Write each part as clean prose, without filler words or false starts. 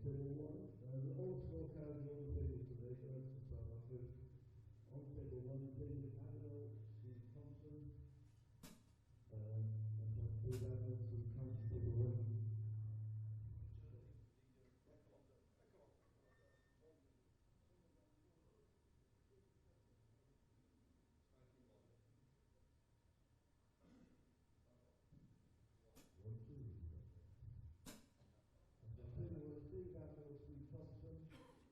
Table 1, the all scorecards are on the table today, guys, to start off with. On table 1, David Avenel, Steve Thompson, and David Avenel to come to table 1. Steve Thompson,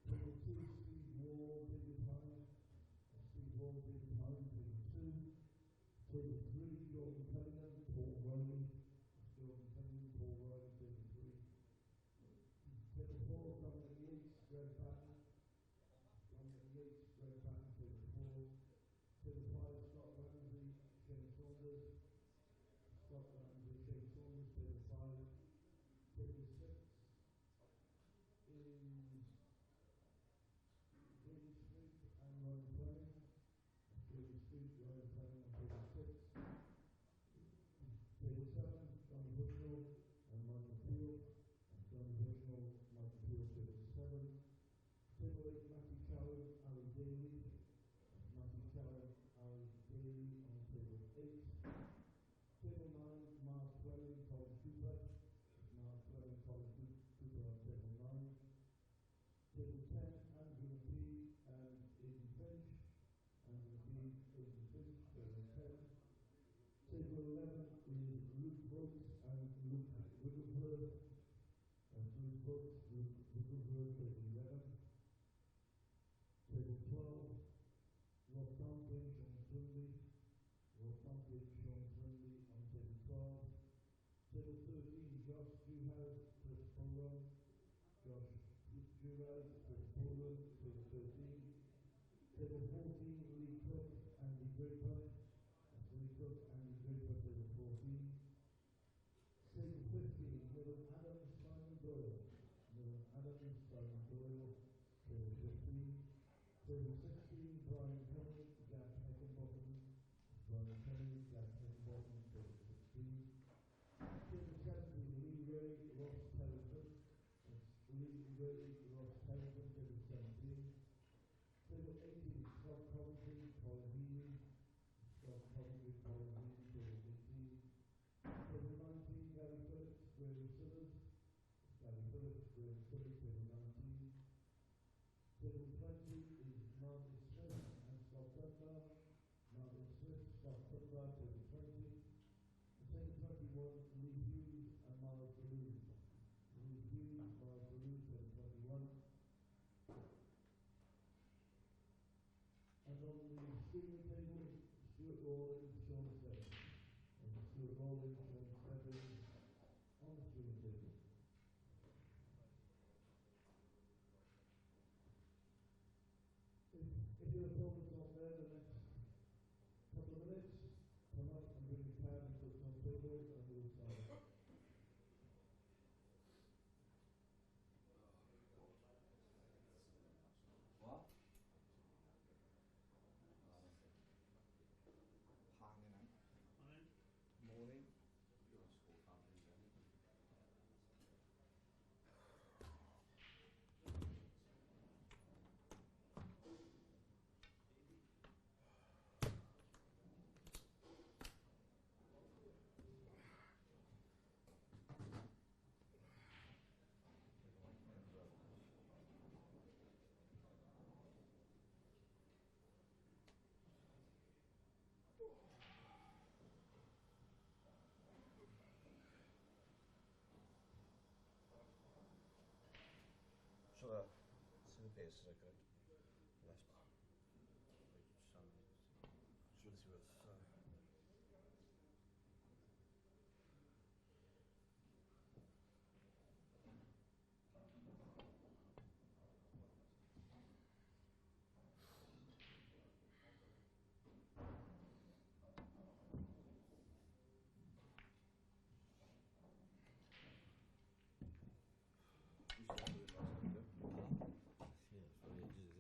table 2, Steve Wall, David Hine, Steve Wall, David Hine, table 2, table 3, Jordan Cunningham, Paul Riley, Jordan Cunningham, Paul Riley, table 3, table 4, Dominic Yates, Greg Patton, Dominic Yates, Greg Patton, table 4, table 5, Scott Ramsey, Shane Saunders, Scott Ramsey, Shane Saunders, table 5, table 6, is David Street and Ryan Fleming. David Street, Ryan Fleming on table 6. Table 7, Johnny Bushnell and Michael Peel. Johnny Bushnell, Michael Peel, table 7. Table 8, Matthew Cowan, Ali Daly. Matthew Cowan, Ali Daly on table 8. Table 9, Mark Fleming, Colin Cooper. Mark Fleming, Colin Cooper on table 9. Table 10, Andrew McKee and Aidan Finch. Andrew McKee, Aidan Finch, table 10. Table 11 is Luke Brooks and Luke Wigglesworth. Luke Brooks, Luke Wigglesworth, table 11. Table 12, Rob Tomlin, Sean Swinley. Rob Tomlin, Sean Swinley on table 12. Table 13, Josh Dewhouse, Chris Poland. Josh Dewhouse, Chris Poland, table 13. Table 14, Lee Cook, Andy Draper. That's Lee Cook, Andy Draper, table 14. Table 15, Dylan Adams, Simon Doyle. Dylan Adams, Simon Doyle, table 15. Table 16, Brian Penny, Jack Heckenbottom. Brian Penny, Jack Heckenbottom, table 16. Table 17, Lee Ray, Ross Pelleton. Lee Ray, Ross Pelleton, table 17. Table 18, Scott Coventry, Colin Healy. Scott Coventry, Colin Healy, table 18. Table 19, Gary Phillips, Graham Sillers. Gary Phillips, Graham Sillers, table 19. Table 20 is Martin Smith and Scott Dunbar. Martin Smith, Scott Dunbar, table 20. Table 21, Lee Hughes and Miles Balloon. Lee Hughes, Miles Balloon, table 21. And on the streaming table, Stuart Rawlings, Sean Stebbins. And Stuart Rawlings, Sean Stebbins on the streaming table. If your opponent's on there the next couple of minutes, come up and bring your pad and put it on the table and we'll start. What? Morning. Şurada sizin tesise kadar. Şurada sivası. Sì,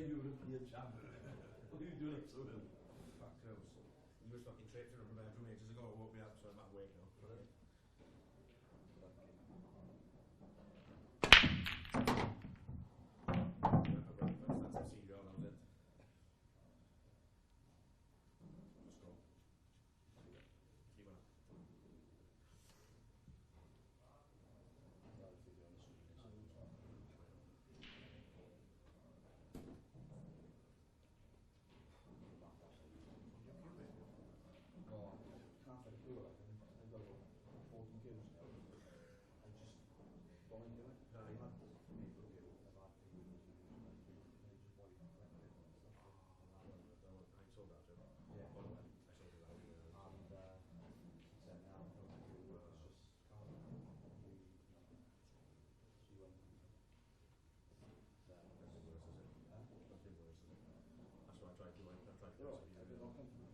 European champ. What are you doing up to him? Fuck knows. He was fucking tripped from the bedroom ages ago. Woke me up, so I'm not awake now. Right. That's FC girl, that was it. Let's go. Keep on. Well, can't take do it. I got about 14 kilos now. I just don't do it. No, you have. I sold that to him. Yeah. By the way, I sold it out. And said now, it's just can't. Nothing worse, is it? Huh? Nothing worse, is it? That's what I tried to do. I tried to They're all persevere. right. They're all comfortable.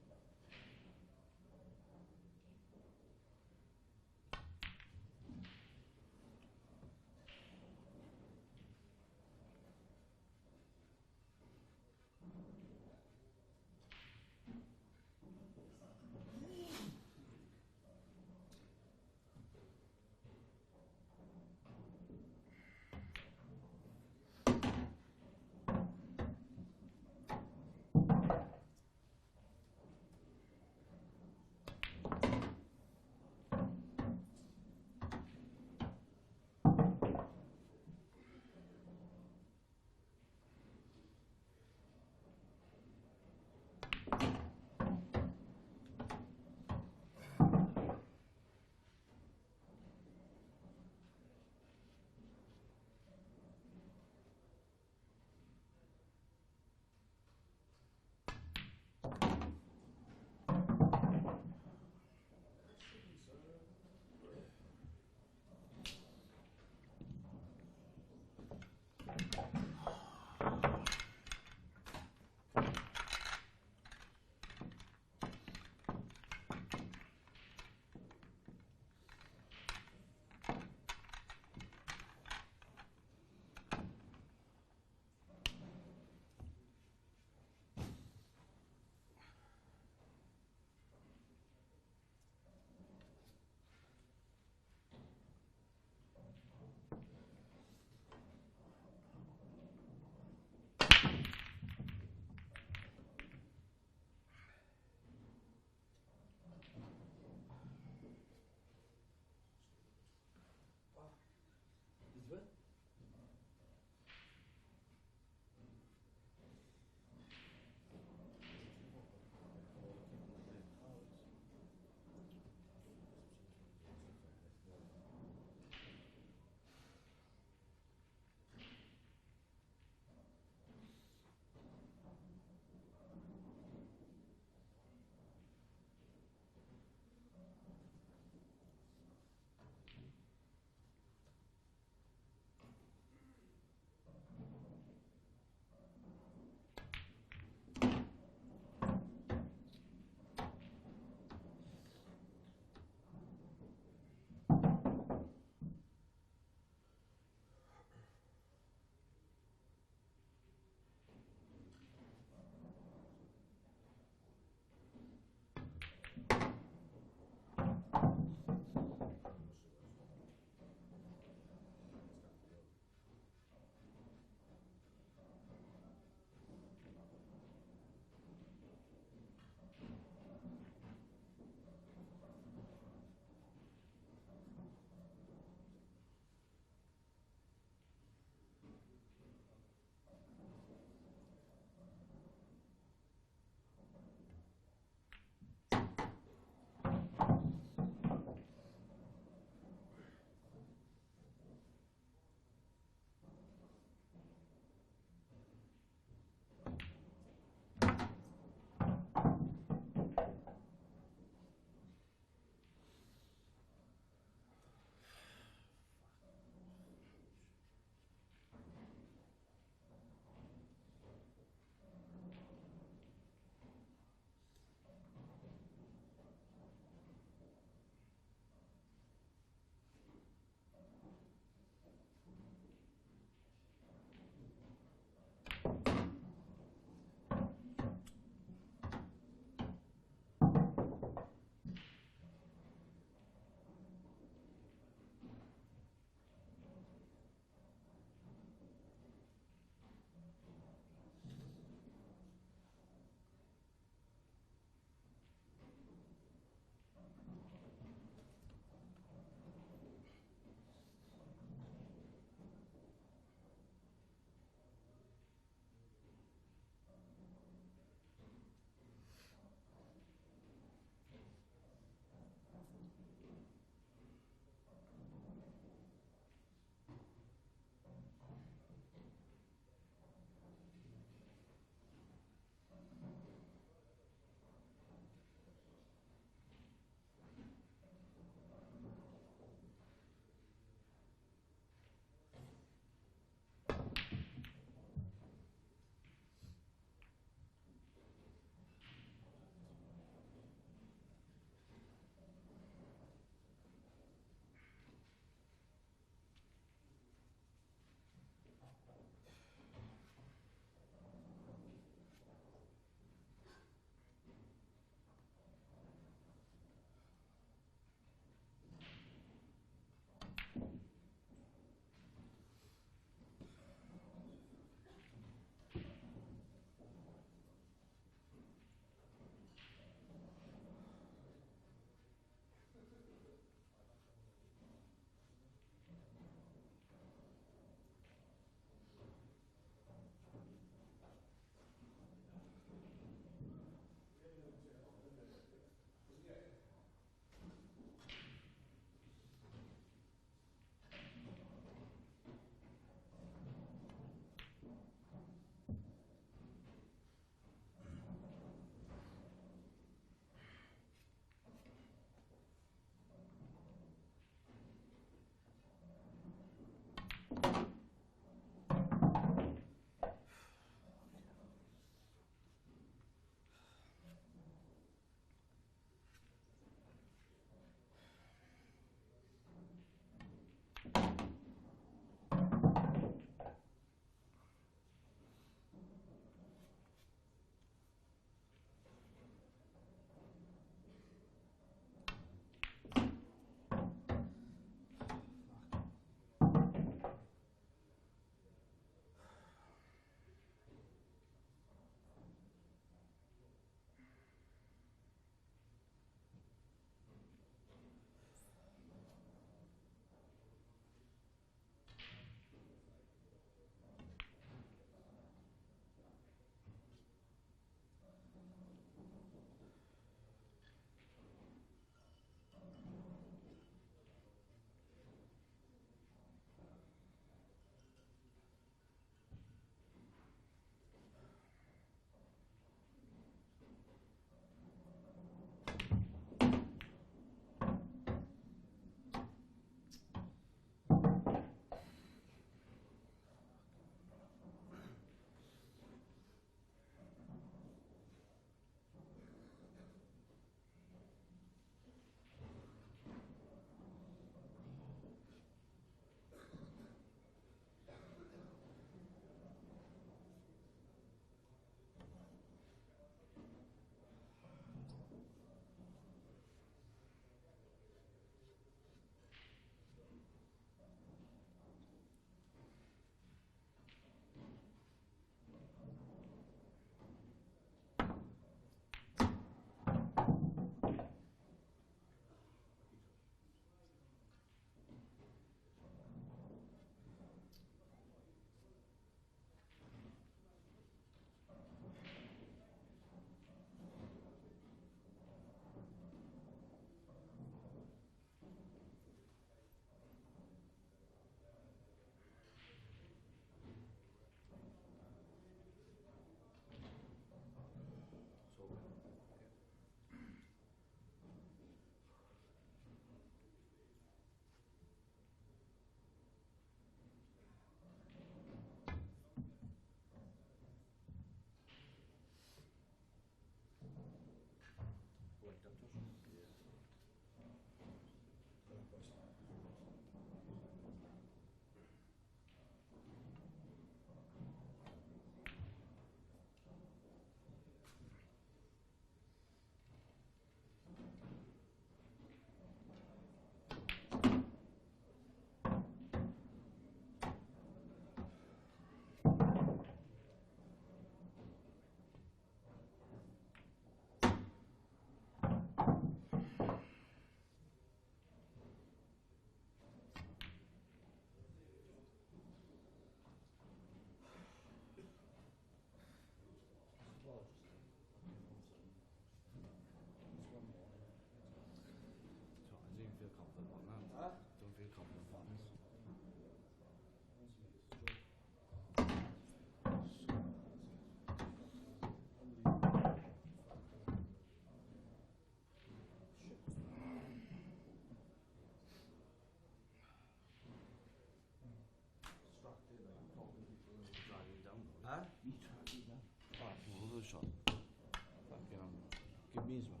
Give me some.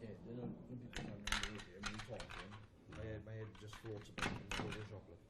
Yeah, you know, when people come in the room and you talk to them, my head just floats about and full of chocolate.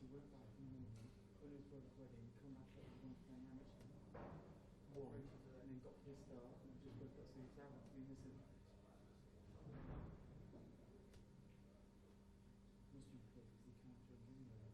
went back in the morning, when it was brother's wedding, come back at 1 playing amateur. And then got to the start, and just got to the exam, we missing. Must be quick, because he can't jump anywhere.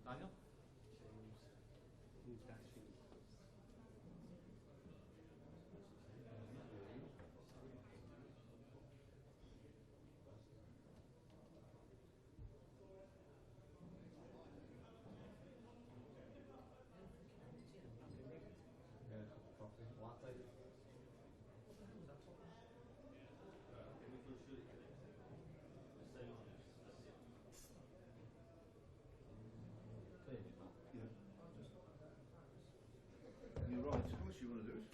Daniel? Coffee, latte. You're right, unless you want to do it.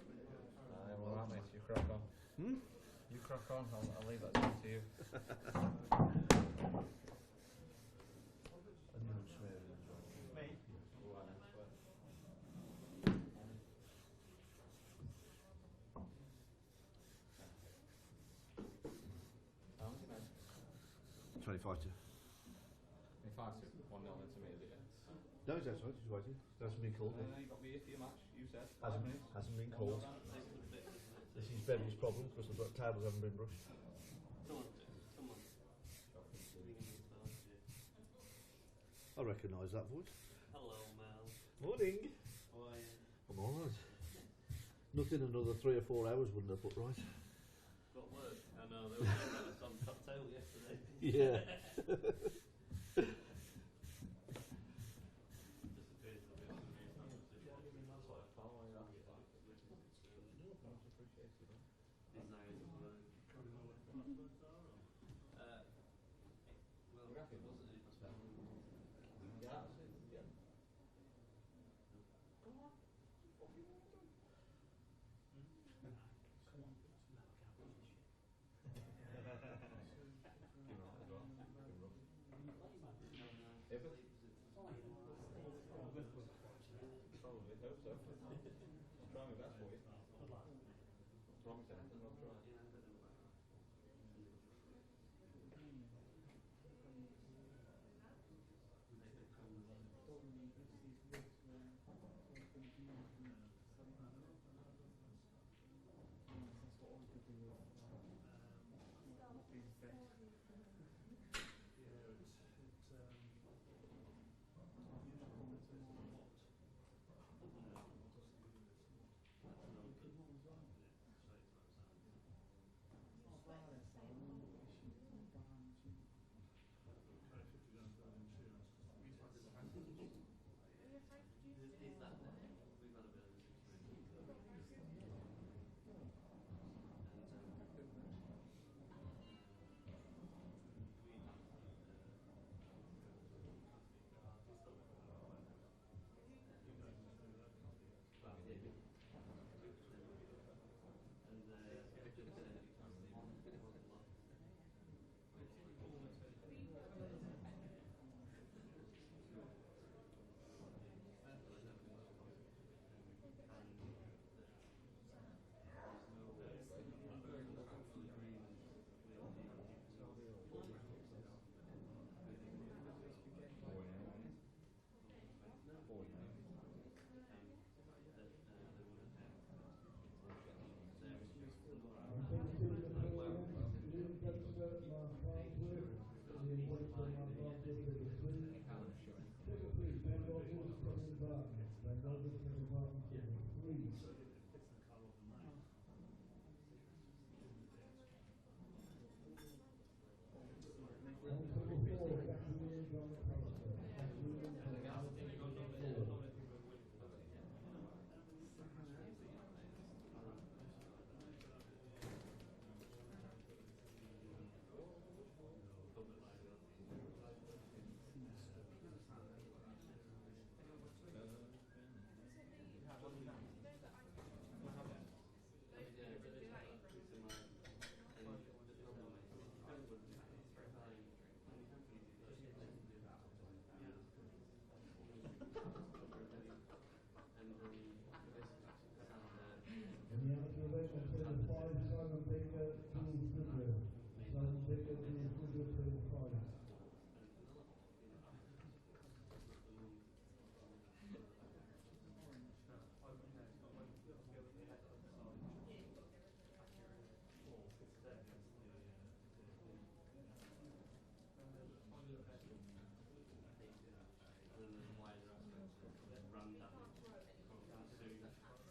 Well, that mate, you crack on. You crack on, I'll leave that down to you. And you don't swear in as well. Me? Oh, I don't swear. How many men? 25 to. In 5-2, 1-0 into me, is it? No, it's outside, it's waiting. It hasn't been called. You got me here for your match, you said. 5 minutes. Hasn't been called. This is Benny's problem because the tables haven't been brushed. I recognise that voice. Hello, Mel. Morning. How are you? I'm alright. Nothing another 3 or 4 hours wouldn't have put right. Got work? I know, they were talking about some cocktail yesterday. Yeah.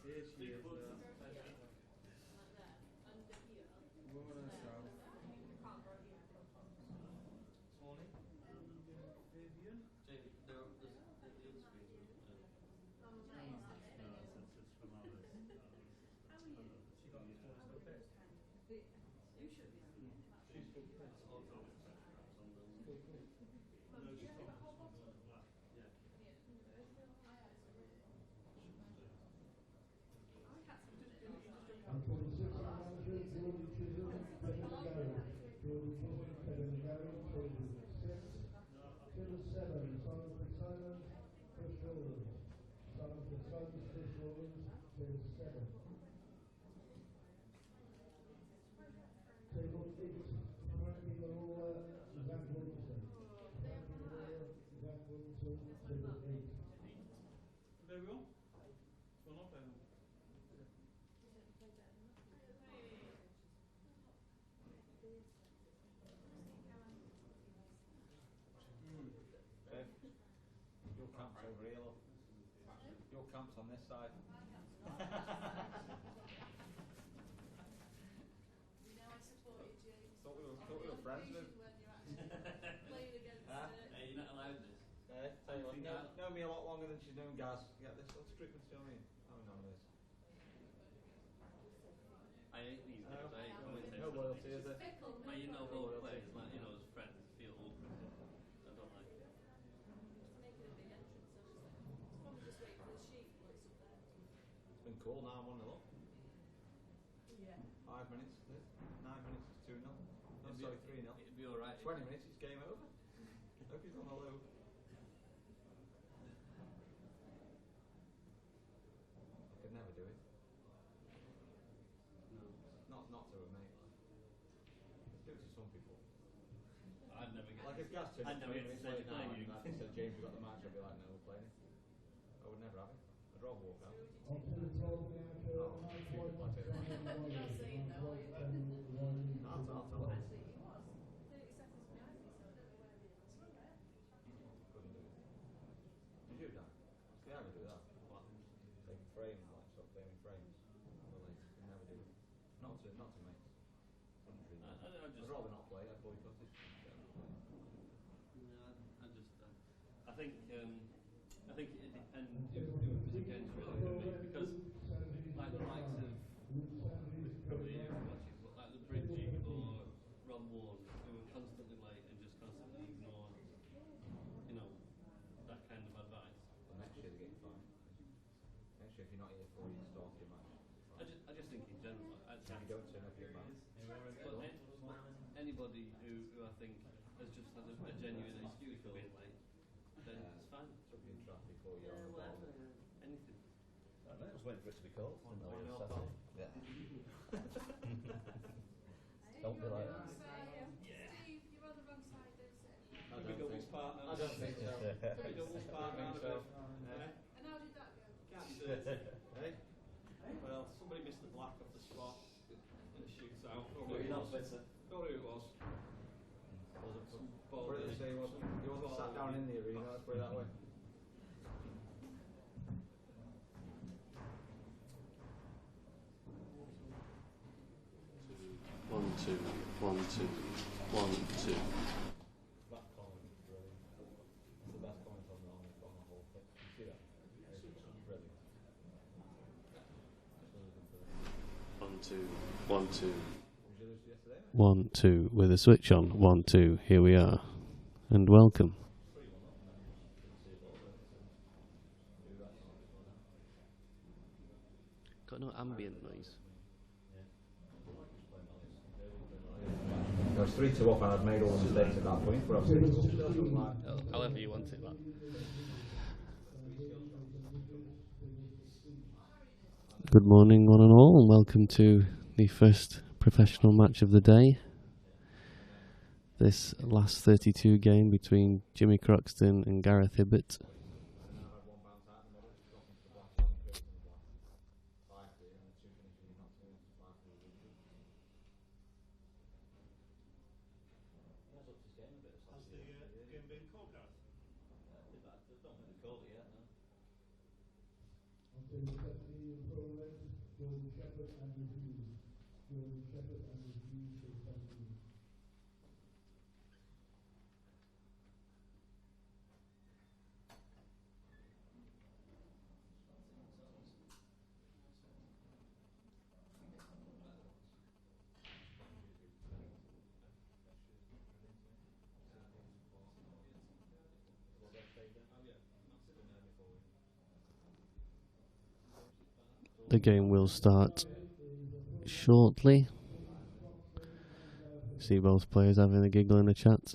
Here she is. Woman of the South. Morning. Vivian. Jamie, the other screens are. And for the sixth manager, Geordie Chisholm, Kevin Gary. Geordie Chisholm, Kevin Gary, changes at 6. To the 7, Simon Fitzsimons, Chris Rawlins. Simon Fitzsimons, Chris Rawlins, to the 7. Table 8, Frankie Marola, Zach Wilson. Frankie Marola, Zach Wilson, table 8. There we go. Well, not bad. Bev, your camp's over here, look. Your camp's on this side. Thought we were friends with. Hey, you're not allowed this. Tell you what, know me a lot longer than she's known Gaz. Yeah, this little strictness, you know what I mean? I don't know this. I hate these days. I hate commentators. No loyalty, is there? But you know, both players, like, you know, as friends, feel awkward. I don't like it. It's been cool now, 1-0 up. 5 minutes, 9 minutes, it's 2-0. No, sorry, 3-0. It'd be alright. 20 minutes, it's game over. Hope he's on the loop. I could never do it. No. Not to a mate. Like. Do it to some people. I'd never get Like if Gaz turned I'd up never 20 get to minutes say late now you. and that said James, we got the match, I'd be like, no, we're playing it. I would never have it. I'd rather walk out. On to the 12 now, Oh, Mike shoot, White, that's it. Simon White, Mike White, and Ronnie. I'll tell him. Couldn't do it. Did you, Dan? See how we do that? What? Take frames, like stop framing frames. Well, they could never do it. Not to mates. Wouldn't dream of it. I just. I'd rather not play, I'd boycott it. No, I just. I think it depends who it was against, really, for me, because like the likes of probably you watch it, but like the Bridgie or Ron Warren, who were constantly late and just constantly ignored, you know, that kind of advice. Well, next year they're getting fined. Next year, if you're not here before you start your match. I just think in general, If you don't turn up your match. but anybody who I think has just had a genuine excuse for being late, then it's fine. Stuck in traffic or you're on the ball. Anything. I know, I was waiting for it to be cold. Didn't know it was 1-0 Saturday. Yeah. Don't be like that. Steve, you're on the wrong side, don't say. I don't think so. Doubles partner. I don't think so. And how did that go? Can't do it. Hey? Well, somebody missed the black off the spot in a shootout. Well, you're not better. Don't know who it was. What did they say? He wasn't sat down in the arena, let's put it that way. One, two, one, two, one, two. That comment is brilliant. It's the best comment on the whole thing. You see that? Brilliant. One, two, one, two. What was yours yesterday? 1, 2, with a switch on. 1, 2, here we are. And welcome. Got no ambient noise. I was 3-2 up and I'd made all the mistakes at that point, but I was 6-2. However you want it, that. Good morning, one and all, and welcome to the first professional match of the day. This last 32 game between Jimmy Croxton and Gareth Hibbert. On to the 17, Pro Jordan Shepherd and Hughes. Jordan Shepherd and Hughes for the 17. The game will start shortly. See both players having a giggle in the chat.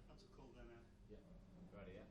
That's a call then now. Ready, yeah?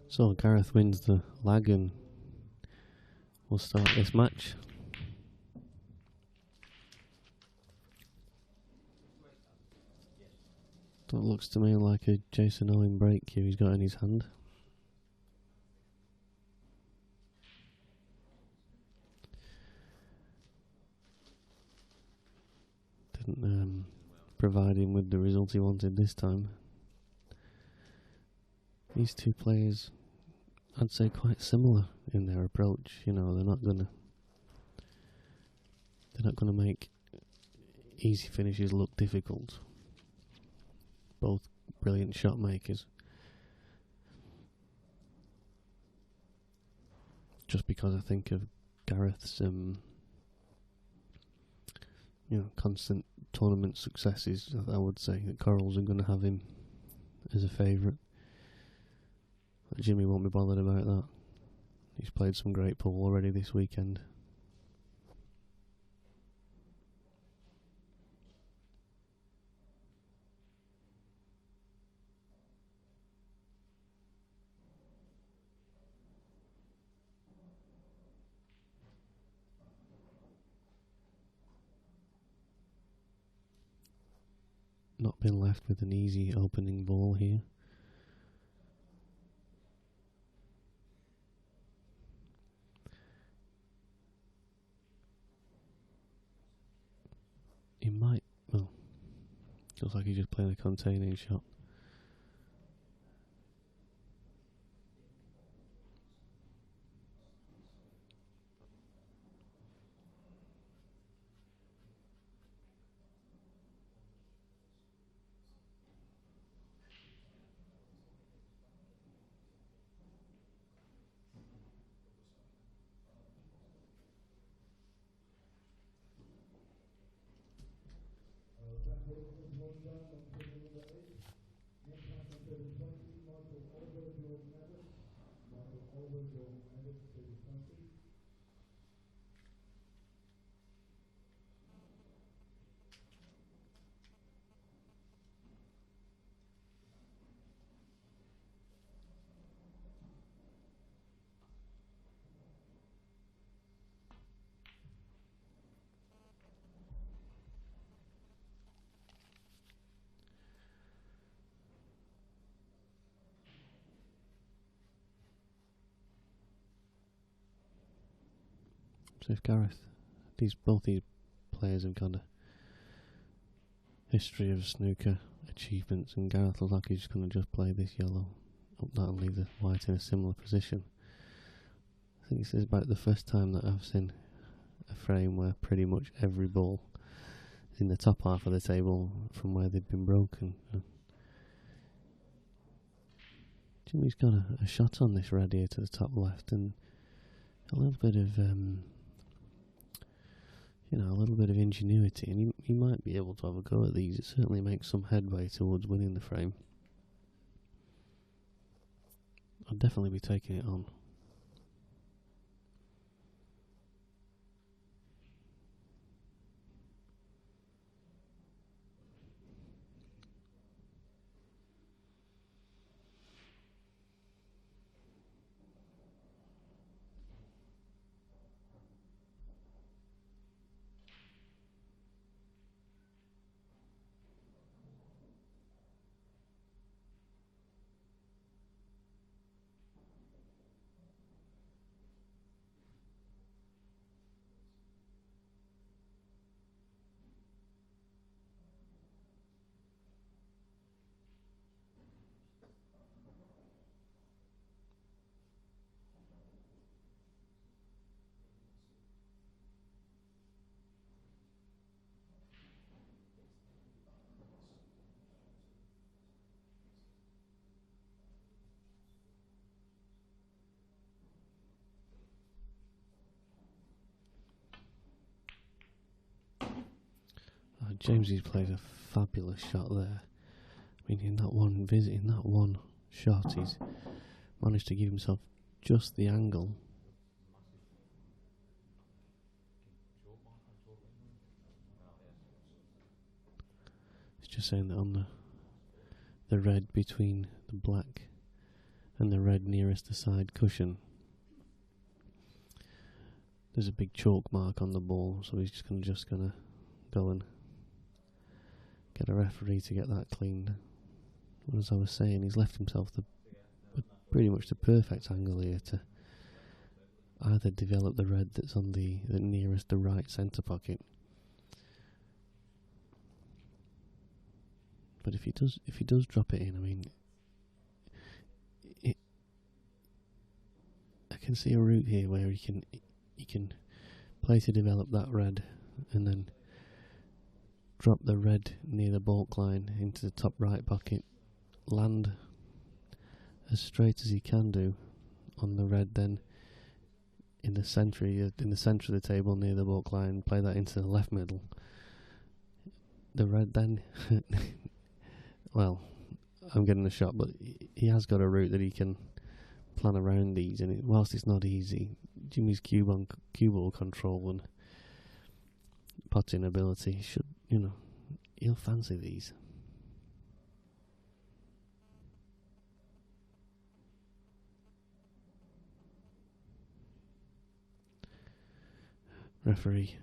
So Gareth wins the lag and we'll start this match. That looks to me like a Jason Owen break cue he's got in his hand. Didn't provide him with the result he wanted this time. These two players, I'd say, quite similar in their approach. You know, they're not gonna make easy finishes look difficult. Both brilliant shot makers. Just because I think of Gareth's constant tournament successes, I would say that Corals are going to have him as a favourite. Jimmy won't be bothered about that. He's played some great pool already this weekend. Not been left with an easy opening ball here. He might, well, looks like he's just playing a containing shot. So if Gareth, both these players have got a history of snooker achievements, and Gareth looks like he's just going to just play this yellow up that and leave the white in a similar position. I think this is about the first time that I've seen a frame where pretty much every ball is in the top half of the table from where they've been broken. Jimmy's got a shot on this red here to the top left, and a little bit of a little bit of ingenuity, and he might be able to have a go at these. It certainly makes some headway towards winning the frame. I'll definitely be taking it on. Jamesy's played a fabulous shot there. I mean, in that one shot, he's managed to give himself just the angle. It's just saying that on the red between the black and the red nearest the side cushion, there's a big chalk mark on the ball, so he's just gonna go and get a referee to get that cleaned. As I was saying, he's left himself pretty much the perfect angle here to either develop the red that's on the nearest the right centre pocket. But if he does drop it in, I mean, I can see a route here where he can play to develop that red and then drop the red near the baulk line into the top right pocket, land as straight as he can do on the red, then in the centre of the table near the baulk line, play that into the left middle. The red then, well, I'm getting a shot, but he has got a route that he can plan around these, and whilst it's not easy, Jimmy's cue ball control and putting ability should, he'll fancy these. Referee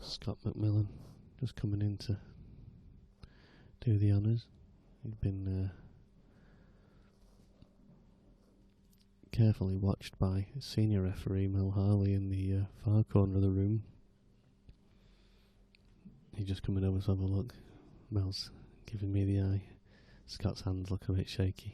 Scott McMillan just coming in to do the honours. He'd been carefully watched by senior referee Mel Harley in the far corner of the room. He's just coming over to have a look. Mel's giving me the eye. Scott's hands look a bit shaky.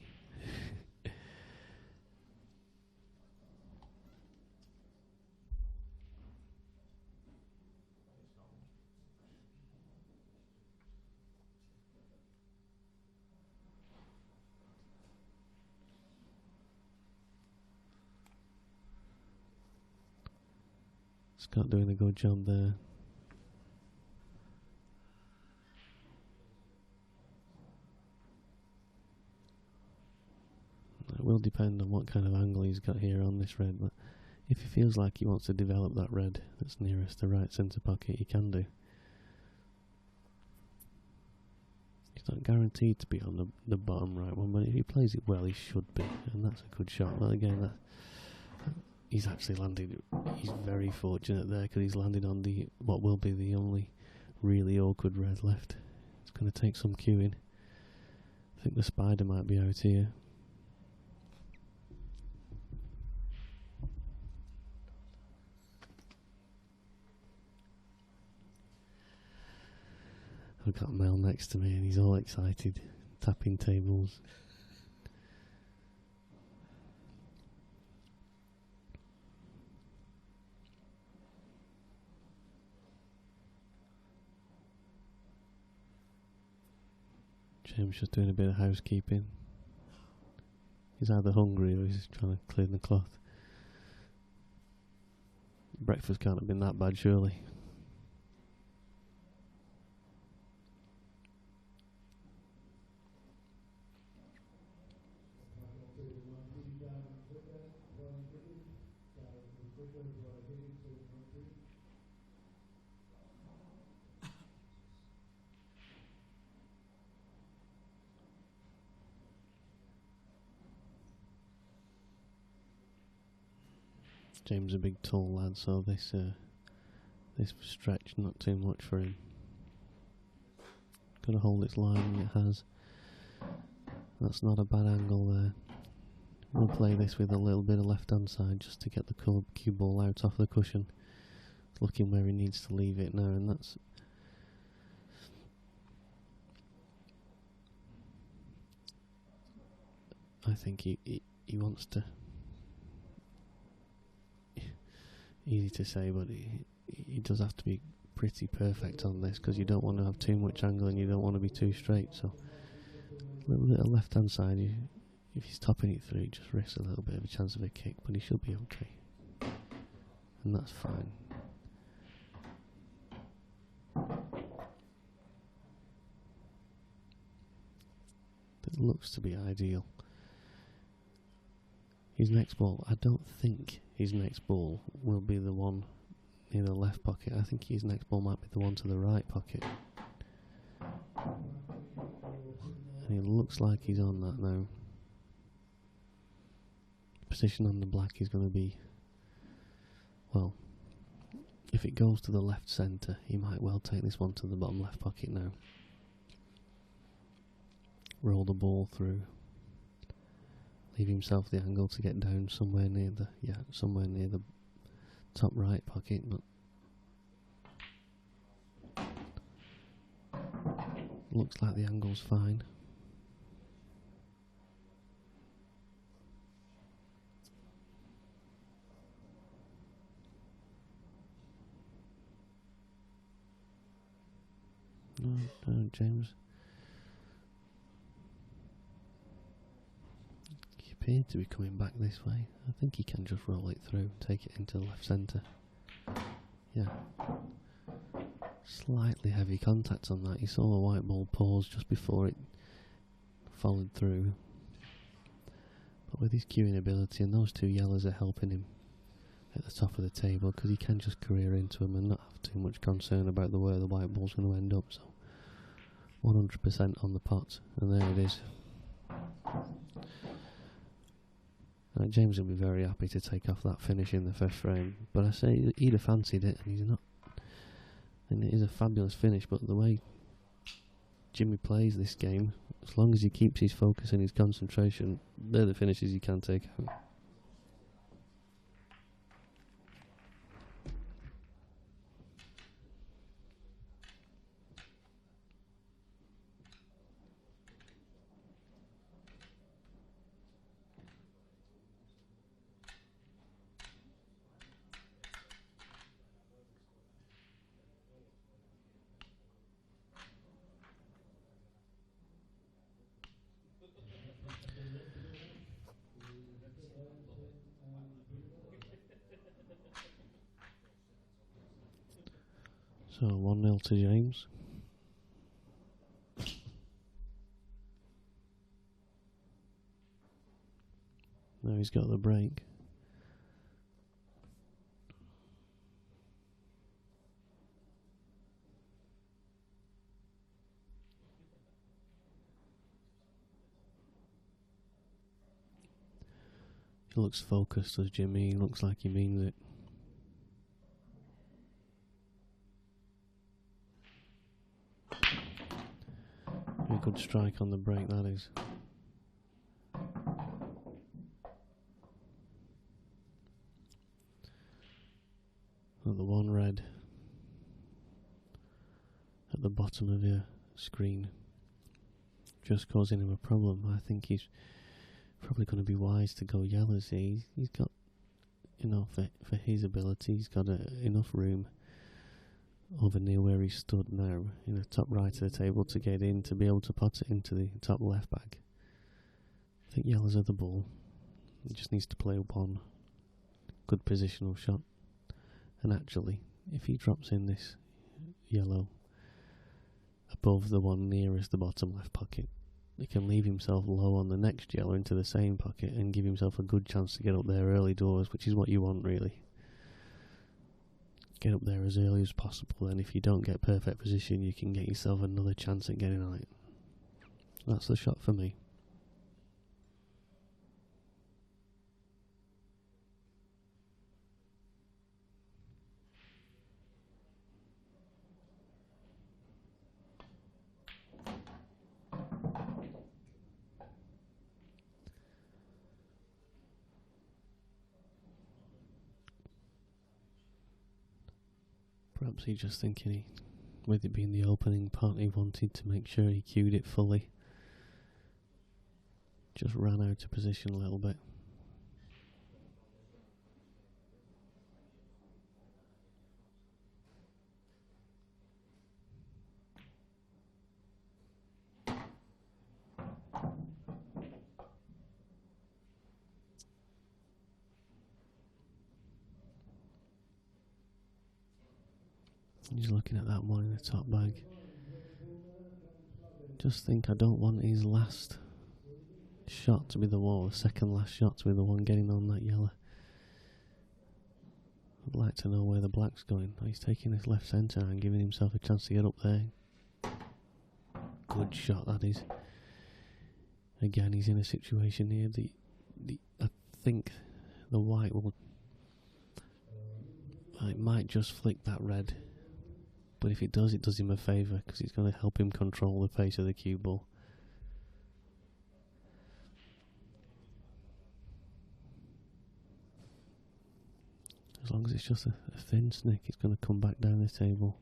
Scott doing a good job there. It will depend on what kind of angle he's got here on this red, but if he feels like he wants to develop that red that's nearest the right centre pocket, he can do. He's not guaranteed to be on the bottom right one, but if he plays it well, he should be, and that's a good shot. But again, he's actually landed. He's very fortunate there because he's landed on what will be the only really awkward red left. It's going to take some cueing. I think the spider might be out here. I've got Mel next to me and he's all excited, tapping tables. James just doing a bit of housekeeping. He's either hungry or he's trying to clean the cloth. Breakfast can't have been that bad, surely. James is a big tall lad, so this stretch not too much for him. Got to hold its line, and it has. That's not a bad angle there. We'll play this with a little bit of left hand side just to get the cue ball out off the cushion. It's looking where he needs to leave it now, and that's. I think he wants to. Easy to say, but he does have to be pretty perfect on this because you don't want to have too much angle and you don't want to be too straight. So a little bit of left hand side. If he's topping it through, he just risks a little bit of a chance of a kick, but he should be okay, and that's fine. It looks to be ideal. His next ball, I don't think his next ball will be the one near the left pocket. I think his next ball might be the one to the right pocket. And it looks like he's on that now. Position on the black is going to be, well, if it goes to the left centre, he might well take this one to the bottom left pocket now. Roll the ball through. Leave himself the angle to get down somewhere near the top right pocket, but looks like the angle's fine. No, James. Appeared to be coming back this way. I think he can just roll it through, take it into the left centre. Yeah. Slightly heavy contact on that. You saw the white ball pause just before it followed through. But with his cueing ability, and those two yellows are helping him at the top of the table because he can just career into them and not have too much concern about where the white ball's going to end up. So 100% on the pot, and there it is. James will be very happy to take off that finish in the first frame, but I say he'd have fancied it, and he's not. And it is a fabulous finish, but the way Jimmy plays this game, as long as he keeps his focus and his concentration, they're the finishes he can take out. So 1-0 to James. Now he's got the break. He looks focused as Jimmy. He looks like he means it. A good strike on the break, that is. And the one red at the bottom of your screen, just causing him a problem. I think he's probably going to be wise to go yellow. See, he's got, for his ability, he's got enough room over near where he stood now, in the top right of the table, to get in, to be able to pot it into the top left bag. I think yellow's at the ball. He just needs to play one good positional shot. And actually, if he drops in this yellow above the one nearest the bottom left pocket, he can leave himself low on the next yellow into the same pocket and give himself a good chance to get up there early doors, which is what you want, really. Get up there as early as possible, and if you don't get perfect position, you can get yourself another chance at getting on it. That's the shot for me. Perhaps he's just thinking, with it being the opening pot, he wanted to make sure he cued it fully. Just ran out of position a little bit. He's looking at that one in the top bag. Just think, I don't want his last shot to be the one, or second last shot to be the one getting on that yellow. I'd like to know where the black's going. He's taking this left centre and giving himself a chance to get up there. Good shot, that is. Again, he's in a situation here. I think the white will. It might just flick that red. But if it does him a favour, because it's going to help him control the pace of the cue ball. As long as it's just a thin snick, it's going to come back down the table.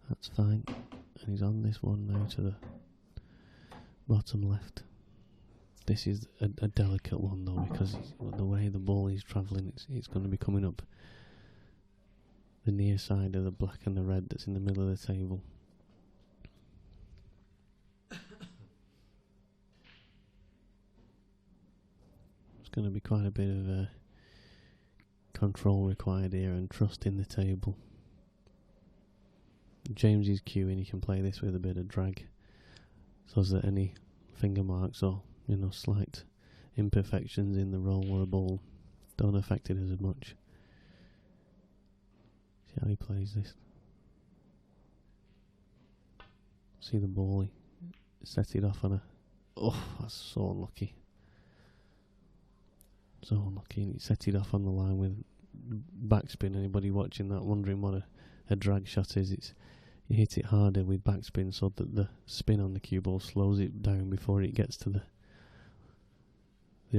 That's fine. And he's on this one now to the bottom left. This is a delicate one though, because the way the ball is travelling, it's going to be coming up the near side of the black and the red that's in the middle of the table. It's going to be quite a bit of control required here and trust in the table. James is cueing, he can play this with a bit of drag, so that any finger marks or slight imperfections in the roll or the ball don't affect it as much. See how he plays this. See the ball, he set it off on a... Oh, that's so unlucky. So unlucky, and he set it off on the line with backspin. Anybody watching that wondering what a drag shot is, you hit it harder with backspin so that the spin on the cue ball slows it down before it gets to the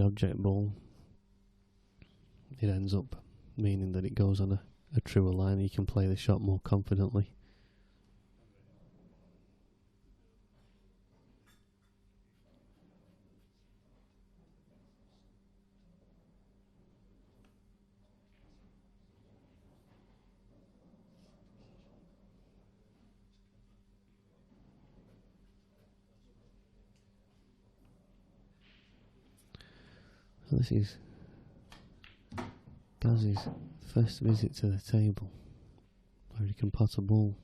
object ball. It ends up meaning that it goes on a truer line and you can play the shot more confidently. So this is Gaz's first visit to the table, where he can pot a ball.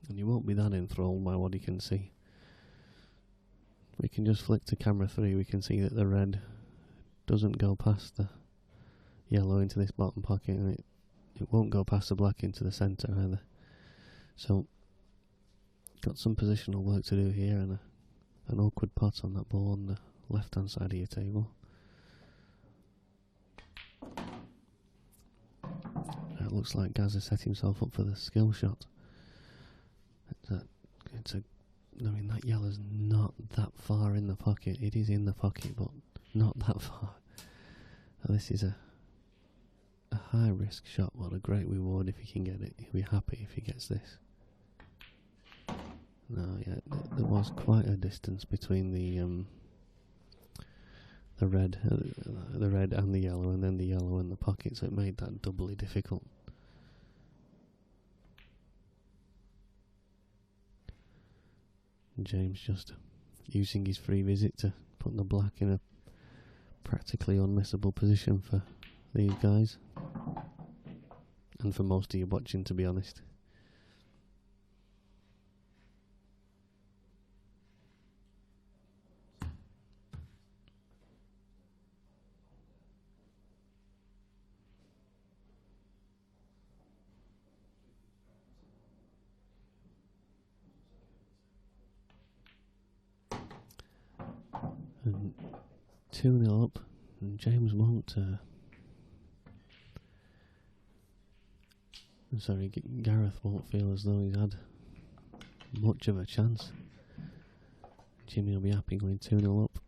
And you won't be that enthralled by what he can see. We can just flick to camera 3, we can see that the red doesn't go past the yellow into this bottom pocket, and it won't go past the black into the centre either. So got some positional work to do here, and an awkward pot on that ball on the left hand side of your table. It looks like Gaz has set himself up for the skill shot. I mean, that yellow's not that far in the pocket. It is in the pocket, but not that far. Now this is a high risk shot, but a great reward if he can get it. He'll be happy if he gets this. No, yeah, there was quite a distance between the red and the yellow, and then the yellow and the pocket, so it made that doubly difficult. James just using his free visit to put the black in a practically unmissable position for these guys, and for most of you watching, to be honest. And 2-0 up, and James won't. Gareth won't feel as though he's had much of a chance. Jimmy will be happy going 2-0 up.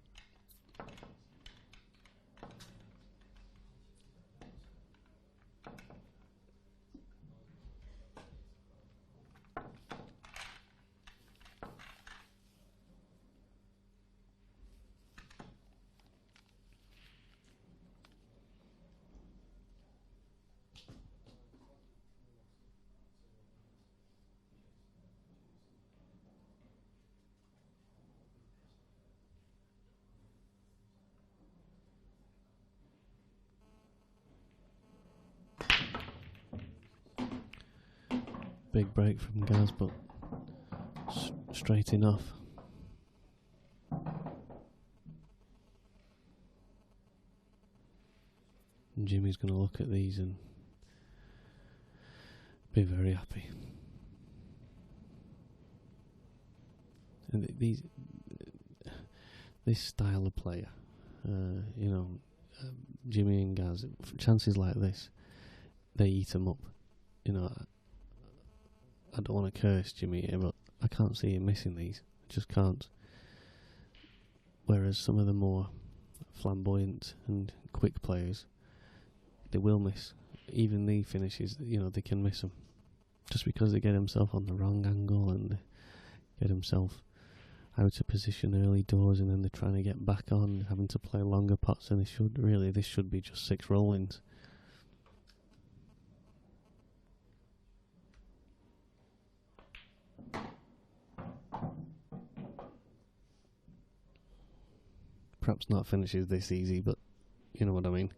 Big break from Gaz, but straight enough. And Jimmy's going to look at these and be very happy. And this style of player, Jimmy and Gaz, chances like this, they eat them up. I don't want to curse Jimmy here, but I can't see him missing these. I just can't. Whereas some of the more flamboyant and quick players, they will miss. Even the finishes, they can miss them. Just because they get himself on the wrong angle and get himself out of position early doors, and then they're trying to get back on, having to play longer pots than they should. Really, this should be just 6 roll-ins. Perhaps not finishes this easy, but you know what I mean.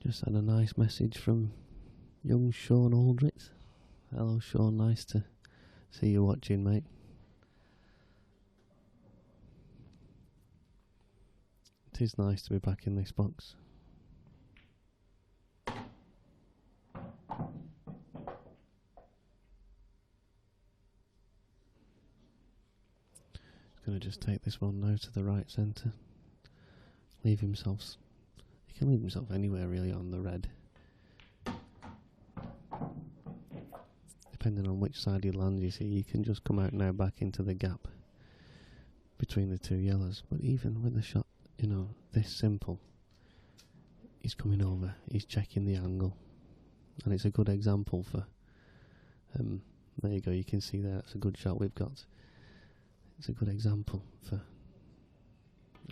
Just had a nice message from young Sean Aldrich. Hello Sean, nice to see you watching, mate. It is nice to be back in this box. He's going to just take this one now to the right centre. Leave himself. He can leave himself anywhere really on the red. Depending on which side he lands, you see, he can just come out now back into the gap between the two yellows. But even with the shot, this simple, he's coming over, he's checking the angle, and it's a good example for. There you go, you can see there, it's a good shot we've got. It's a good example for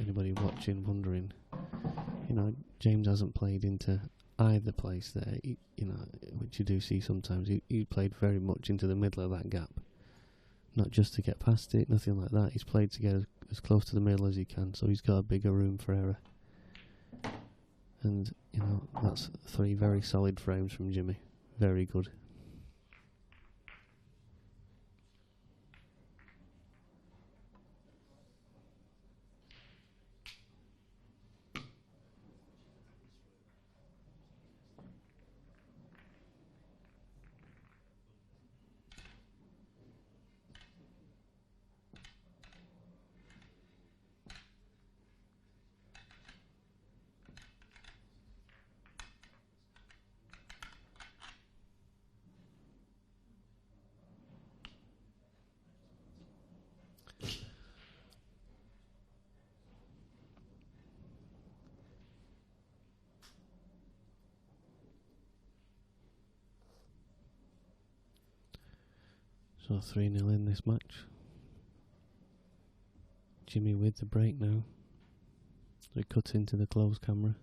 anybody watching, wondering. James hasn't played into either place there, which you do see sometimes. He played very much into the middle of that gap. Not just to get past it, nothing like that. He's played to get as close to the middle as he can, so he's got a bigger room for error. And, that's 3 very solid frames from Jimmy. Very good. So 3-0 in this match. Jimmy with the break now. It cuts into the close camera.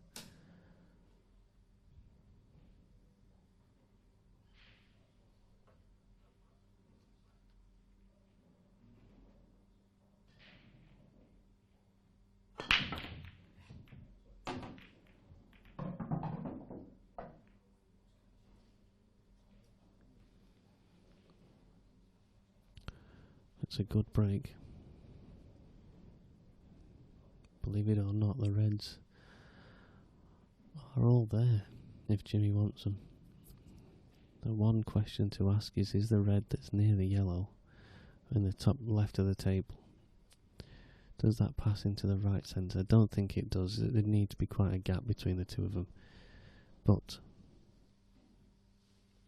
It's a good break. Believe it or not, the reds are all there if Jimmy wants them. The one question to ask is the red that's near the yellow in the top left of the table, does that pass into the right centre? I don't think it does. There needs to be quite a gap between the two of them. But,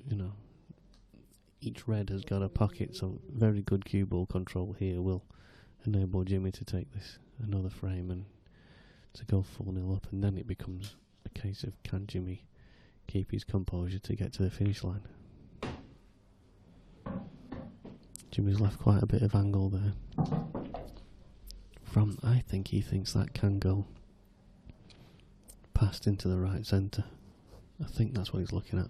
you know, each red has got a pocket, so very good cue ball control here will enable Jimmy to take this another frame and to go 4-0 up, and then it becomes a case of can Jimmy keep his composure to get to the finish line. Jimmy's left quite a bit of angle there. I think he thinks that can go past into the right centre. I think that's what he's looking at.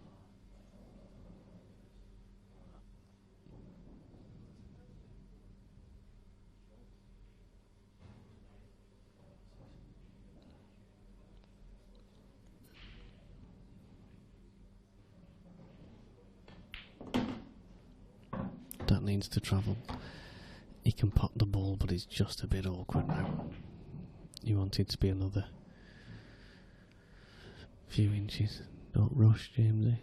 That needs to travel. He can pot the ball, but it's just a bit awkward now. You want it to be another few inches. Don't rush, Jamesy.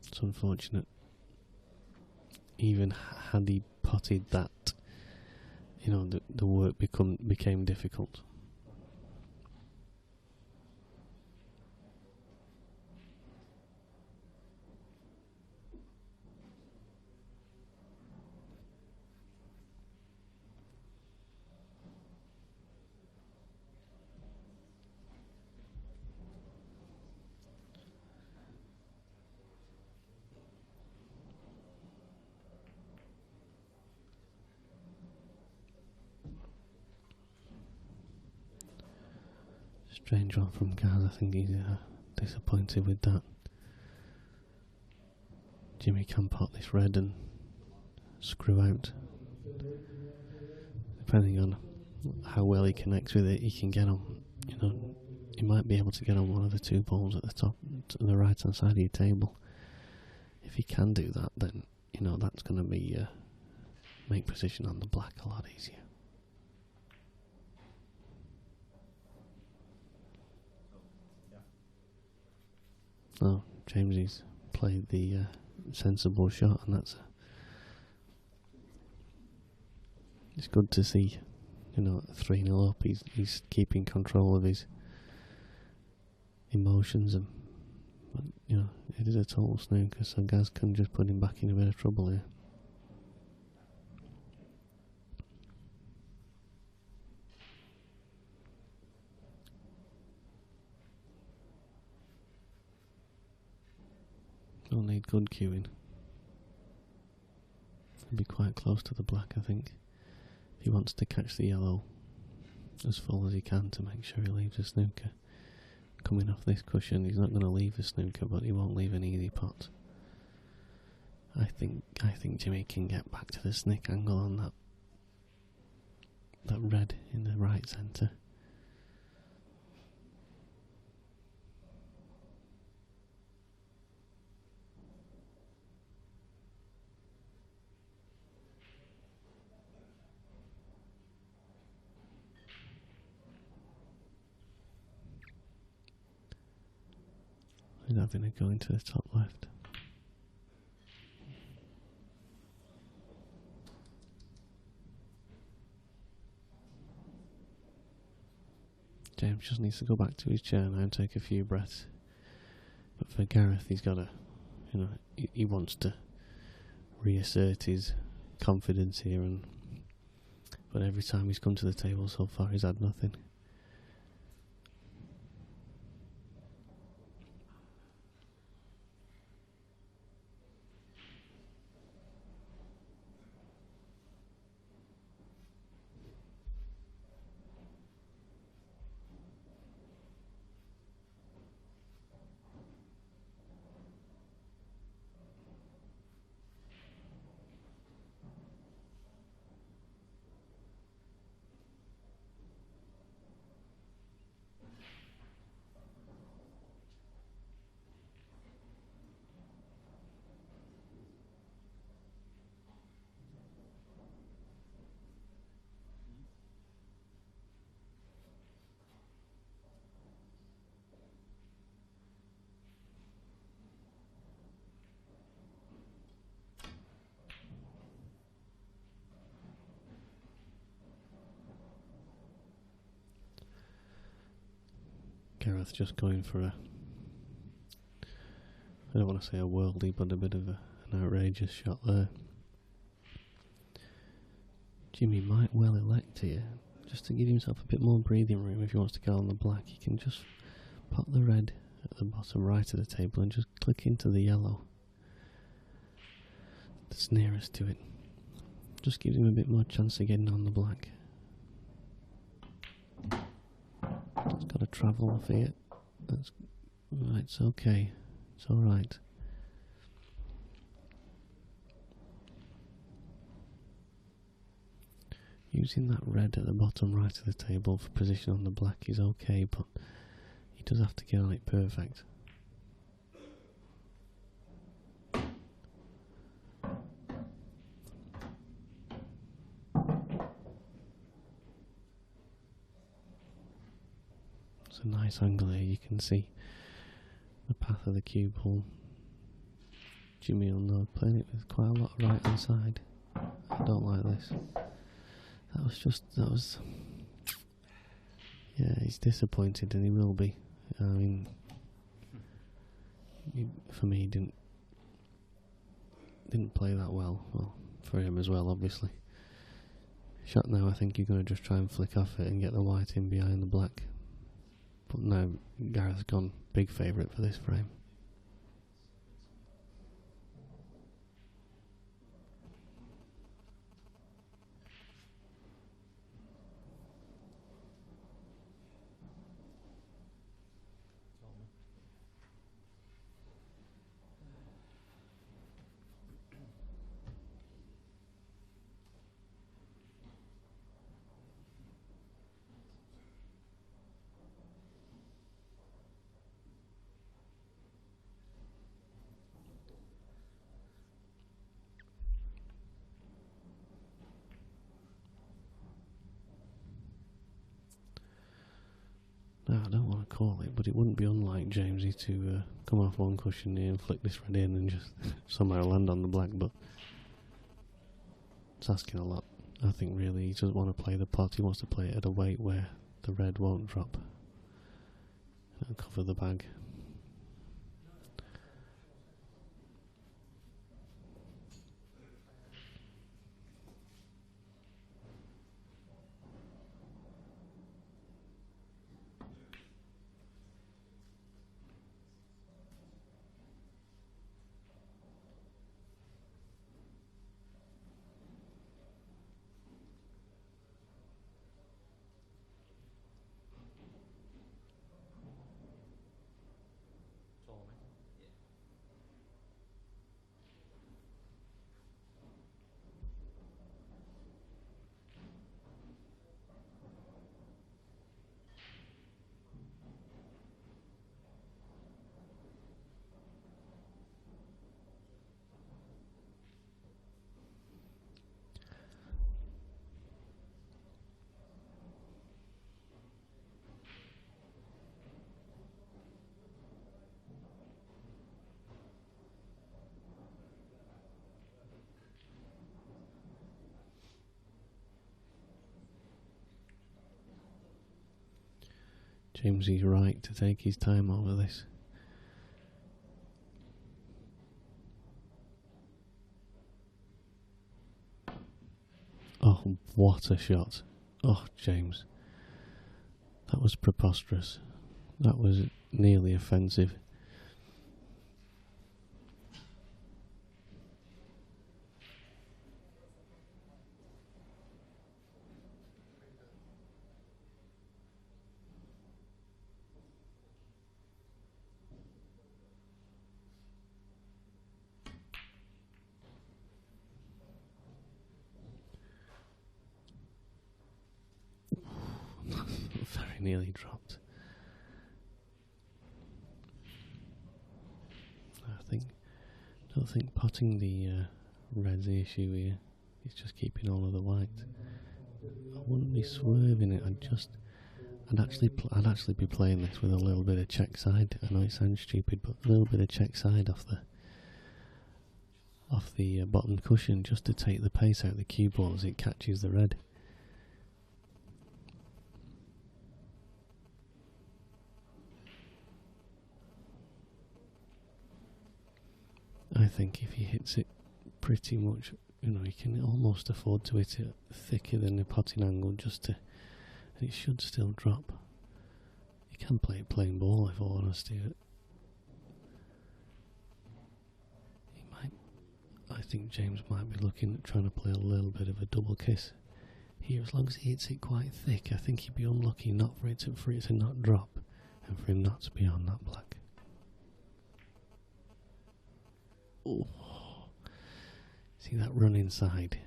It's unfortunate. Even had he potted that, you know, the work became difficult. Strange one from Gaz. I think he's disappointed with that. Jimmy can pot this red and screw out. Depending on how well he connects with it, he can get on. You know, he might be able to get on one of the two balls at the top, to the right hand side of your table. If he can do that, then you know that's going to be make position on the black a lot easier. Oh, Jamesy's played the sensible shot, and it's good to see, you know, 3-0 up. He's keeping control of his emotions, and but, you know, it is a total snooker, so Gaz can just put him back in a bit of trouble here. He'll need good cueing. He'll be quite close to the black, I think. If he wants to catch the yellow as full as he can to make sure he leaves the snooker. Coming off this cushion, he's not going to leave the snooker, but he won't leave an easy pot. I think Jimmy can get back to the snick angle on that red in the right centre. He's having a go into the top left. James just needs to go back to his chair now and take a few breaths. But for Gareth, he's got to, you know, he wants to reassert his confidence here, but every time he's come to the table so far, he's had nothing. Gareth just going for a, I don't want to say a worldly, but a bit of an outrageous shot there. Jimmy might well elect here, just to give himself a bit more breathing room if he wants to go on the black. He can just pop the red at the bottom right of the table and just click into the yellow that's nearest to it. Just gives him a bit more chance of getting on the black. It's got to travel off here. That's right, it's okay. It's alright. Using that red at the bottom right of the table for position on the black is okay, but he does have to get on it perfect. It's a nice angle here, you can see the path of the cue ball. Jimmy will know, playing it with quite a lot of right hand side. I don't like this. Yeah, he's disappointed, and he will be. I mean, for me, he didn't play that well. Well, for him as well, obviously. Shot now, I think you're going to just try and flick off it and get the white in behind the black. But now, Gareth's gone big favourite for this frame. Now, I don't want to call it, but it wouldn't be unlike Jamesy to come off one cushion here and flick this red in and just somehow land on the black, but it's asking a lot. I think really he doesn't want to play the pot, he wants to play it at a weight where the red won't drop. It'll cover the bag. Jamesy's right to take his time over this. Oh, what a shot. Oh, James. That was preposterous. That was nearly offensive. Very nearly dropped. I don't think potting the red's the issue here. It's just keeping all of the white. I wouldn't be swerving it. I'd actually be playing this with a little bit of check side. I know it sounds stupid, but a little bit of check side off the bottom cushion, just to take the pace out of the cue ball as it catches the red. think if he hits it pretty much, you know, he can almost afford to hit it thicker than the potting angle just to, and it should still drop. He can play it plain ball if all honesty. He might, I think James might be looking at trying to play a little bit of a double kiss here. As long as he hits it quite thick, I think he'd be unlucky not for it to not drop and for him not to be on that black. Oh, see that run inside?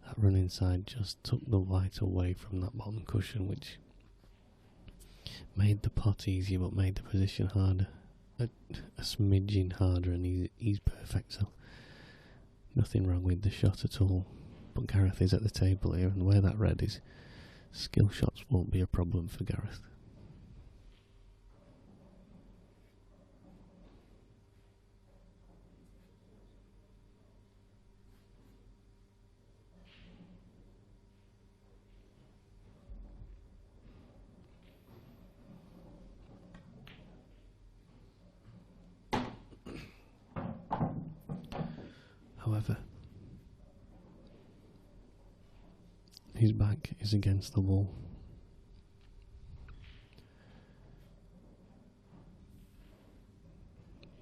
That run inside just took the white away from that bottom cushion, which made the pot easier but made the position harder. A smidgen harder, and he's perfect, so nothing wrong with the shot at all. But Gareth is at the table here, and where that red is, skill shots won't be a problem for Gareth. However, his back is against the wall.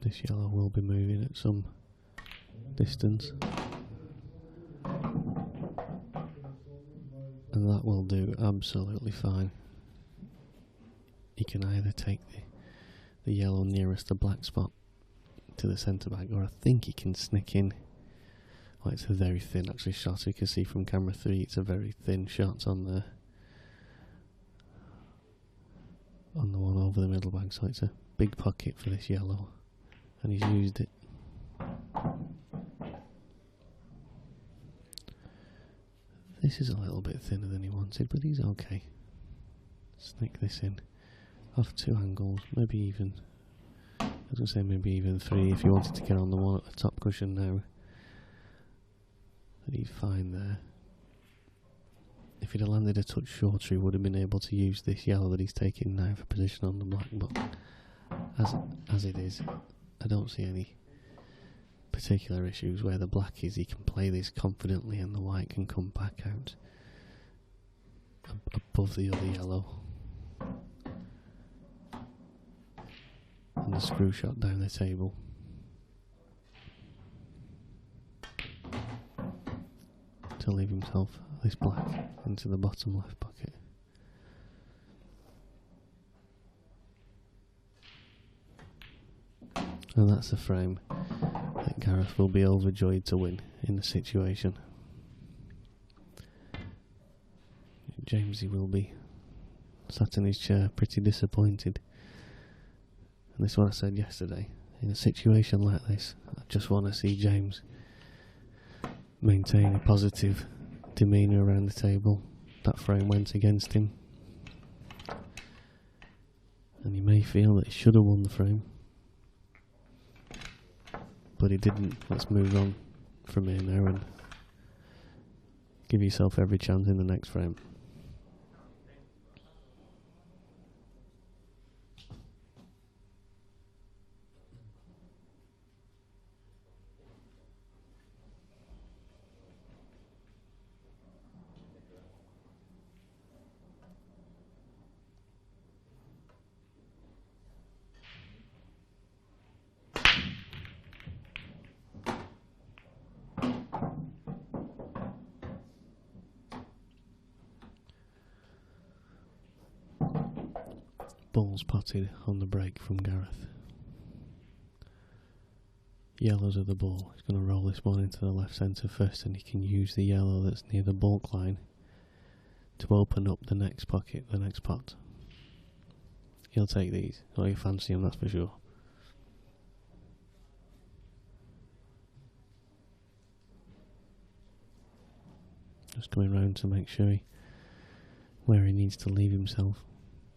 This yellow will be moving at some distance, and that will do absolutely fine. He can either take the yellow nearest the black spot to the centre back, or I think he can sneak in. Well, it's a very thin actually shot. You can see from camera 3 it's a very thin shot on the one over the middle bank, so it's a big pocket for this yellow, and he's used it. This is a little bit thinner than he wanted, but he's okay. Sneak this in off 2 angles, maybe even, I was going to say maybe even 3 if you wanted to get on the one at the top cushion now. But he's fine there. If he'd have landed a touch shorter, he would have been able to use this yellow that he's taking now for position on the black, but as it is, I don't see any particular issues. Where the black is, he can play this confidently and the white can come back out above the other yellow. And the screw shot down the table. To leave himself this black into the bottom left pocket. And that's the frame that Gareth will be overjoyed to win in the situation. Jamesy will be sat in his chair pretty disappointed. And this is what I said yesterday. In a situation like this, I just want to see James maintain a positive demeanour around the table. That frame went against him, and he may feel that he should have won the frame, but he didn't. Let's move on from here now and give yourself every chance in the next frame. Balls potted on the break from Gareth. Yellows of the ball. He's going to roll this one into the left centre first, and he can use the yellow that's near the baulk line to open up the next pocket, the next pot. He'll take these. Oh, you fancy him, that's for sure. Just coming round to make sure where he needs to leave himself.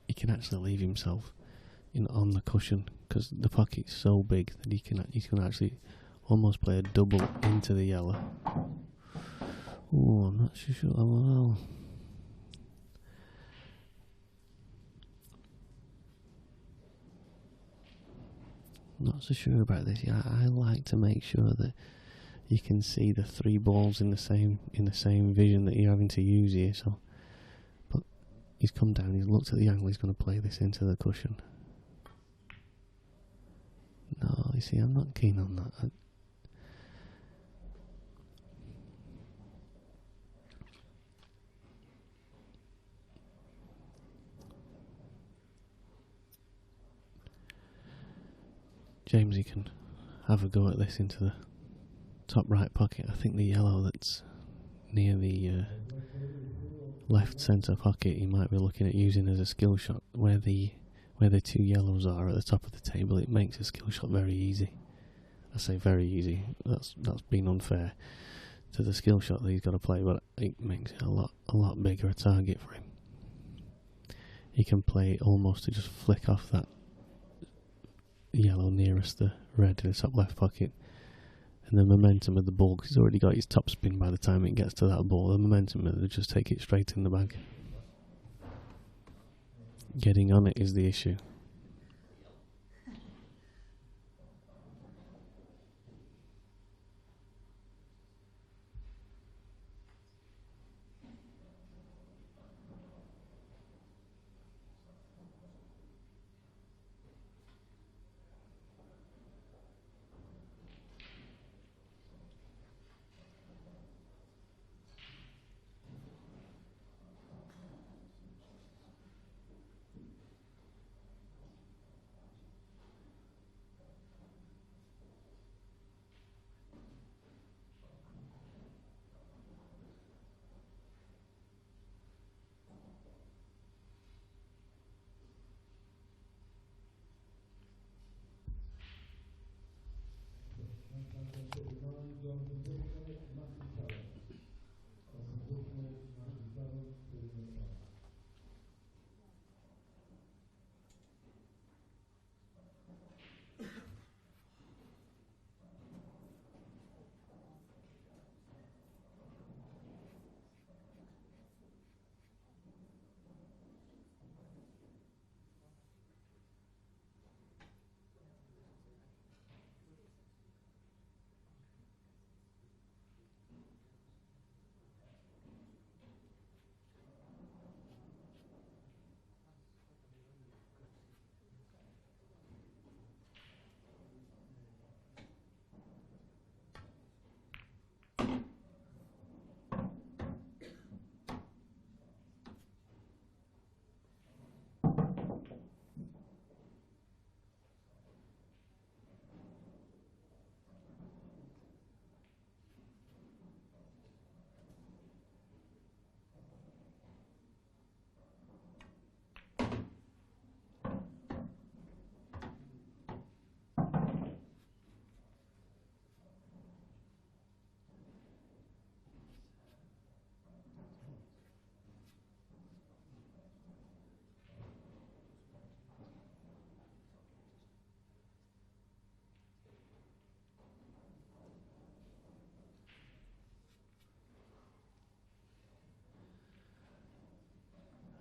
He can actually leave himself on the cushion because the pocket's so big that he can actually almost play a double into the yellow. Oh, I'm not so sure. Well, Not so sure about this. Yeah, I like to make sure that you can see the 3 balls in the same vision that you're having to use here. So, but he's come down. He's looked at the angle. He's going to play this into the cushion. No, you see, I'm not keen on that. James, you can have a go at this into the top right pocket. I think the yellow that's near the left centre pocket, you might be looking at using as a skill shot. Where the 2 yellows are at the top of the table, it makes a skill shot very easy. I say very easy. That's been unfair to the skill shot that he's got to play, but it makes it a lot bigger a target for him. He can play almost to just flick off that yellow nearest the red in the top left pocket, and the momentum of the ball, because he's already got his top spin by the time it gets to that ball, the momentum of it, just take it straight in the bag. Getting on it is the issue.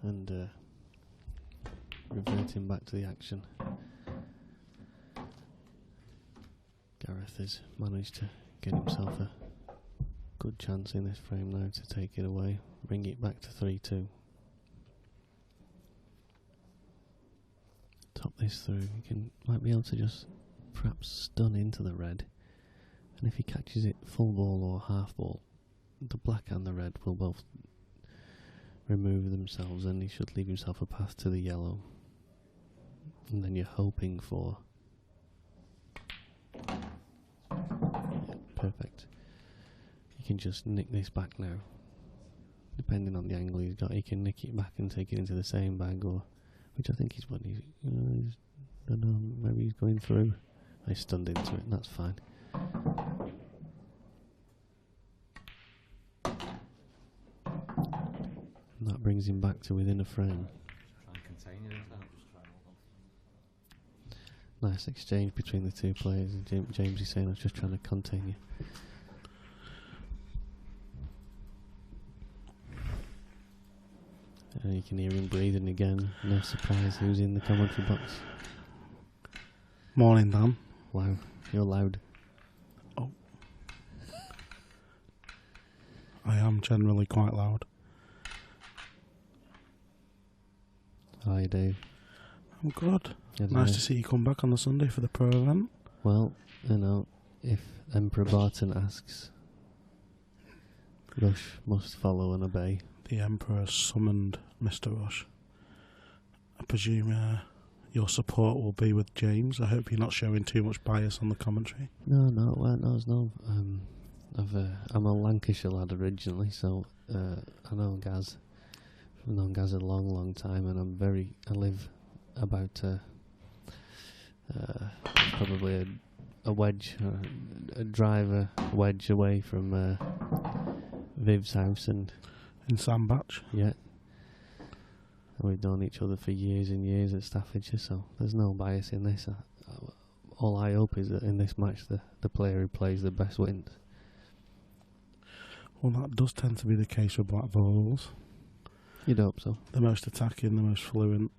And reverting back to the action, Gareth has managed to get himself a good chance in this frame now to take it away, bring it back to 3-2. Top this through, he might be able to just perhaps stun into the red, and if he catches it full ball or half ball, the black and the red will both remove themselves, and he should leave himself a path to the yellow. And then you're hoping for perfect. You can just nick this back now. Depending on the angle he's got, he can nick it back and take it into the same bag, or which I think is what he's I don't know, maybe he's going through. I stunned into it, that's fine. That brings him back to within a frame. Try and contain you, just try and hold on. Nice exchange between the two players. James is saying, I was just trying to contain you. You can hear him breathing again. No surprise who's in the commentary box. Morning, Dan. Wow, you're loud. Oh. I am generally quite loud. Hi, Dave. I'm good. Good Nice night. to see you come back on the Sunday for the pro event. Well, you know, if Emperor Barton asks, Rush must follow and obey. The Emperor has summoned Mr. Rush. I presume your support will be with James. I hope you're not showing too much bias on the commentary. No. I'm a Lancashire lad originally, so I know Gaz. I've known Gaz a long time, and I live about probably a wedge, a driver wedge away from Viv's house, and In Sandbach. yeah. And we've known each other for years and years at Staffordshire, so there's no bias in this. All I hope is that in this match the player who plays the best wins. Well, that does tend to be the case with Blackballs. You'd hope so. The most attacking, the most fluent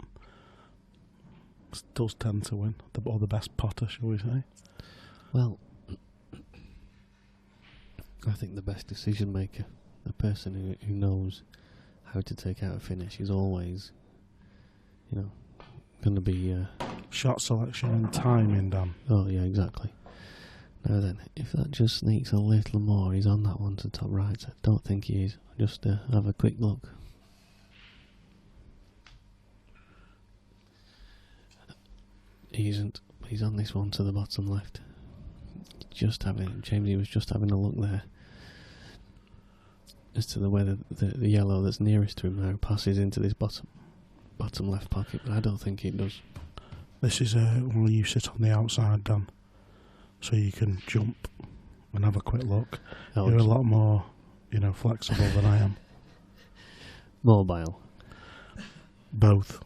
does tend to win. Or the best potter, shall we say. Well, I think the best decision maker, the person who knows how to take out a finish, is always, going to be... Shot selection and timing, Dan. Oh, yeah, exactly. Now then, if that just sneaks a little more, he's on that one to top right. I don't think he is. Just have a quick look. He isn't. He's on this one to the bottom left. Jamesy was just having a look there as to whether the yellow that's nearest to him now passes into this bottom left pocket, but I don't think it does. This is where you sit on the outside, Dan, so you can jump and have a quick look. Oh, You're a lot more, flexible than I am. Mobile. Both.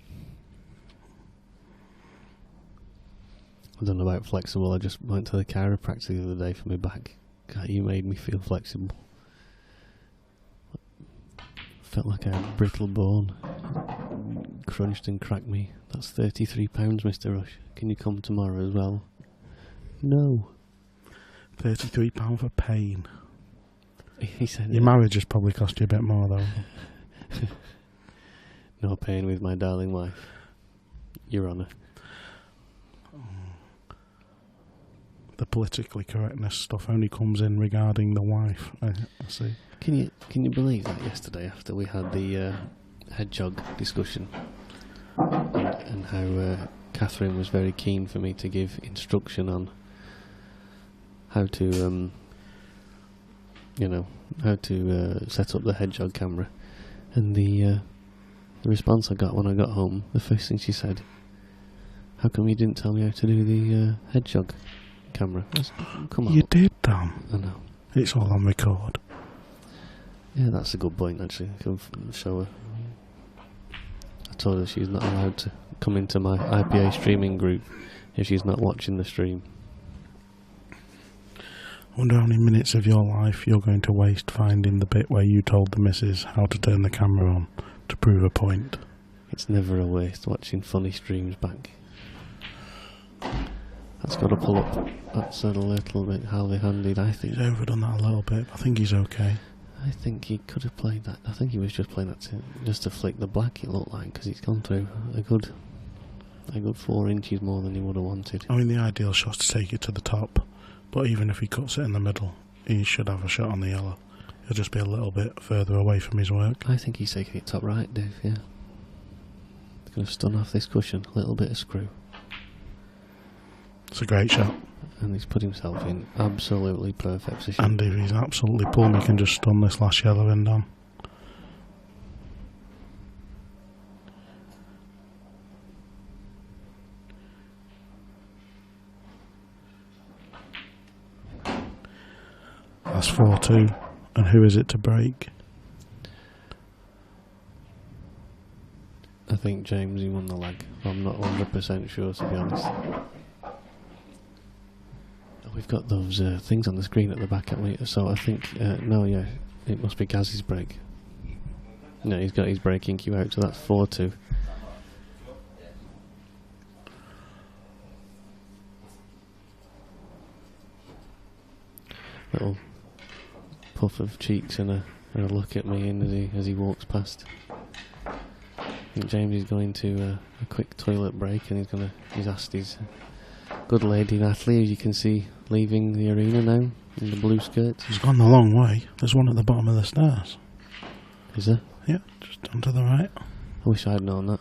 I don't know about flexible. I just went to the chiropractor the other day for my back. God, you made me feel flexible. Felt like I had brittle bone. Crunched and cracked me. That's £33, Mr. Rush. Can you come tomorrow as well? No. £33 for pain. He said Your marriage has probably cost you a bit more, though. No pain with my darling wife, Your Honour. The politically correctness stuff only comes in regarding the wife, I see. Can you believe that yesterday, after we had the hedgehog discussion, and how Catherine was very keen for me to give instruction on how to set up the hedgehog camera, and the response I got when I got home, the first thing she said, "How come you didn't tell me how to do the hedgehog camera?" Come on. You did, Dan. I know. It's all on record. Yeah, that's a good point, actually. I can show her. I told her she's not allowed to come into my IPA streaming group if she's not watching the stream. I wonder how many minutes of your life you're going to waste finding the bit where you told the missus how to turn the camera on to prove a point. It's never a waste watching funny streams back. That's got to pull up. That's a little bit handed, I think. He's overdone that a little bit. I think he's okay. I think he could have played that. I think he was just playing that just to flick the black, it looked like, because he's gone through a good 4 inches more than he would have wanted. I mean, the ideal shot's to take it to the top, but even if he cuts it in the middle, he should have a shot on the yellow. He'll just be a little bit further away from his work. I think he's taking it top right, Dave, yeah. He's going to stun off this cushion, a little bit of screw. It's a great shot. And he's put himself in absolutely perfect position. And if he's absolutely plumb, he can just stun this last yellow end on. That's 4-2. And who is it to break? I think James, he won the leg. I'm not 100% sure, to be honest. We've got those things on the screen at the back, haven't we? So I think, it must be Gaz's break. No, he's got his breaking cue out, so that's 4-2. little puff of cheeks and a look at me as he walks past. I think James is going to a quick toilet break, and he's asked his good lady Natalie, as you can see, leaving the arena now in the blue skirts. He's gone a long way. There's one at the bottom of the stairs. Is there? Yeah, just on to the right. I wish I'd known that.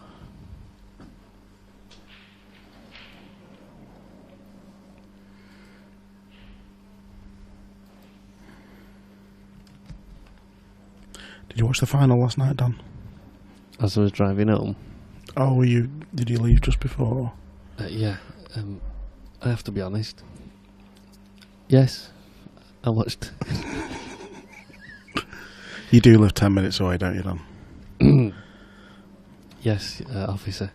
Did you watch the final last night, Dan? As I was driving home. Oh, did you leave just before? Yeah. I have to be honest. Yes, I watched. You do live 10 minutes away, don't you, Dan? Yes, officer.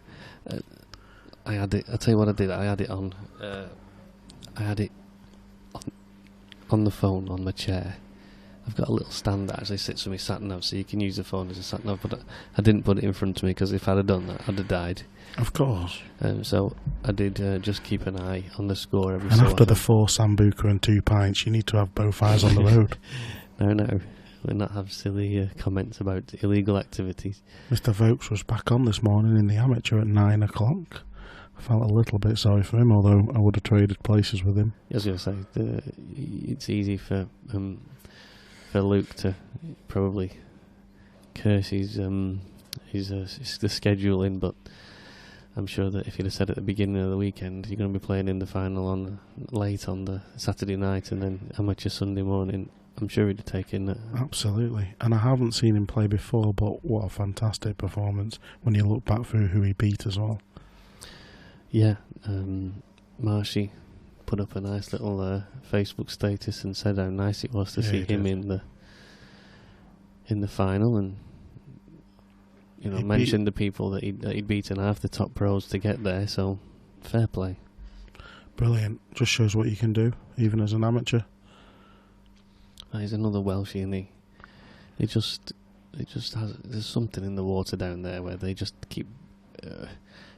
I had it. I'll tell you what I did. I had it on. I had it on the phone on my chair. I've got a little stand that actually sits with me sat nav, so you can use the phone as a sat nav. But I didn't put it in front of me because if I'd have done that, I'd have died. Of course. So I did just keep an eye on the score every. And so after often. the 4 Sambuca and 2 pints, you need to have both eyes on the road. No, we'll not have silly comments about illegal activities. Mr. Vokes was back on this morning in the amateur at 9 o'clock. I felt a little bit sorry for him, although I would have traded places with him. I was going to say, it's easy for Luke to probably curse his the scheduling, but I'm sure that if he'd have said at the beginning of the weekend you're going to be playing in the final late on the Saturday night and then amateur Sunday morning, I'm sure he'd have taken that. Absolutely. And I haven't seen him play before, but what a fantastic performance when you look back through who he beat as well. Yeah, Marshy put up a nice little Facebook status and said how nice it was to see him in the final, and mentioned the people that he'd beaten half the top pros to get there. So fair play. Brilliant. Just shows what you can do, even as an amateur. He's another Welshie, and it just has. There's something in the water down there where they just keep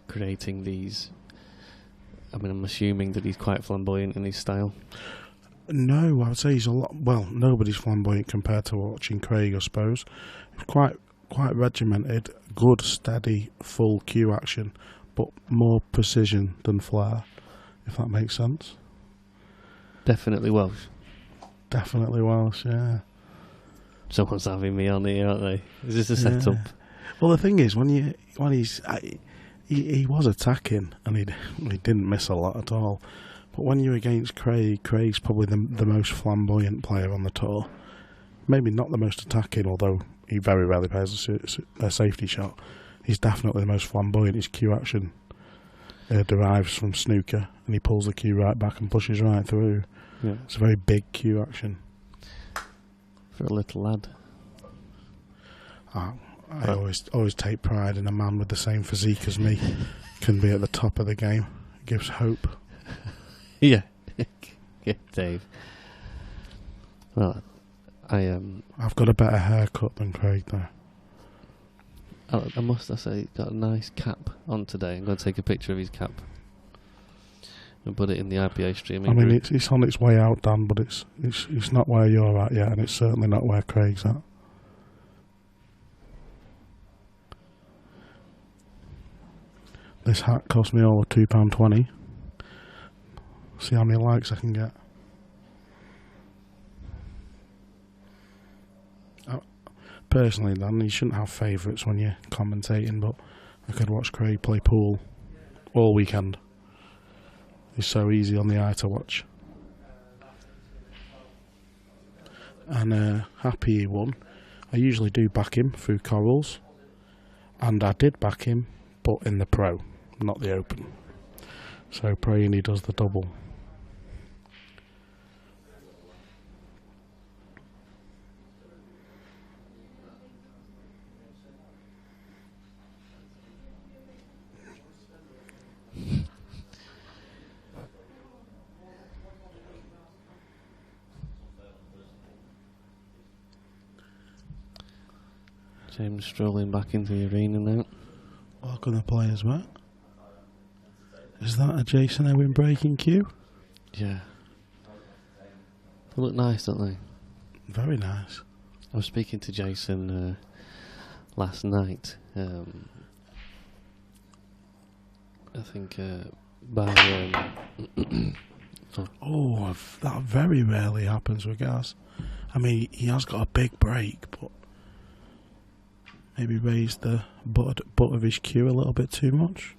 creating these. I mean, I'm assuming that he's quite flamboyant in his style. No, I would say he's a lot. Well, nobody's flamboyant compared to watching Craig, I suppose. He's quite regimented, good, steady, full cue action, but more precision than flair, if that makes sense. Definitely Welsh. Definitely Welsh, yeah. Someone's having me on here, aren't they? Is this a setup? Well, the thing is, when he was attacking, and he didn't miss a lot at all. But when you're against Craig's probably the most flamboyant player on the tour. Maybe not the most attacking, although he very rarely plays a safety shot. He's definitely the most flamboyant. His cue action derives from snooker, and he pulls the cue right back and pushes right through. Yeah. It's a very big cue action. For a little lad. I always take pride in a man with the same physique as me can be at the top of the game. It gives hope. Yeah. Yeah, Dave. Well, I've got a better haircut than Craig, though. I must say, he's got a nice cap on today. I'm going to take a picture of his cap and put it in the IPA streaming. I mean, group. it's on its way out, Dan, but it's not where you're at yet, and it's certainly not where Craig's at. This hat cost me all of £2.20. See how many likes I can get. Personally, Dan, you shouldn't have favourites when you're commentating, but I could watch Craig play pool all weekend. He's so easy on the eye to watch. And happy he won. I usually do back him through Corals, and I did back him, but in the Pro, not the Open. So praying he does the double. James strolling back into the arena now. Welcome the players, mate. Is that a Jason Owen breaking cue? Yeah. They look nice, don't they? Very nice. I was speaking to Jason last night. I think by that very rarely happens with Gaz. I mean, he has got a big break, but maybe raised the butt of his cue a little bit too much.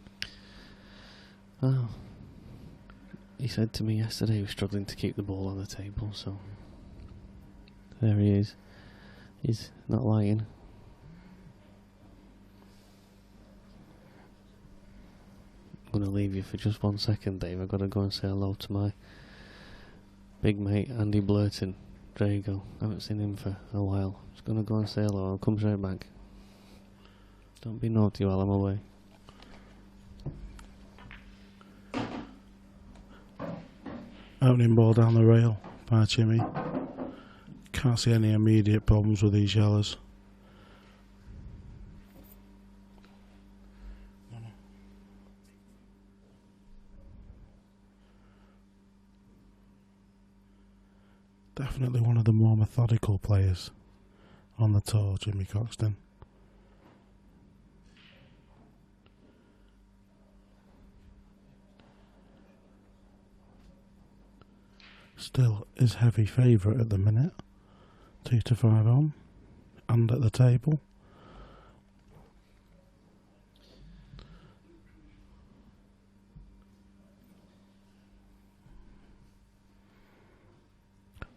Oh, he said to me yesterday he was struggling to keep the ball on the table, so there he is. He's not lying. I'm going to leave you for just 1 second, Dave. I've got to go and say hello to my big mate Andy Blurton. There you go. I haven't seen him for a while. Just going to go and say hello. I'll come straight back. Don't be naughty while I'm away. Opening ball down the rail by Jimmy. Can't see any immediate problems with these yellows. Definitely one of the more methodical players on the tour, Jimmy Coxton. Still is heavy favourite at the minute. 2-5 on, and at the table.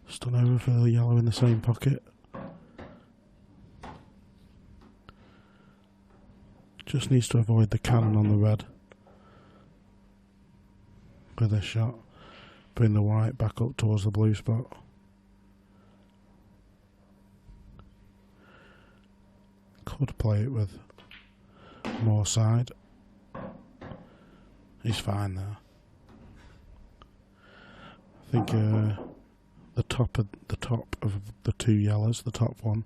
Stun over for the yellow in the same pocket. Just needs to avoid the cannon on the red with this shot. Bring the white back up towards the blue spot. Could play it with more side. He's fine there. I think the top of the two yellows, the top one,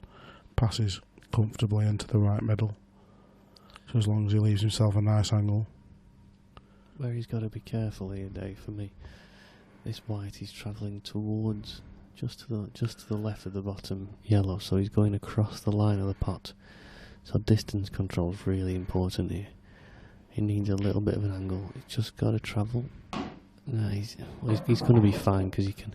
passes comfortably into the right middle. So as long as he leaves himself a nice angle. Where he's got to be careful here, Dave, for me. This white is travelling towards just to the left of the bottom yellow, so he's going across the line of the pot. So distance control is really important here. He needs a little bit of an angle. He's just got to travel. No, he's going to be fine because he can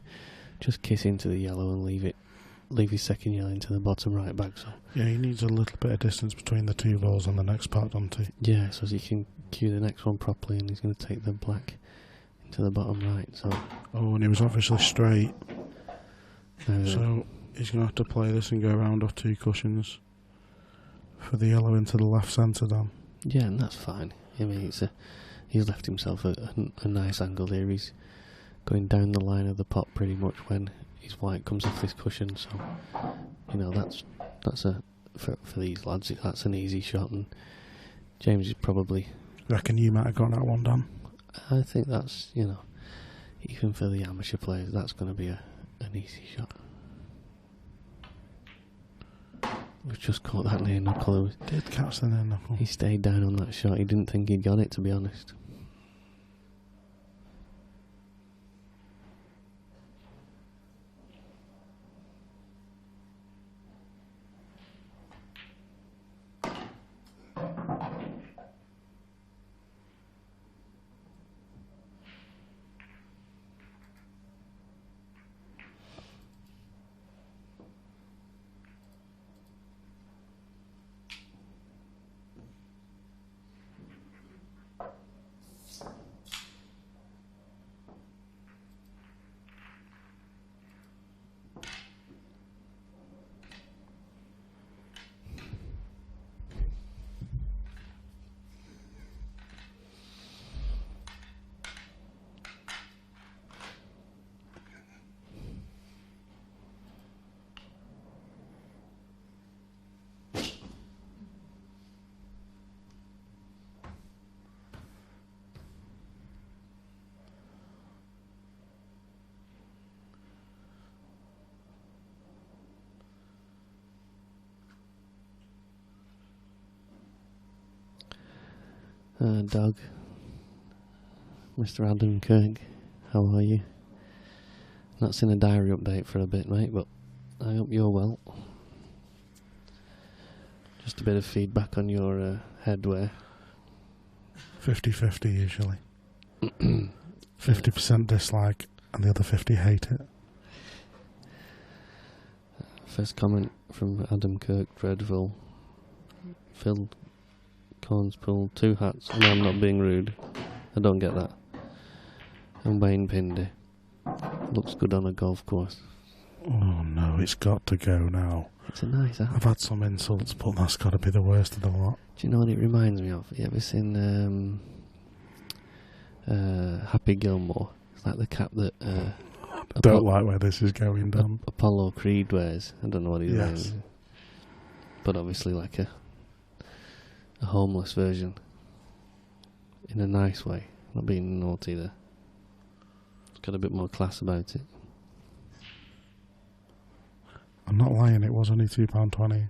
just kiss into the yellow and leave his second yellow into the bottom right back. So yeah, he needs a little bit of distance between the two balls on the next part, doesn't he? Yeah, so he can cue the next one properly, and he's going to take the black into the bottom right. So and he was obviously straight. So he's going to have to play this and go around off two cushions for the yellow into the left centre, Dan. Yeah, and that's fine. I mean, he's left himself a nice angle there. He's going down the line of the pot pretty much when his white comes off this cushion. So that's for these lads, that's an easy shot. And James is probably. Reckon you might have got that one, Dan? I think that's, even for the amateur players, that's going to be an easy shot. We've just caught that near knuckle. Did catch the near knuckle. He stayed down on that shot. He didn't think he'd got it, to be honest. Doug, Mr. Adam Kirk, how are you? That's in a diary update for a bit, mate, but I hope you're well. Just a bit of feedback on your headwear. 50-50 usually. 50% dislike and the other 50 hate it. First comment from Adam Kirk, Dreadful. Phil Cornspool, 2 hats. No, I'm not being rude. I don't get that. And Wayne Pindy. Looks good on a golf course. Oh no, it's got to go now. It's a nice hat. I've had some insults, but that's got to be the worst of the lot. Do you know what it reminds me of? You ever seen Happy Gilmore? It's like the cap that Don't like where this is going, Dan. Apollo Creed wears. I don't know what he's wearing. Yes. But obviously like a homeless version. In a nice way. Not being naughty there. It's got a bit more class about it. I'm not lying, it was only £2.20.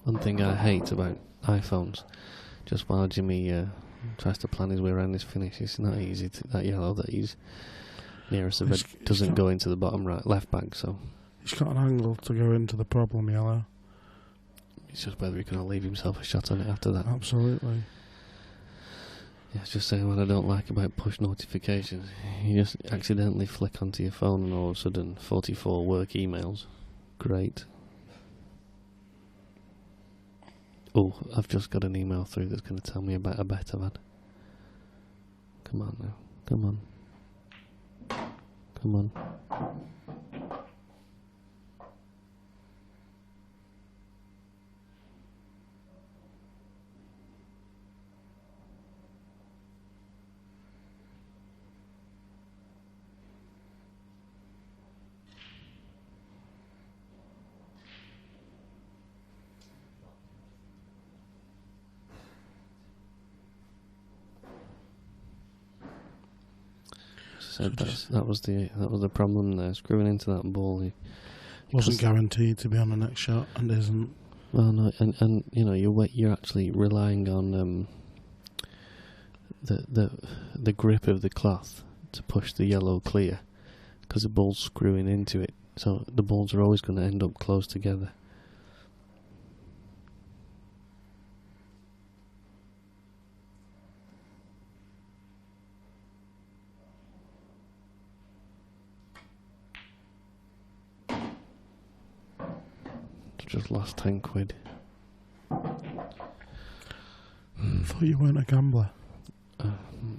One thing I hate about iPhones, just while Jimmy tries to plan his way around this finish, it's not easy to, that yellow that he's nearest the red doesn't go into the bottom right left bag, so He's got an angle to go into the problem yellow. it's just whether he can leave himself a shot on it after that. Absolutely. Yeah, it's just saying what I don't like about push notifications. You just accidentally flick onto your phone and all of a sudden 44 work emails. Great. Oh, I've just got an email through that's going to tell me about a bet I've had. Come on now. Come on. Come on. Said that was the problem there. Screwing into that ball, he Wasn't guaranteed to be on the next shot, and isn't. Well, no, and you know you're actually relying on the grip of the cloth to push the yellow clear, because the ball's screwing into it. So the balls are always going to end up close together. Just lost 10 quid. Thought you weren't a gambler.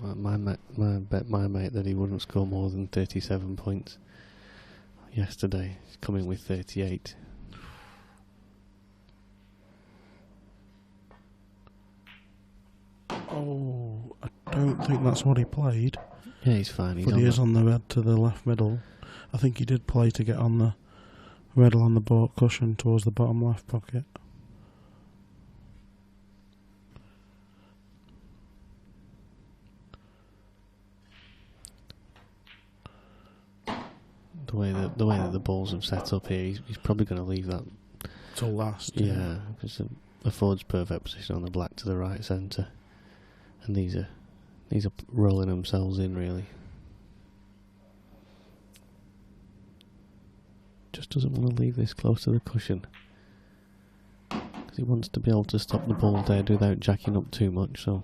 My mate that he wouldn't score more than 37 points yesterday. He's coming with 38. Oh, I don't think that's what he played. Yeah, he's fine. But he is on the red to the left middle. I think he did play to get on the red on the board cushion towards the bottom left pocket. The way that the balls have set up here, he's probably going to leave that till last. Yeah, because it affords perfect position on the black to the right centre, and these are rolling themselves in really. Just doesn't want to leave this close to the cushion because he wants to be able to stop the ball dead without jacking up too much. So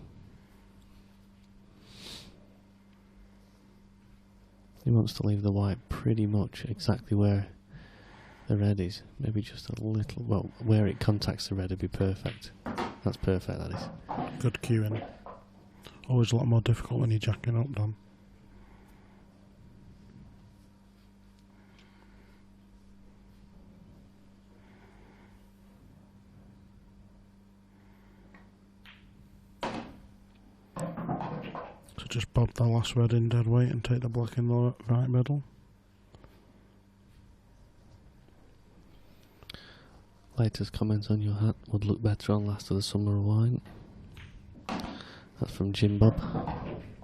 he wants to leave the white pretty much exactly where the red is. Maybe just a little, well, where it contacts the red would be perfect. That's perfect, that is. Good cueing. Always a lot more difficult when you're jacking up, Dan. So just bob the last red in dead weight and take the black in the right middle. Latest comments on your hat would look better on last of the summer wine. That's from Jim Bob.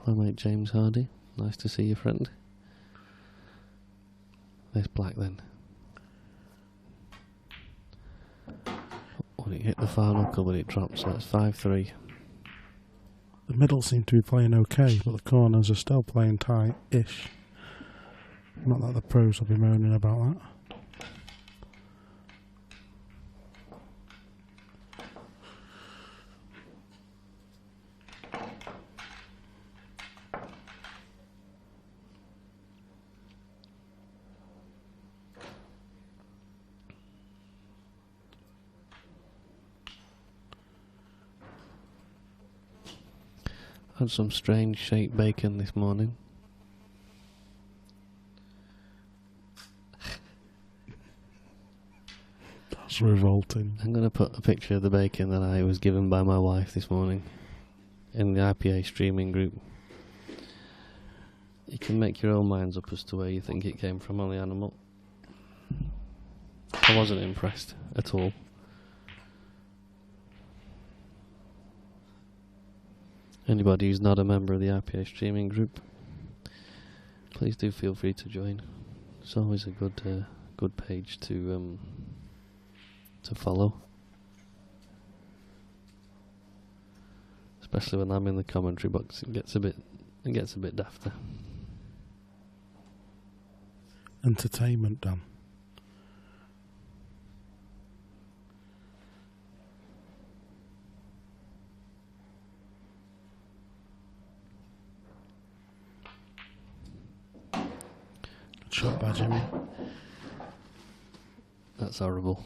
My mate James Hardy. Nice to see you, friend. This black then. hit the far knuckle, but it dropped, so that's 5-3. The middle seemed to be playing okay, but the corners are still playing tight-ish. Not that the pros will be moaning about that. Had some strange shaped bacon this morning. That's revolting. I'm going to put a picture of the bacon that I was given by my wife this morning in the IPA streaming group. You can make your own minds up as to where you think it came from on the animal. I wasn't impressed at all. Anybody who's not a member of the IPA streaming group, please do feel free to join. It's always a good page to follow, especially when I'm in the commentary box. It gets a bit dafter. Entertainment, Dan. Shot by Jimmy. That's horrible.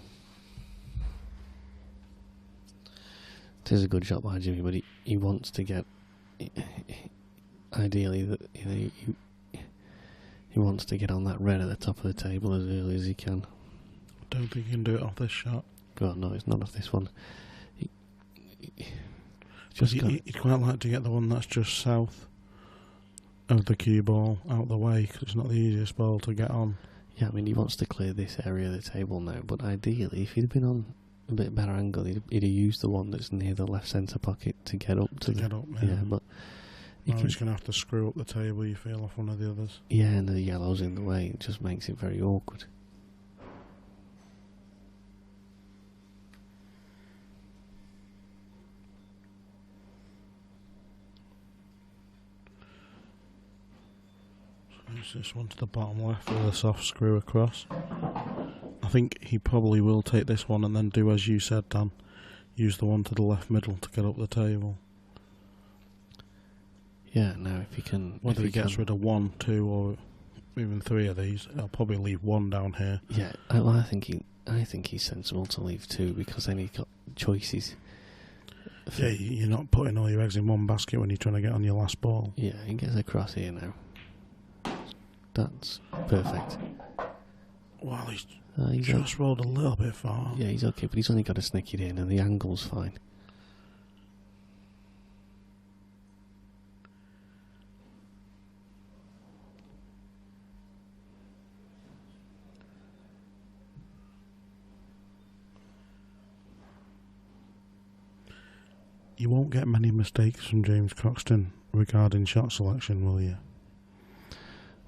It is a good shot by Jimmy, but he wants to get. Ideally, that he wants to get on that red at the top of the table as early as he can. Don't think he can do it off this shot. God, no, it's not off this one. He'd quite like to get the one that's just south of the cue ball out the way, because it's not the easiest ball to get on. Yeah, I mean, he wants to clear this area of the table now, but ideally, if he'd been on a bit better angle, he'd have used the one that's near the left centre pocket to get up to get up, yeah, but he's going to have to screw up the table, you feel, off one of the others. Yeah, and the yellow's in the way. It just makes it very awkward. It's this one to the bottom left with a soft screw across. I think he probably will take this one and then do as you said, Dan. Use the one to the left middle to get up the table. Yeah, now if he can... Whether he gets rid of 1, 2 or even 3 of these, I'll probably leave 1 down here. Yeah, I think he's sensible to leave 2, because then he's got choices. Yeah, you're not putting all your eggs in one basket when you're trying to get on your last ball. Yeah, he gets across here now. That's perfect. Well, he's just rolled a little bit far. Yeah, he's okay, but he's only got to sneak it in, and the angle's fine. You won't get many mistakes from James Croxton regarding shot selection, will you?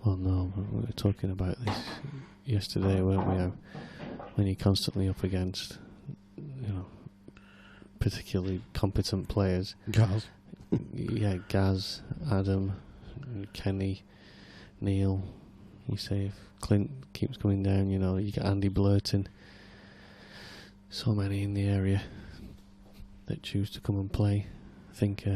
Well, no, we were talking about this yesterday, weren't we? When you're constantly up against, particularly competent players. Gaz. Yeah, Gaz, Adam, Kenny, Neil. You say if Clint keeps coming down, you get Andy Blurton. So many in the area that choose to come and play. I think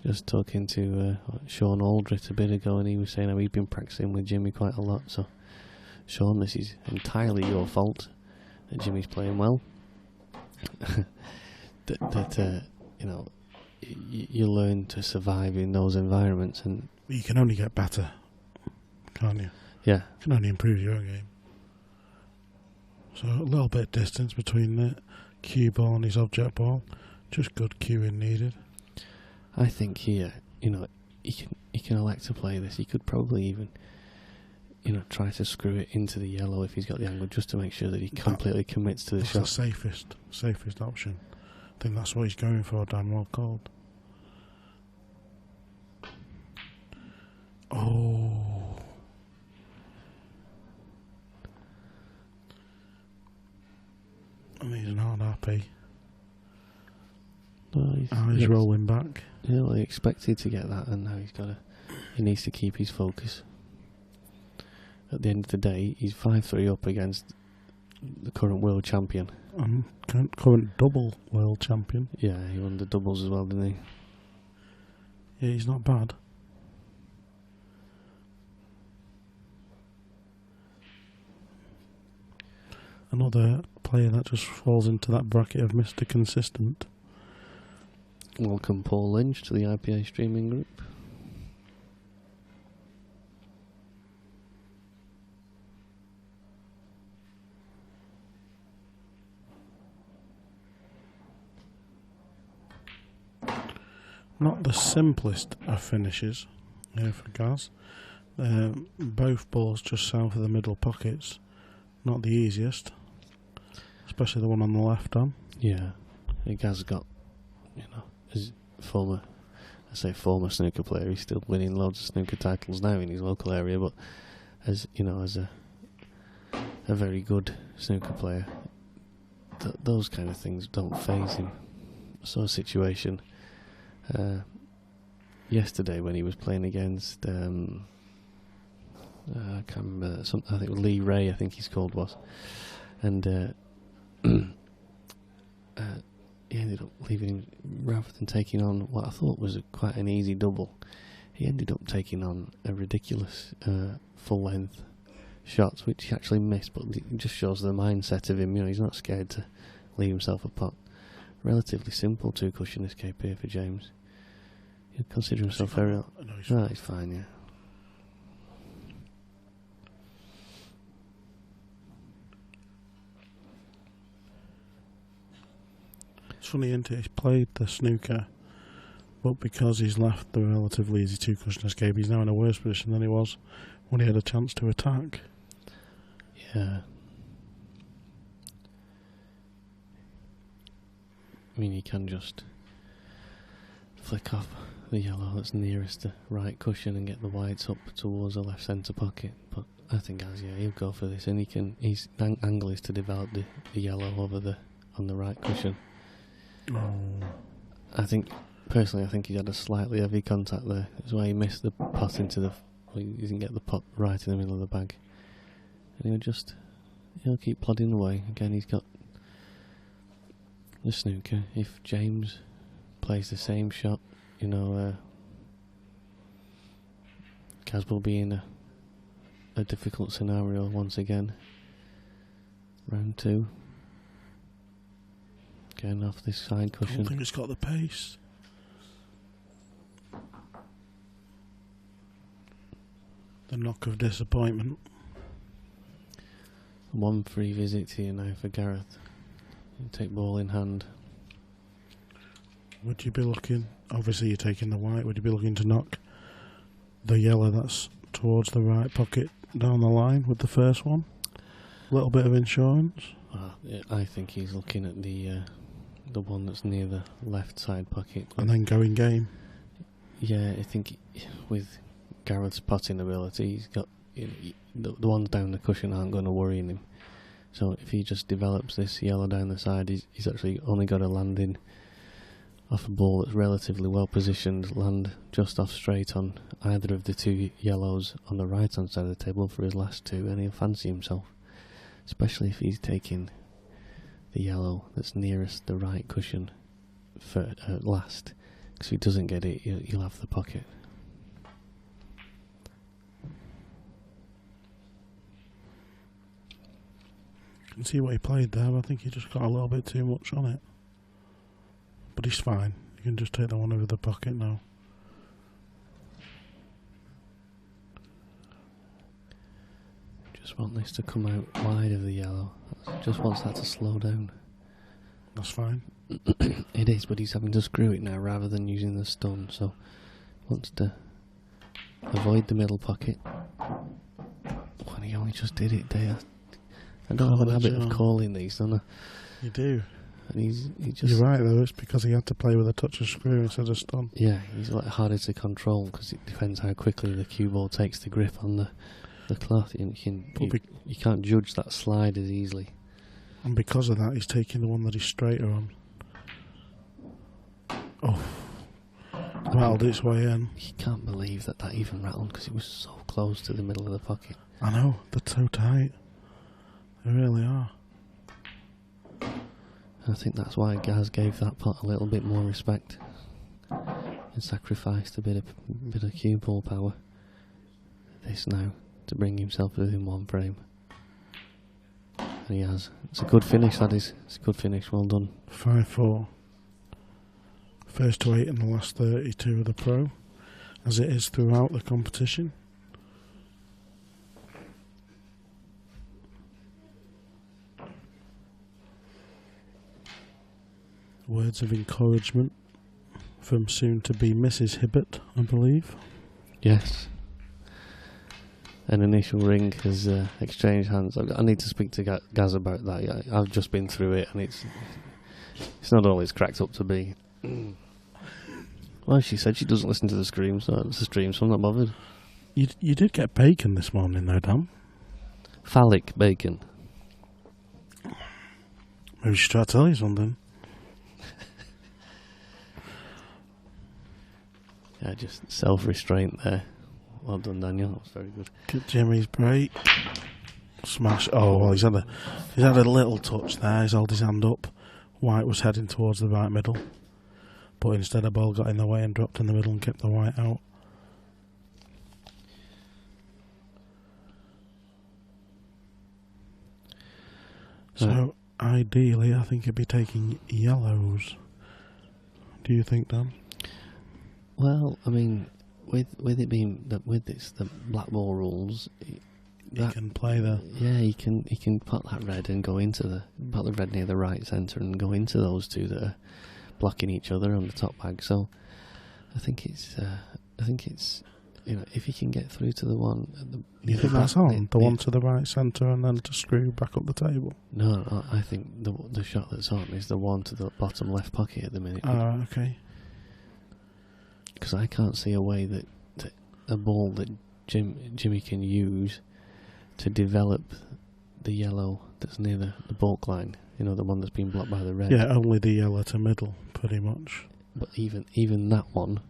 just talking to Sean Aldrich a bit ago, and he was saying how he'd been practicing with Jimmy quite a lot. So, Sean, this is entirely your fault that Jimmy's playing well. You learn to survive in those environments, and you can only get better, can't you? Yeah, you can only improve your game. So a little bit of distance between the cue ball and his object ball, just good cueing needed. I think here, he can elect to play this. He could probably even, try to screw it into the yellow if he's got the angle, just to make sure that he completely commits to the shot. That's the safest option. I think that's what he's going for. Damn well called. Oh. And he's an hard RP. he's rolling back. Yeah, well, he expected to get that, and now he needs to keep his focus. At the end of the day, he's 5-3 up against the current world champion. Current double world champion. Yeah, he won the doubles as well, didn't he? Yeah, he's not bad. Another player that just falls into that bracket of Mr. Consistent. Welcome Paul Lynch to the IPA streaming group. Not the simplest of finishes here for Gaz. Both balls just south of the middle pockets. Not the easiest. Especially the one on the left arm. Yeah. Gaz got, as former snooker player, he's still winning loads of snooker titles now in his local area, but as a very good snooker player, those kind of things don't faze him. I saw a situation yesterday when he was playing against I can't remember, I think it was Lee Ray, I think his called was, and he ended up leaving him, rather than taking on what I thought was quite an easy double, he ended up taking on a ridiculous full length shots, which he actually missed, but it just shows the mindset of him. He's not scared to leave himself a pot. Relatively simple 2-cushion escape here for James. He'd consider himself very... No, he's fine, yeah. It's funny, isn't it? He's played the snooker, but because he's left the relatively easy 2-cushion escape, he's now in a worse position than he was when he had a chance to attack. Yeah. I mean, he can just flick off the yellow that's nearest the right cushion and get the whites up towards the left centre pocket. But I think he'll go for this, and his angle is to develop the yellow on the right cushion. I think he had a slightly heavy contact there. That's why he missed the pot he didn't get the pot right in the middle of the bag. And he'll keep plodding away. Again, he's got the snooker. If James plays the same shot, Kaz will be in a difficult scenario once again. Round 2. Getting off this side cushion. I don't think it's got the pace. The knock of disappointment. 1 free visit here now for Gareth. He'll take ball in hand. Would you be looking, obviously you're taking the white, would you be looking to knock the yellow that's towards the right pocket down the line with the first one? A little bit of insurance? I think he's looking at the one that's near the left side pocket. And then going game? Yeah, I think with Gareth's potting ability, he's got the ones down the cushion aren't going to worry him. So if he just develops this yellow down the side, he's actually only got to land in off a ball that's relatively well positioned, land just off straight on either of the 2 yellows on the right hand side of the table for his last 2, and he'll fancy himself, especially if he's taking the yellow that's nearest the right cushion for last, because if he doesn't get it, he'll have the pocket. You can see what he played there, but I think he just got a little bit too much on it. But he's fine. You can just take that one over the pocket now. Just want this to come out wide of the yellow. Just wants that to slow down. That's fine. It is, but he's having to screw it now rather than using the stun, so wants to avoid the middle pocket. When he only just did it there. I don't have a habit of calling these, don't I? You do. And he just... You're right though, it's because he had to play with a touch of screw instead of stun. Yeah, he's a lot harder to control because it depends how quickly the cue ball takes the grip on the cloth. You can't judge that slide as easily. And because of that, he's taking the one that he's straighter on. Oh, rattled its way in. You can't believe that even rattled because it was so close to the middle of the pocket. I know, they're so tight. They really are. I think that's why Gaz gave that pot a little bit more respect and sacrificed a bit of cue ball power. This now to bring himself within one frame. And he has. It's a good finish, that is. It's a good finish, well done. 5-4. First to 8 in the last 32 of the Pro, as it is throughout the competition. Words of encouragement from soon-to-be Mrs. Hibbert, I believe. Yes. An initial ring has exchanged hands. I need to speak to Gaz about that. I've just been through it, and it's not all it's cracked up to be. Well, she said she doesn't listen to the streams, so I'm not bothered. You did get bacon this morning, though, Dan. Phallic bacon. Maybe she tried to tell you something. Yeah, just self-restraint there. Well done, Daniel. That was very good. Good Jimmy's break. Smash. Oh, well, he's had a little touch there. He's held his hand up. White was heading towards the right middle. But instead a ball got in the way and dropped in the middle and kept the white out. So, ideally, I think he'd be taking yellows. Do you think, Dan? Well, I mean, with it being with the Blackball rules, He can play the... Yeah, he can put that red and go into put the red near the right centre and go into those two that are blocking each other on the top bag. So I think it's if he can get through to the one. You think that's on? The one to the right centre and then to screw back up the table? No, I think the shot that's on is the one to the bottom left pocket at the minute. Ah, okay. Because I can't see a way that a ball that Jimmy can use to develop the yellow that's near the bulk line. You know, the one that's been blocked by the red. Yeah, only the yellow to middle, pretty much. But even that one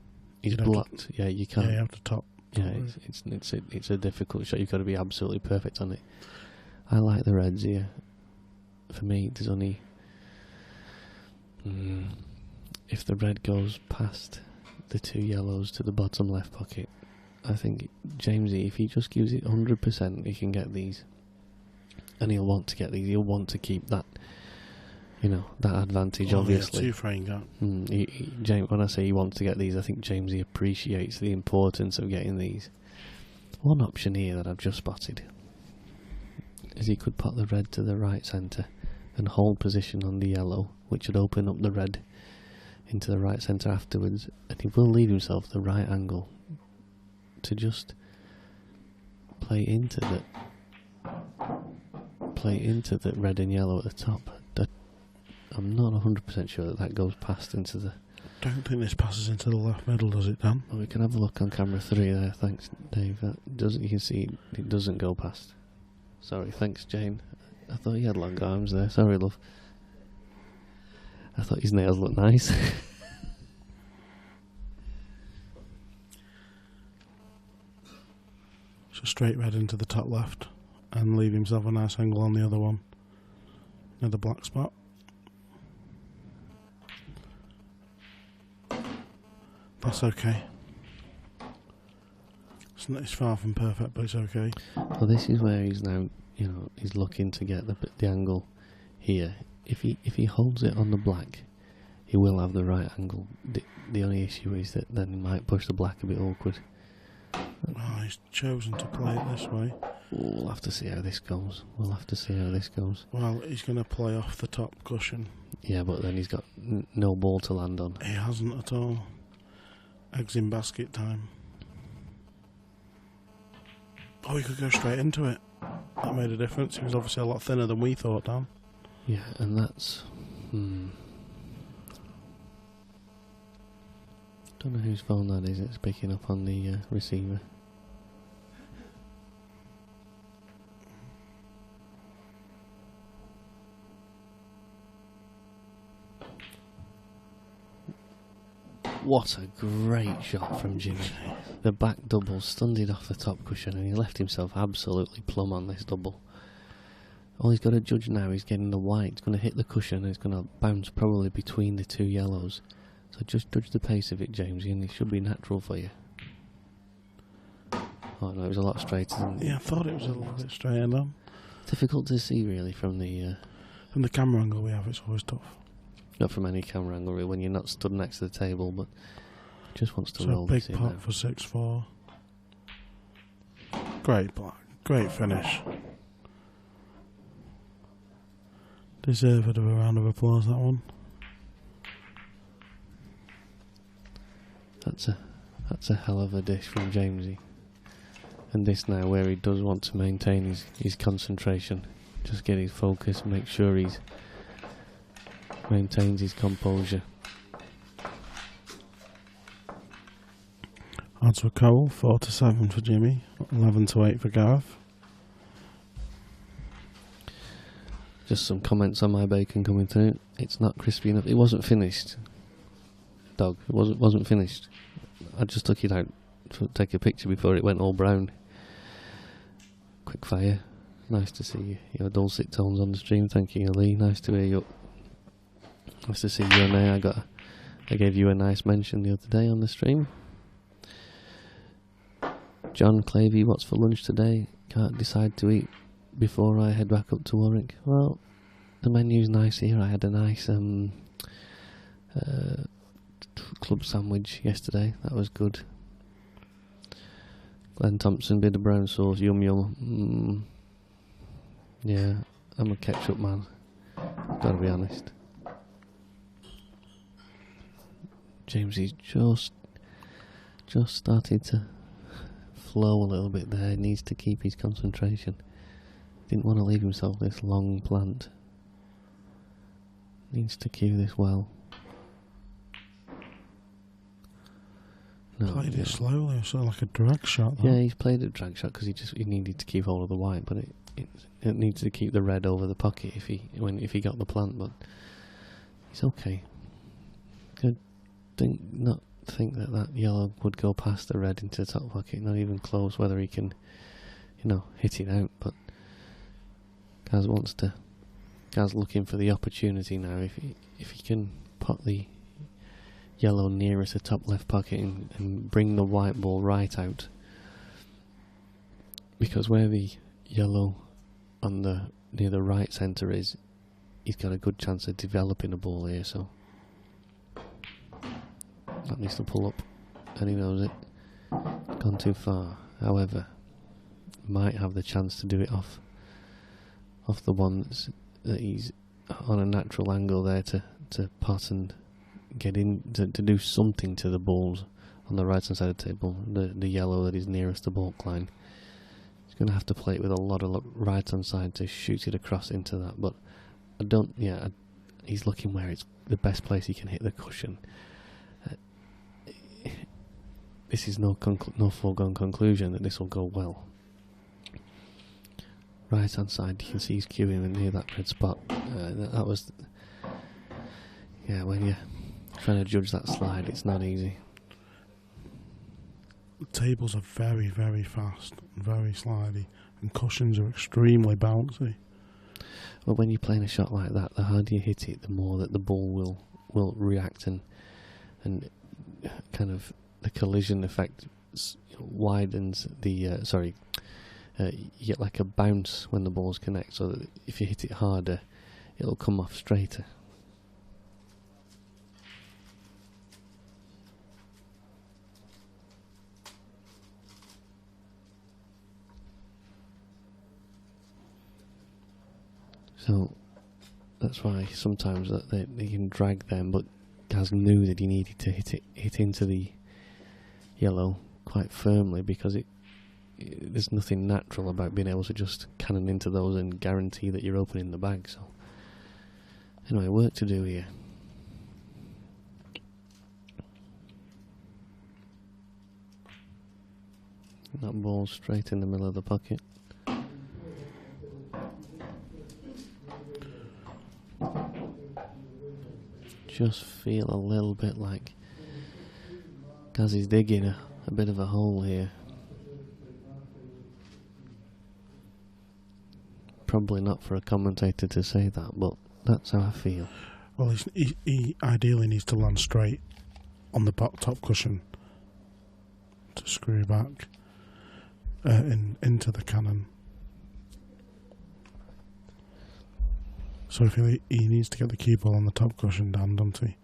is blocked. Yeah, you can't. Yeah, you have to top. Yeah, it's a difficult shot. You've got to be absolutely perfect on it. I like the reds here. For me, there's only if the red goes past the two yellows to the bottom left pocket, I think Jamesy, if he just gives it 100%, he can get these, and he'll want to get these. He'll want to keep that, that advantage. Obviously, yeah, 2 frame gap. When I say he wants to get these, I think Jamesy appreciates the importance of getting these. One option here that I've just spotted is he could put the red to the right centre and hold position on the yellow, which would open up the red into the right centre afterwards, and he will leave himself the right angle to just play into the red and yellow at the top. I'm not 100% sure that goes past into the... Don't think this passes into the left middle, does it, Dan? Well, we can have a look on camera 3 there. Thanks, Dave. You can see it doesn't go past. Sorry, thanks, Jane. I thought he had long arms there. Sorry, love. I thought his nails looked nice. So straight red into the top left and leave himself a nice angle on the other one. Another black spot. That's okay. It's far from perfect, but it's okay. Well, this is where he's now, he's looking to get the angle here. If he holds it on the black, he will have the right angle. The only issue is that then he might push the black a bit awkward. Oh, he's chosen to play it this way. We'll have to see how this goes. Well, he's going to play off the top cushion. Yeah, but then he's got no ball to land on. He hasn't at all. Eggs in basket time. Oh, he could go straight into it. That made a difference. He was obviously a lot thinner than we thought, Dan. Yeah, and that's... Don't know whose phone that is. It's picking up on the receiver. What a great shot from Jimmy. The back double stunned it off the top cushion and he left himself absolutely plumb on this double. All he's got to judge now is getting the white. It's going to hit the cushion and it's going to bounce probably between the two yellows. So just judge the pace of it, Jamesy, and it should be natural for you. Oh no, it was a lot straighter than... Yeah, I thought it was a little bit straighter though. Difficult to see really from the... From the camera angle we have, it's always tough. Not from any camera angle really, when you're not stood next to the table, but just wants to roll big this in pot now. for 6-4. Great black, great finish. Deserved of a round of applause, that one. That's a hell of a dish from Jamesy. And this now where he does want to maintain his concentration. Just get his focus, make sure he's maintains his composure. On to a Cole, 4-7 for Jimmy, 11-8 for Gareth. Just some comments on my bacon coming through. It's not crispy enough. It wasn't finished. Dog, it wasn't finished. I just took it out to take a picture before it went all brown. Quick fire. Nice to see your dulcet tones on the stream. Thank you, Lee. Nice to hear you. Nice to see you and I gave you a nice mention the other day on the stream. John Clavey, what's for lunch today? Can't decide to eat before I head back up to Warwick. Well, the menu's nice here. I had a nice club sandwich yesterday. That was good. Glenn Thompson, bit of brown sauce, yum yum. Yeah, I'm a ketchup man. Gotta be honest. Jamesy's just started to flow a little bit there. He needs to keep his concentration. Didn't want to leave himself this long plant. Needs to cue this well. No, Played it slowly, sort of like a drag shot. Though. Yeah, he's played a drag shot because he needed to keep hold of the white, but it needs to keep the red over the pocket if he got the plant. But he's okay. Not think that yellow would go past the red into the top pocket. Not even close. Whether he can, hit it out. But Gaz looking for the opportunity now. If he can pot the yellow nearest the top left pocket and bring the white ball right out, because where the yellow on near the right centre is, he's got a good chance of developing a ball here. So that needs to pull up, and he knows it. Gone too far. However, might have the chance to do it off the one that he's on a natural angle there to pot and get in to do something to the balls on the right hand side of the table. The yellow that is nearest the balk line. He's going to have to play it with a lot of right hand side to shoot it across into that. But he's looking where it's the best place he can hit the cushion. This is no foregone conclusion that this will go well. Right hand side, you can see he's queuing in near that red spot. That was, when you're trying to judge that slide, it's not easy. The tables are very, very fast, very slidey, and cushions are extremely bouncy. Well, when you're playing a shot like that, the harder you hit it, the more that the ball will react and kind of the collision effect widens the you get like a bounce when the balls connect, so that if you hit it harder, it'll come off straighter. So that's why sometimes that they can drag them, but Gaz knew that he needed to hit into the yellow quite firmly, because there's nothing natural about being able to just cannon into those and guarantee that you're opening the bag. So anyway, work to do here. That ball's straight in the middle of the pocket. Just feel a little bit like Gaz is digging a bit of a hole here. Probably not for a commentator to say that, but that's how I feel. Well, he ideally needs to land straight on the top cushion to screw back into the cannon. So if he needs to get the cue ball on the top cushion down, doesn't he?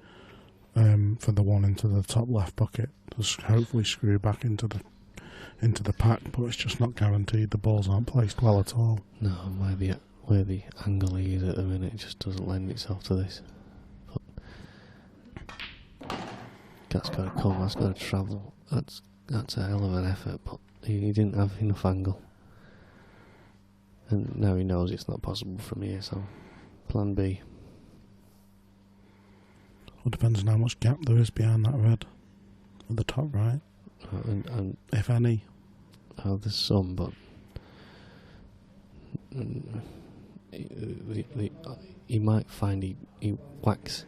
For the one into the top left bucket, just hopefully screw back into the pack, but it's just not guaranteed. The balls aren't placed well at all. No, where the angle he is at the minute, it just doesn't lend itself to this. But that's got to come. That's got to travel. That's a hell of an effort, but he didn't have enough angle, and now he knows it's not possible from here. So, plan B. Well, depends on how much gap there is behind that red at the top right, and if any. There's some, but he might find he whacks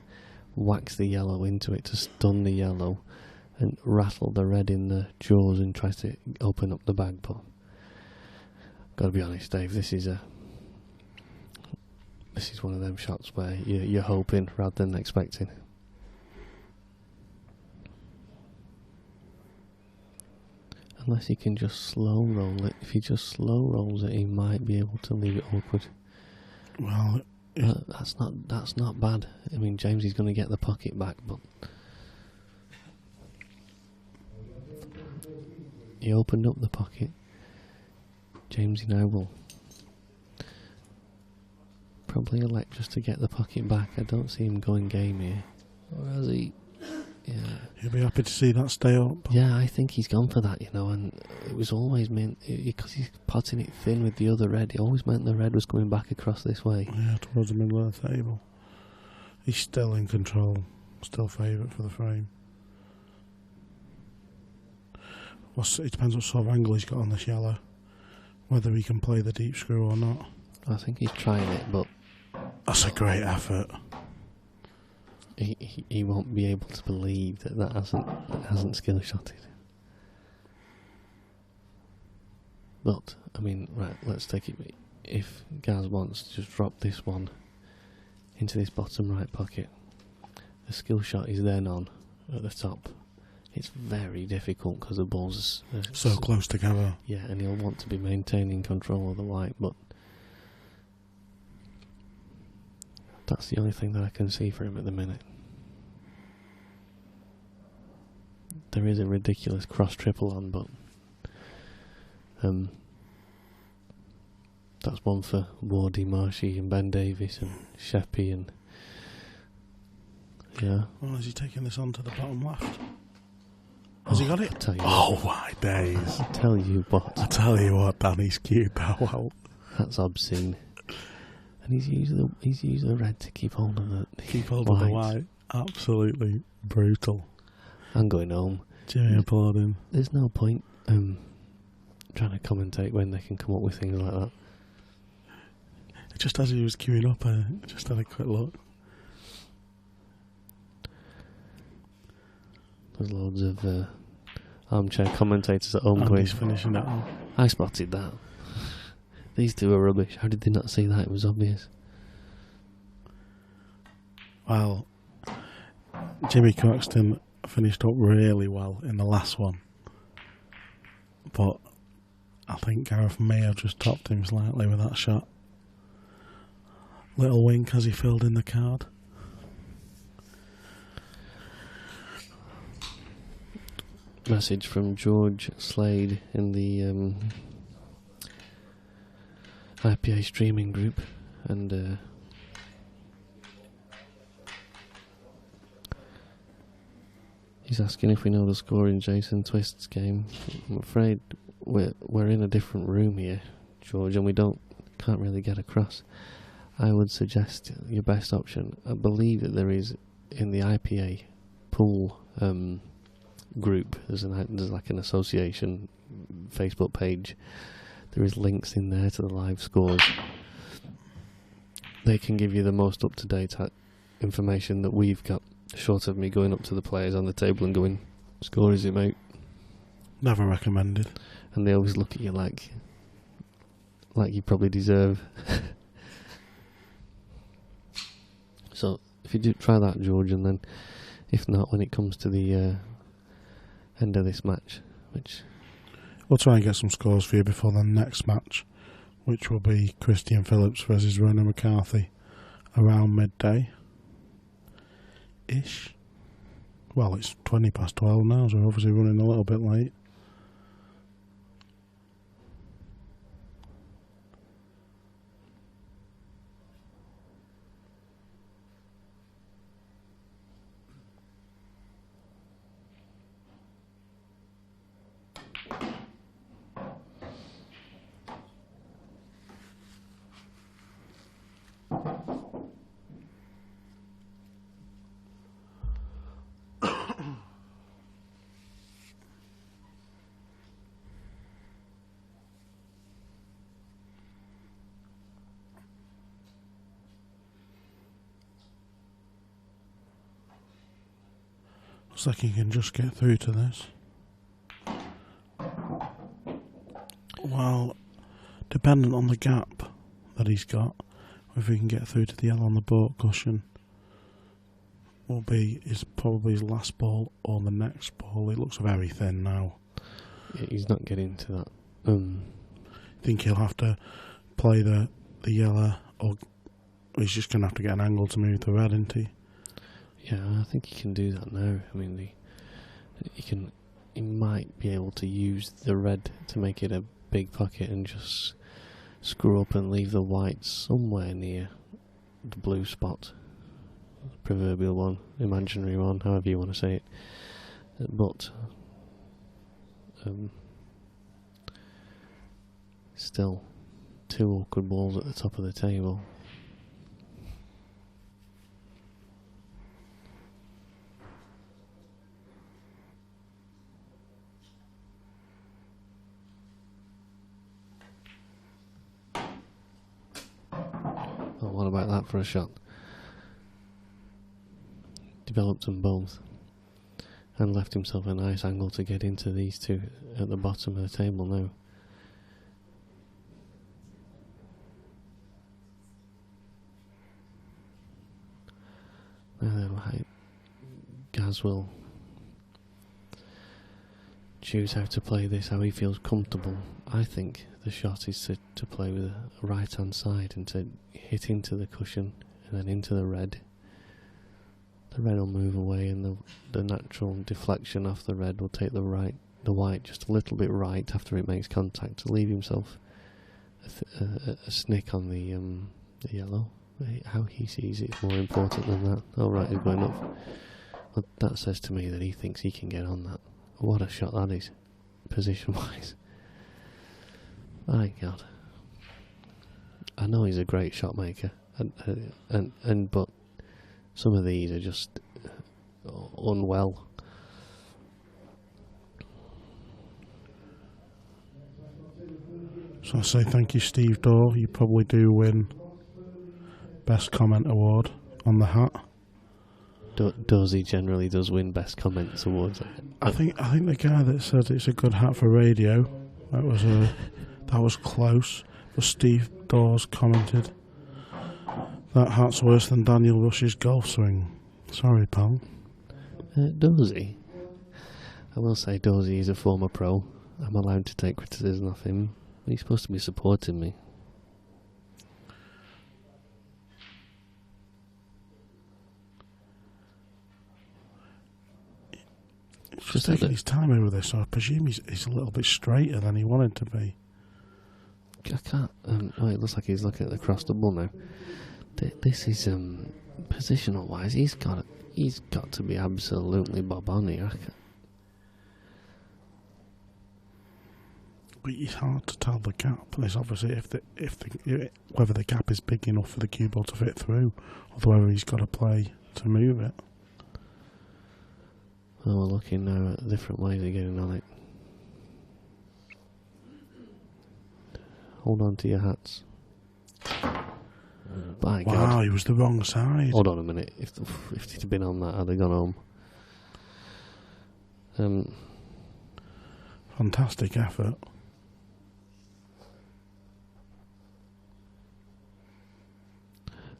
the yellow into it to stun the yellow and rattle the red in the jaws and tries to open up the bag. But gotta be honest, Dave, this is one of them shots where you're hoping rather than expecting. Unless he can just slow roll it. If he just slow rolls it, he might be able to leave it awkward. Well, that's not bad. I mean, James is going to get the pocket back, but he opened up the pocket. James now will probably elect just to get the pocket back. I don't see him going game here. Or has he? Yeah. He'll be happy to see that stay up. Yeah, I think he's gone for that, and it was always meant, because he's potting it thin with the other red, it always meant the red was coming back across this way. Yeah, towards the middle of the table. He's still in control, still favourite for the frame. It depends what sort of angle he's got on this yellow, whether he can play the deep screw or not. I think he's trying it, but that's a great effort. He won't be able to believe that hasn't skill shotted. But I mean, right, let's take it. If Gaz wants to just drop this one into this bottom right pocket, the skill shot is then on at the top. It's very difficult because the balls are so close together. Yeah, and he'll want to be maintaining control of the white, but that's the only thing that I can see for him at the minute. There is a ridiculous cross triple on, but that's one for Wardy, Marshy and Ben Davis and Sheppy and yeah. Well, is he taking this on to the bottom left? Has he got it? Oh my days. I tell you what, Danny's cute that well. That's obscene. And he's used the red to keep hold of the white. Absolutely brutal. I'm going home. Jimmy applauding. There's no point trying to commentate when they can come up with things like that. Just as he was queuing up, I just had a quick look. There's loads of armchair commentators at home going. He's finishing it off. I spotted that. These two are rubbish. How did they not see that? It was obvious. Well, Jimmy Croxton finished up really well in the last one, but I think Gareth may have just topped him slightly with that shot. Little wink as he filled in the card. Message from George Slade in the IPA streaming group, and he's asking if we know the score in Jason Twist's game. I'm afraid we're in a different room here, George, and we can't really get across. I would suggest your best option. I believe that there is in the IPA pool group. There's like an association Facebook page. There is links in there to the live scores. They can give you the most up-to-date information that we've got, short of me going up to the players on the table and going, score is it, mate? Never recommended. And they always look at you like you probably deserve. So if you do try that, George, and then if not, when it comes to the end of this match, which we'll try and get some scores for you before the next match, which will be Christian Phillips versus Ronan McCarthy around midday ish. Well, it's 12 now, so we're obviously running a little bit late. Looks like he can just get through to this. Well, dependent on the gap that he's got, if he can get through to the L on the boat cushion, will be probably his last ball or the next ball. It looks very thin now. Yeah, he's not getting to that. I think he'll have to play the yellow, or he's just going to have to get an angle to move the red, isn't he? Yeah, I think he can do that now. I mean, he might be able to use the red to make it a big pocket and just screw up and leave the white somewhere near the blue spot. Proverbial one, imaginary one, however you want to say it. But still, 2 awkward balls at the top of the table. Oh, what about that for a shot? Developed them both and left himself a nice angle to get into these two at the bottom of the table now. Gaz will choose how to play this, how he feels comfortable. I think the shot is to play with a right hand side and to hit into the cushion and then into the red. The red will move away and the natural deflection off the red will take the white just a little bit right after it makes contact to leave himself a snick on the yellow. How he sees it is more important than that. Oh right, he's going up. Well, that says to me that he thinks he can get on that. What a shot that is, position wise. My God. I know he's a great shot maker, and but some of these are just unwell. So I say thank you, Steve Daw. You probably do win Best Comment Award on the hat. Dozy generally does win Best Comments Awards. I think the guy that said it's a good hat for radio, that was close. But Steve Dawes commented that hat's worse than Daniel Rush's golf swing. Sorry, pal. Dozy. I will say Dozy is a former pro. I'm allowed to take criticism off him. He's supposed to be supporting me. He's just taking his time over this, so I presume he's a little bit straighter than he wanted to be. I can't. It looks like he's looking at the cross double now. This is positional wise. He's got to be absolutely bob on here. But it's hard to tell the gap. There's obviously whether the gap is big enough for the cue ball to fit through, or whether he's got to play to move it. Well, we're looking now at different ways of getting on it. Hold on to your hats. By wow, God. He was the wrong side. Hold on a minute. If he'd been on that, I'd have gone home. Fantastic effort.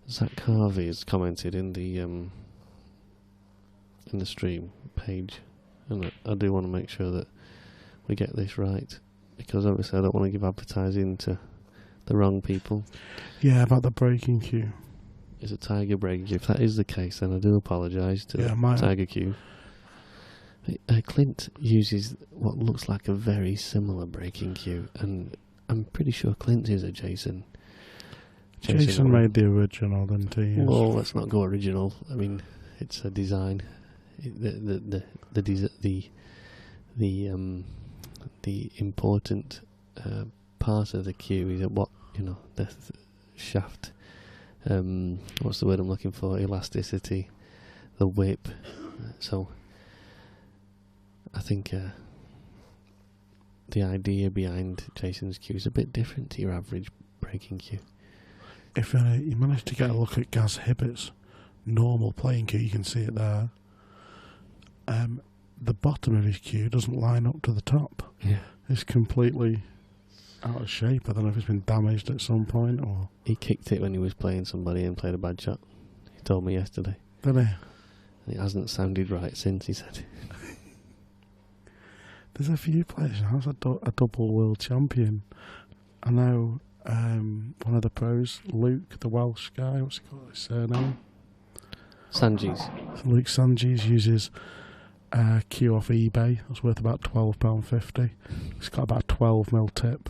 Zach Harvey has commented in the stream page, and I do want to make sure that we get this right, because obviously I don't want to give advertising to the wrong people. Yeah, about the breaking queue. Is a Tiger breaking queue? If that is the case, then I do apologise to the Tiger queue. Clint uses what looks like a very similar breaking queue, and I'm pretty sure Clint is a Jason. Jason made the original, didn't he? Well, let's not go original. I mean, it's a design. The important part of the queue is what the shaft. What's the word I'm looking for? Elasticity, the whip. So I think the idea behind Jason's queue is a bit different to your average breaking queue. If you manage to get a look at Gaz Hibbert's normal playing queue, you can see it there. The bottom of his queue doesn't line up to the top. Yeah. It's completely out of shape. I don't know if it's been damaged at some point or... He kicked it when he was playing somebody and played a bad shot. He told me yesterday. Did he? And it hasn't sounded right since, he said. There's a few players now. There's a double world champion. I know one of the pros, Luke, the Welsh guy, what's he called, his surname? Sanjis. So Luke Sanjis uses a queue off eBay. It's worth about £12.50. It's got about a 12mm tip.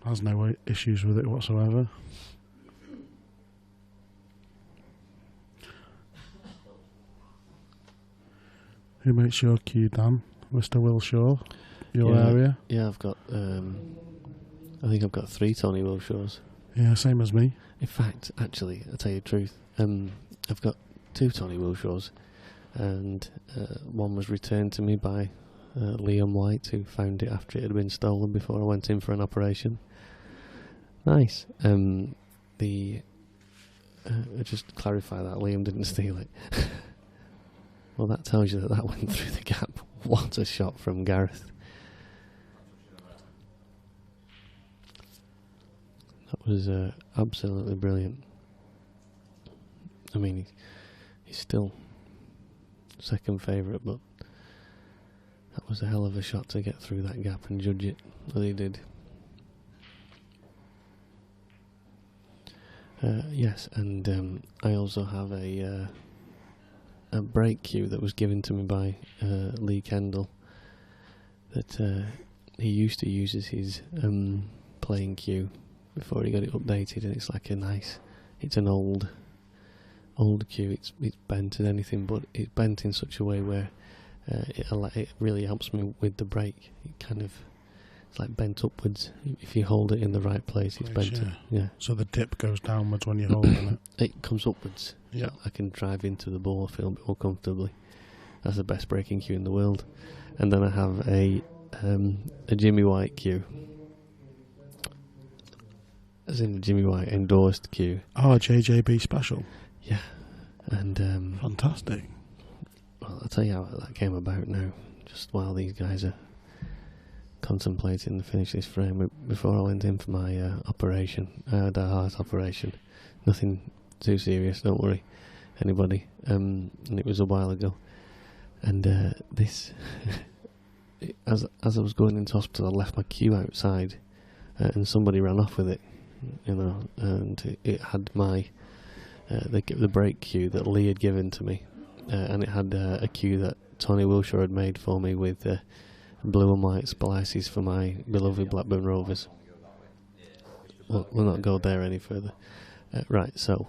Has no issues with it whatsoever. Who makes your queue, Dan? Mr. Wilshaw? Your area? Yeah, I've got... I think I've got 3 Tony Wilshaws. Yeah, same as me. In fact, actually, I'll tell you the truth. I've got 2 Tony Wilshaws, and one was returned to me by Liam White, who found it after it had been stolen before I went in for an operation. Nice. Just to clarify that, Liam didn't steal it. Well, that tells you that went through the gap. What a shot from Gareth. That was absolutely brilliant. I mean, he's still second favourite, but that was a hell of a shot to get through that gap and judge it. Well, he did. Yes, and I also have a break cue that was given to me by Lee Kendall that he used to use as his playing cue before he got it updated, and it's like it's an old cue. It's bent and anything, but it's bent in such a way where it really helps me with the break. It's like bent upwards. If you hold it in the right place, it's bent. Yeah. So the dip goes downwards when you're holding it. It comes upwards. Yeah. I can drive into the ball, feel a bit more comfortably. That's the best breaking cue in the world. And then I have a Jimmy White cue. As in the Jimmy White endorsed cue. Oh, a JJB special. Yeah. And fantastic. Well, I'll tell you how that came about now. Just while these guys are contemplating to finish this frame, before I went in for my operation, I had a heart operation. Nothing too serious, don't worry, anybody. And it was a while ago. And this, as I was going into hospital, I left my cue outside, and somebody ran off with it, and it had my the break cue that Lee had given to me, and it had a cue that Tony Wilshaw had made for me with blue and white splices for my beloved Blackburn Rovers. We'll not go there any further. Right, so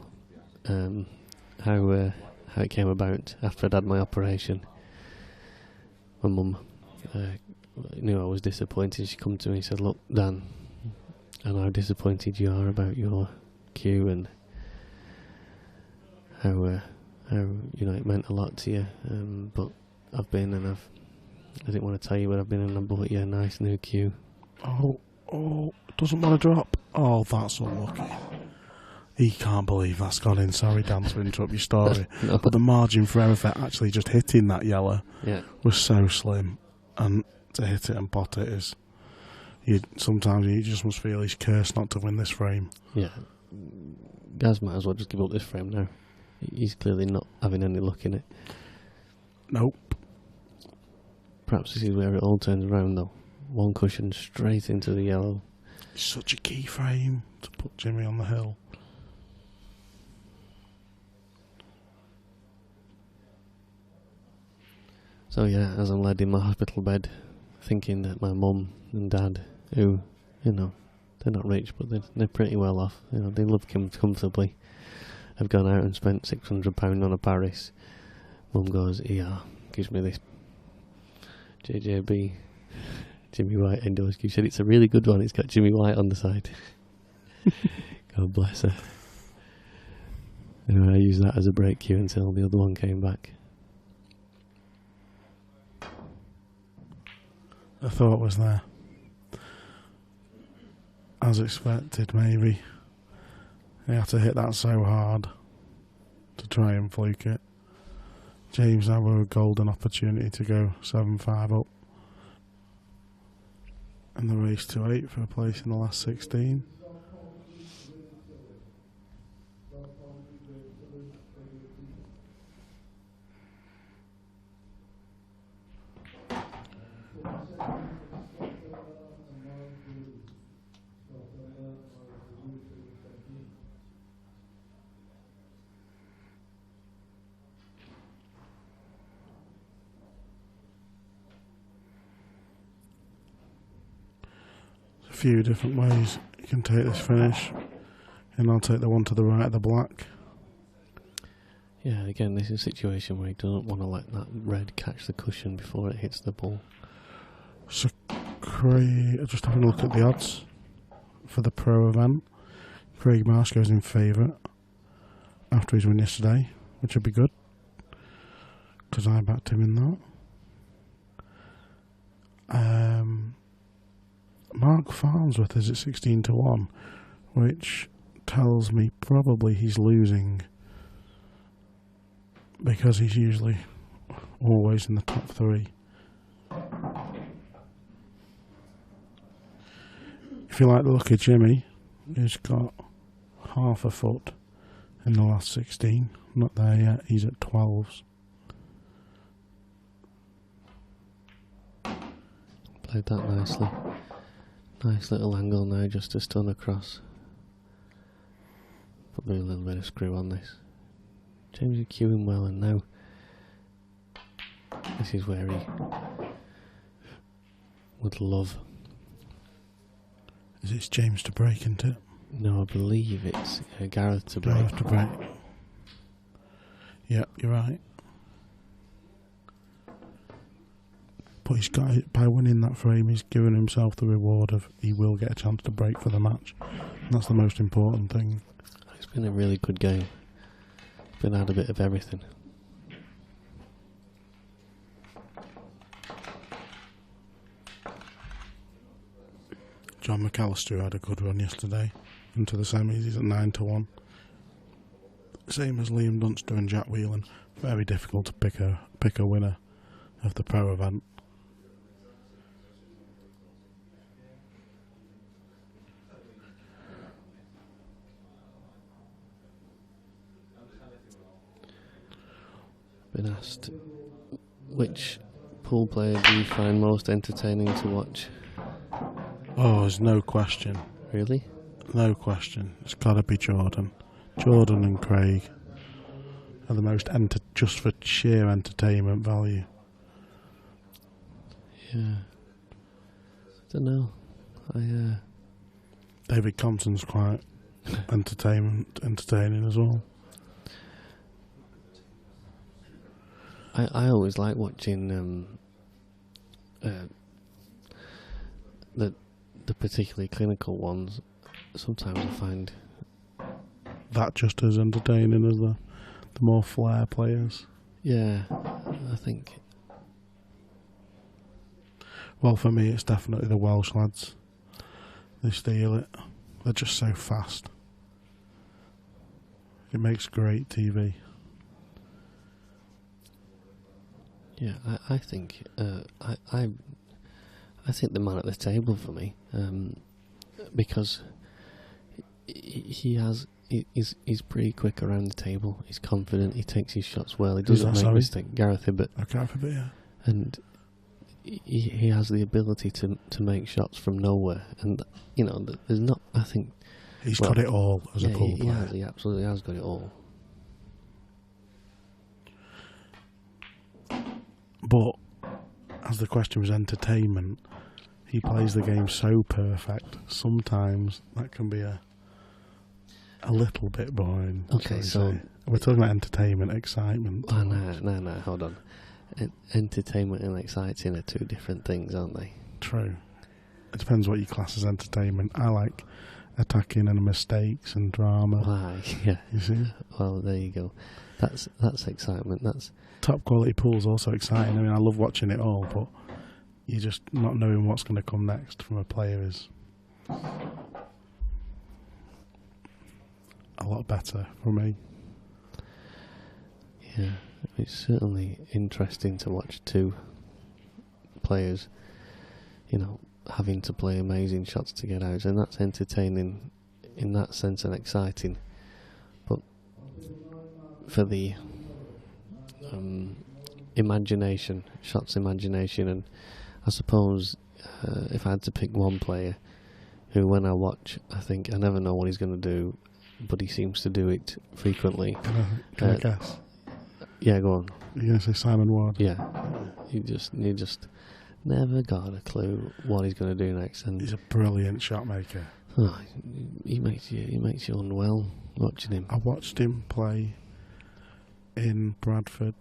how it came about after I'd had my operation. My mum knew I was disappointed. She come to me and said, "Look, Dan, I know how disappointed you are about your cue and how it meant a lot to you. But I've been and I didn't want to tell you what I've been, and I bought you a nice new cue." Oh, doesn't want to drop. Oh, that's unlucky. He can't believe that's gone in. Sorry, Dan, to interrupt your story. No. But the margin for error for actually just hitting that yellow was so slim. And to hit it and pot it is... sometimes you just must feel he's cursed not to win this frame. Yeah. Gaz might as well just give up this frame now. He's clearly not having any luck in it. Nope. Perhaps this is where it all turns around, though. One cushion straight into the yellow. It's such a key frame to put Jimmy on the hill. So yeah, as I'm led in my hospital bed, thinking that my mum and dad, who, you know, they're not rich, but they're pretty well off. You know, they live comfortably. Have gone out and spent £600 on a Paris. Mum goes, yeah, gives me this JJB Jimmy White endorse. You said it's a really good one. It's got Jimmy White on the side. God bless her. Anyway, I used that as a break cue until the other one came back. The thought was there. As expected, maybe. He had to hit that so hard to try and fluke it. James had a golden opportunity to go 7-5 up in the race to 8 for a place in the last 16. A few different ways you can take this finish, and I'll take the one to the right of the black. Yeah, again, this is a situation where he doesn't want to let that red catch the cushion before it hits the ball. So, just having a look at the odds for the pro event. Craig Marsh goes in favourite after his win yesterday, which would be good, because I backed him in that. Mark Farnsworth is at 16-1, which tells me probably he's losing, because he's usually always in the top 3. If you like the look of Jimmy, he's got half a foot in the last 16. Not there yet, he's at 12s. Played that nicely. Nice little angle now just to stun across. Probably a little bit of screw on this. James is cueing well, and now this is where he would love. Is it James to break, isn't it? No, I believe it's Gareth to break. Gareth to break. Yeah, you're right. But he's got it, by winning that frame, he's given himself the reward of he will get a chance to break for the match. And that's the most important thing. It's been a really good game. Been out a bit of everything. John McAllister had a good run yesterday into the semis. He's at 9-1. Same as Liam Dunster and Jack Whelan. Very difficult to pick a winner of the pro event. Been asked, which pool player do you find most entertaining to watch? Oh, there's no question. Really? No question. It's got to be Jordan. Jordan and Craig are the most just for sheer entertainment value. Yeah. I don't know. David Compton's quite entertaining as well. I always like watching the particularly clinical ones. Sometimes I find that just as entertaining as the more flair players. Yeah, I think. Well, for me, it's definitely the Welsh lads. They steal it. They're just so fast. It makes great TV. Yeah, I think I think the man at the table for me, because he's pretty quick around the table. He's confident. He takes his shots well. He doesn't make mistakes. Gareth Hibbert. Gareth Hibbert, yeah. And he has the ability to make shots from nowhere. And you know, there's not. I think he's got it all as a pool player. He absolutely has got it all. But as the question was entertainment, he plays the game so perfect. Sometimes that can be a little bit boring. Okay, so we're talking about entertainment, excitement. Oh, no, hold on. Entertainment and exciting are two different things, aren't they? True. It depends what you class as entertainment. I like attacking and mistakes and drama. Why? Yeah. You see? Well, there you go. That's excitement. That's top quality pool's also exciting. I mean, I love watching it all, but you're just not knowing what's going to come next from a player is a lot better for me. Yeah, it's certainly interesting to watch two players, you know, having to play amazing shots to get out, and that's entertaining in that sense and exciting. But for the imagination, and I suppose if I had to pick one player who, when I watch, I think I never know what he's going to do, but he seems to do it frequently. Can I guess? Yeah, go on. You're going to say Simon Ward? Yeah. You just never got a clue what he's going to do next. And he's a brilliant shot maker. Oh, he makes you unwell watching him. I watched him play in Bradford,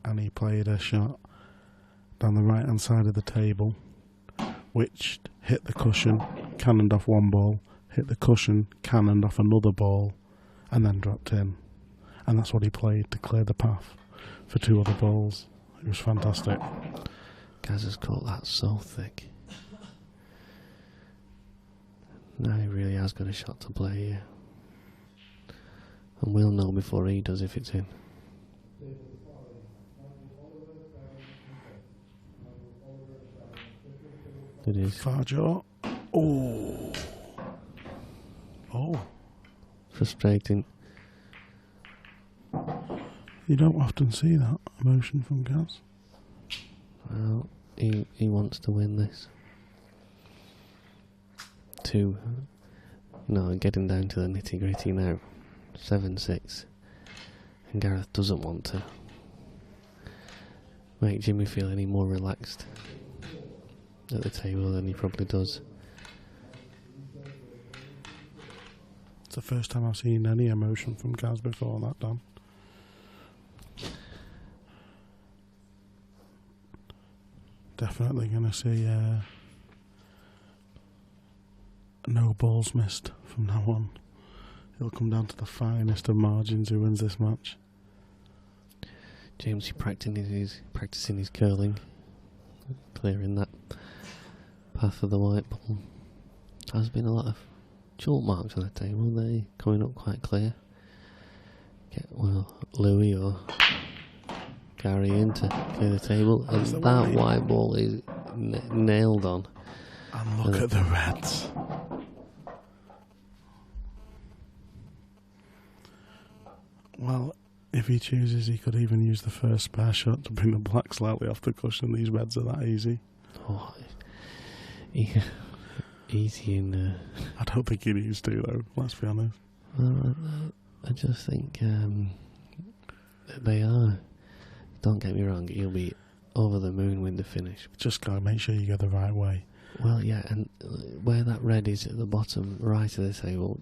and he played a shot down the right hand side of the table, which hit the cushion, cannoned off one ball, hit the cushion, cannoned off another ball, and then dropped in. And that's what he played to clear the path for two other balls. It was fantastic. Gaz has caught that so thick. Now he really has got a shot to play here. And we'll know before he does if it's in. It is. Far jaw. Oh. Frustrating. You don't often see that emotion from Gaz. Well, he wants to win this. Getting down to the nitty gritty now. 7-6. And Gareth doesn't want to make Jimmy feel any more relaxed at the table than he probably does. It's the first time I've seen any emotion from Gaz before that, Dan. Definitely going to see no balls missed from now on. It'll come down to the finest of margins who wins this match. James, practicing his curling, clearing that path of the white ball. There's been a lot of chalk marks on the table. They're coming up quite clear. Louis or Gary in to clear the table, and that white ball is nailed on. And look at the reds. Well, if he chooses, he could even use the first spare shot to bring the black slightly off the cushion. These reds are that easy. Oh, yeah. Easy in. I don't think he needs to, though. Let's be honest. Well, I just think they are. Don't get me wrong. He'll be over the moon with the finish. Just gotta make sure you go the right way. Well, yeah, and where that red is at the bottom right of the table,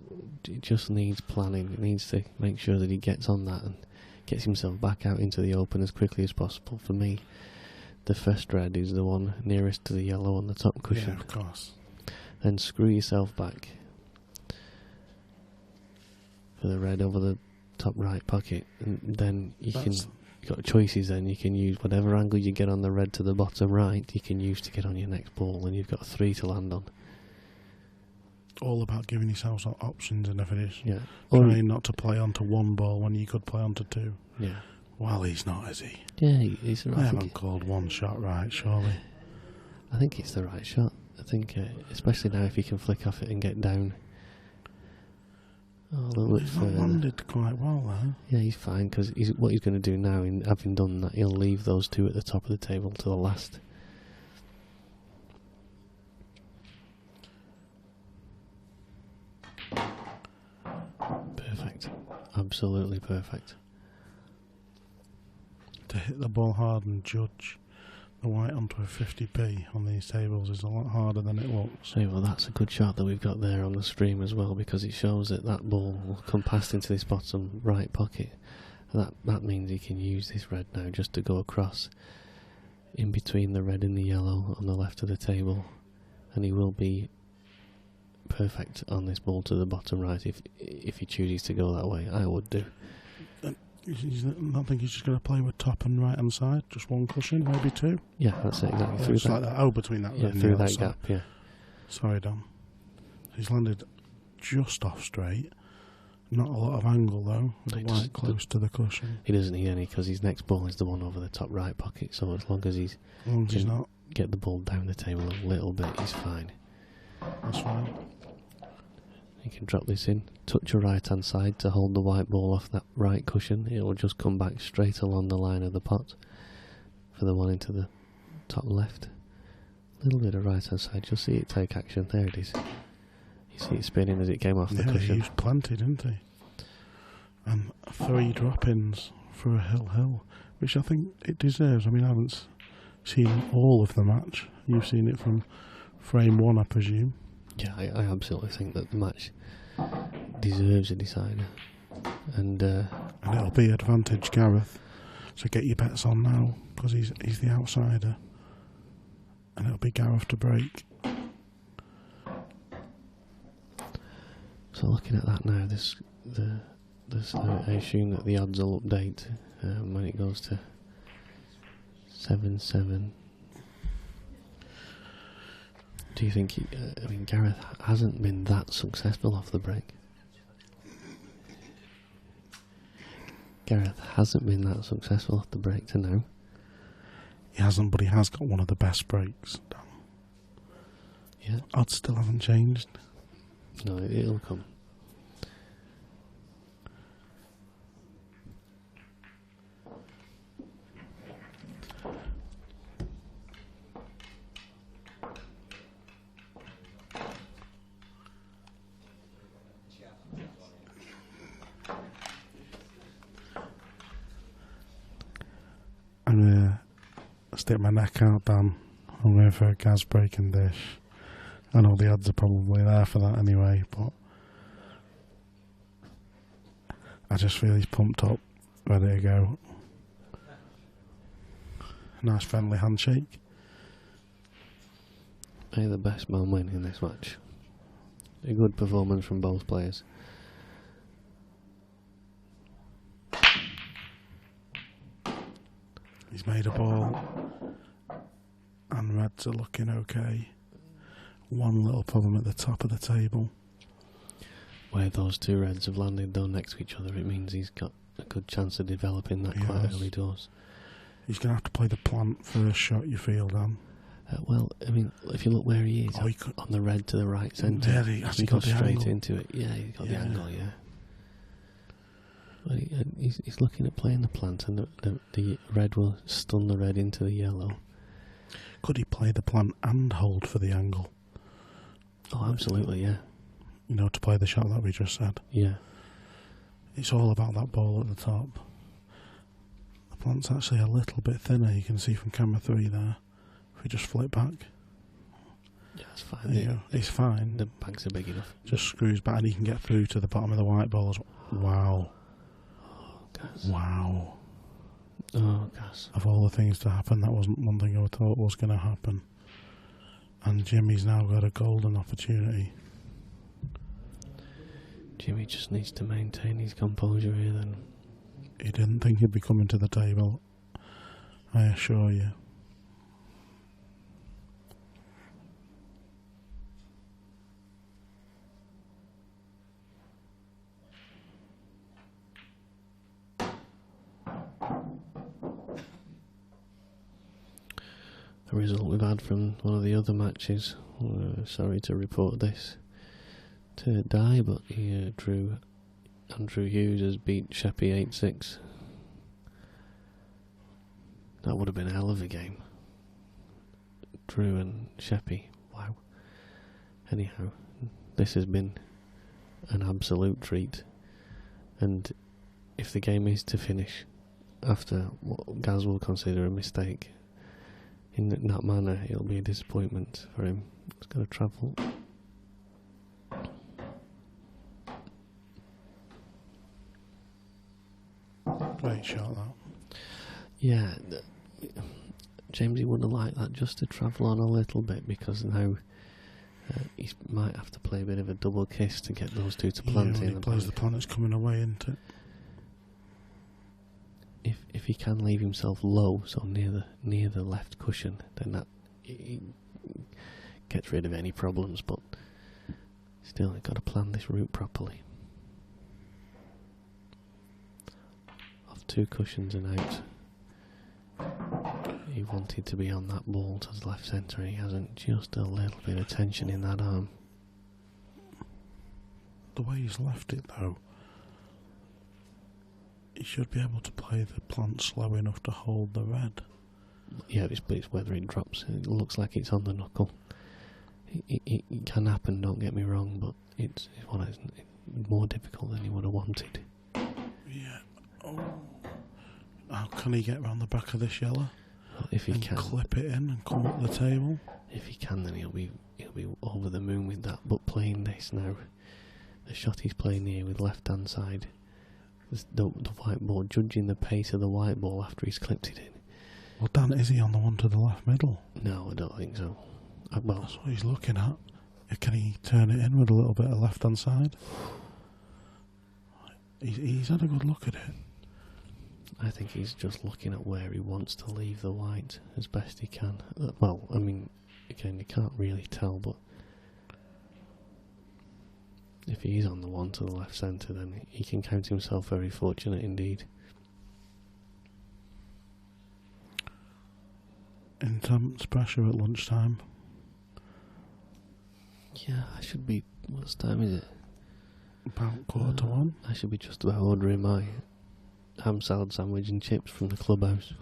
it just needs planning. It needs to make sure that he gets on that and gets himself back out into the open as quickly as possible. For me, the first red is the one nearest to the yellow on the top cushion. Yeah, of course. Then screw yourself back for the red over the top right pocket, and then you've got choices. Then you can use whatever angle you get on the red to the bottom right, you can use to get on your next ball, and you've got 3 to land on. all about giving yourselves options and everything. Yeah. Trying not to play onto one ball when you could play onto two. Yeah. Well, he's not, is he? Yeah, he's the I right. haven't called one shot right, surely. I think it's the right shot. I think, especially now if he can flick off it and get down. Oh, a little bit He's not further. landed quite well there. Yeah, he's fine because what he's going to do now, in having done that, he'll leave those two at the top of the table to the last. Perfect. Absolutely perfect. To hit the ball hard and judge the white onto a 50p on these tables is a lot harder than it looks. So, well, that's a good shot that we've got there on the stream as well, because it shows that that ball will come past into this bottom right pocket. That means he can use this red now just to go across in between the red and the yellow on the left of the table, and he will be perfect on this ball to the bottom right if he chooses to go that way. I would do. I don't think he's just going to play with top and right hand side, just one cushion, maybe two. Yeah, that's it, exactly. Through Just that, like that. Oh, between that yeah, red and through the that outside. gap, yeah. Sorry, Dom. He's landed just off straight. Not a lot of angle though, with the white close to the cushion. He doesn't need any because his next ball is the one over the top right pocket, so as long as he's not get the ball down the table a little bit, he's fine. That's fine. You can drop this in, touch your right hand side to hold the white ball off that right cushion. It will just come back straight along the line of the pot for the one into the top left. A little bit of right hand side, you'll see it take action. There it is. You see it spinning as it came off the He cushion. used plenty, didn't he? And 3 drop-ins for a hill, which I think it deserves. I mean, I haven't seen all of the match. You've seen it from frame 1, I presume. Yeah, I absolutely think that the match deserves a decider. And it'll be advantage Gareth. So get your bets on now, because he's the outsider. And it'll be Gareth to break. So looking at that now, I assume that the odds will update when it goes to 7-7. Do you think Gareth hasn't been that successful off the break? Gareth hasn't been that successful off the break to now. He hasn't, but he has got one of the best breaks. Yeah. Odds still haven't changed. No, it'll come. I'm going to stick my neck out, Dan. I'm going for a gas breaking dish. I know the odds are probably there for that anyway, but I just feel he's pumped up, ready to go. Nice friendly handshake. May the best man win in this match. A good performance from both players. He's made a ball, and Reds are looking okay. One little problem at the top of the table. Where those two Reds have landed though next to each other, it means he's got a good chance of developing that quite early doors. He's going to have to play the plant first shot, you feel, Dan. Well, I mean, if you look where he is, on the red to the right centre, Yeah, he has can he go got the straight angle? into it. Yeah, he's got the Yeah. angle, yeah. Well, he's looking at playing the plant, and the red will stun the red into the yellow. Could he play the plant and hold for the angle? Oh, absolutely, yeah. You know, to play the shot that we just said. Yeah. It's all about that ball at the top. The plant's actually a little bit thinner, you can see from camera 3 there. If we just flip back. Yeah, that's fine. There you go. It's fine. The bags are big enough. Just screws back and he can get through to the bottom of the white ball as well. Wow. Gas. Wow. Oh, gas. Of all the things to happen, that wasn't one thing I thought was going to happen. And Jimmy's now got a golden opportunity. Jimmy just needs to maintain his composure here then. He didn't think he'd be coming to the table, I assure you. a result we've had from one of the other matches. Sorry to report this to Die, but he drew. Andrew Hughes has beat Sheppey 8-6. That would have been a hell of a game. Drew and Sheppey. Wow. Anyhow, this has been an absolute treat. And if the game is to finish after what Gaz will consider a mistake in that manner, it'll be a disappointment for him. He's got to travel. Great shot, that. Yeah, Jamesy would have liked that just to travel on a little bit, because now he might have to play a bit of a double kiss to get those two to plant in. When he plays the plant, it's coming away, isn't it? If he can leave himself low, so near the left cushion, then that he gets rid of any problems. But still, you've got to plan this route properly. Off 2 cushions and out. He wanted to be on that ball to the left centre, and he hasn't. Just a little bit of tension in that arm. The way he's left it, though, he should be able to play the plant slow enough to hold the red. Yeah, it's whether it drops. It looks like it's on the knuckle. It can happen, don't get me wrong, but it's more difficult than he would have wanted. Yeah. Oh. How can he get round the back of this yellow? Well, if he can clip it in and come up the table. If he can, then he'll be over the moon with that. But playing this now, the shot he's playing here with left hand side, the white ball, judging the pace of the white ball after he's clipped it in. Well, Dan, is he on the one to the left middle? No, I don't think so. Well, that's what he's looking at. Can he turn it in with a little bit of left hand side? He's had a good look at it. I think he's just looking at where he wants to leave the white as best he can. Well, I mean, again, you can't really tell, but if he's on the one to the left centre, then he can count himself very fortunate indeed. Intense pressure at lunchtime. Yeah, I should be. What time is it? About 1:45. I should be just about ordering my ham salad sandwich and chips from the clubhouse.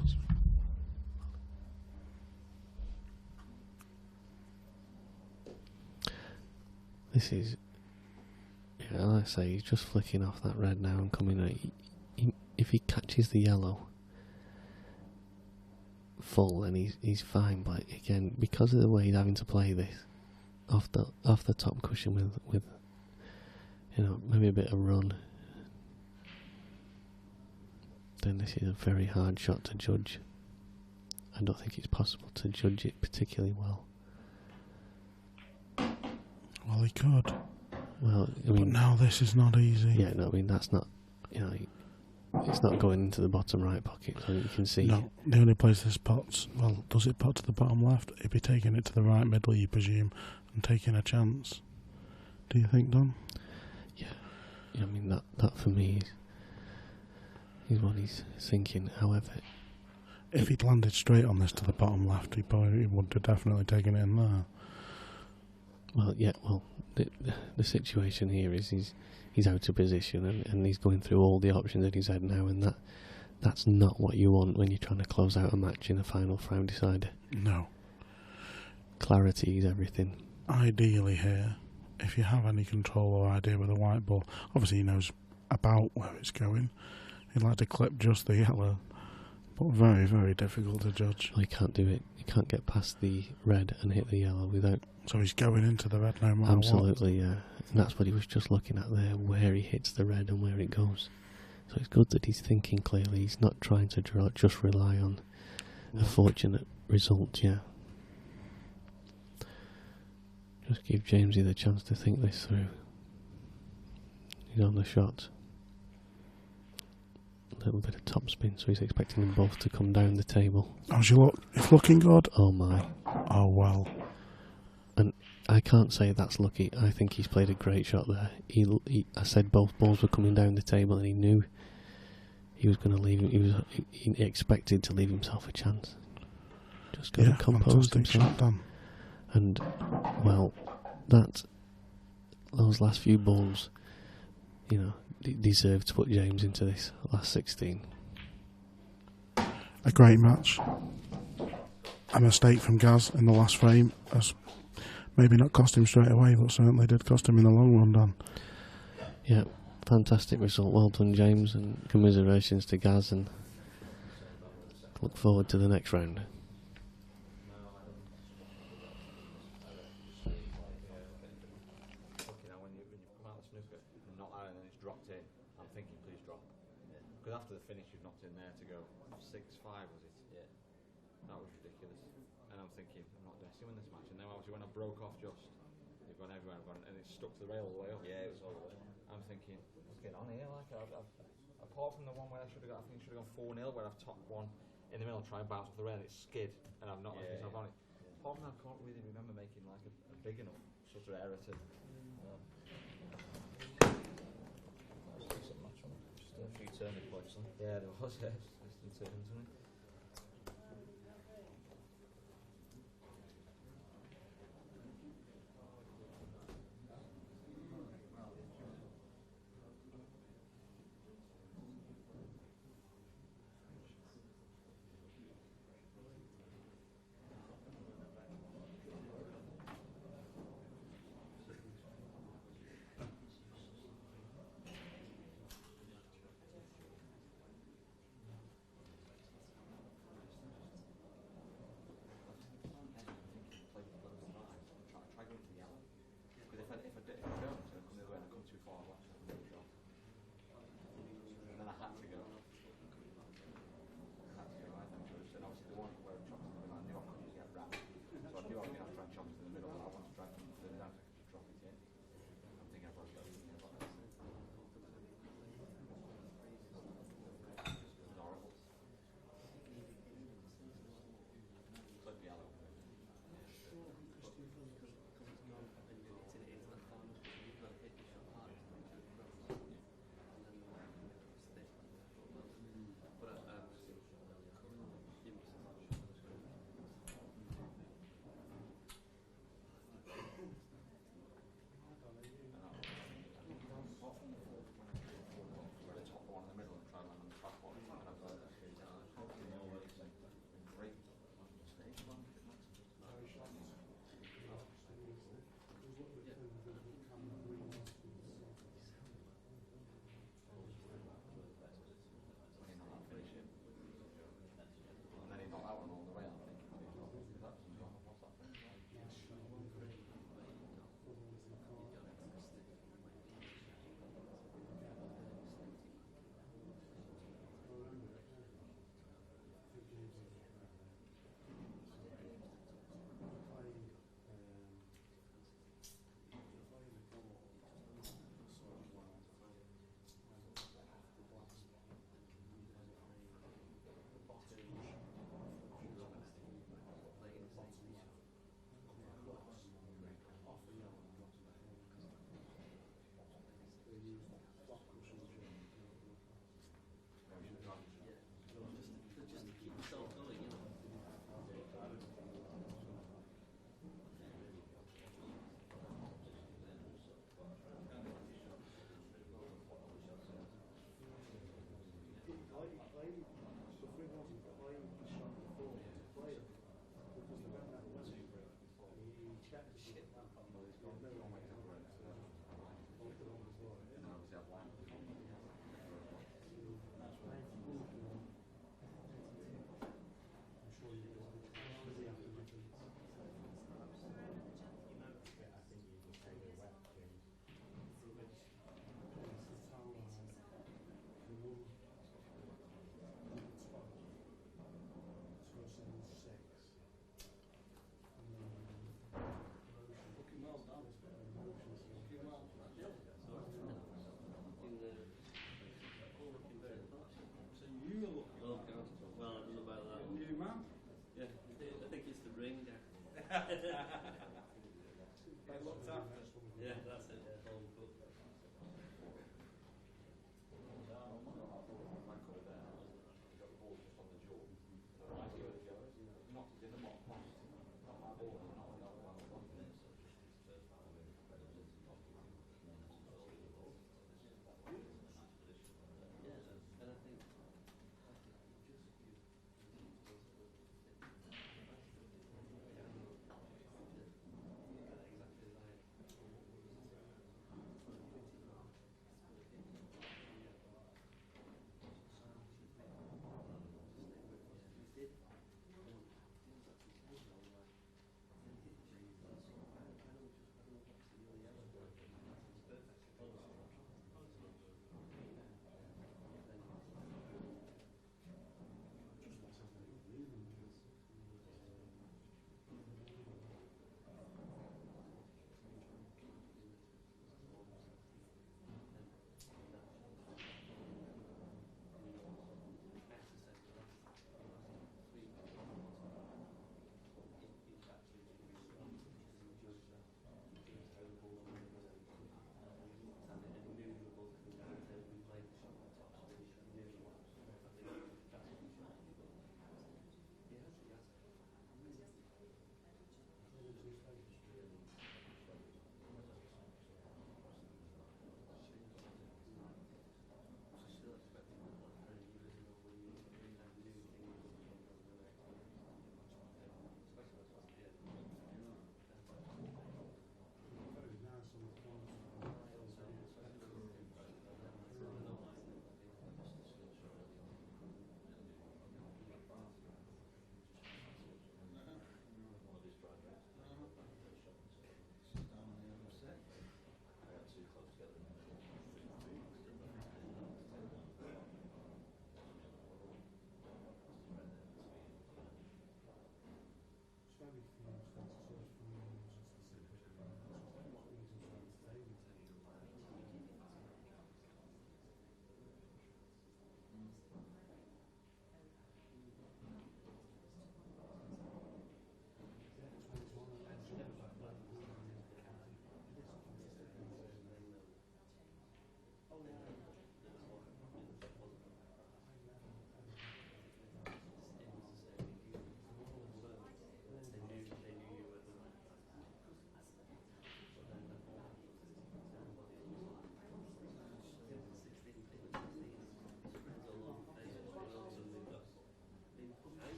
This is, yeah, like I say, he's just flicking off that red now and coming out. If he catches the yellow full, then he's fine. But again, because of the way he's having to play this off the top cushion with maybe a bit of run, then this is a very hard shot to judge. I don't think it's possible to judge it particularly well. Well, he could. Well, I mean, but now this is not easy. Yeah, no, I mean, that's not, it's not going into the bottom right pocket, so you can see. No, the only place this pots, well, does it pot to the bottom left? It'd be taking it to the right middle, you presume, and taking a chance. Do you think, Don? Yeah, I mean, that for me is what he's thinking. However, if he'd landed straight on this to the bottom left, he would have definitely taken it in there. Well, yeah, the situation here is he's out of position and he's going through all the options that he's had now, and that's not what you want when you're trying to close out a match in a final round decider. No. Clarity is everything. Ideally here, if you have any control or idea with a white ball, obviously he knows about where it's going. He'd like to clip just the yellow, but very, very difficult to judge. Well, he can't do it. He can't get past the red and hit the yellow without. So he's going into the red no matter Absolutely, yeah. And that's what he was just looking at there, where he hits the red and where it goes. So it's good that he's thinking clearly. He's not trying to just rely on a fortunate result, yeah. Just give Jamesy the chance to think this through. He's on the shot. A little bit of topspin, so he's expecting them both to come down the table. How's your look? It's looking good. Oh my. Oh well. And I can't say that's lucky. I think he's played a great shot there. I said both balls were coming down the table, and he knew he was going to leave him. He expected to leave himself a chance. Just got to compose fantastic himself. shot, Dan. And, well, those last few balls, you know, deserve to put James into this last 16. A great match. A mistake from Gaz in the last frame has maybe not cost him straight away, but certainly did cost him in the long run, Dan. Yeah, fantastic result. Well done, James, and commiserations to Gaz, and look forward to the next round. Because after the finish, you've knocked in there to go 6-5, was it? Yeah. That was ridiculous. And I'm thinking, I'm not destined in this match. And now, obviously, when I broke off just, you've gone everywhere, and it's stuck to the rail all the way up. Yeah, it was all the way. I'm thinking, what's going on here? Like, apart from the one where I think I should have gone 4-0, where I've topped one in the middle, try and bounce off the rail, and it's skid, and I've not left myself on it. Apart from that, I can't really remember making like a big enough sort of error to. Just a few turning points. Yeah, there was, just in turns, wasn't it?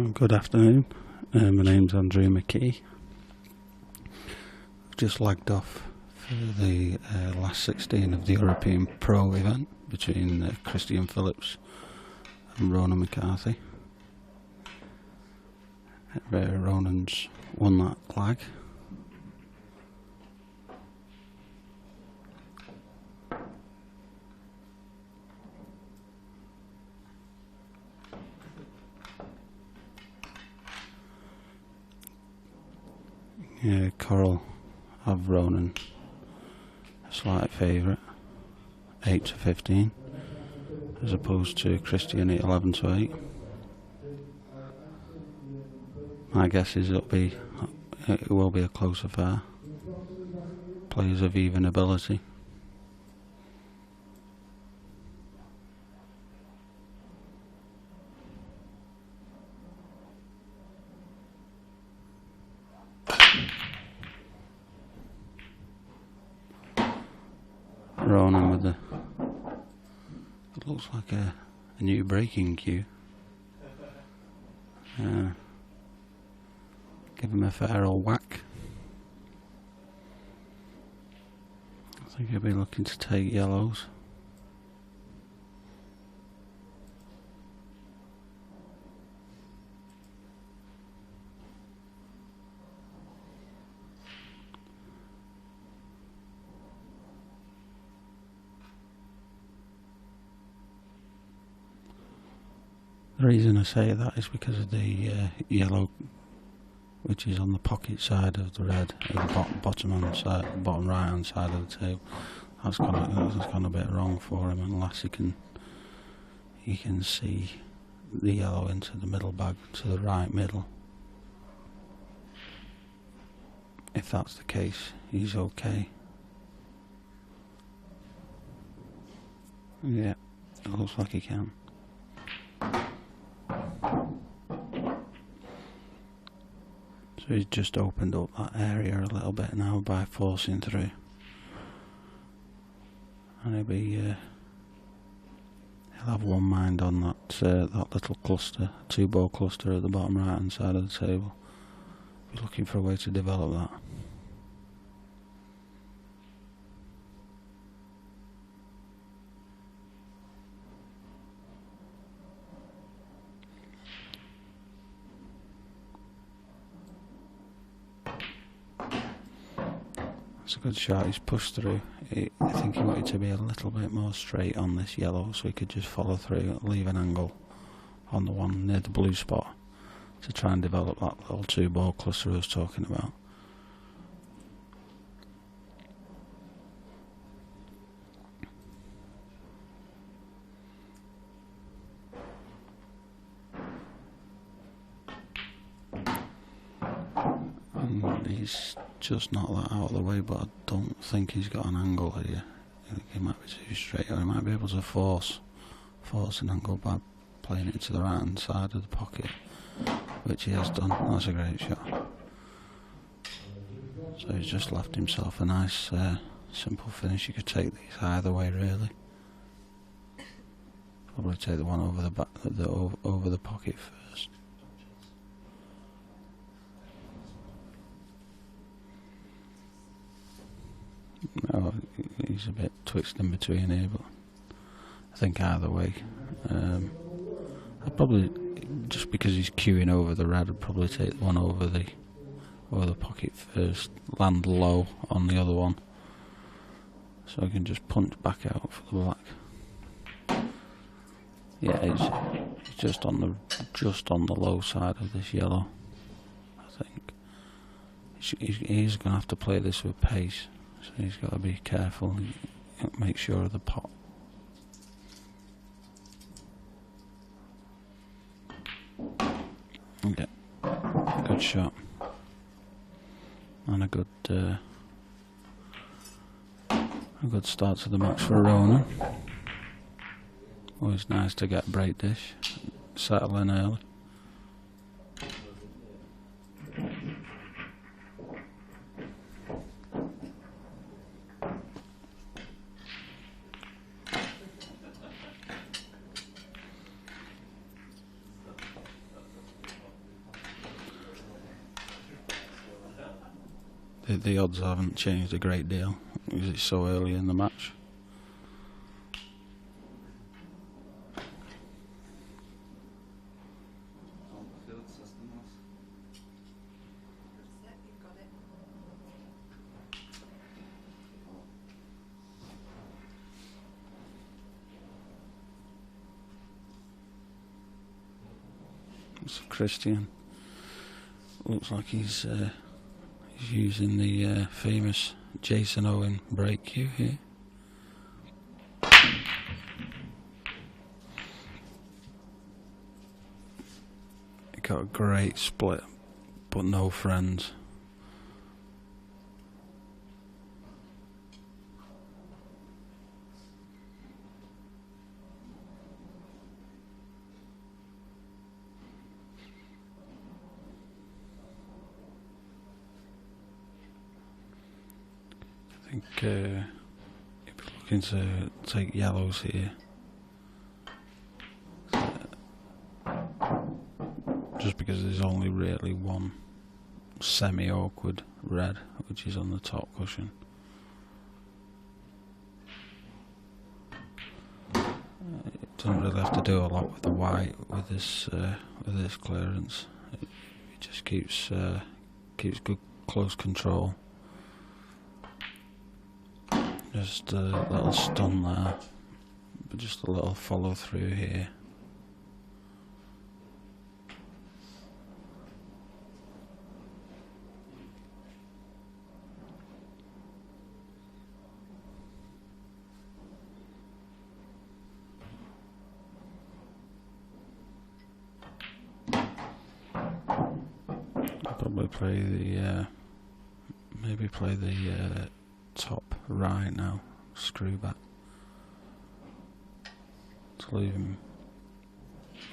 Good afternoon. My name's Andrew McKee. I've just lagged off for the last 16 of the European Pro event between Christian Phillips and Ronan McCarthy. Ronan's won that lag. Yeah, Coral have Ronan a slight favourite, 8-15, as opposed to Christian at 11-8. My guess is it will be a close affair. Players of even ability. Ronan with it looks like a new breaking cue. Give him a fair old whack. I think he'll be looking to take yellows. The reason I say that is because of the yellow, which is on the pocket side of the red, at the bottom right hand side of the table. That's gone a bit wrong for him, unless he can see the yellow into the middle bag, to the right middle. If that's the case, he's okay. Yeah, it looks like he can. So he's just opened up that area a little bit now by forcing through, and he'll have one mind on that little cluster, 2-ball cluster at the bottom right hand side of the table. He's looking for a way to develop that. It's a good shot, he's pushed through. I think he wanted to be a little bit more straight on this yellow so he could just follow through, leave an angle on the one near the blue spot to try and develop that little 2-ball cluster I was talking about. And he's just not that out of the way, but I don't think he's got an angle here. I think he might be too straight, or he might be able to force an angle by playing it to the right hand side of the pocket, which he has done. That's a great shot. So he's just left himself a nice simple finish. You could take these either way really. Probably take the one over the back, over the pocket first. No, he's a bit twixt in between here, but I think either way. I'd probably, just because he's queuing over the red, I'd probably take the one over the pocket first, land low on the other one, so I can just punch back out for the black. Yeah, it's just on the low side of this yellow. I think he's going to have to play this with pace. So he's got to be careful and make sure of the pot. Okay, good shot. And a good start to the match for Ronan. Always nice to get break dish, settle in early. the odds haven't changed a great deal because it's so early in the match. It's Christian. Looks like he's using the famous Jason Owen break cue here. He got a great split, but no friends. I think he'll be looking to take yellows here. Just because there's only really one semi-awkward red, which is on the top cushion. It doesn't really have to do a lot with the white with this clearance. It just keeps good close control. Just a little stun there, but just a little follow through here. I'll probably play the maybe play the top right now, screw back, to leave him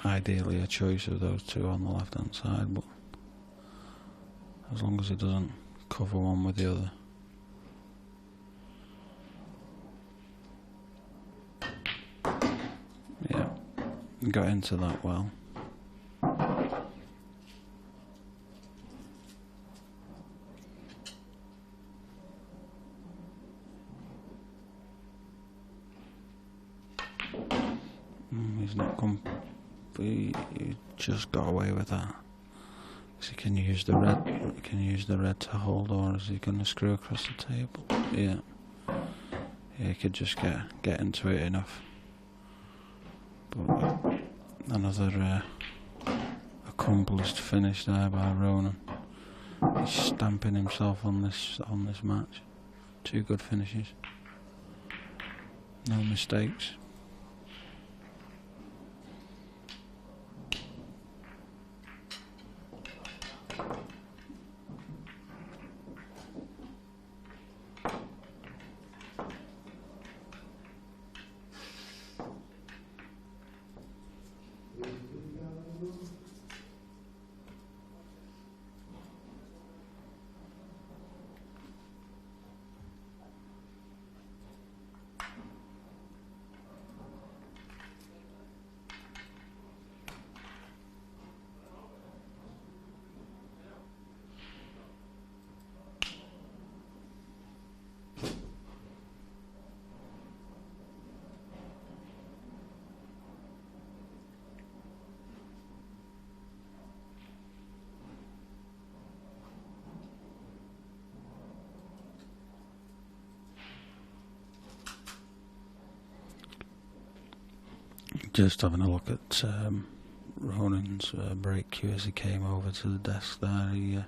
ideally a choice of those two on the left hand side, but as long as he doesn't cover one with the other. Yeah, got into that well. He's not he just got away with that. So he can use the red. He can use the red to hold, or is he going to screw across the table? Yeah. Yeah, he could just get into it enough. But another accomplished finish there by Ronan. He's stamping himself on this match. Two good finishes. No mistakes. Just having a look at Ronan's break cue as he came over to the desk there. It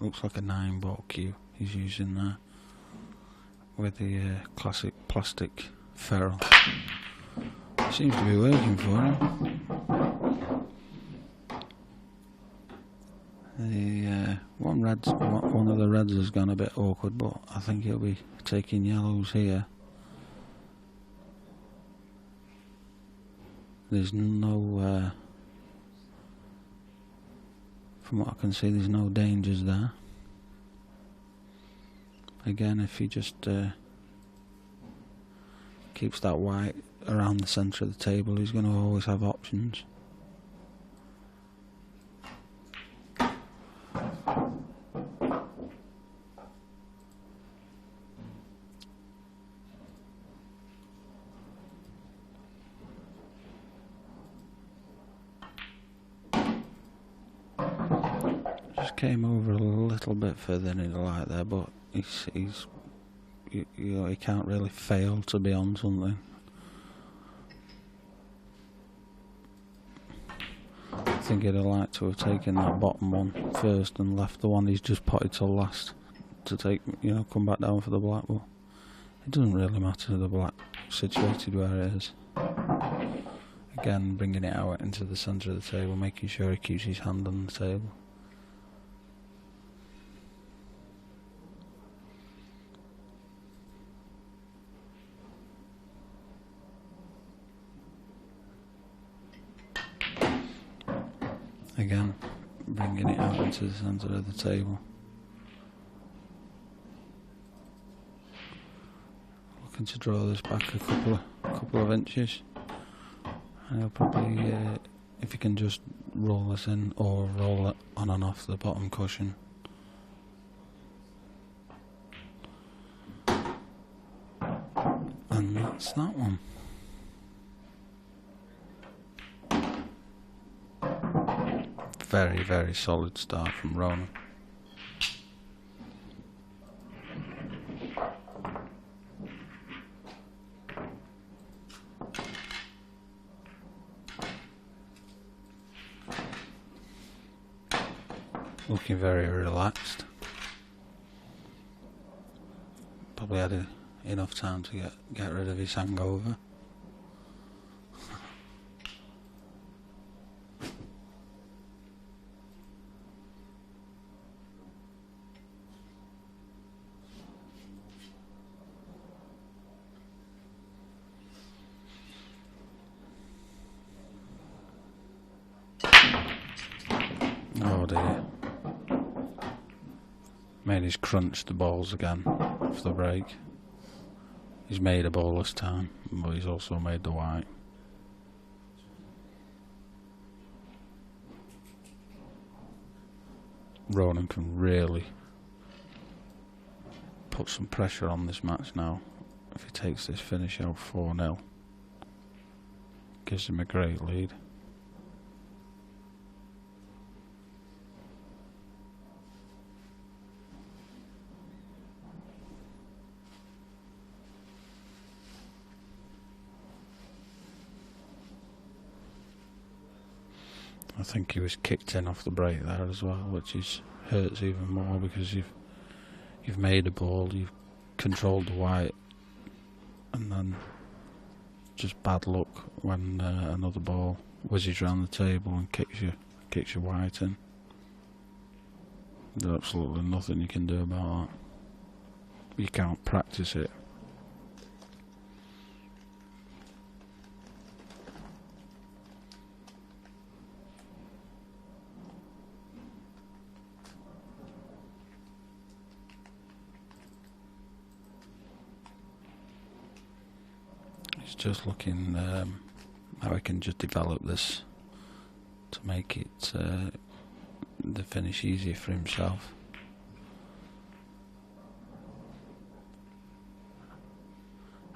looks like a 9-ball cue he's using there with the classic plastic ferrule. Seems to be working for him. The one of the reds has gone a bit awkward, but I think he'll be taking yellows here. There's no, from what I can see, there's no dangers there. Again, if he just keeps that white around the centre of the table, he's going to always have options. came over a little bit further than he'd like there, but he can't really fail to be on something. I think he'd have liked to have taken that bottom one first and left the one he's just potted till last to take, come back down for the black ball. It doesn't really matter, the black situated where it is. Again, bringing it out into the centre of the table, making sure he keeps his hand on the table. Again, bringing it out into the centre of the table. Looking to draw this back a couple of inches. And he'll probably, if he can just roll this in or roll it on and off the bottom cushion. And that's that one. Very, very solid start from Ronan. Looking very relaxed. Probably had enough time to get rid of his hangover. Oh dear. Made his crunch the balls again off the break. He's made a ball this time, but he's also made the white. Ronan can really put some pressure on this match now. If he takes this finish out 4-0, gives him a great lead. I think he was kicked in off the break there as well, which hurts even more because you've made a ball, you've controlled the white, and then just bad luck when another ball whizzes around the table and kicks your white in. There's absolutely nothing you can do about that. You can't practice it. Just looking how I can just develop this to make it the finish easier for himself.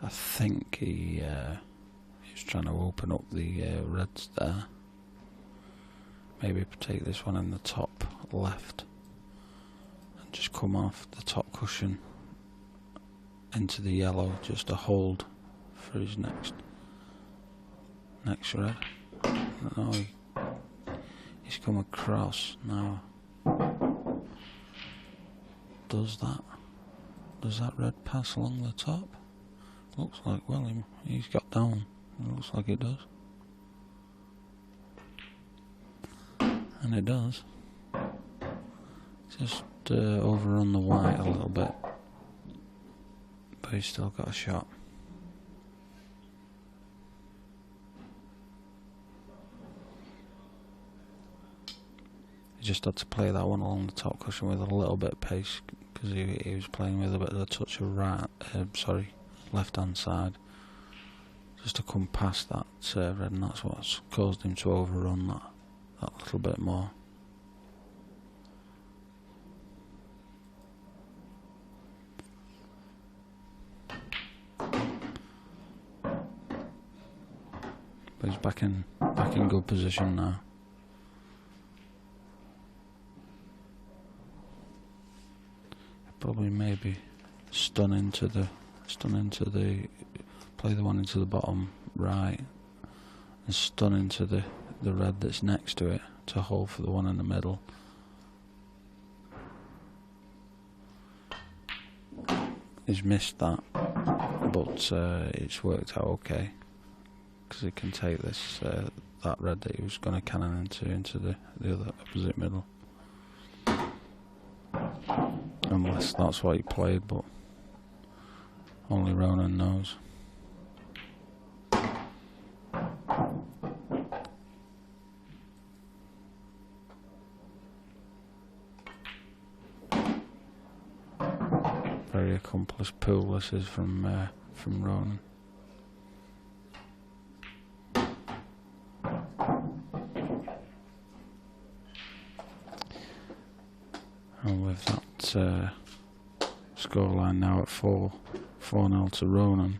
I think he was trying to open up the reds there. Maybe take this one in the top left and just come off the top cushion into the yellow, just to hold for his next red. No, he's come across now. Does that red pass along the top? Looks like, well, he's got down. It looks like it does. And it does. Just overrun the white a little bit. But he's still got a shot. He just had to play that one along the top cushion with a little bit of pace because he was playing with a bit of a touch of left hand side, just to come past that red, and that's what's caused him to overrun that little bit more. But he's back in good position now. Probably maybe stun into the play the one into the bottom right and stun into the red that's next to it to hold for the one in the middle. He's missed that, but it's worked out okay because he can take this that red that he was going to cannon into the other opposite middle. Unless that's what he played, but only Ronan knows. Very accomplished pool this is from Ronan. And with that scoreline now at 4-0 to Ronan,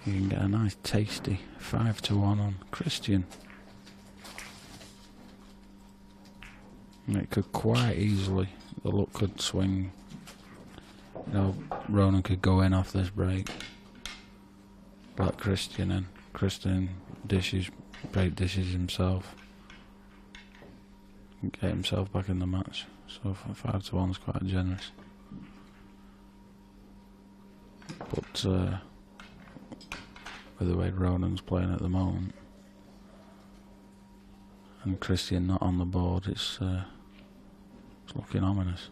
you can get a nice tasty 5-1 on Christian. And it could quite easily, the luck could swing. You know, Ronan could go in off this break, let Christian in. Christian break dishes himself, and get himself back in the match. So 5-1 is quite generous. But with the way Ronan's playing at the moment, and Christian not on the board, it's looking ominous.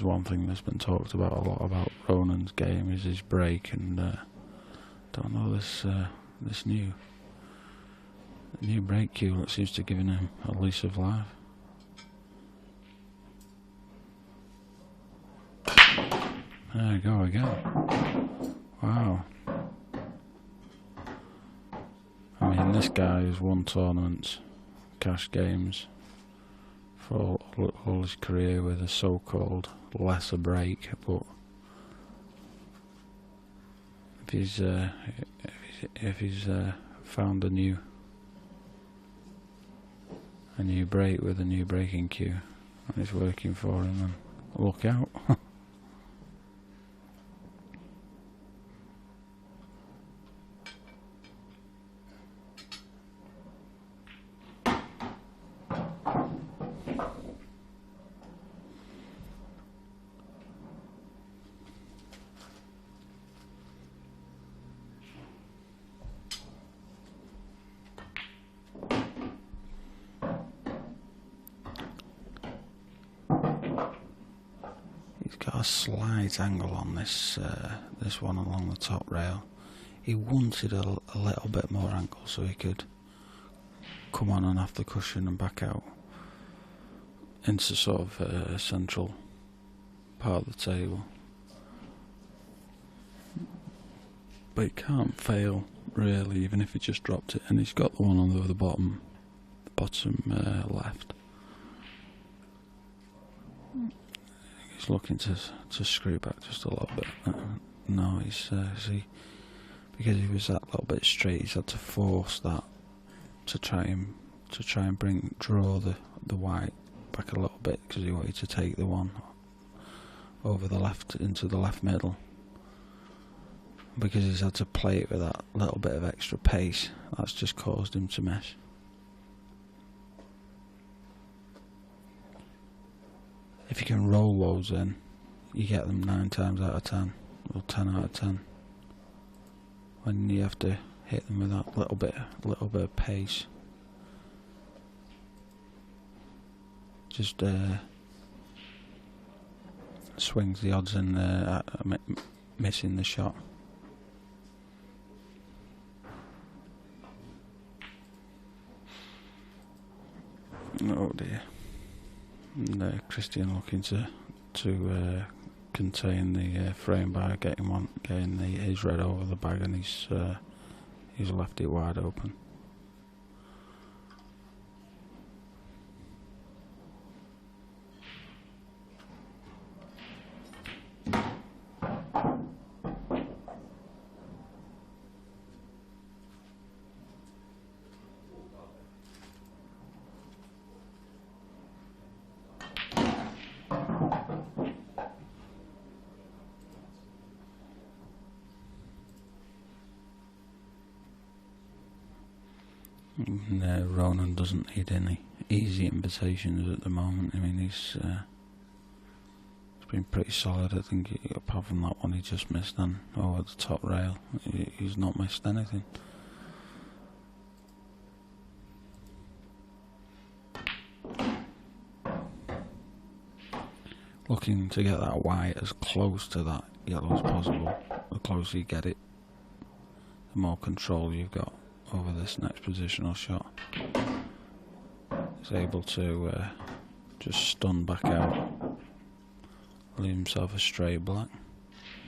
One thing that's been talked about a lot about Ronan's game is his break, and don't know this new break cue that seems to be giving him a lease of life. There you go again. Wow. I mean, this guy has won tournaments, cash games for all his career with a so-called lesser break, but if he's found a new break with a new breaking cue and it's working for him, then look out. Got a slight angle on this one along the top rail. He wanted a little bit more angle so he could come on and off the cushion and back out into sort of a central part of the table. But he can't fail really, even if he just dropped it. And he's got the one on the bottom left. He's looking to screw back just a little bit. No, he's because he was that little bit straight. He's had to force that to try and draw the white back a little bit because he wanted to take the one over the left into the left middle. Because he's had to play it with that little bit of extra pace, that's just caused him to miss. If you can roll those in, you get them 9 times out of 10, or 10 out of 10. When you have to hit them with that little bit of pace, just swings the odds in missing the shot. Oh dear. And Christian looking to contain the frame by getting his red over the bag, and he's left it wide open. Ronan doesn't need any easy invitations at the moment. I mean, he's been pretty solid. I think apart from that one he just missed then over the top rail, he's not missed anything. Looking to get that white as close to that yellow as possible. The closer you get it, the more control you've got over this next positional shot. He's able to just stun back out, leave himself a straight black,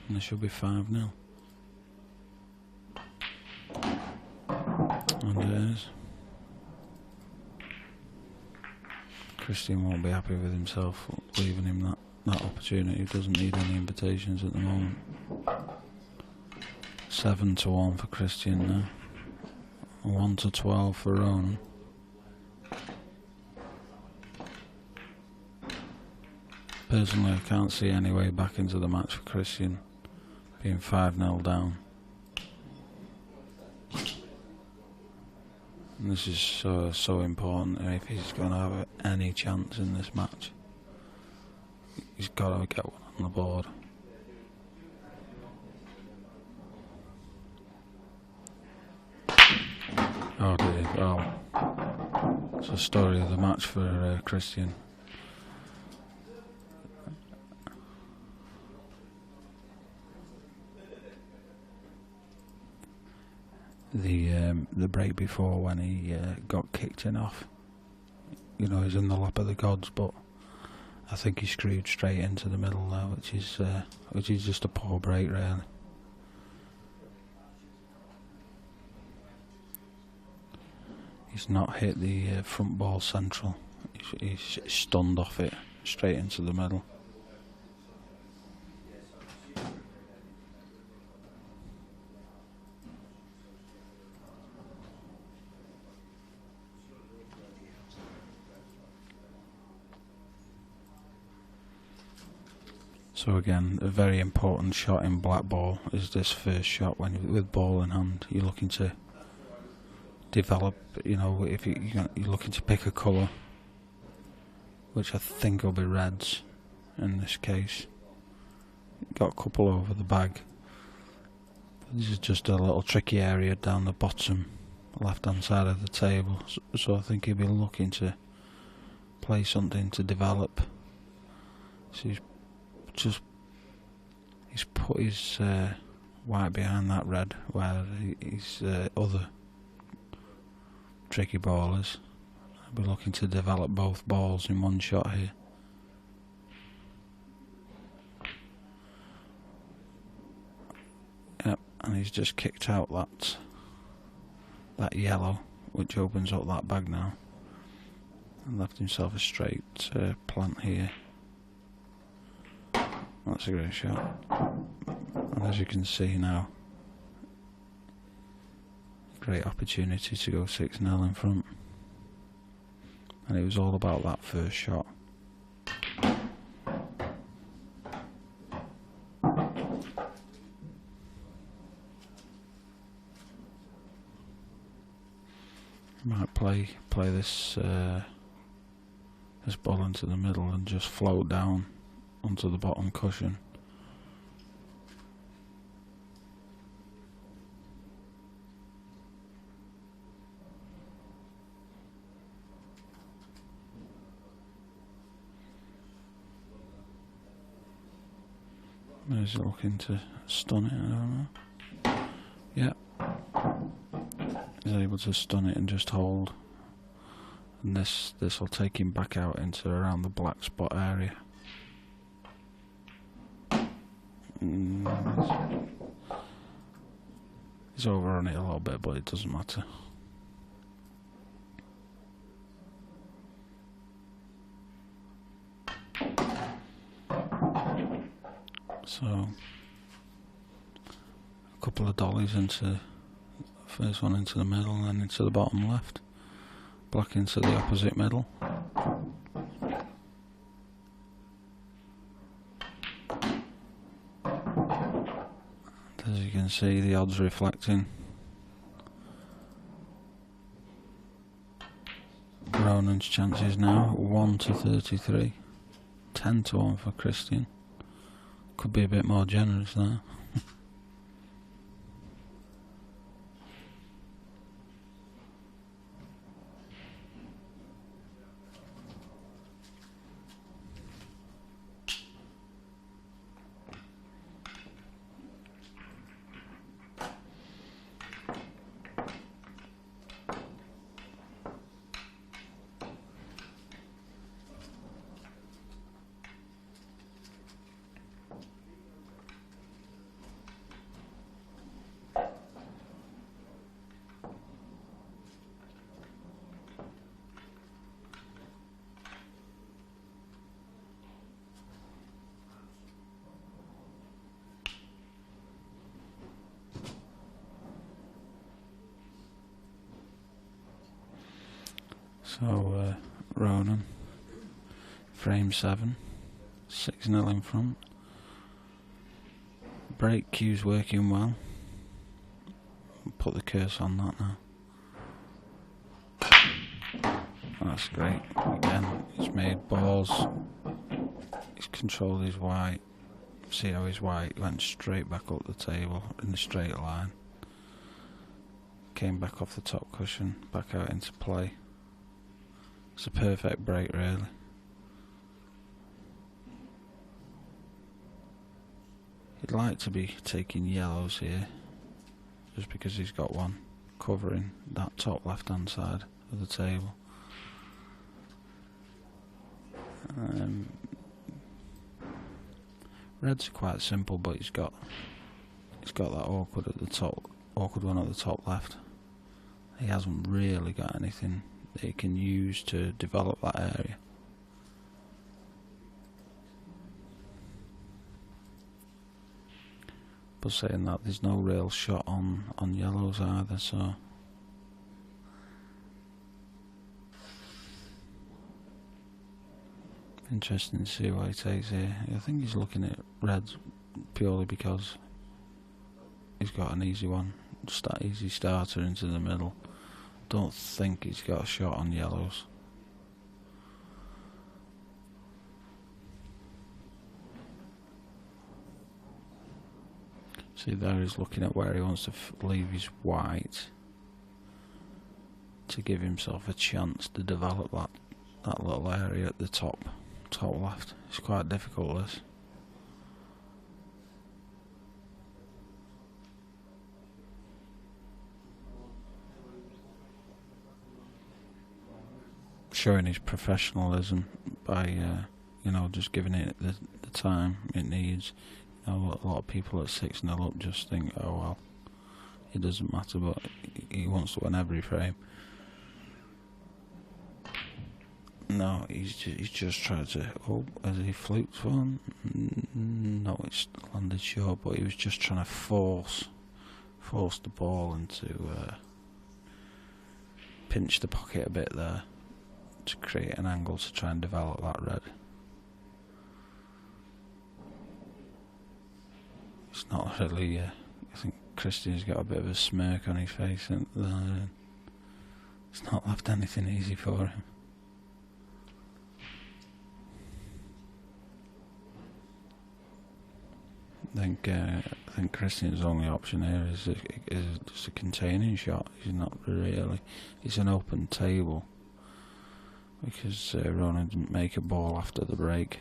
and there should be 5-0. And it is. Christian won't be happy with himself leaving him that opportunity. He doesn't need any invitations at the moment. 7-1 for Christian now. 1-12 for Ronan. Personally, I can't see any way back into the match for Christian, being 5-0 down. And this is so important. If he's going to have any chance in this match, he's got to get one on the board. Oh dear, well, it's a story of the match for Christian. The break before, when he got kicked in off, you know, he's in the lap of the gods, but I think he screwed straight into the middle there, which is just a poor break really. He's not hit the front ball central. He's stunned off it straight into the middle. So again, a very important shot in Blackball is this first shot. When with ball in hand, you're looking to develop. You know, if you're looking to pick a colour, which I think will be reds in this case. Got a couple over the bag. This is just a little tricky area down the bottom left hand side of the table. So I think he'll be looking to play something to develop. So he's put his white behind that red where his other tricky ball is. I'll be looking to develop both balls in one shot here. Yep, and he's just kicked out that yellow, which opens up that bag now, and left himself a straight plant here. That's a great shot. And as you can see now, great opportunity to go 6-0 in front. And it was all about that first shot. Might play this ball into the middle and just float down onto the bottom cushion. Is it looking to stun it? I don't know. Yeah. He's able to stun it and just hold. And this will take him back out into around the black spot area. He's over on it a little bit, but it doesn't matter. So, a couple of dollies into, first one into the middle and then into the bottom left. Black into the opposite middle. As you can see, the odds reflecting. Ronan's chances now, 1-33. 10-1 for Christian. Could be a bit more generous there. So, Ronan, frame 7, 6-0 in front. Break cue's working well. Put the curse on that now. That's great. Again, he's made balls. He's controlled his white. See how his white went straight back up the table in the straight line. Came back off the top cushion, back out into play. It's a perfect break, really. He'd like to be taking yellows here, just because he's got one covering that top left-hand side of the table. Reds are quite simple, but he's got that awkward one at the top left. He hasn't really got anything that he can use to develop that area. But saying that, there's no real shot on yellows either, so interesting to see what he takes here. I think he's looking at reds purely because he's got an easy one, just that easy starter into the middle. Don't think he's got a shot on yellows. See, there he's looking at where he wants to leave his white to give himself a chance to develop that little area at the top left. It's quite difficult, this. Showing his professionalism by just giving it the time it needs. A lot of people at 6-0 up just think, oh well, it doesn't matter, but he wants to win every frame. No, he's just tried to. Oh, has he fluked one? No, it's landed short, but he was just trying to force the ball into pinch the pocket a bit there to create an angle to try and develop that red. It's not really. I think Christian's got a bit of a smirk on his face, and it's not left anything easy for him. I think Christian's only option here is just a containing shot. He's not really. It's an open table because Ronan didn't make a ball after the break.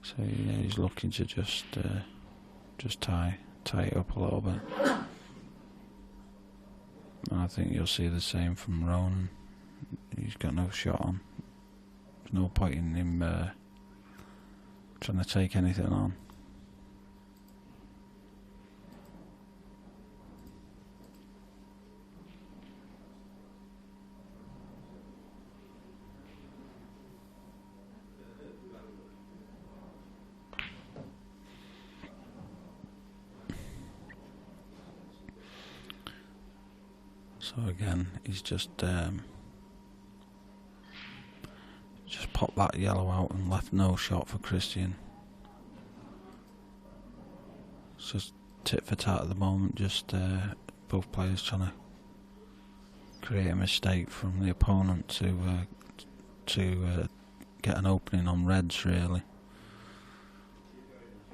So yeah, he's looking to just tie it up a little bit. And I think you'll see the same from Ronan. He's got no shot on. There's no point in him trying to take anything on. So again, he's just popped that yellow out and left no shot for Christian. It's just tit for tat at the moment, just both players trying to create a mistake from the opponent to get an opening on reds, really.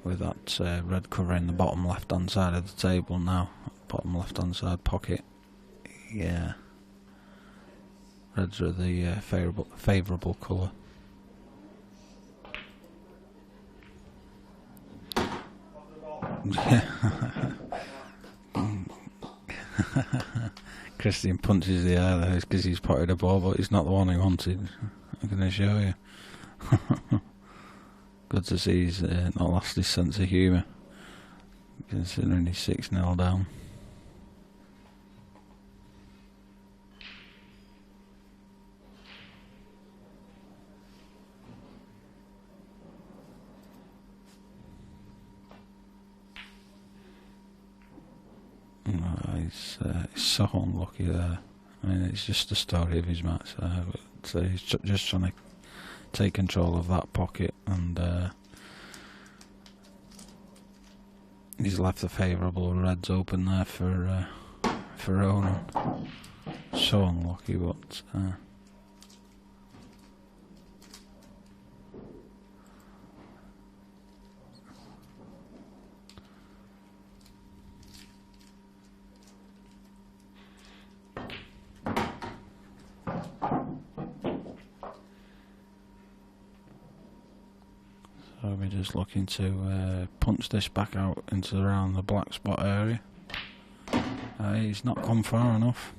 With that red covering the bottom left-hand side of the table now, bottom left-hand side pocket. Yeah, reds are the favourable colour. Christian punches the air there because he's potted a ball, but he's not the one he wanted. I'm going to show you. Good to see he's not lost his sense of humour, considering he's 6-0 down. He's so unlucky there. I mean, it's just the story of his match there. But he's just trying to take control of that pocket, and he's left the favourable reds open there for Ronan. So unlucky, but so we're just looking to punch this back out into around the black spot area. He's not gone far enough.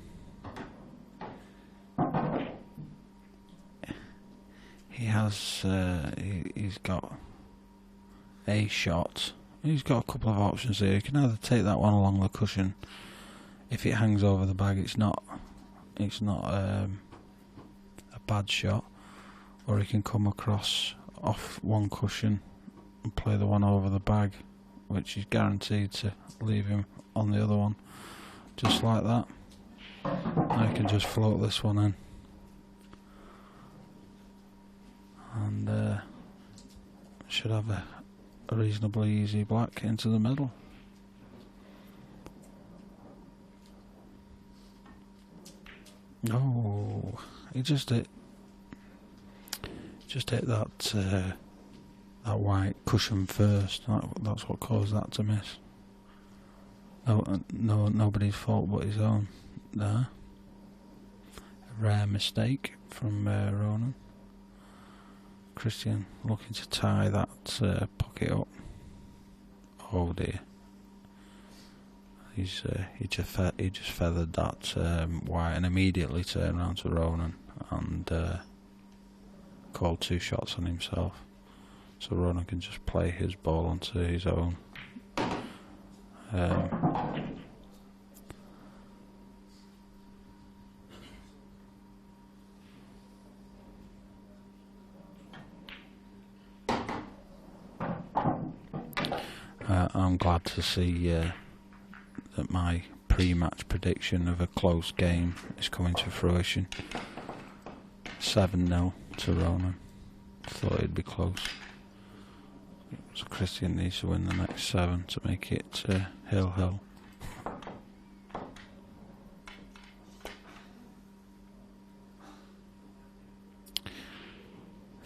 He has. He's got a shot. He's got a couple of options here. He can either take that one along the cushion. If it hangs over the bag, it's not. It's not a bad shot. Or he can come across off one cushion and play the one over the bag, which is guaranteed to leave him on the other one, just like that. I can just float this one in, and should have a reasonably easy black into the middle. Oh, he just hit that that white cushion first. That's what caused that to miss. Nobody's fault but his own there. A rare mistake from Ronan. Christian looking to tie that pocket up. Oh dear. He just feathered that white and immediately turned around to Ronan and called 2 shots on himself. So Ronan can just play his ball onto his own. I'm glad to see that my pre-match prediction of a close game is coming to fruition. 7-0 to Ronan. Thought it'd be close. So Christian needs to win the next 7 to make it hill.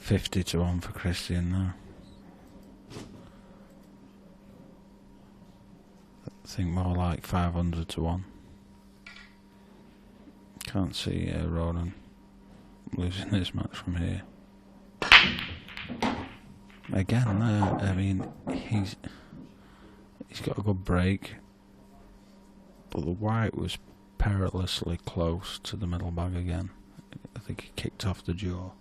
50-1 for Christian now. I think more like 500-1. Can't see Ronan losing this match from here. Again, I mean, he's got a good break, but the white was perilously close to the middle bag again. I think he kicked off the jaw.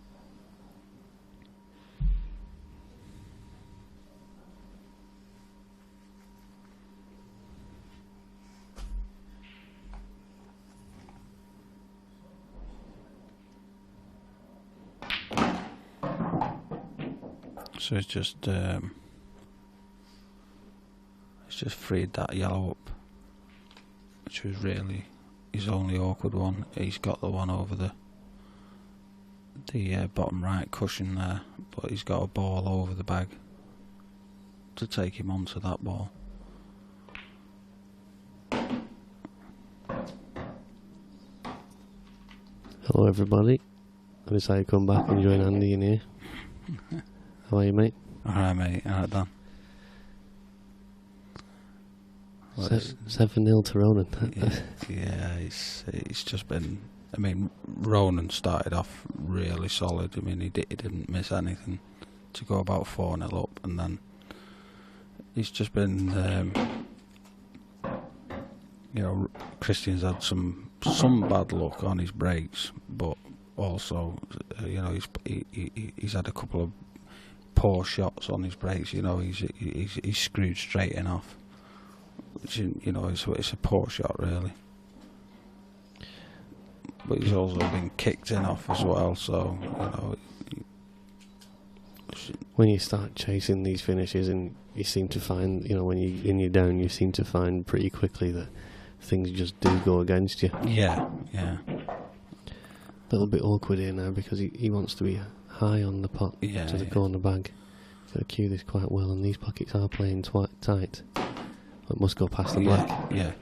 So it's just freed that yellow up, which was really his only awkward one. He's got the one over the bottom right cushion there, but he's got a ball over the bag to take him onto that ball. Hello everybody. I decided to come back and join Andy in here. How are you, mate? Alright, mate. Alright, Dan. 7-0 to Ronan. Yeah, it's just been... I mean, Ronan started off really solid. I mean, he didn't miss anything to go about 4-0 up, and then he's just been... you know, Christian's had some bad luck on his breaks, but also, you know, he's had a couple of poor shots on his breaks. You know, he's screwed straight in off, which, you know, it's a poor shot really. But he's also been kicked in off as well. So, you know, when you start chasing these finishes, and you seem to find, you know, when you're down, you seem to find pretty quickly that things just do go against you. Yeah. A little bit awkward here now because he wants to be high on the pot to the corner bag. Got to cue this quite well, and these pockets are playing tight. It must go past the black. Yeah.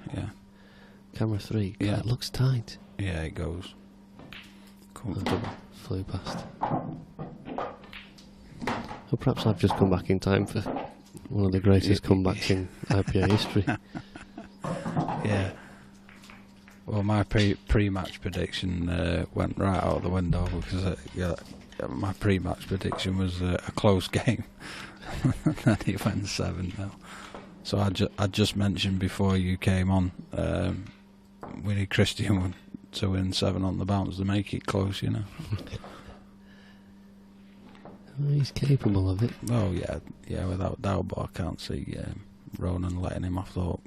Camera 3. Yeah. It looks tight. Yeah, it goes. Flew past. Well, perhaps I've just come back in time for one of the greatest comebacks in IPA history. Yeah. Well, my pre-match prediction went right out the window because my pre-match prediction was a close game, and then it went 7-0. So I just mentioned before you came on, we need Christian to win 7 on the bounce to make it close, you know. Well, he's capable of it. Oh yeah, without doubt. But I can't see Ronan letting him off the hook.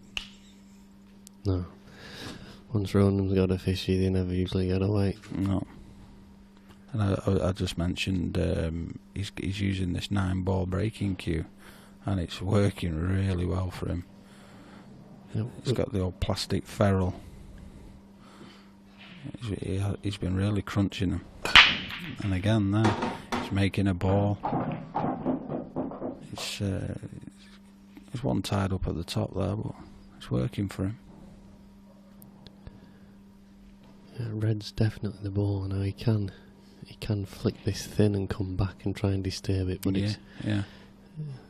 No. Once Ronan's got a fishy, they never usually get away. No. And I just mentioned he's using this 9-ball breaking cue, and it's working really well for him. Yep. He's got the old plastic ferrule. He's been really crunching them. And again, there, he's making a ball. There's one tied up at the top there, but it's working for him. Yeah, red's definitely the ball. Now he can flick this thin and come back and try and disturb it, but yeah.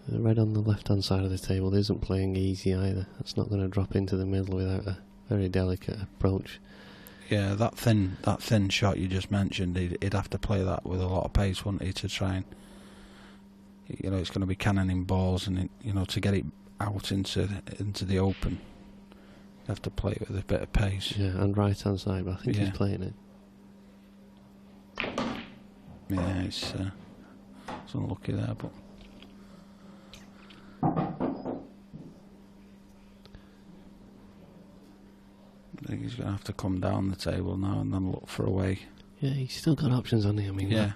The red on the left-hand side of the table isn't playing easy either. That's not going to drop into the middle without a very delicate approach. Yeah, that thin shot you just mentioned, he'd have to play that with a lot of pace, wouldn't he, to try and, you know, it's going to be cannoning balls, and you know, to get it out into the open, you have to play it with a bit of pace. Yeah, and right-hand side, but I think he's playing it. Yeah, it's unlucky there, but. I think he's going to have to come down the table now and then look for a way. Yeah, he's still got options, hasn't he? I mean, yeah.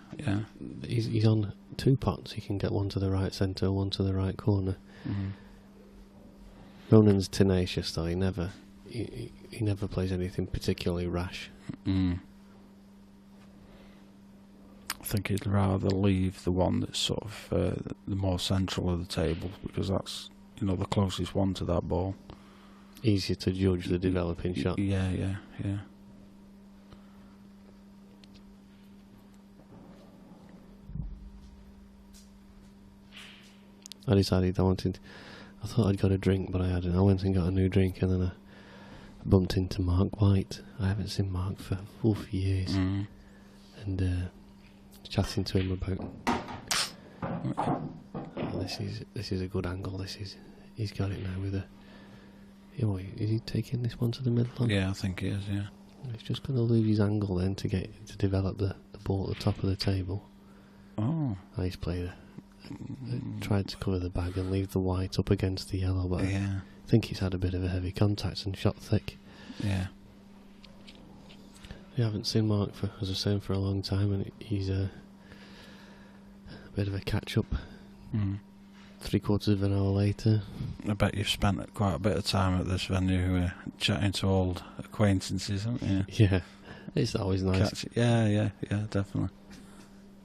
He's on 2 pots. He can get one to the right centre, one to the right corner. Mm-hmm. Ronan's tenacious, though. He never plays anything particularly rash. I think he'd rather leave the one that's sort of the more central of the table, because that's, you know, the closest one to that ball. Easier to judge the developing shot. Yeah. I decided I thought I'd got a drink, but I hadn't. I went and got a new drink, and then I bumped into Mark White. I haven't seen Mark for years. Mm. And chatting to him about this is a good angle. He's got it now with a. Is he taking this one to the middle? Yeah, I think he is. Yeah. He's just going to lose his angle then to develop the ball at the top of the table. Oh. He's played tried to cover the bag and leave the white up against the yellow, but I think he's had a bit of a heavy contact and shot thick. Yeah. We haven't seen Mark as I say, for a long time, and he's a bit of a catch up. 3/4 of an hour later. I bet you've spent quite a bit of time at this venue chatting to old acquaintances, haven't you? Yeah, it's always nice. Yeah, definitely.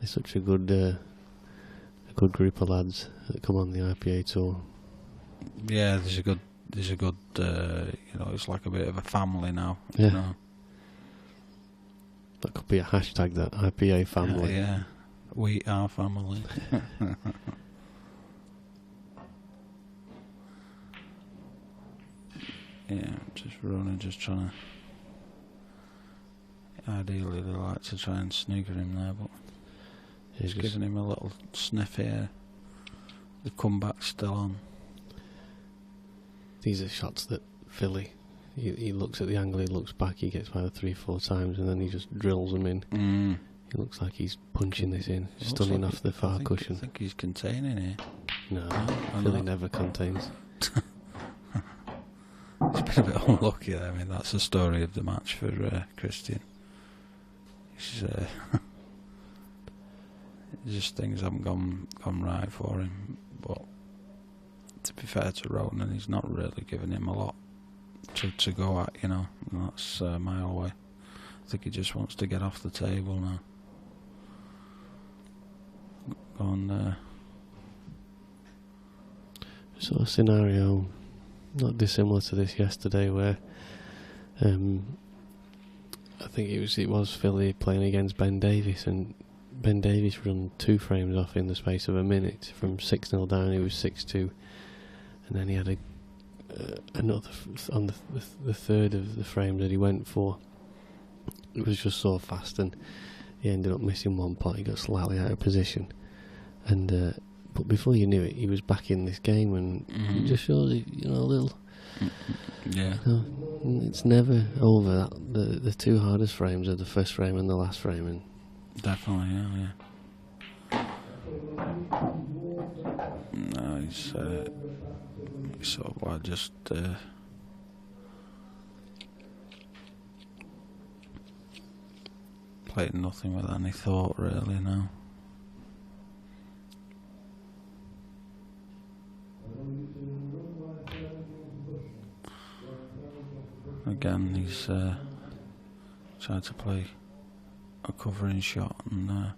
It's such a good group of lads that come on the IPA tour. Yeah, there's a good you know, it's like a bit of a family now. Yeah. You know? That could be a hashtag, that IPA family. Yeah, we are family. Yeah, just running, just trying to. Ideally, they like to try and snooker him there, but he's giving him a little sniff here. The comeback's still on. These are shots that Philly. He looks at the angle, he looks back, he gets by 3-4 times, and then he just drills them in. He looks like he's punching this in, stunning off the far cushion. I think he's containing here. No, Philly never contains. He's been a bit unlucky there. I mean, that's the story of the match for Christian. He's, just things haven't gone right for him. But to be fair to Ronan, he's not really giving him a lot to go at, you know. And that's a mile away. I think he just wants to get off the table now. Go on. Sort of scenario not dissimilar to this yesterday, where I think it was Philly playing against Ben Davies, and Ben Davies run 2 frames off in the space of a minute. From 6-0 down, he was 6-2, and then he had another on the third of the frames that he went for. It was just so fast, and he ended up missing one pot. He got slightly out of position, and but before you knew it, he was back in this game, and it just shows, you know, a little. Yeah. You know, it's never over. The 2 hardest frames are the first frame and the last frame, and definitely, yeah. No, he's sort of like just playing nothing with any thought really now. Again, he's tried to play a covering shot, and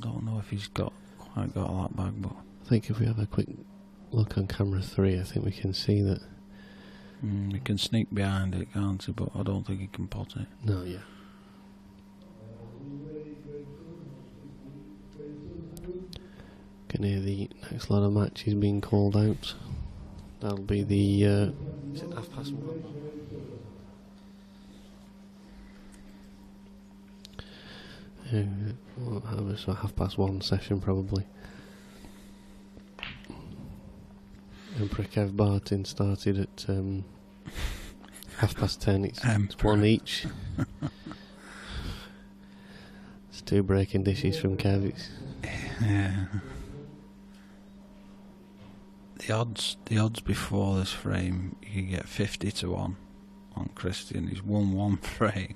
don't know if he's quite got that back, but I think if we have a quick look on camera 3, I think we can see that. He can sneak behind it, can't he? But I don't think he can pot it. No, yeah. Can hear the next lot of matches being called out. That'll be the is it 1:30? We'll have a 1:30 session probably. Emperor Kev Barton started at 10:30. It's 1 each. It's 2 breaking dishes from Kev. Yeah. The odds before this frame, you can get 50-1 on Christian. He's won 1 frame,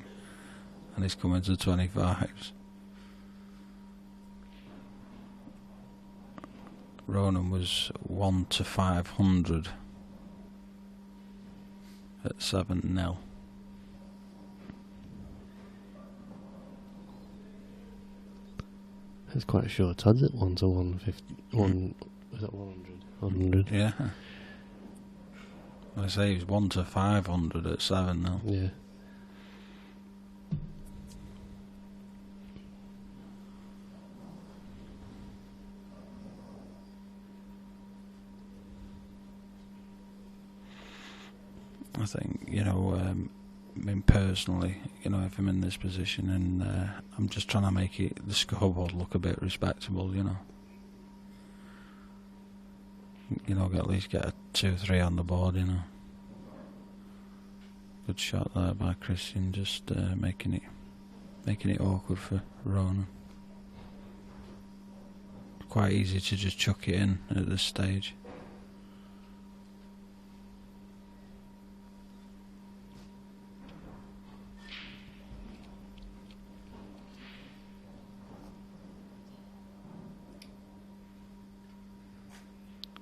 and he's coming to 25s. Ronan was 1-500 at 7-0. That's quite short odds at 1-150. Is that 100? Yeah. I say he was 1-500 at 7-0. Yeah. I think, you know, I mean, personally, you know, if I'm in this position and I'm just trying to make the scoreboard look a bit respectable, you know. You know, at least get a 2-3 on the board, you know. Good shot there by Christian, just making it awkward for Ronan. Quite easy to just chuck it in at this stage.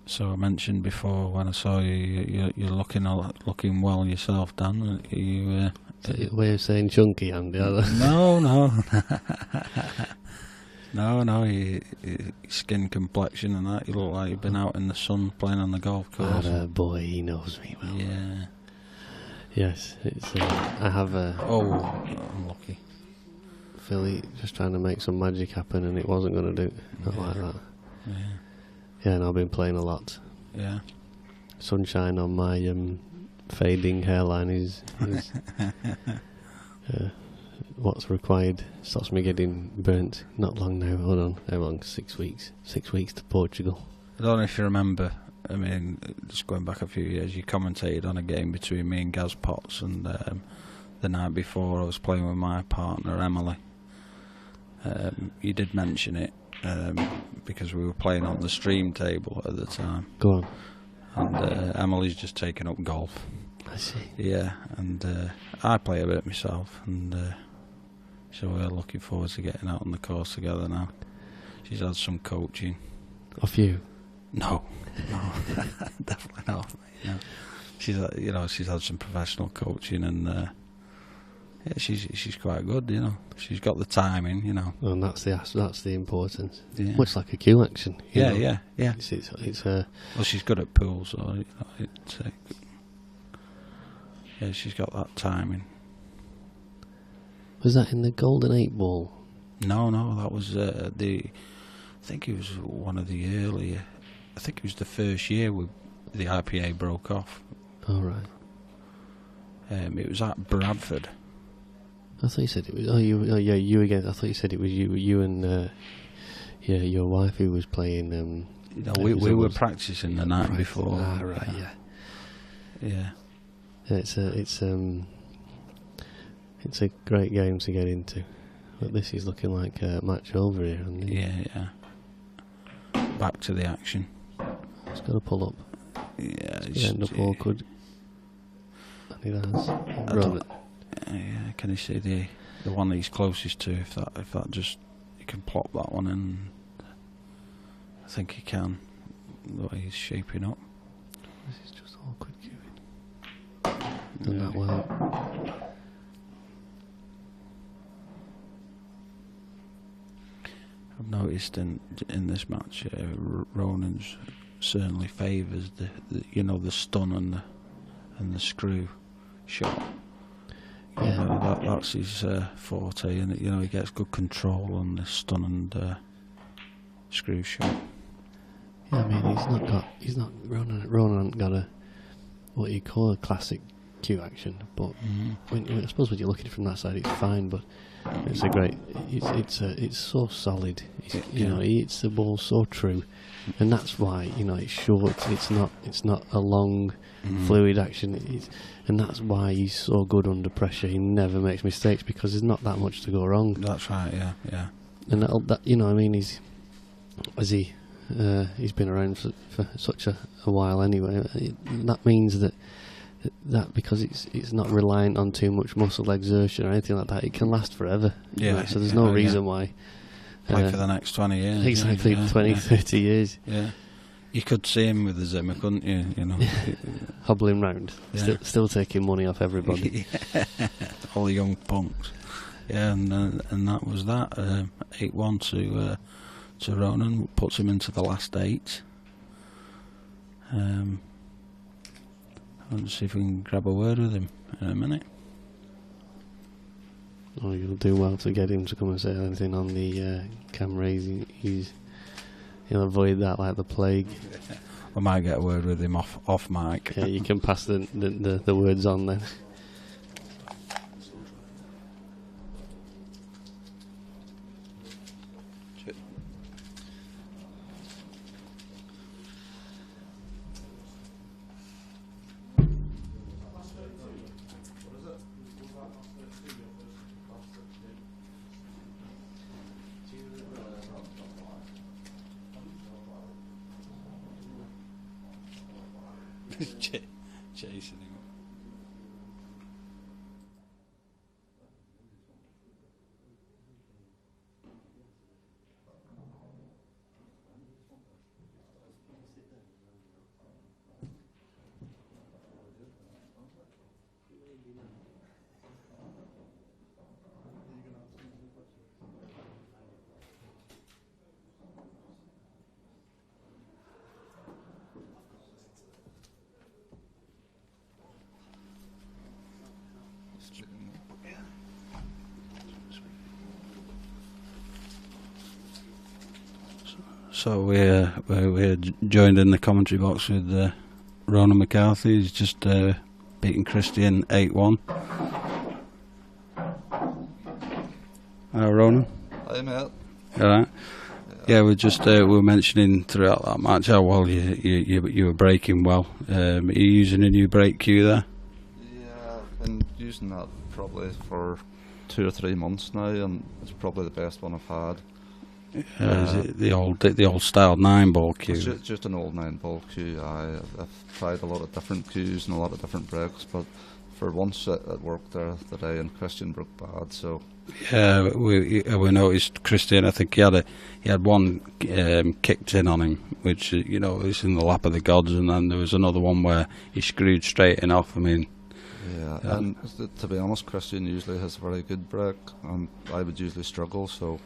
So I mentioned before when I saw you're looking well yourself, Dan. You way of saying chunky, Andy? No. No, your skin complexion and that. You look like you've been out in the sun playing on the golf course. Boy, he knows me well. Yeah. Yes, it's. I have a. Unlucky. Philly just trying to make some magic happen, and it wasn't going to do. Not like that. Yeah. Yeah, and I've been playing a lot. Yeah. Sunshine on my fading hairline is what's required. Stops me getting burnt. Not long now. Hold on. How long? 6 weeks. 6 weeks to Portugal. I don't know if you remember. I mean, just going back a few years, you commentated on a game between me and Gaz Potts, and the night before I was playing with my partner Emily. You did mention it because we were playing on the stream table at the time. Go on. And Emily's just taken up golf. I see. Yeah, and I play a bit myself, and so we're looking forward to getting out on the course together now. She's had some coaching. Off you? No, definitely not. No. She's had some professional coaching, and yeah, she's quite good. She's got the timing. And that's the importance. Yeah. Much like a cue action. Yeah. It's well, she's good at pool, so yeah, she's got that timing. Was that in the Golden 8 Ball? No, that was I think it was one of the earlier. I think it was the first year the IPA broke off. Oh, right. It was at Bradford. I thought you said it was. You again. I thought you said it was you and your wife who was playing. We were practicing the night before. Ah, right. Yeah. It's a great game to get into, but this is looking like a match over here. Yeah. Back to the action. It's got to pull up. Yeah, it's end up awkward. And it has. Can you see the one that he's closest to? If that just you can plop that one in. I think he can. The way he's shaping up. This is just awkward queuing. Done that well. I've noticed in this match, Ronan's certainly favours the stun and the screw shot. Yeah. That's his forte, and he gets good control on the stun and screw shot. Yeah, I mean Ronan hasn't got what you call a classic cue action, but I suppose when you look at it from that side, it's fine. But it's a great. It's so solid. He hits the ball so true, and that's why it's short. It's not a long, fluid action. And that's why he's so good under pressure. He never makes mistakes because there's not that much to go wrong. That's right. Yeah. And he's been around for such a while anyway. That means that because it's not reliant on too much muscle exertion or anything like that, it can last forever. Yeah. So there's no reason why. Play for the next 20 years. Exactly, 30 years. Yeah. You could see him with the Zimmer, couldn't you? Hobbling round, still taking money off everybody. All the young punks. Yeah, and that was that. 8-1 to Ronan, puts him into the last 8. Let's see if we can grab a word with him in a minute. Oh, you'll do well to get him to come and say anything on the camera. He'll avoid that like the plague. I might get a word with him off mic. Yeah, you can pass the words on then. Chasing him. So we're joined in the commentary box with Ronan McCarthy. He's just beaten Christian 8-1. Hello, Ronan. Hi, mate. All right. Yeah, we were mentioning throughout that match how well you were breaking well. Are you using a new break cue there? Yeah, I've been using that probably for 2 or 3 months now, and it's probably the best one I've had. Is it the old style 9-ball cue? It's just an old 9-ball cue. I've tried a lot of different cues and a lot of different breaks, but for once it worked there today, and Christian broke bad. So yeah, we noticed Christian. I think he had one kicked in on him, which was in the lap of the gods, and then there was another one where he screwed straight in off. I mean, yeah, and to be honest, Christian usually has a very good break, and I would usually struggle. So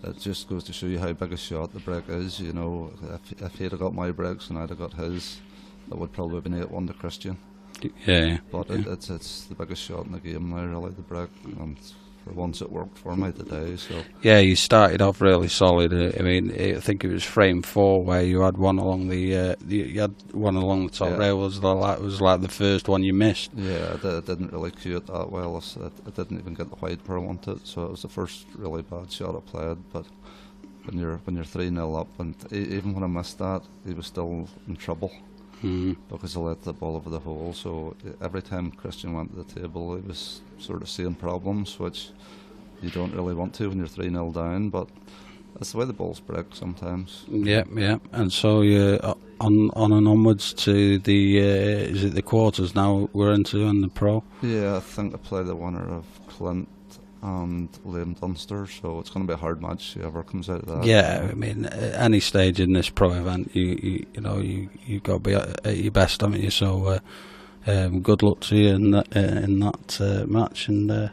it just goes to show you how big a shot the break is. If he'd have got my breaks and I'd have got his, that would probably have been 8-1 to Christian. Yeah, but yeah. It's the biggest shot in the game now, really, the break, and for once it worked for me today. So yeah, you started off really solid. I mean, I think it was frame 4 where you had one along the top rail. Was like the first one you missed. Yeah, I didn't really cue it that well. I didn't even get the white where I wanted, so it was the first really bad shot I played. But when you're 3-0 up, and even when I missed that, he was still in trouble. Because I let the ball over the hole. So every time Christian went to the table, he was sort of seeing problems, which you don't really want to when you're 3-0 down, but that's the way the balls break sometimes. Yeah. And so you're on and onwards to the is it the quarters now we're into and the pro? Yeah, I think I play the winner of Clint and Liam Dunster, so it's going to be a hard match whoever comes out of that. Yeah, I mean, at any stage in this pro event, you got to be at your best, haven't you? So good luck to you in that match, and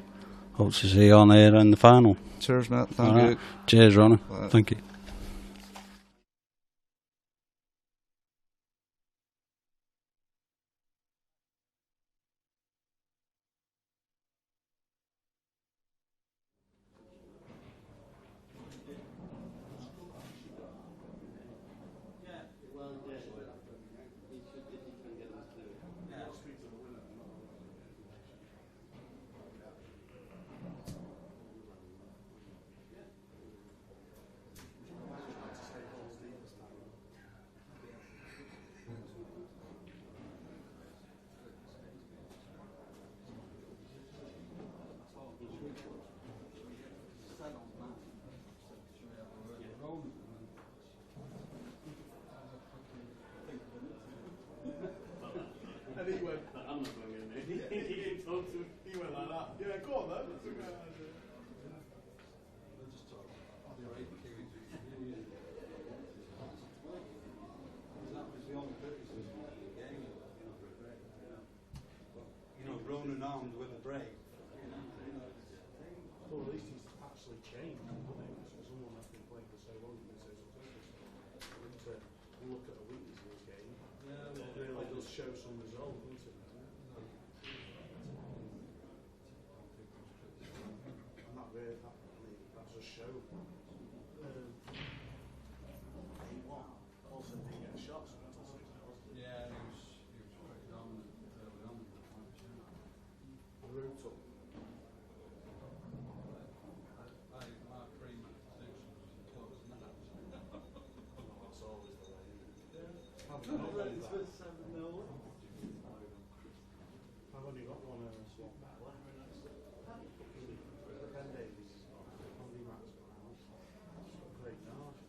hope to see you on here in the final. Cheers, mate. Thank you. Cheers, Ronnie. Thank you. And he went, I'm not going in there. He talked to me. He went like that. Yeah, go on then. That's a good idea. Ronan armed with a break. Well, at least he's actually changed, hasn't he? Someone that's been playing for so long and says to look at a weakness in his game. Yeah, it really does show some resolve, doesn't it? And that does show. Also didn't get shots. Yeah, he was pretty dominant early on in the match. Brutal. My pre-match prediction was a close match. That's always the way, isn't it? I've only got one swap back left. Ben Davies is not. Only Max Brown. Great margin.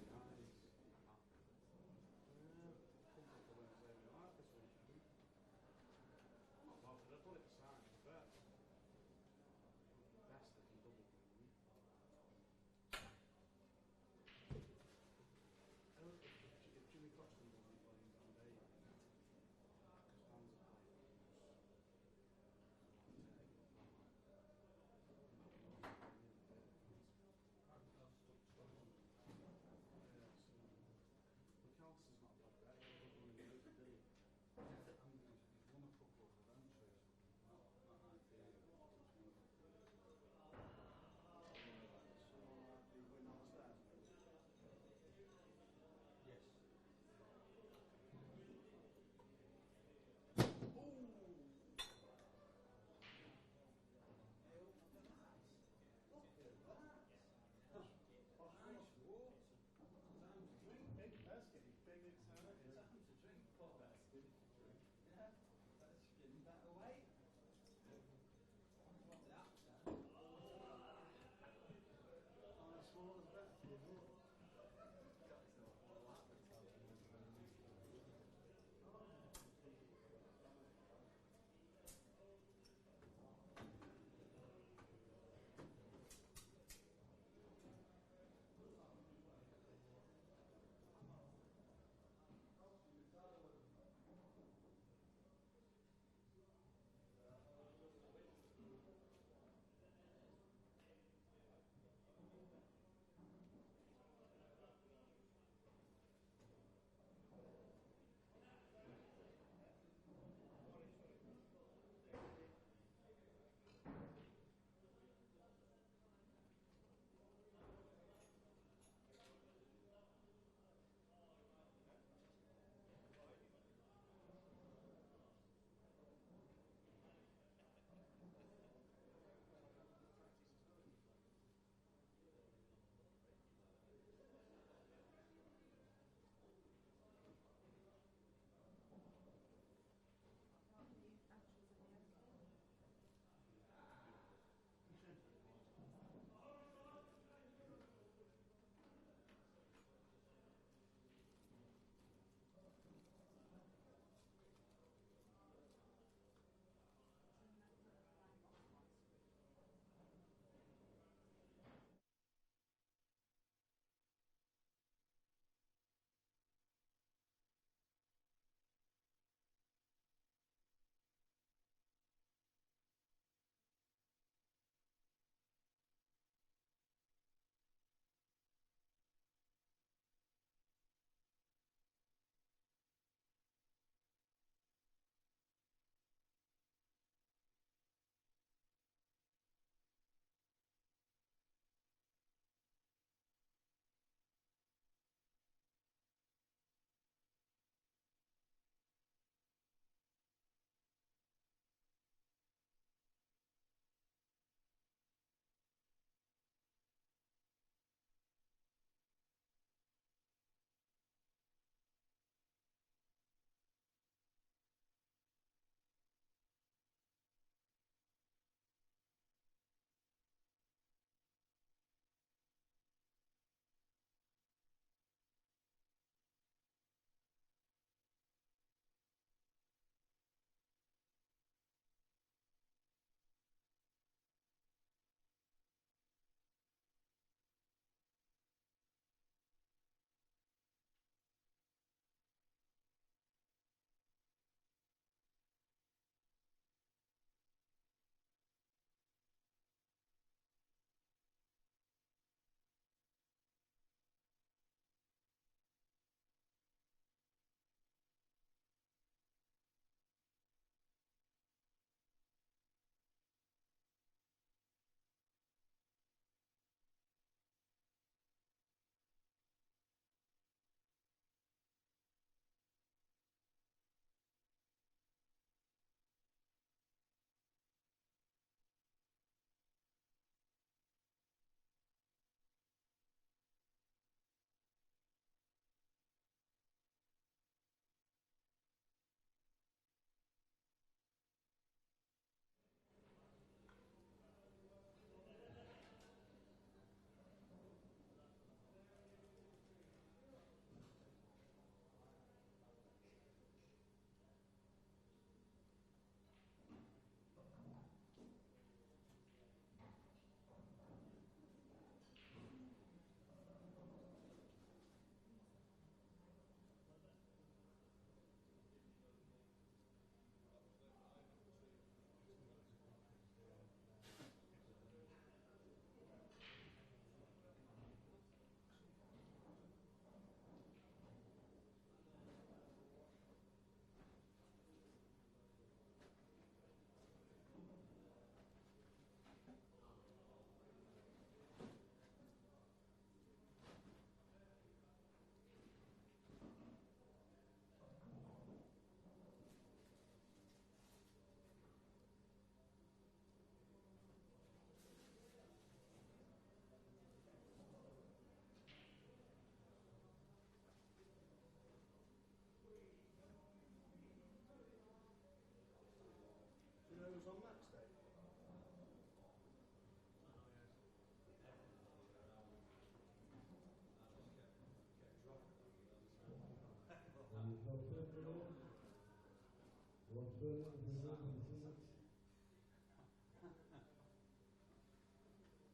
Ross Burnett has been moved on the scene.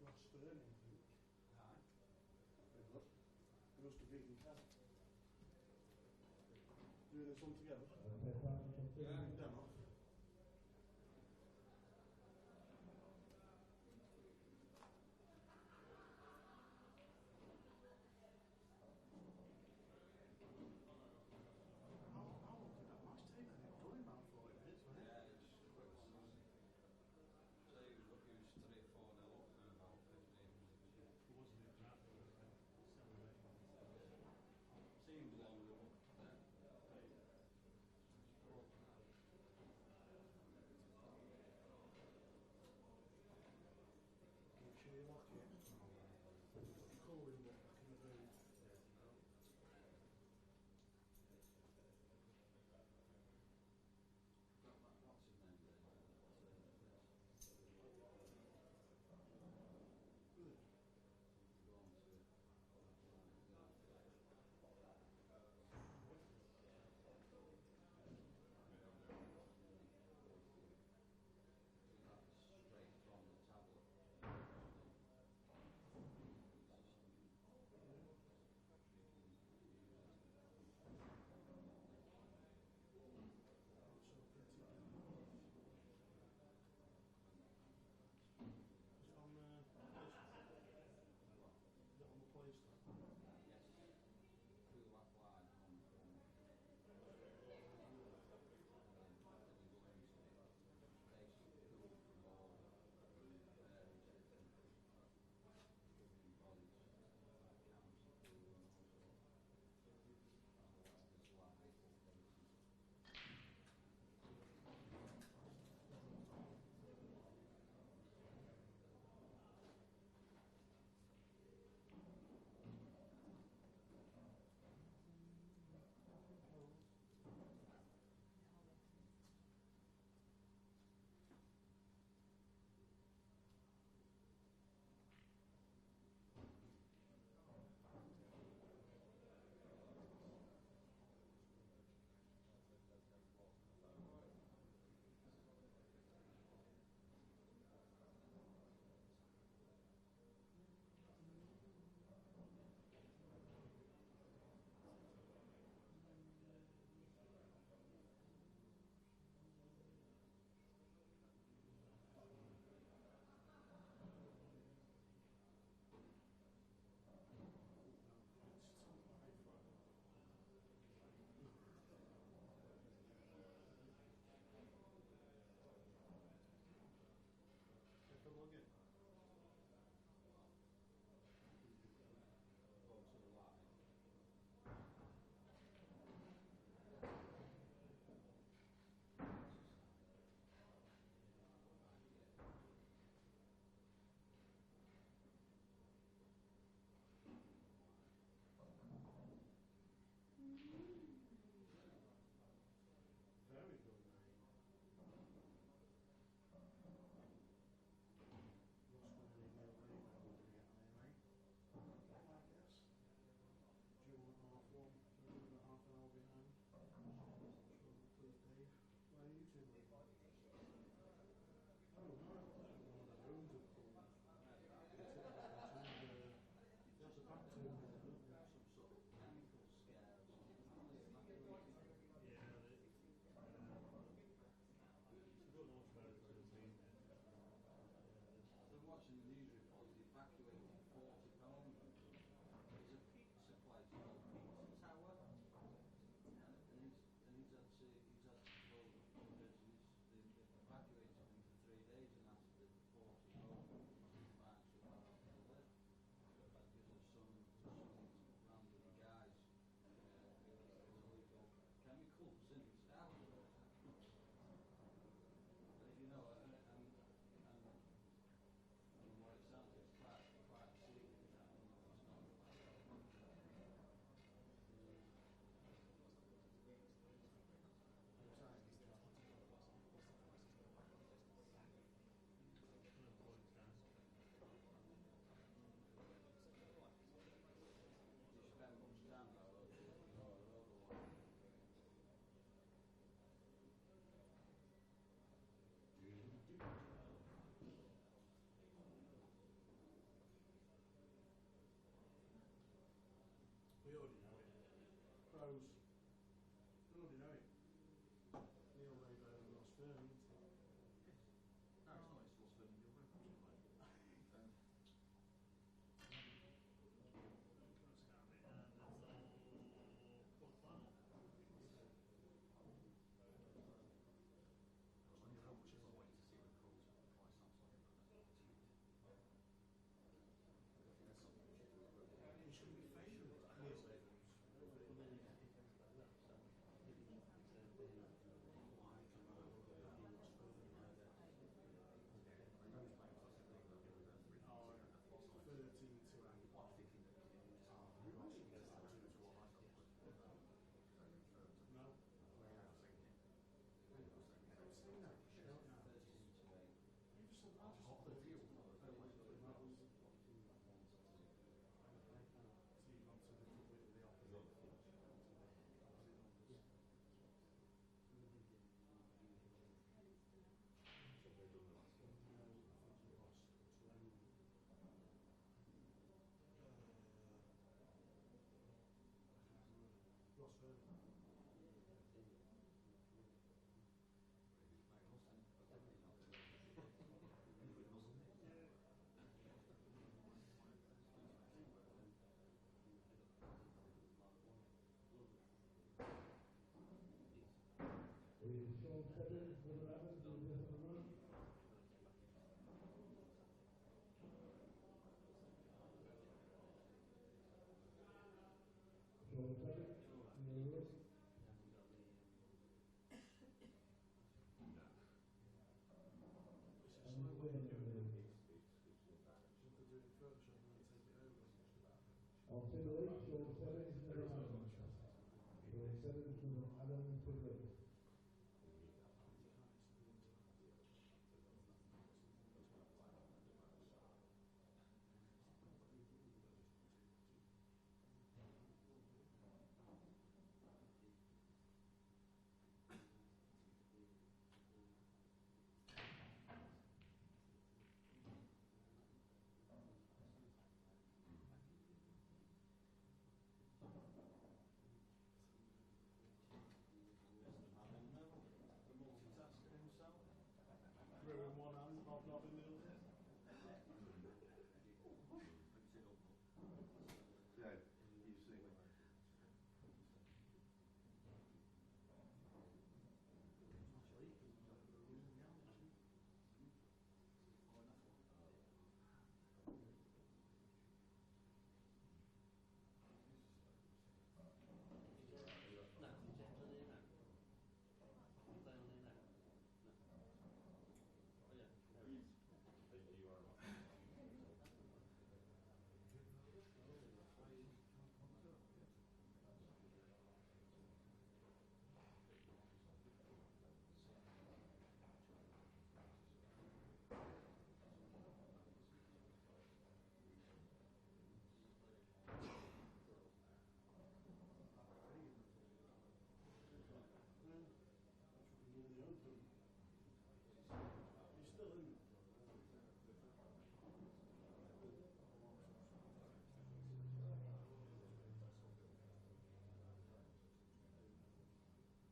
Ross Burnett, I think. Aye. Very good. He must have beaten Cat. Doing this one together? Yeah. Demo. How long did that match take? I think it was only about 40 minutes, wasn't it? Yeah, it's quick. So he was 3-4-0 up in about 15 minutes. Wasn't it that? Seemed longer, but suppose, you already know it. Neil Rayburn and Ross Fern, isn't it? No, it's not. It's Ross Fern and Neil Rayburn. He should be favourite, Neil Rayburn. Ross Fern. Sean Seven, Brother Evans, will be on the run. Sean Seven, Neil Russ. I'll take the lead, Sean Seven, Brother Evans. Sean Seven, Brother Evans, Brother Evans. Throw in one hand, hobnobbing the other. Yeah, you see. He's still in.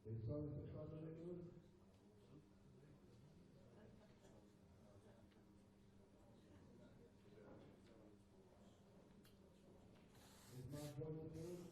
It's on the front of England. Is Mark on the field?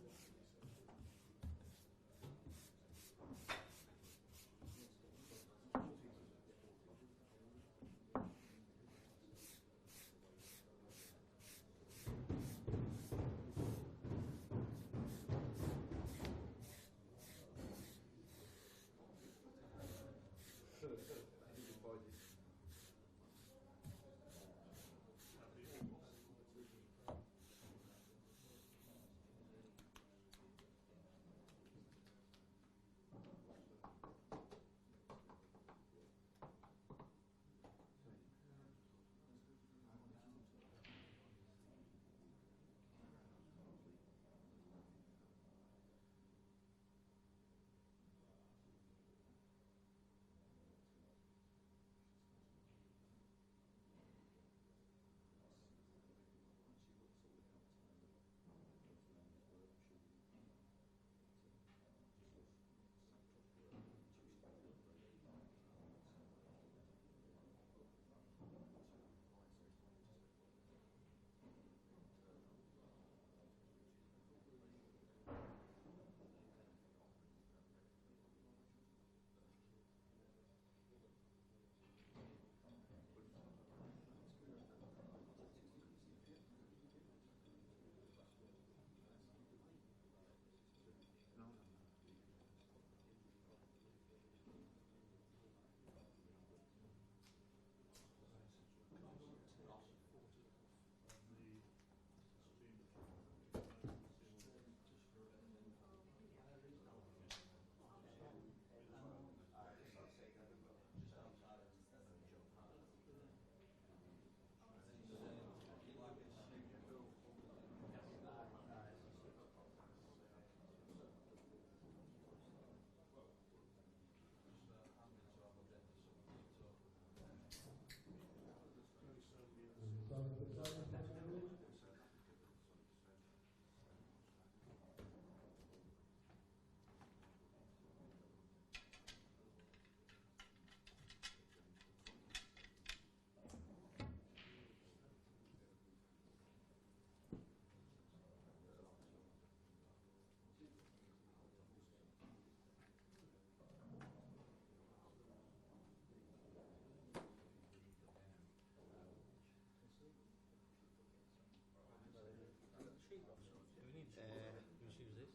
Whose shoe is this?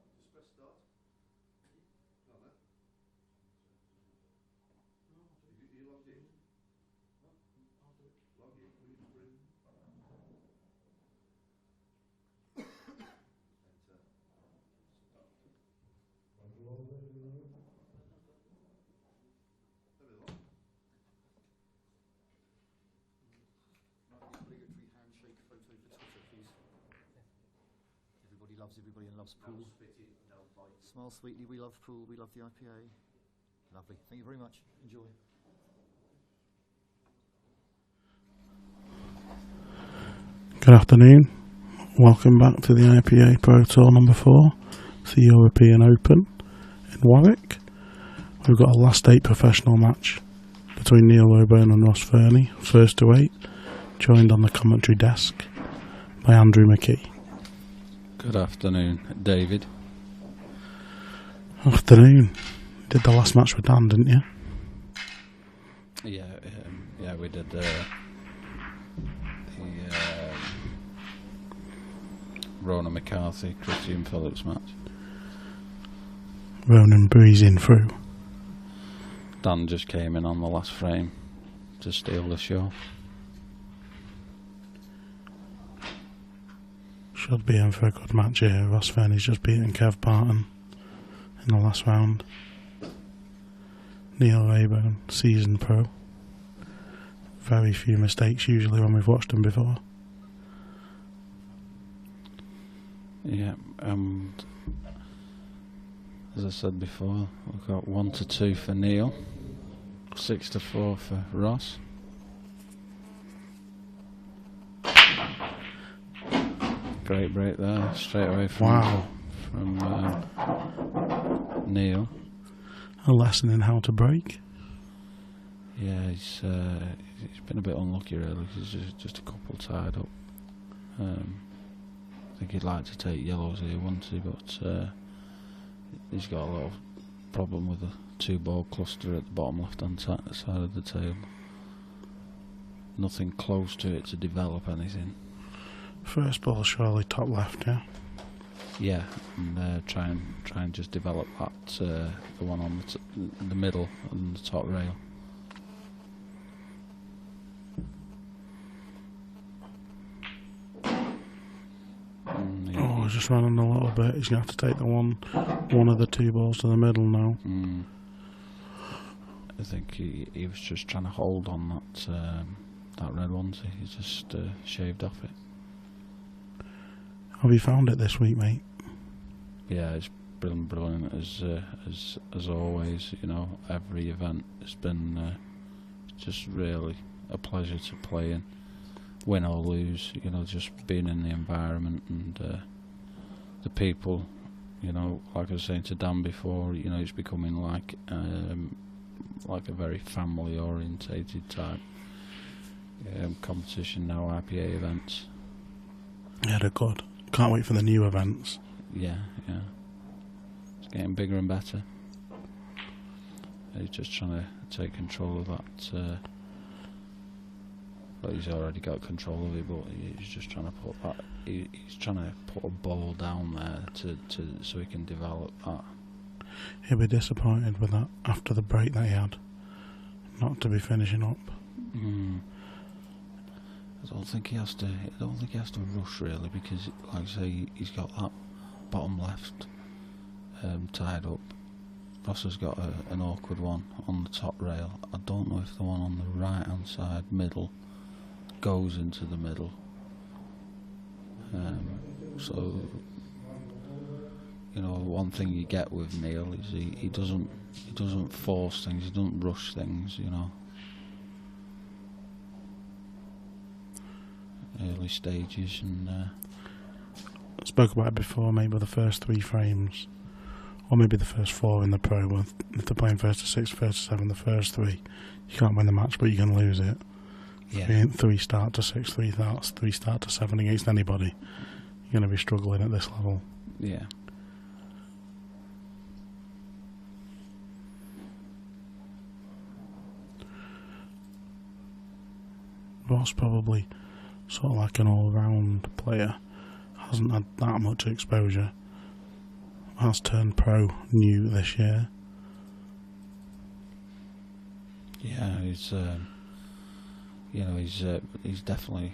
Just press start. No, no. You logged in? Log in, put it through. Enter. Obligatory handshake photo for Twitter, please. Everybody loves everybody and loves pool. Smile sweetly, we love pool, we love the IPA. Lovely, thank you very much. Enjoy. Good afternoon. Welcome back to the IPA Pro Tour number 4. It's the European Open in Warwick. We've got a last 8 professional match between Neil Woburn and Ross Fernie, first to 8, joined on the commentary desk by Andrew McKee. Good afternoon, David. Afternoon. Did the last match with Dan, didn't you? Yeah, we did the Rona McCarthy, Christian Phillips match. Ronan breezing through. Dan just came in on the last frame to steal the show. Should be in for a good match here. Ross Fernie's just beaten Kev Barton in the last round. Neil Rayburn, seasoned pro. Very few mistakes usually when we've watched him before. Yeah, as I said before, we've got 1-2 for Neil, 6-4 for Ross. Great break there, straight away from Neil. A lesson in how to break. Yeah, he's been a bit unlucky really. He's just a couple tied up. I think he'd like to take yellows here, wouldn't he? But he's got a lot of problem with the 2-ball cluster at the bottom left-hand side of the table. Nothing close to it to develop anything. First ball surely top left, yeah. Yeah, and try and just develop that the one on the middle and the top rail. He's just running a little bit. He's going to have to take the one of the 2 balls to the middle now. I think he was just trying to hold on that red one, so he just shaved off it. Have you found it this week, mate? Yeah, it's brilliant as always. You know, every event has been just really a pleasure to play in, win or lose. You know, just being in the environment and the people. You know, like I was saying to Dan before, you know, it's becoming like a very family orientated type competition now. IPA events. Yeah, they're good. Can't wait for the new events. Yeah. It's getting bigger and better. He's just trying to take control of that. But he's already got control of it, but he's just trying to put that. He's trying to put a ball down there so he can develop that. He'll be disappointed with that after the break that he had, not to be finishing up. I don't think he has to rush really, because, like I say, he's got that bottom left tied up. Ross has got an awkward one on the top rail. I don't know if the one on the right hand side middle goes into the middle. So, you know, one thing you get with Neil is he doesn't force things, he doesn't rush things, you know. Early stages, and spoke about it before, maybe the first 3 frames, or maybe the first 4 in the Pro, if they're playing first to 6, first to 7, the first 3, you can't win the match, but you can lose it. Yeah. 3 start to 6, 3 start to 7 against anybody, you're going to be struggling at this level. Yeah. Ross probably sort of like an all-round player, hasn't had that much exposure, has turned pro new this year. Yeah, he's he's definitely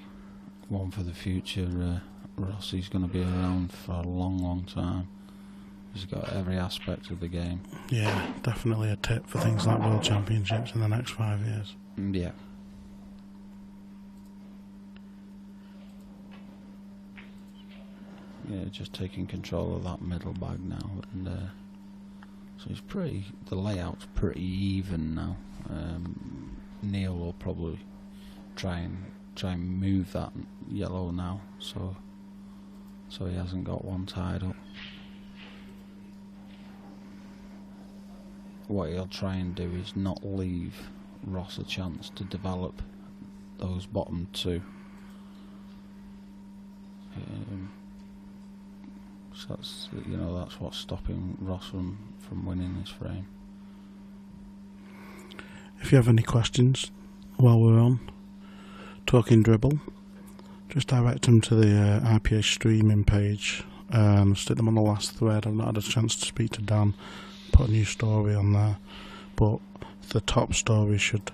one for the future. Ross, he's going to be around for a long, long time. He's got every aspect of the game. Yeah, definitely a tip for things like World Championships in the next 5 years. Yeah. Yeah, just taking control of that middle bag now, and so it's the layout's pretty even now. Neil will probably try and move that yellow now, so he hasn't got one tied up. What he'll try and do is not leave Ross a chance to develop those bottom 2. So that's what's stopping Ross from winning this frame. If you have any questions while we're on Talking Dribble, just direct them to the IPA streaming page. Stick them on the last thread. I've not had a chance to speak to Dan, put a new story on there, but the top story should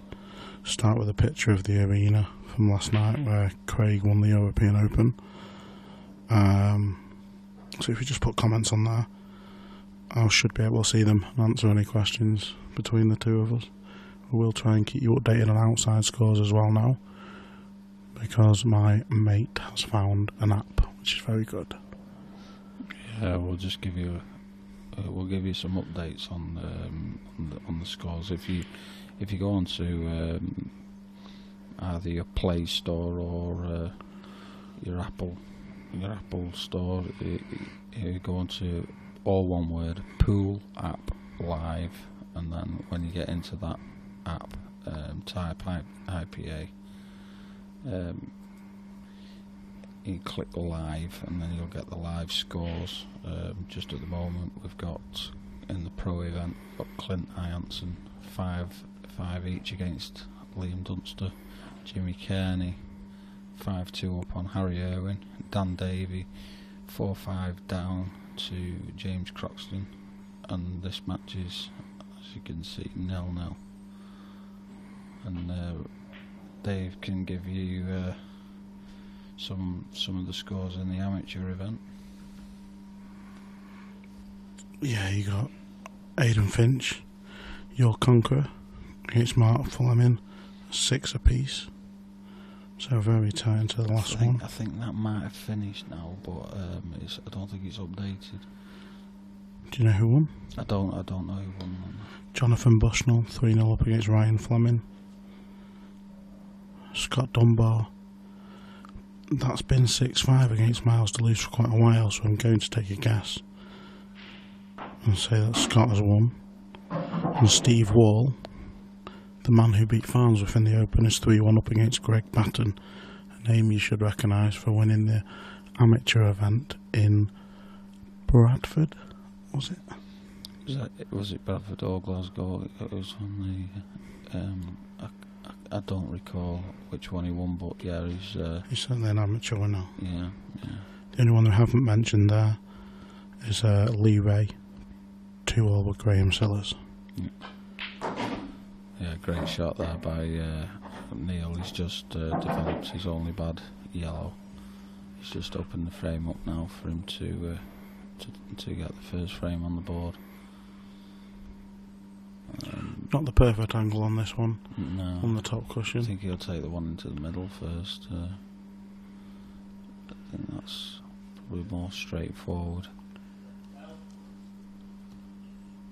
start with a picture of the arena from last night where Craig won the European Open. So if you just put comments on there, I should be able to see them and answer any questions between the two of us. We'll try and keep you updated on outside scores as well now, because my mate has found an app which is very good. Yeah, we'll just give you we'll give you some updates on the scores. If you go onto either your Play Store or your Apple store, you go onto all one word, Pool App Live, and then when you get into that app, type IPA, you click live, and then you'll get the live scores. Just at the moment, we've got in the pro event, we've got Clint Ianson 5 each against Liam Dunster, Jimmy Kearney 5-2 up on Harry Irwin, Dan Davey 4-5 down to James Croxton, and this match is, as you can see, 0-0. And Dave can give you some of the scores in the amateur event. Yeah, you got Aidan Finch, your conqueror, against Mark Fleming, 6 apiece. So very tight into the last one. I think that might have finished now, but I don't think it's updated. Do you know who won? I don't know who won. Jonathan Bushnell, 3-0 up against Ryan Fleming. Scott Dunbar, that's been 6-5 against Miles Deleuze for quite a while, so I'm going to take a guess and say that Scott has won. And Steve Wall, the man who beat Farnsworth in the Open, is 3-1 up against Greg Batten, a name you should recognise for winning the amateur event in Bradford, was it? Was it Bradford or Glasgow? It was on the... I don't recall which one he won, but yeah, he's certainly an amateur winner. Yeah. The only one we haven't mentioned there is Lee Ray, 2-all with Graham Sillers. Yeah, great shot there by Neil. He's just developed his only bad yellow. He's just opened the frame up now for him to get the first frame on the board. Not the perfect angle on this one. No. On the top cushion. I think he'll take the one into the middle first. I think that's probably more straightforward.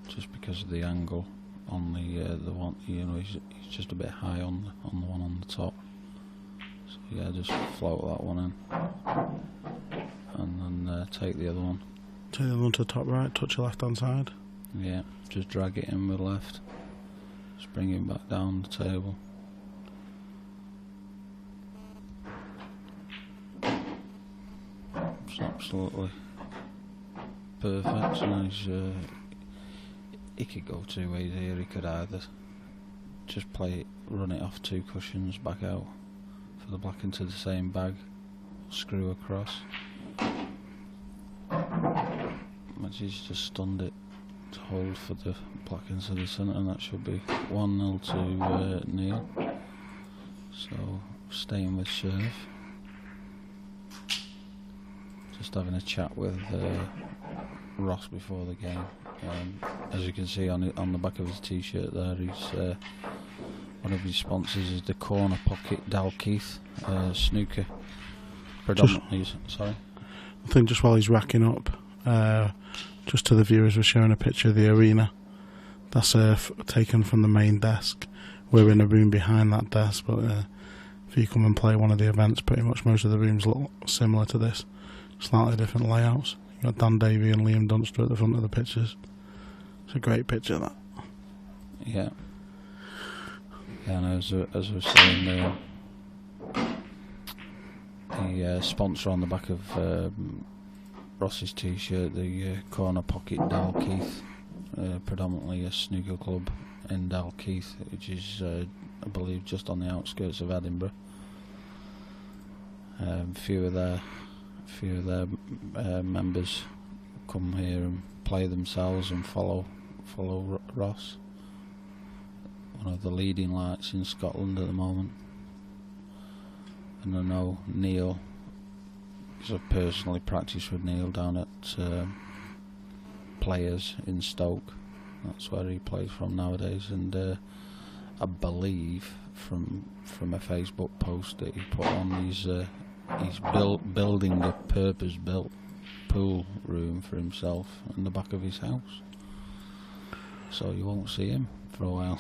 Just because of the angle on the one, he's just a bit high on the one on the top. So yeah, just float that one in, and then take the other one. Take the other one to the top right, touch your left hand side. Yeah, just drag it in with left. Just bring it back down the table. It's absolutely perfect. And he could go two ways here. He could either just play it, run it off 2 cushions, back out for the black into the same bag, screw across. But he's just stunned it to hold for the black into the centre, and that should be 1-0 to Neil. So staying with serve. Just having a chat with Ross before the game. As you can see on the back of his t-shirt there, he's one of his sponsors is the Corner Pocket Dalkeith snooker. Predominantly, sorry. I think just while he's racking up, just to the viewers, we're showing a picture of the arena. That's taken from the main desk. We're in a room behind that desk, but if you come and play one of the events, pretty much most of the rooms look similar to this. Slightly different layouts. You've got Dan Davey and Liam Dunster at the front of the pictures. It's a great picture, that. Yeah. Yeah, and as I was saying, the sponsor on the back of Ross's t-shirt, the Corner Pocket Dalkeith, predominantly a snooker club in Dalkeith, which is, I believe, just on the outskirts of Edinburgh. Few of their members come here and play themselves and follow Ross, one of the leading lights in Scotland at the moment. And I know Neil, because I've personally practiced with Neil down at Players in Stoke. That's where he plays from nowadays, and I believe from a Facebook post that he put on, he's building a purpose-built pool room for himself in the back of his house. So you won't see him for a while.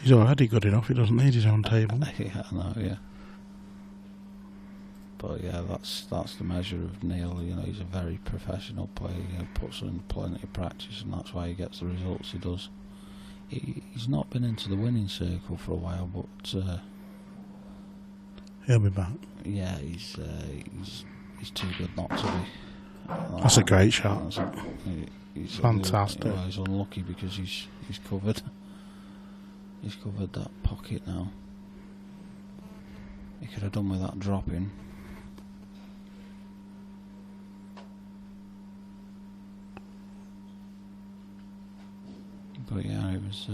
He's already good enough, he doesn't need his own table. Yeah, I know, yeah. But yeah, that's the measure of Neil. You know, he's a very professional player. He puts in plenty of practice, and that's why he gets the results he does. He's not been into the winning circle for a while, but he'll be back. Yeah, he's too good not to be. That's a great shot. He's fantastic. He's unlucky because he's covered. He's covered that pocket now. He could have done with that dropping. But yeah, it was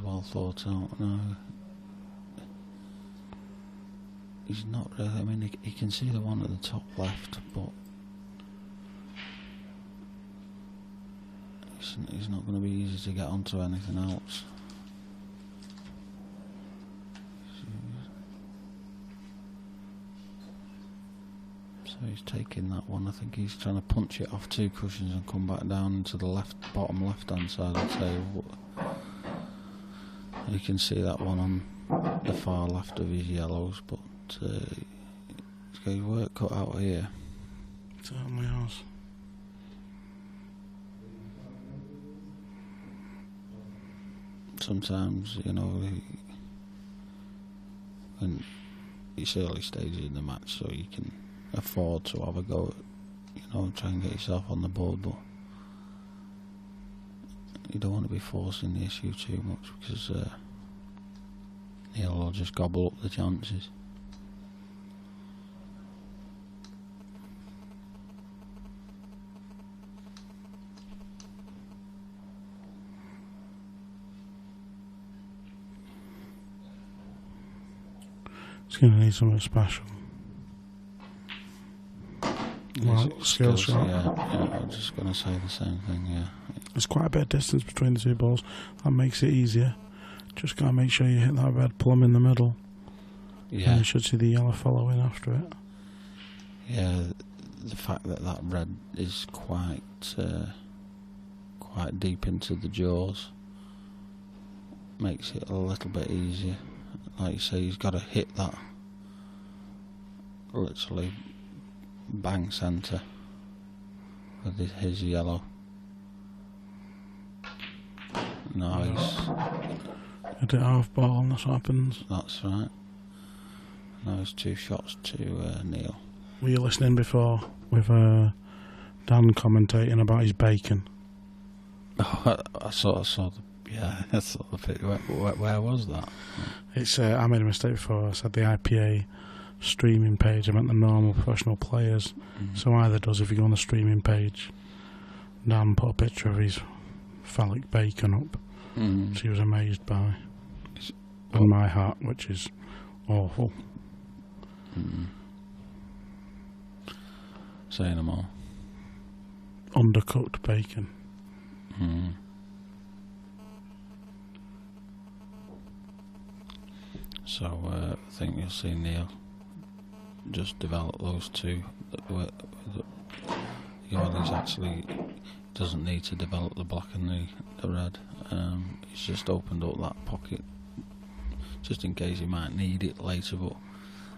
well thought out. No, he's not really. I mean, he can see the one at the top left, but it's not going to be easy to get onto anything else. So he's taking that one. I think he's trying to punch it off 2 cushions and come back down into the bottom left hand side of the table. You can see that one on the far left of his yellows, but he's got his work cut out here. Certainly has. Sometimes, you know, when it's early stages in the match, so you can afford to have a go at, you know, try and get yourself on the board, but you don't want to be forcing the issue too much, because Neil will just gobble up the chances. It's going to need something special. Right, skill shot. Yeah, I was just going to say the same thing, yeah. There's quite a bit of distance between the 2 balls. That makes it easier. Just got to make sure you hit that red plum in the middle. Yeah. And you should see the yellow following after it. Yeah, the fact that red is quite deep into the jaws makes it a little bit easier. Like you say, he's got to hit that literally bang centre with his yellow. No, he's Hit it half ball and that's what happens. That's right. Now it's 2 shots to Neil. Were you listening before with Dan commentating about his bacon? Oh, I saw the, yeah, I saw the picture. Where was that? It's I made a mistake before. I said the IPA streaming page. I meant the normal professional players. So either does, if you go on the streaming page, Dan put a picture of his phallic bacon up. She was amazed by. And my heart, which is awful. Say no more. Undercooked bacon. So I think you'll see Neil just develop those two. He's actually doesn't need to develop the black and the red. He's just opened up that pocket just in case he might need it later, but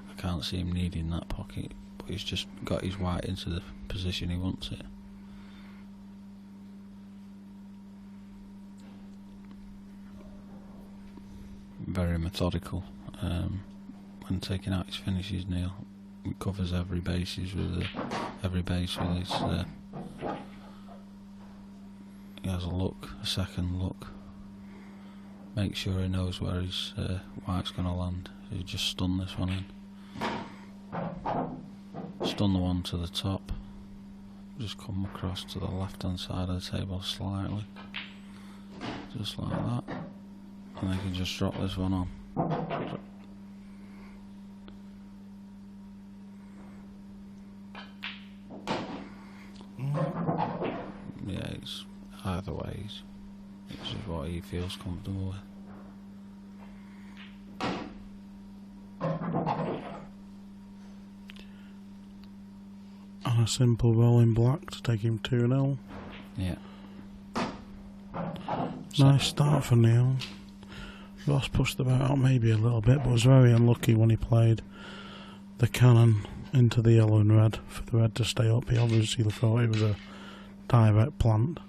I can't see him needing that pocket. But he's just got his white into the position he wants it. Very methodical when taking out his finishes. Neil, he covers every base with his. He has a second look. Make sure he knows where his white's going to land. He just stun this one in. Stun the one to the top. Just come across to the left hand side of the table slightly, just like that. And they can just drop this one on. Yeah, it's either ways. It's just what he feels comfortable with. And a simple rolling black to take him 2-0. Yeah. Nice start for Neil. Ross pushed the boat out maybe a little bit, but was very unlucky when he played the cannon into the yellow and red for the red to stay up. He obviously thought it was a direct plant.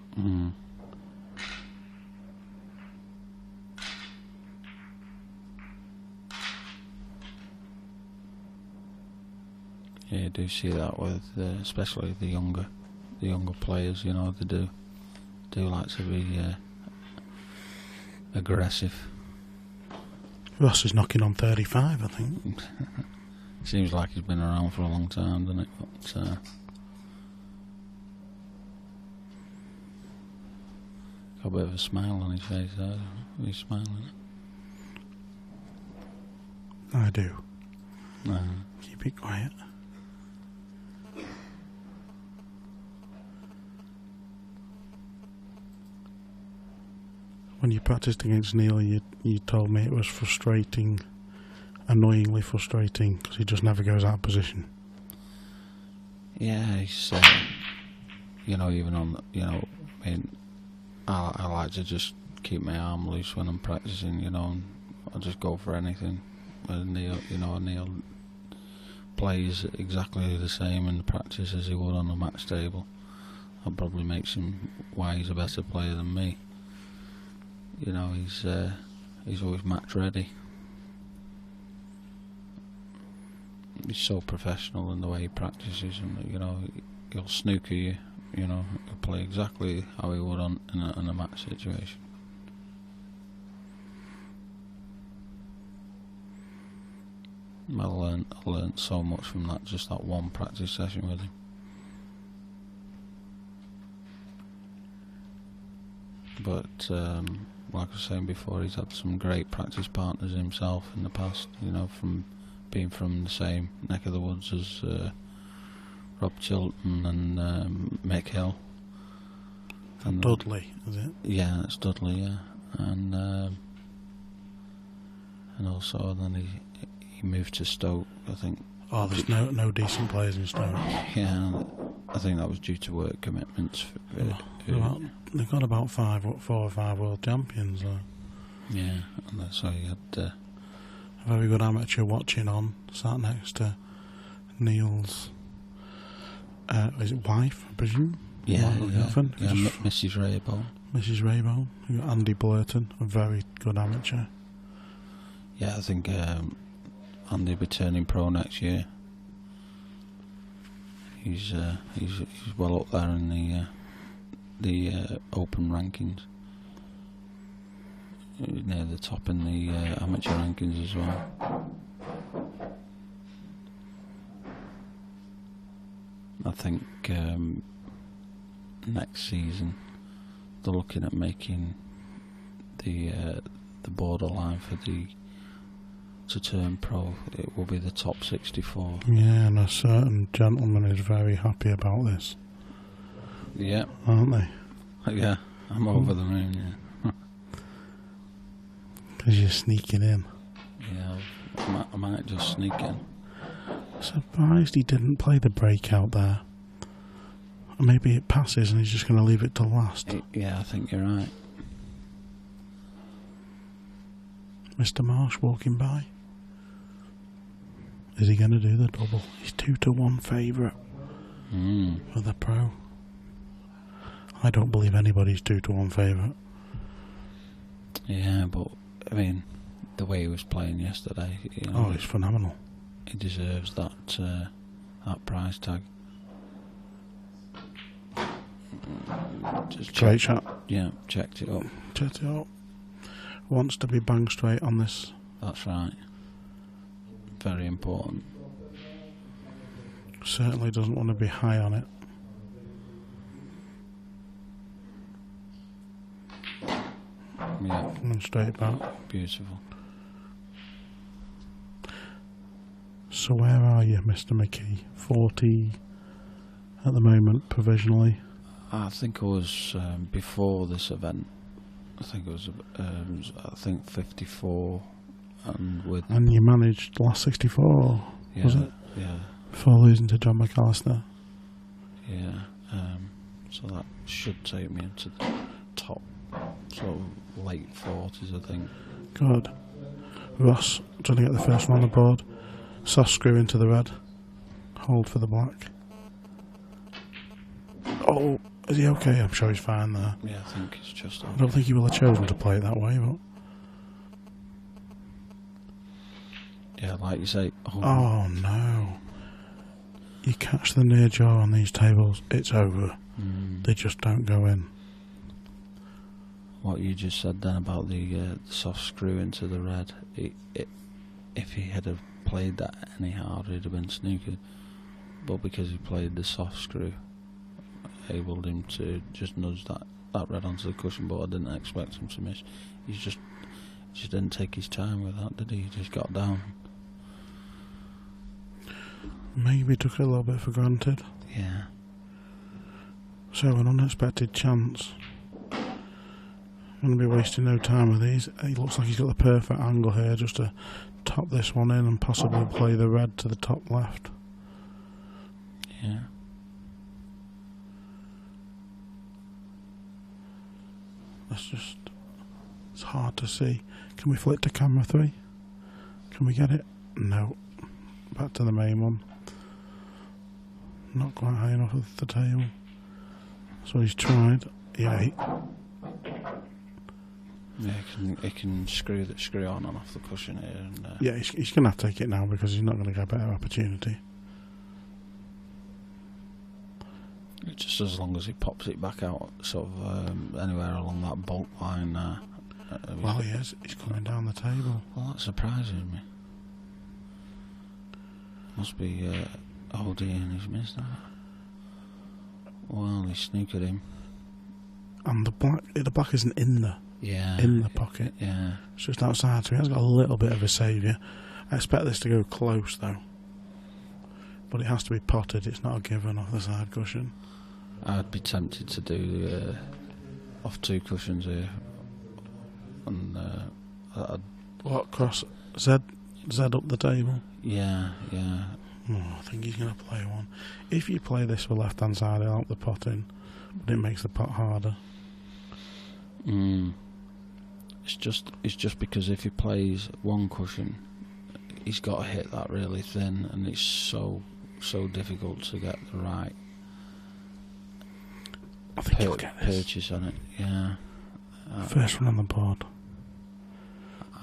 Yeah, you do see that with especially the younger players. You know, they do like to be aggressive. Ross is knocking on 35, I think. Seems like he's been around for a long time, doesn't it? But, got a bit of a smile on his face there. He's smiling. I do. Uh-huh. Keep it quiet. When you practiced against Neil, you told me it was frustrating, annoyingly frustrating, because he just never goes out of position. Yeah, he's, even on, I mean, I like to just keep my arm loose when I'm practicing, and I'll just go for anything. And Neil plays exactly the same in the practice as he would on the match table. That probably makes him why he's a better player than me. He's always match ready. He's so professional in the way he practices, and he'll snooker you. He'll play exactly how he would in a match situation. I learned so much from that one practice session with him. But like I was saying before, he's had some great practice partners himself in the past. From being from the same neck of the woods as Rob Chilton and Mick Hill. And Dudley, is it? Yeah, it's Dudley. Yeah, and also then he moved to Stoke, I think. Oh, there's no decent players in Stoke. Yeah, I think that was due to work commitments. They've got about 4 or 5 world champions. Yeah, and so he had a very good amateur watching on, sat next to Neil's is it wife, I presume? Yeah, Girlfriend? Mrs. Raybone. Mrs. Raybone. You got Andy Blurton, a very good amateur. Yeah, I think Andy will be turning pro next year. He's well up there in the open rankings. Near the top in the amateur rankings as well. I think next season they're looking at making the borderline for to turn pro. It will be the top 64. Yeah, and a certain gentleman is very happy about this. Yeah, aren't they? Yeah, I'm over the moon. Yeah. Because you're sneaking in. Yeah, I might just sneak in. Surprised he didn't play the breakout there. Maybe it passes and he's just going to leave it to last. Yeah, I think you're right. Mr. Marsh walking by. Is he going to do the double? He's 2-1 favourite for the pro. I don't believe anybody's 2-1 favourite. Yeah, but I mean, the way he was playing yesterday, it's phenomenal. He deserves that price tag. Just Great shot. Yeah, checked it up. Checked it up. Wants to be bang straight on this. That's right. Very important. Certainly doesn't want to be high on it. Yeah. And straight back. Beautiful. So where are you, Mr. McKee? 40 at the moment, provisionally. I think it was before this event. I think it was 54, and you managed last 64, was it? Yeah. Before losing to John McAllister. Yeah. So that should take me into the top, sort of late 40s, I think. Good. Ross trying to get the first one on the board. Soft screw into the red. Hold for the black. Oh, is he okay? I'm sure he's fine there. Yeah, I think it's just okay. I don't think he will have chosen to play it that way, but... Yeah, like you say... Oh, no. You catch the near jaw on these tables, it's over. They just don't go in. What you just said then about the soft screw into the red, if he had have played that any harder, he'd have been snookered. But because he played the soft screw, enabled him to just nudge that red onto the cushion, but I didn't expect him to miss. He just didn't take his time with that, did he? He just got down. Maybe took it a little bit for granted. Yeah. So an unexpected chance. Going to be wasting no time with these. He looks like he's got the perfect angle here just to top this one in and possibly play the red to the top left. Yeah. It's hard to see. Can we flick to camera 3? Can we get it? No. Back to the main one. Not quite high enough at the table. So he's tried. Yeah. He can screw on and off the cushion here. And, yeah, he's going to have to take it now because he's not going to get a better opportunity. Just as long as he pops it back out, sort of anywhere along that bolt line. Well, he is. He's coming down the table. Well, that's surprising me. Must be OD and he's missed that. Well, he sneaked him. And the black isn't in the pocket. Yeah. It's just outside, so he has got a little bit of a saviour. I expect this to go close though. But it has to be potted, it's not a given off the side cushion. I'd be tempted to do off 2 cushions here. And what, cross Z up the table? Yeah. Oh, I think he's going to play one. If you play this for left hand side, it'll help the pot in, but it makes the pot harder. It's just because if he plays one cushion, he's got to hit that really thin, and it's so so difficult to get the right I think you'll get this. purchase on it. Yeah. First one on the board.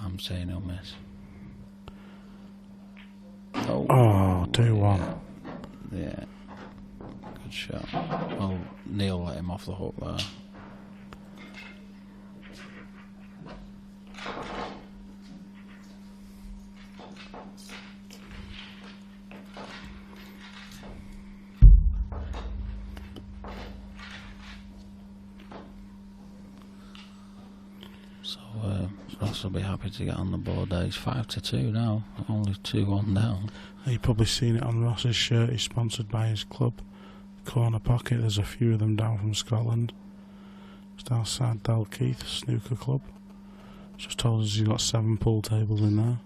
I'm saying he'll miss. Oh, 2-1. Yeah. Good shot. Well, Neil let him off the hook there. Ross will be happy to get on the board there. He's 5-2 now, only 2-1 down. You've probably seen it on Ross's shirt. He's sponsored by his club, Corner Pocket. There's a few of them down from Scotland. Just outside Dalkeith Snooker Club. Just told us he's got 7 pool tables in there.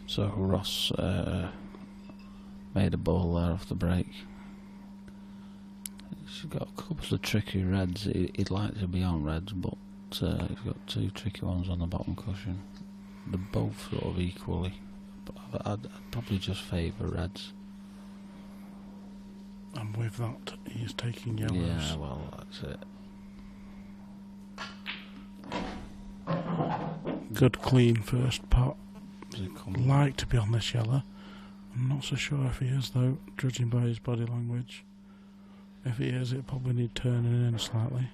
So Ross made a ball there off the break. He's got a couple of tricky reds. He'd like to be on reds, but he's got 2 tricky ones on the bottom cushion. They're both sort of equally. But I'd probably just favour reds. And with that, he's taking yellows. Yeah, well, that's it. Good clean first pot. Like to be on this yellow. I'm not so sure if he is though, judging by his body language. If he is, it probably need turning in slightly.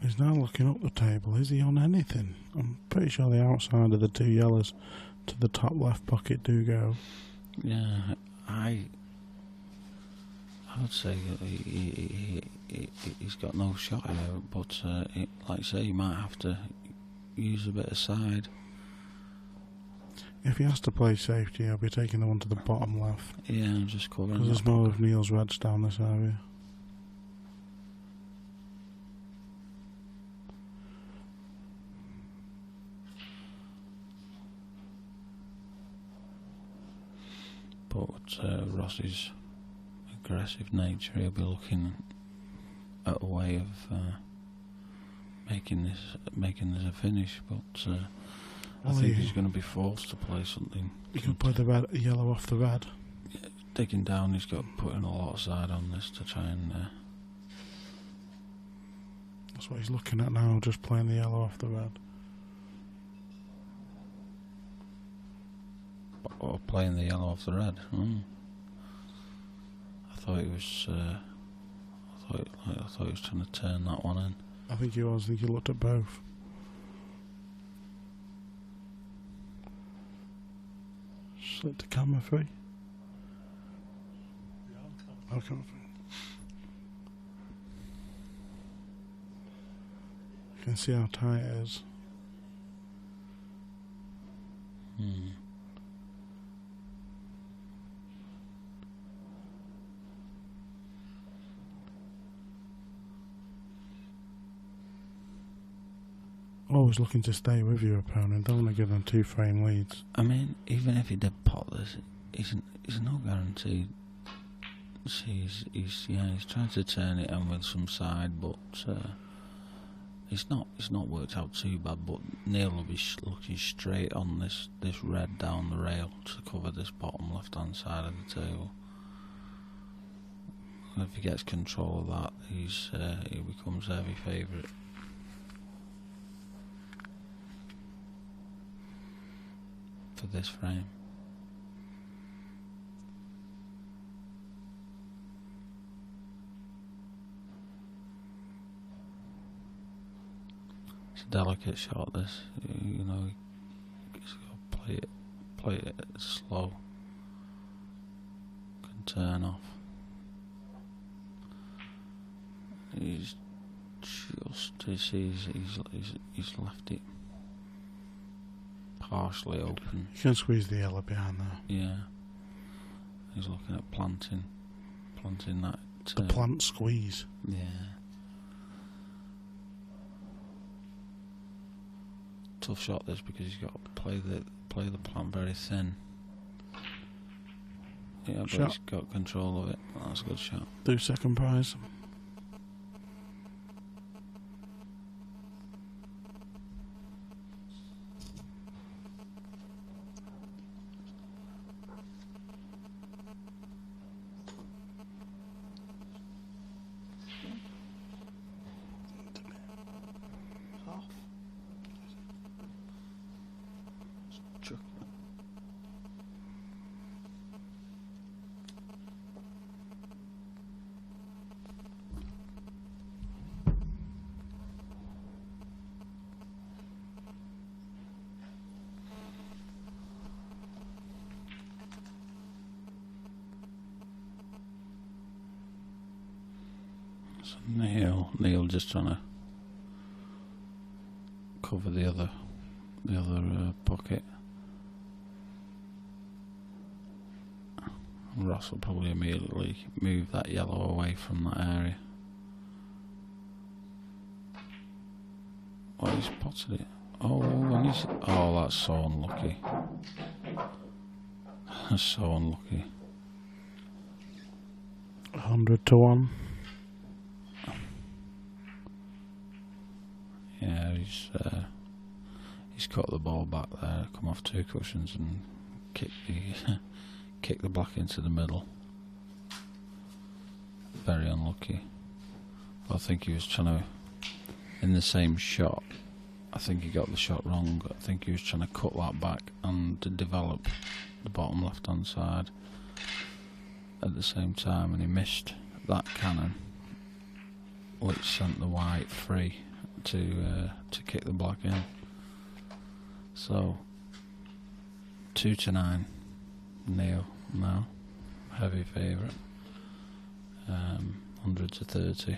He's now looking up the table. Is he on anything? I'm pretty sure the outside of the 2 yellows to the top left pocket do go. Yeah, I would say he's got no shot here, but like I say, he might have to use a bit of side. If he has to play safety, he'll be taking the one to the bottom left. Yeah, just covering. Because there's more of Neil's reds down this area. But Ross's aggressive nature, he'll be looking at a way of making this a finish. But I think he's going to be forced to play something. He can play the yellow off the red. Yeah, digging down, he's got putting a lot of side on this to try and. That's what he's looking at now, just playing the yellow off the red. Or playing the yellow off the red. I thought he was. I thought he was trying to turn that one in. I think he was. I think he looked at both. Slip to camera 3. Yeah, camera 3. You can see how tight it is. Always looking to stay with your opponent. Don't want to give them 2 frame leads. I mean, even if he did pot this, he's no guarantee. See, he's trying to turn it in with some side, but it's not worked out too bad. But Neil will be looking straight on this red down the rail to cover this bottom left hand side of the table. And if he gets control of that, he becomes heavy favourite. For this frame. It's a delicate shot, this. You know, he's got to play it slow. Can turn off. He's just, he's left it partially open. You can squeeze the yellow behind there. Yeah. He's looking at planting that. The plant squeeze. Yeah. Tough shot this because he's got to play the plant very thin. Yeah, but Shot. he's got control of it. That's a good shot. Do second prize. So Neil just trying to cover the other pocket. And Ross will probably immediately move that yellow away from that area. Oh, he's potted it. Oh, and that's so unlucky. That's so unlucky. 100 to 1. Yeah, he's cut the ball back there, come off 2 cushions and kick the black into the middle. Very unlucky. But I think he was trying to, in the same shot, I think he got the shot wrong. I think he was trying to cut that back and to develop the bottom left hand side at the same time, and he missed that cannon, which sent the white free to kick the black in. So 2-9 Neil now, heavy favourite. 100 to 30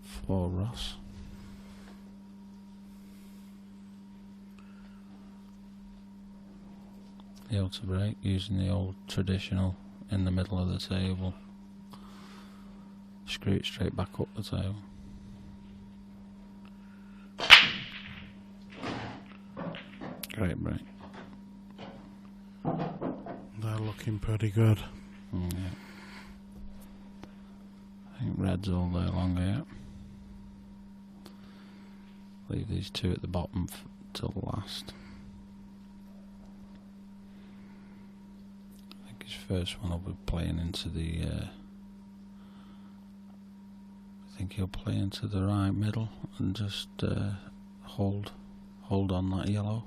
for Ross. Neil to break using the old traditional in the middle of the table. Screw it straight back up the table. Great break. They're looking pretty good. Yeah. I think red's all day long here. Leave these 2 at the bottom till last. I think his first one will be playing into the I think he'll play into the right middle and just hold on that yellow.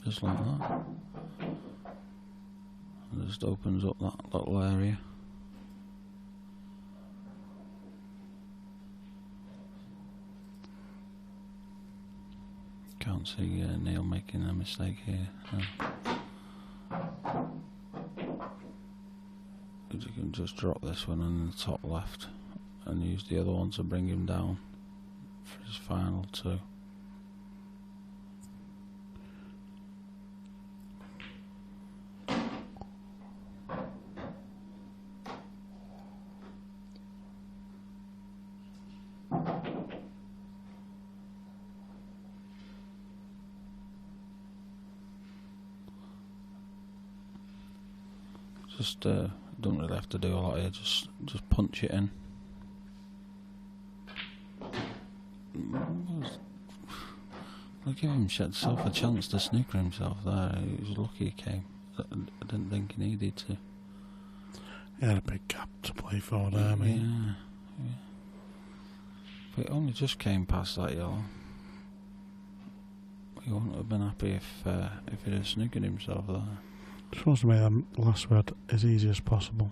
Just like that. And just opens up that little area. Can't see Neil making a mistake here. No. You can just drop this one in the top left and use the other one to bring him down for his final 2. Just don't really have to do a lot here, just punch it in. I'll give himself a chance to snooker himself there. He was lucky he came. I didn't think he needed to. He had a big gap to play for there, mate. Yeah. But it only just came past that yellow. He wouldn't have been happy if he'd have snookered himself there. Just wants to make that last red as easy as possible.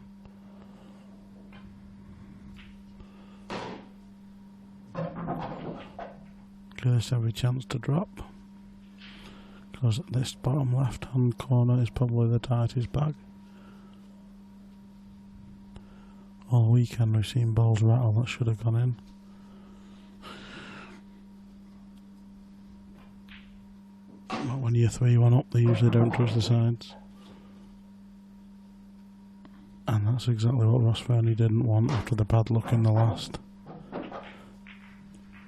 Give this every chance to drop, because this bottom left hand corner is probably the tightest bag. all weekend. We've seen balls rattle that should have gone in. But when you're 3-1 up, they usually don't touch the sides. And that's exactly what Ross Fernie didn't want after the bad luck in the last.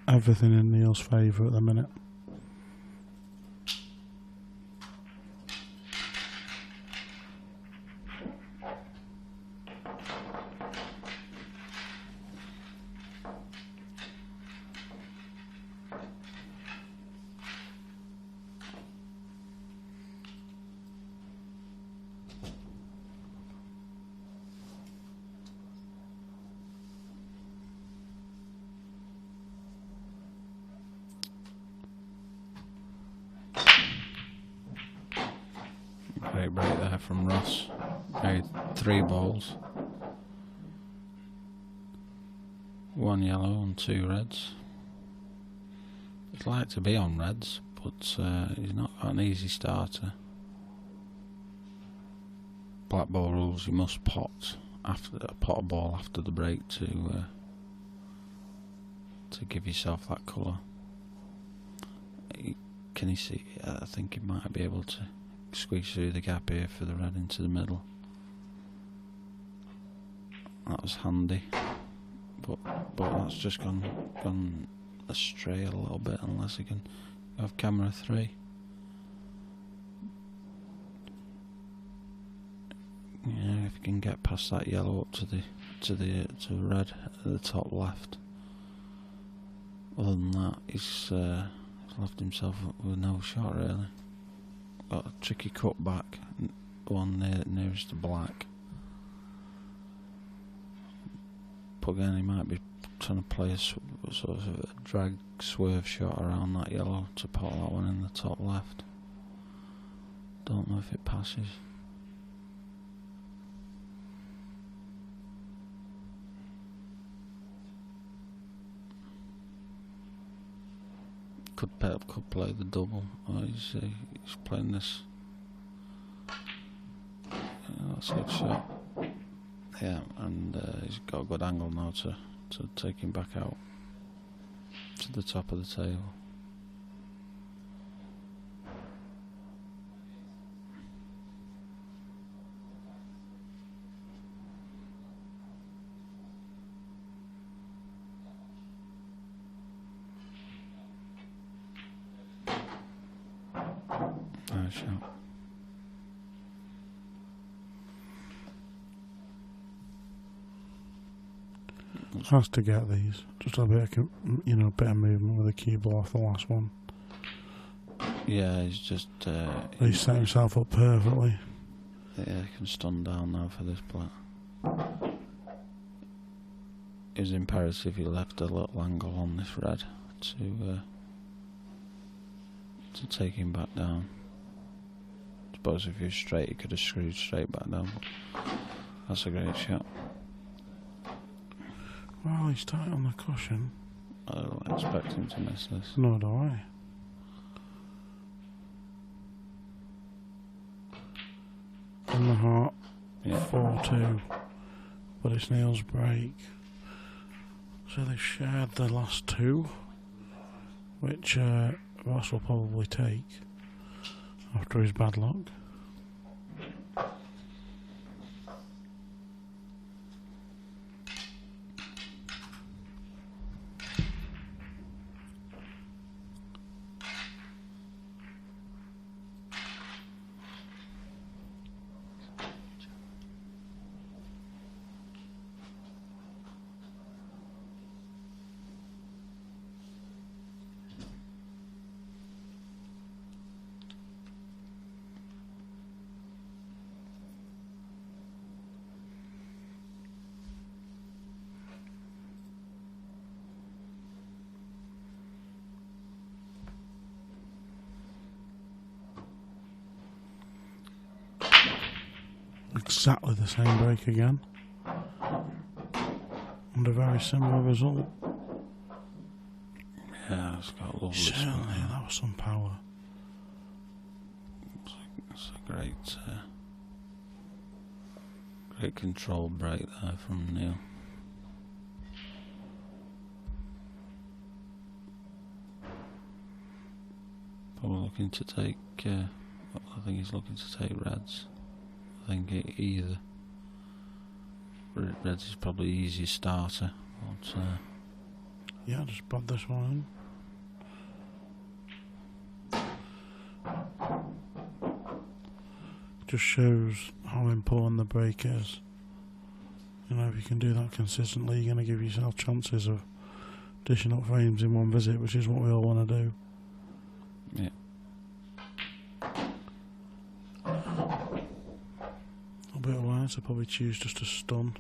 Everything in Neil's favour at the minute. Great break there from Ross. Made 3 balls. 1 yellow and 2 reds. He'd like to be on reds, but he's not got an easy starter. Blackball rules: you must pot a ball after the break to give yourself that colour. Can you see? I think he might be able to squeeze through the gap here for the red into the middle. That was handy, but that's just gone astray a little bit, unless he can have camera 3. Yeah, if he can get past that yellow up to red at the top left. Other than that, he's left himself with no shot really. Got a tricky cut back, one nearest to black. But again, he might be trying to play a sort of a drag swerve shot around that yellow to pot that one in the top left. Don't know if it passes. Could play the double. Oh, he's playing this. That's a good shot. Yeah, and he's got a good angle now to take him back out to the top of the table. Nice shot. Has to get these. Just a bit of, bit of movement with the cue ball off the last one. Yeah, he's just... he's set himself up perfectly. Yeah, he can stun down now for this black. It was imperative he left a little angle on this red to take him back down. I suppose if he was straight, he could have screwed straight back down. But that's a great shot. Well, he's tight on the cushion. I don't expect him to miss this. No, do I? In the heart, yeah. 4-2. But it's Neil's break. So they've shared the last 2, which Ross will probably take after his bad luck. Exactly the same break again, and a very similar result. Yeah, it's got a lovely Certainly, spin. that was some power. It's a great control break there from Neil. looking to take. I think he's looking to take reds. I think either reds is probably the easiest starter. But, yeah, just pop this one in. Just shows how important the break is. You know, if you can do that consistently, you're going to give yourself chances of dishing up frames in one visit, which is what we all want to do. Yeah. A bit wide, so probably choose just to stun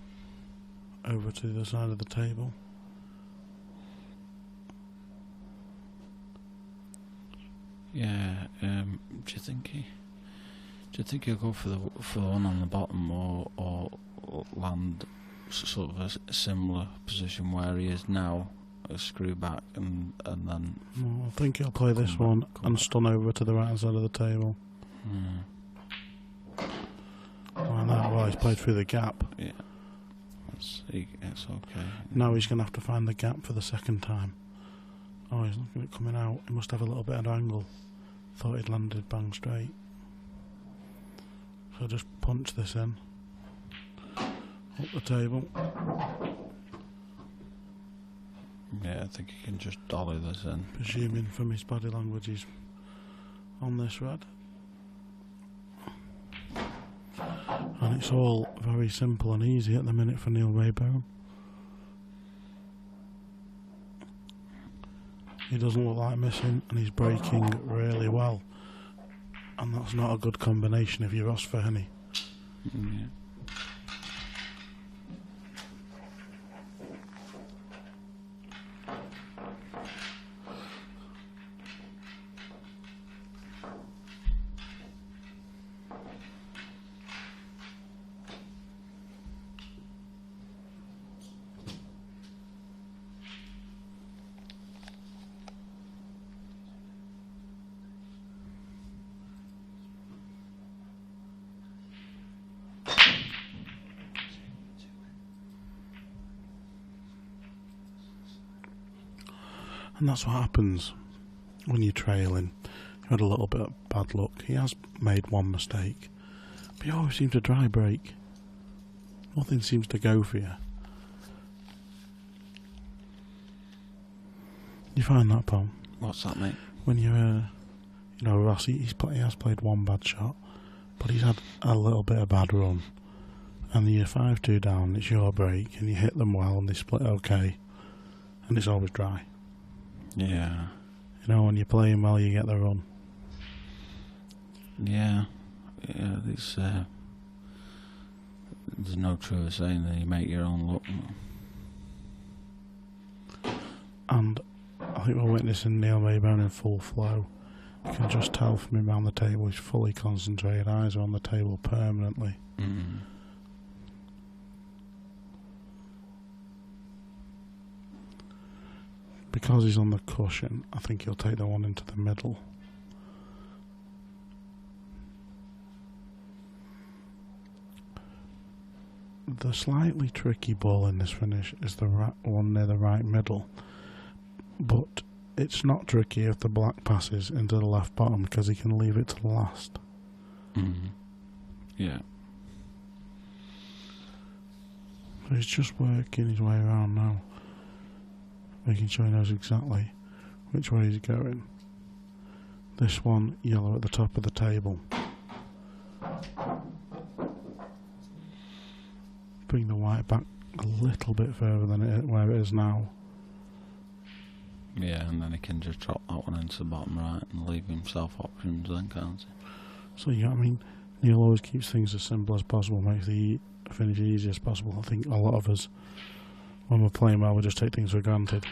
over to the other side of the table. Yeah. Do you think he'll go for the one on the bottom, or land sort of a similar position where he is now, a screw back, and then? Well, I think he'll play this one and stun over to the right side of the table. Like that, well, he's played through the gap. Yeah. It's okay. Now he's going to have to find the gap for the second time. Oh, he's looking at coming out. He must have a little bit of angle. Thought he'd landed bang straight. So just punch this in. Up the table. Yeah, I think he can just dolly this in. Presuming from his body language he's on this red. And it's all very simple and easy at the minute for Neil Rayburn. He doesn't look like missing, and he's breaking really well. And that's not a good combination if you're Ross Fernie. Yeah. And that's what happens when you're trailing. You had a little bit of bad luck. He has made one mistake, but you always seem to dry break. Nothing seems to go for you. You find that, Paul? What's that, mate? When you're, Ross, he has played one bad shot, but he's had a little bit of bad run. And you're 5-2 down, it's your break, and you hit them well, and they split okay, and it's always dry. Yeah. When you're playing well, you get the run. Yeah. There's no truer saying that you make your own luck. And I think we're witnessing Neil Rayburn in full flow. You can just tell from him around the table, he's fully concentrated, eyes are on the table permanently. Mm. Because he's on the cushion, I think he'll take the one into the middle. The slightly tricky ball in this finish is the one near the right middle, but it's not tricky if the black passes into the left bottom because he can leave it to the last. Mm. Yeah. So he's just working his way around now, making sure he knows exactly which way he's going. This one, yellow at the top of the table. Bring the white back a little bit further than where it is now. Yeah, and then he can just drop that one into the bottom right and leave himself options then, can't he? So, Neil always keeps things as simple as possible, makes the finish as easy as possible. I think a lot of us, when we're playing well, we just take things for granted.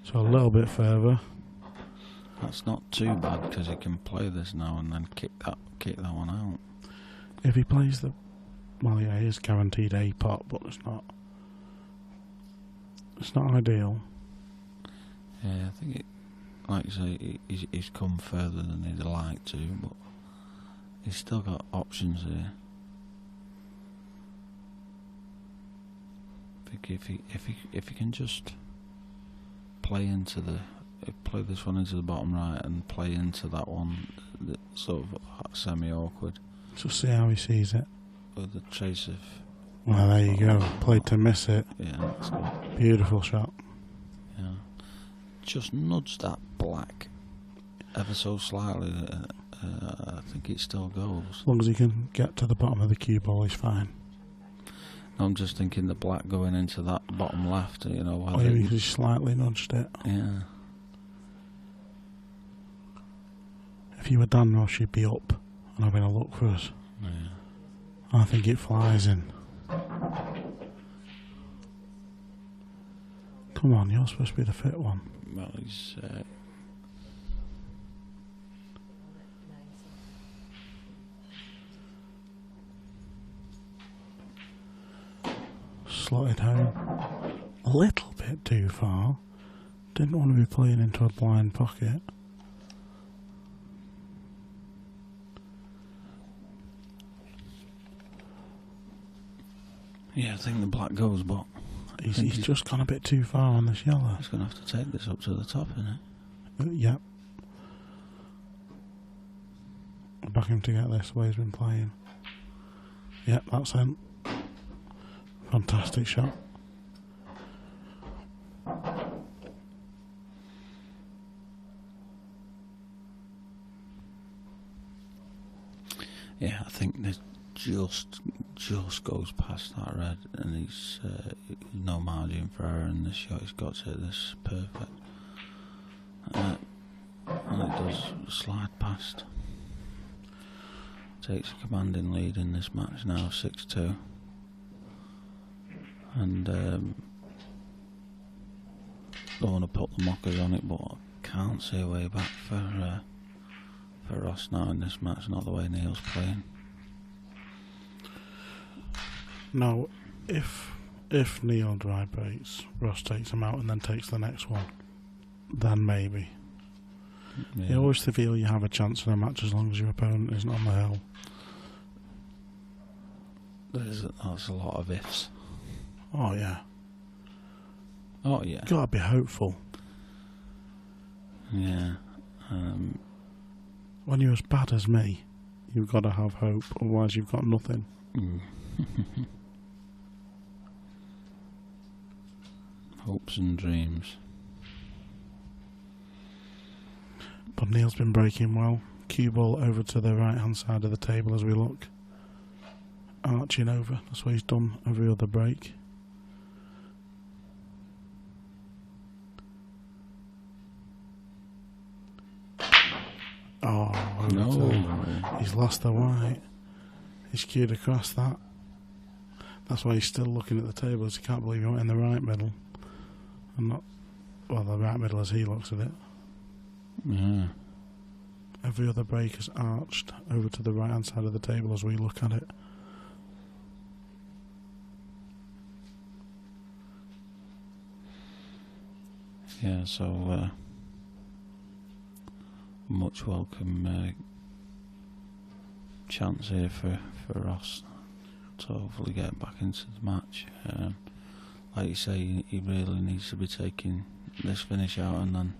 So a little bit further. That's not too bad because he can play this now and then kick that one out. If he plays the, well, yeah, he is guaranteed a pot, but it's not ideal. Yeah, I think like you say, he's come further than he'd like to, but he's still got options here. I think if he can just play into play this one into the bottom right and play into that one, that's sort of semi-awkward. Just see how he sees it. With a trace of... Well, there you go. Played to miss it. Yeah, that's good. Beautiful shot. Yeah. Just nudge that black ever so slightly. I think it still goes. As long as he can get to the bottom of the cue ball, he's fine. I'm just thinking the black going into that bottom left, you know. Oh, yeah, he slightly nudged it. Yeah. If you were Dan Ross, you'd be up and having a look for us. Yeah. I think it flies in. Come on, you're supposed to be the fit one. Well, he's... Slotted home. A little bit too far. Didn't want to be playing into a blind pocket. Yeah, I think the black goes, but... He's just gone a bit too far on this yellow. He's going to have to take this up to the top, isn't it? Yep. I'll back him to get this the way he's been playing. Yep, that's him. Fantastic shot. Yeah, I think this just goes past that red, and he's no margin for error in this shot. He's got to hit this perfect, and it does slide past. Takes a commanding lead in this match now, 6-2, and don't want to put the mockers on it, but I can't see a way back for Ross now in this match. Not the way Neil's playing. No, if Neil dry breaks, Ross takes him out and then takes the next one, then maybe. Yeah. You always feel you have a chance in a match as long as your opponent isn't on the hill. That's a lot of ifs. Oh yeah. Oh yeah. Gotta be hopeful. Yeah. When you're as bad as me, you've got to have hope, otherwise you've got nothing. Mm. Hopes and dreams. But Neil's been breaking well. Cue ball over to the right hand side of the table as we look. Arching over. That's what he's done every other break. Oh, no. He's lost the white. He's cued across that. That's why he's still looking at the tables. He can't believe he went in the right middle. And not, well, the right middle as he looks at it. Yeah. Every other break is arched over to the right hand side of the table as we look at it. Yeah, so much welcome chance here for Ross to hopefully get back into the match. Like you say, he really needs to be taking this finish out and then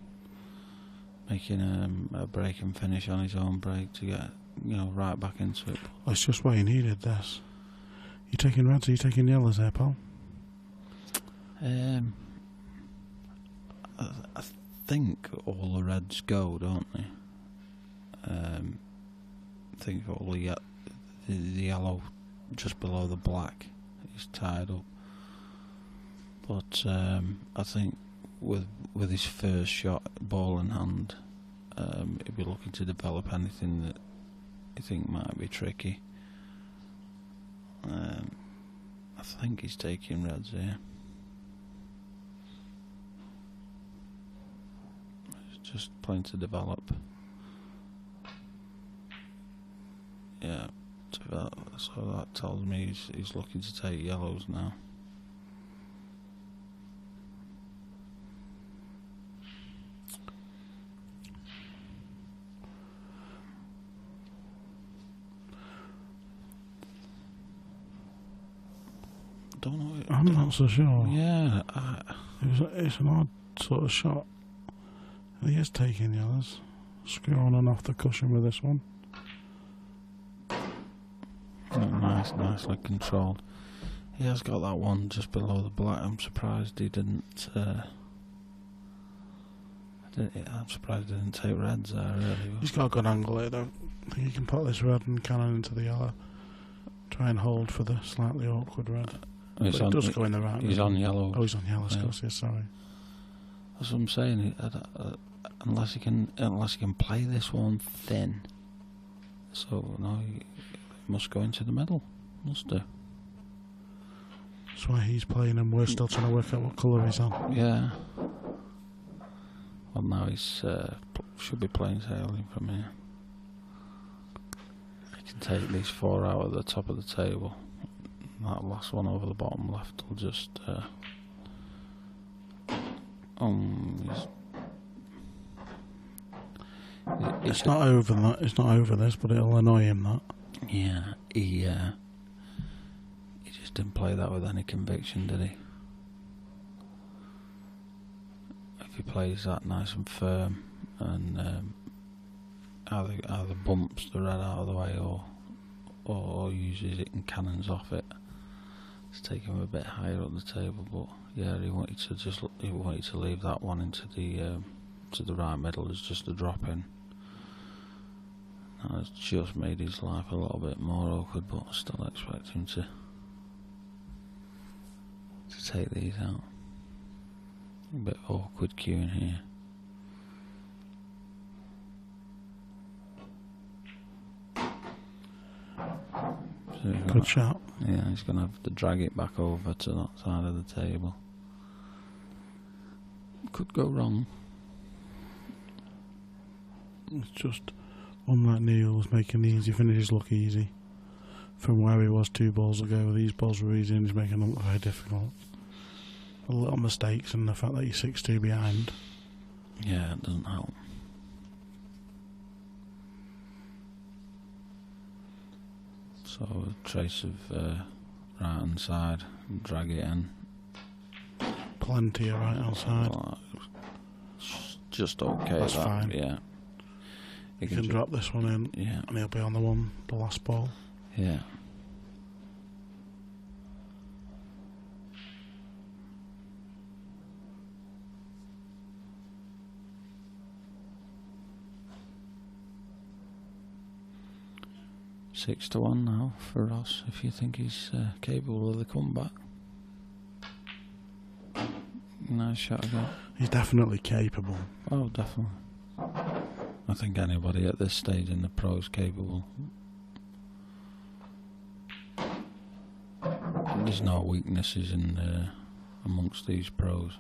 making a break and finish on his own break to get, right back into it. Well, it's just why he needed this. You taking reds or you taking yellows there, pal? I think all the reds go, don't they? I think all the yellow just below the black is tied up. But I think with his first shot, ball in hand, he'll be looking to develop anything that you think might be tricky. I think he's taking reds here. He's just playing to develop. Yeah, so that tells me he's looking to take yellows now. Don't know. I'm not so sure. Yeah, it's an odd sort of shot. He is taking yellows. Screw on and off the cushion with this one. Oh, nicely controlled. He has got that one just below the black. I'm surprised he didn't. I'm surprised he didn't take reds there. Really. He's got a good angle here, though. I think he can put this red and cannon into the yellow. Try and hold for the slightly awkward red. But it does go in the right. He's on yellow. Oh, he's on yellow. Of course, yes. Sorry. That's what I'm saying. Unless he can play this one thin, so no, he must go into the middle. Must do. That's why he's playing, and we're still trying to work out what colour he's on. Yeah. Well, now he's should be playing sailing from here. He can take these 4 out at the top of the table. That last one over the bottom left will just. It's not over that. It's not over this, but it'll annoy him. That. Yeah, he just didn't play that with any conviction, did he? If he plays that nice and firm and either bumps the red out of the way or uses it and cannons off it, it's taking him a bit higher up the table. But yeah, he wanted to leave that one into the right middle as just a drop in. That's just made his life a little bit more awkward, but I still expect him to take these out. A bit awkward queuing here. So good shot. Yeah, he's going to have to drag it back over to that side of the table. Could go wrong. It's just unlike Neil's making the easy finishes look easy. From where he was 2 balls ago, these balls were easy and he's making them look very difficult. A little mistakes and the fact that he's 6-2 behind. Yeah, it doesn't help. So a trace of right hand side, drag it in. Plenty of right hand side. Just okay. That's fine. Yeah. You can drop this one in, yeah, and he'll be on the last ball. Yeah. Six to 1 now for Ross, if you think he's capable of the comeback. Nice shot again. He's definitely capable. Oh, definitely. I think anybody at this stage in the pro is capable. There's no weaknesses in amongst these pros.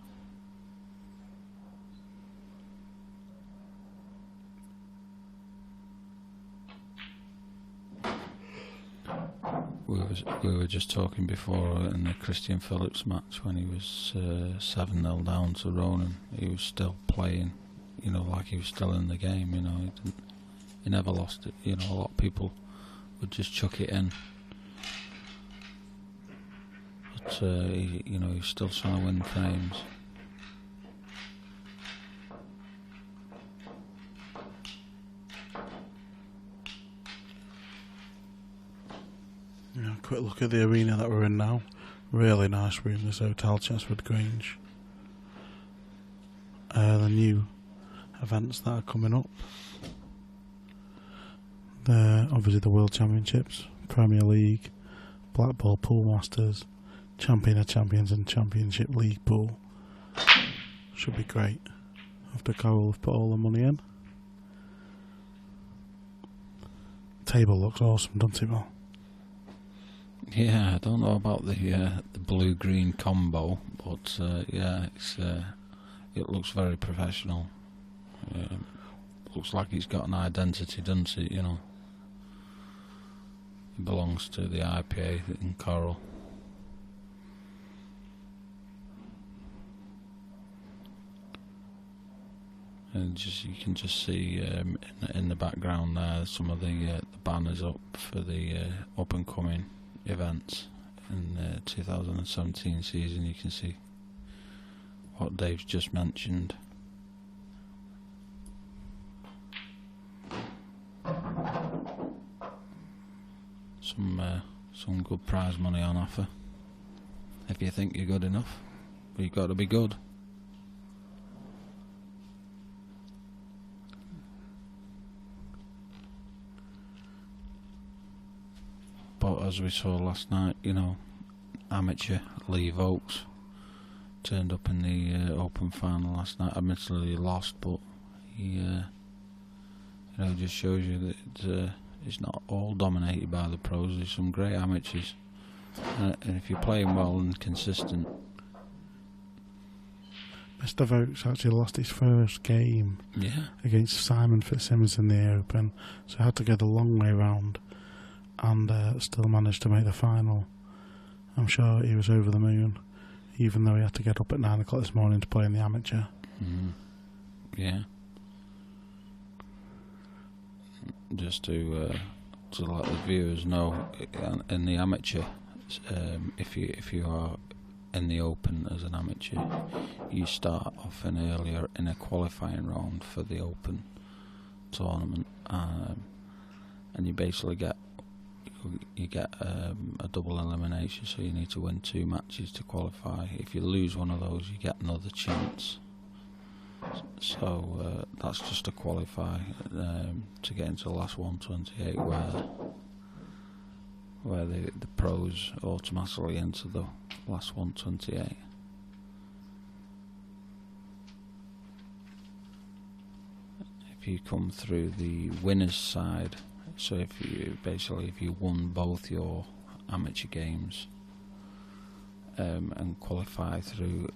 We were just talking before in the Christian Phillips match when he was 7-0 down to Ronan. He was still playing, you know, like he was still in the game. You know, he never lost it. You know, a lot of people would just chuck it in, but he was still trying to win frames. Yeah, quick look at the arena that we're in now. Really nice room, this Hotel Chesford Grange. The new events that are coming up. Obviously the World Championships, Premier League, Blackball Pool Masters, Champion of Champions and Championship League Pool. Should be great. After Coral have put all the money in. Table looks awesome, doesn't it, Mal? Yeah, I don't know about the blue-green combo, but yeah, it looks very professional. Looks like it's got an identity, doesn't it? You know, it belongs to the IPA in Coral. And you can just see in the background there some of the banners up for the up and coming events in the 2017 season. You can see what Dave's just mentioned. some good prize money on offer. If you think you're good enough, but you've got to be good. But as we saw last night, you know, amateur Lee Vokes turned up in the Open final last night. Admittedly, he lost, but he, you know, just shows you that it's not all dominated by the pros. There's some great amateurs, and if you're playing well and consistent. Mr. Vokes actually lost his first game against Simon Fitzsimmons in the Open, so he had to go the long way round, and still managed to make the final. I'm sure he was over the moon, even though he had to get up at 9 o'clock this morning to play in the amateur. Yeah. Just to let the viewers know, in the amateur, if you are in the Open as an amateur, you start off earlier in a qualifying round for the Open tournament, and you basically get a double elimination, so you need to win 2 matches to qualify. If you lose one of those, you get another chance. So that's just to qualify to get into the last 128, where the pros automatically enter the last 128. If you come through the winners' side, so if you won both your amateur games and qualify through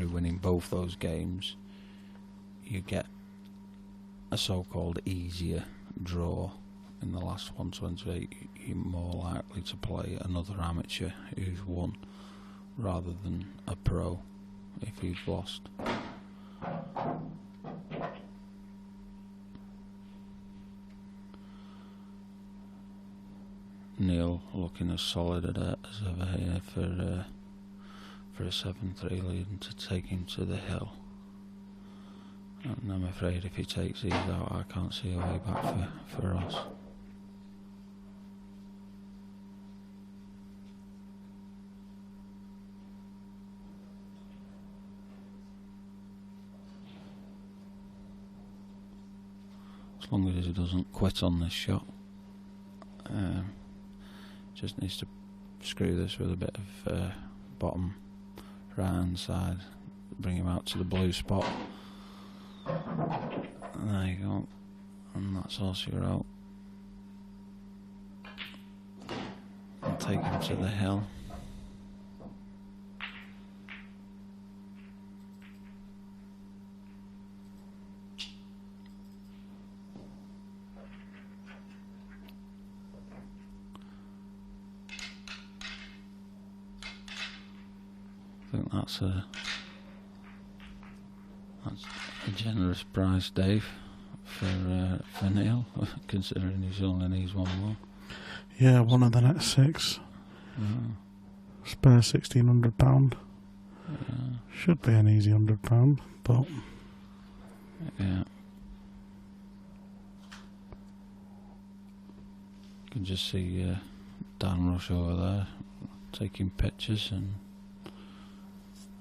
winning both those games, you get a so-called easier draw in the last 128. You're more likely to play another amateur who's won rather than a pro if you've lost. Neil looking as solid as ever here for a 7-3 lead and to take him to the hill. And I'm afraid if he takes these out, I can't see a way back for us. As long as he doesn't quit on this shot. Just needs to screw this with a bit of bottom right hand side, bring him out to the blue spot. And there you go, and that's also out. And take him to the hill. I think that's a generous price, Dave, for Neil, considering he's only needs one more. Yeah, one of the next 6. Spare £1,600. Should be an easy £100, but yeah. You can just see Dan Rush over there taking pictures and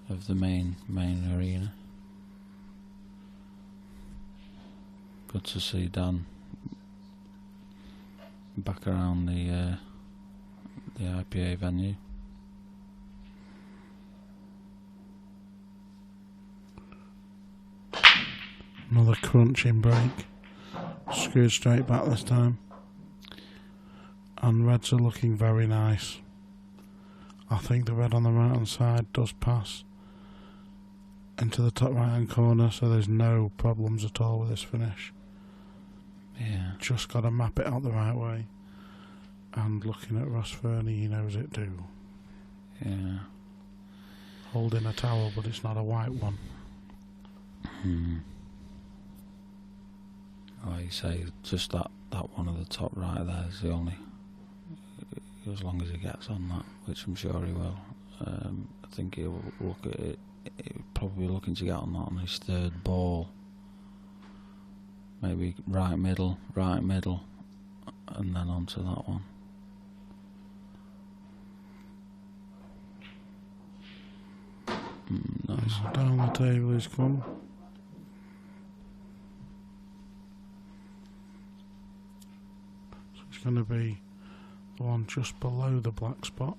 of the main arena. Good to see Dan back around the IPA venue. Another crunching break. Screwed straight back this time. And reds are looking very nice. I think the red on the right hand side does pass into the top right hand corner, so there's no problems at all with this finish. Yeah. Just got to map it out the right way. And looking at Ross Fernie, he knows it too. Yeah. Holding a towel, but it's not a white one. Like you say, just that one at the top right there is the only, as long as he gets on that, which I'm sure he will. I think he'll look at it. He'll probably be looking to get on that on his 3rd ball. Maybe right middle, and then onto that one. choice. Down the table he's come. So it's going to be the one just below the black spot.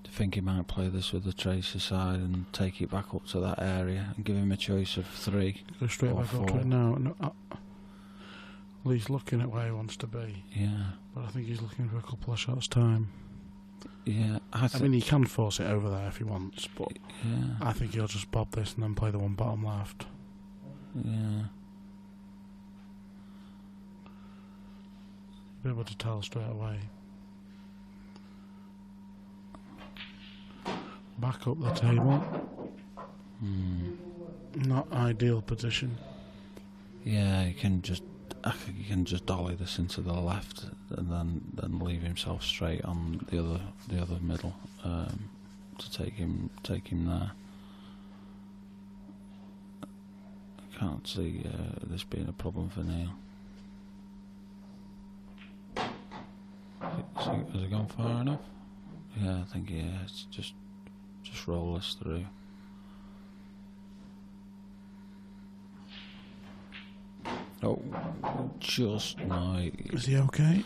Do you think he might play this with the tracer side and take it back up to that area and give him a choice of 3 Go straight or back 4? up to it now. No, well, he's looking at where he wants to be. Yeah. But I think he's looking for a couple of shots time. Yeah, I mean, he can force it over there if he wants, but yeah. I think he'll just bob this and then play the one bottom left. Yeah. Be able to tell straight away. Back up the table. Not ideal position. Yeah, I think he can just dolly this into the left and then leave himself straight on the other middle to take him there. I can't see this being a problem for Neil. Has it gone far enough? Yeah, I think he has. Just roll this through. Oh, just no. Is he okay?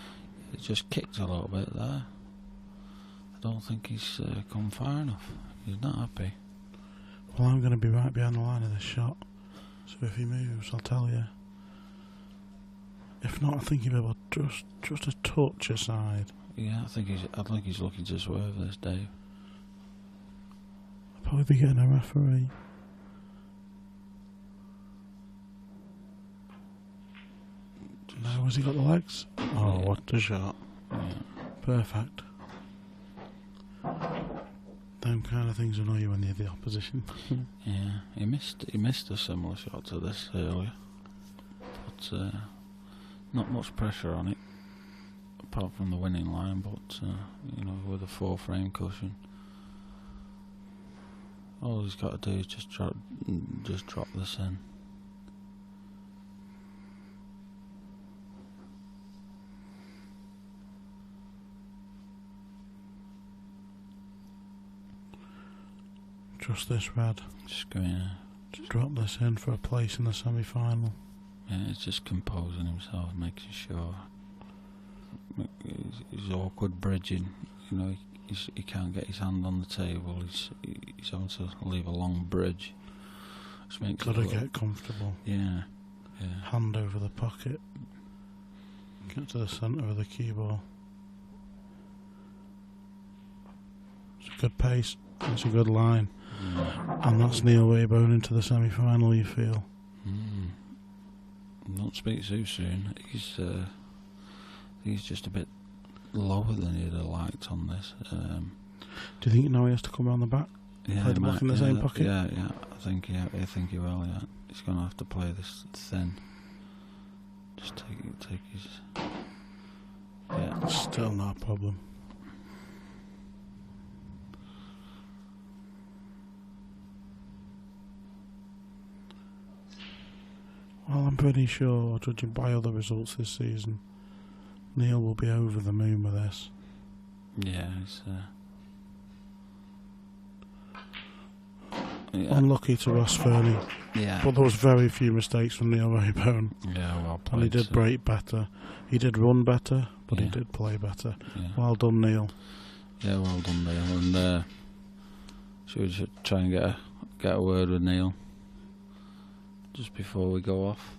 It just kicked a little bit there. I don't think he's come far enough. He's not happy. Well, I'm going to be right behind the line of this shot. So if he moves, I'll tell you. If not, I think he'll be able to just a touch aside. Yeah, I think he's looking to swerve this, Dave. I'll probably be getting a referee. No, has he got the legs? Oh, what a shot. Yeah. Perfect. Them kind of things annoy you when you're the opposition. Yeah, he missed a similar shot to this earlier. But not much pressure on it, apart from the winning line, but with a 4-frame cushion. All he's got to do is just drop this in. Just this red. Just going. Just drop this in for a place in the semi-final. Yeah, he's just composing himself, making sure. He's awkward bridging. He can't get his hand on the table. He's having to leave a long bridge. Got to get comfortable. Yeah. Hand over the pocket. Get to the centre of the cue ball. It's a good pace. It's a good line. And that's Neil Waybone into the semi-final, you feel? Don't speak too soon. He's just a bit lower than he'd have liked on this. Do you think now he has to come around the back? Yeah, play the back in the same pocket? Yeah. I think he will. Yeah, he's going to have to play this thin. Just take his. Yeah, still not a problem. Well, I'm pretty sure, judging by other results this season, Neil will be over the moon with this. Yeah, he's. Unlucky to Ross Fernie. Yeah. But there was very few mistakes from Neil Waybone. Yeah, well played. And he did break better. He did run better, but he did play better. Yeah. Well done, Neil. Yeah, well done, Neil. And should we just try and get a word with Neil just before we go off?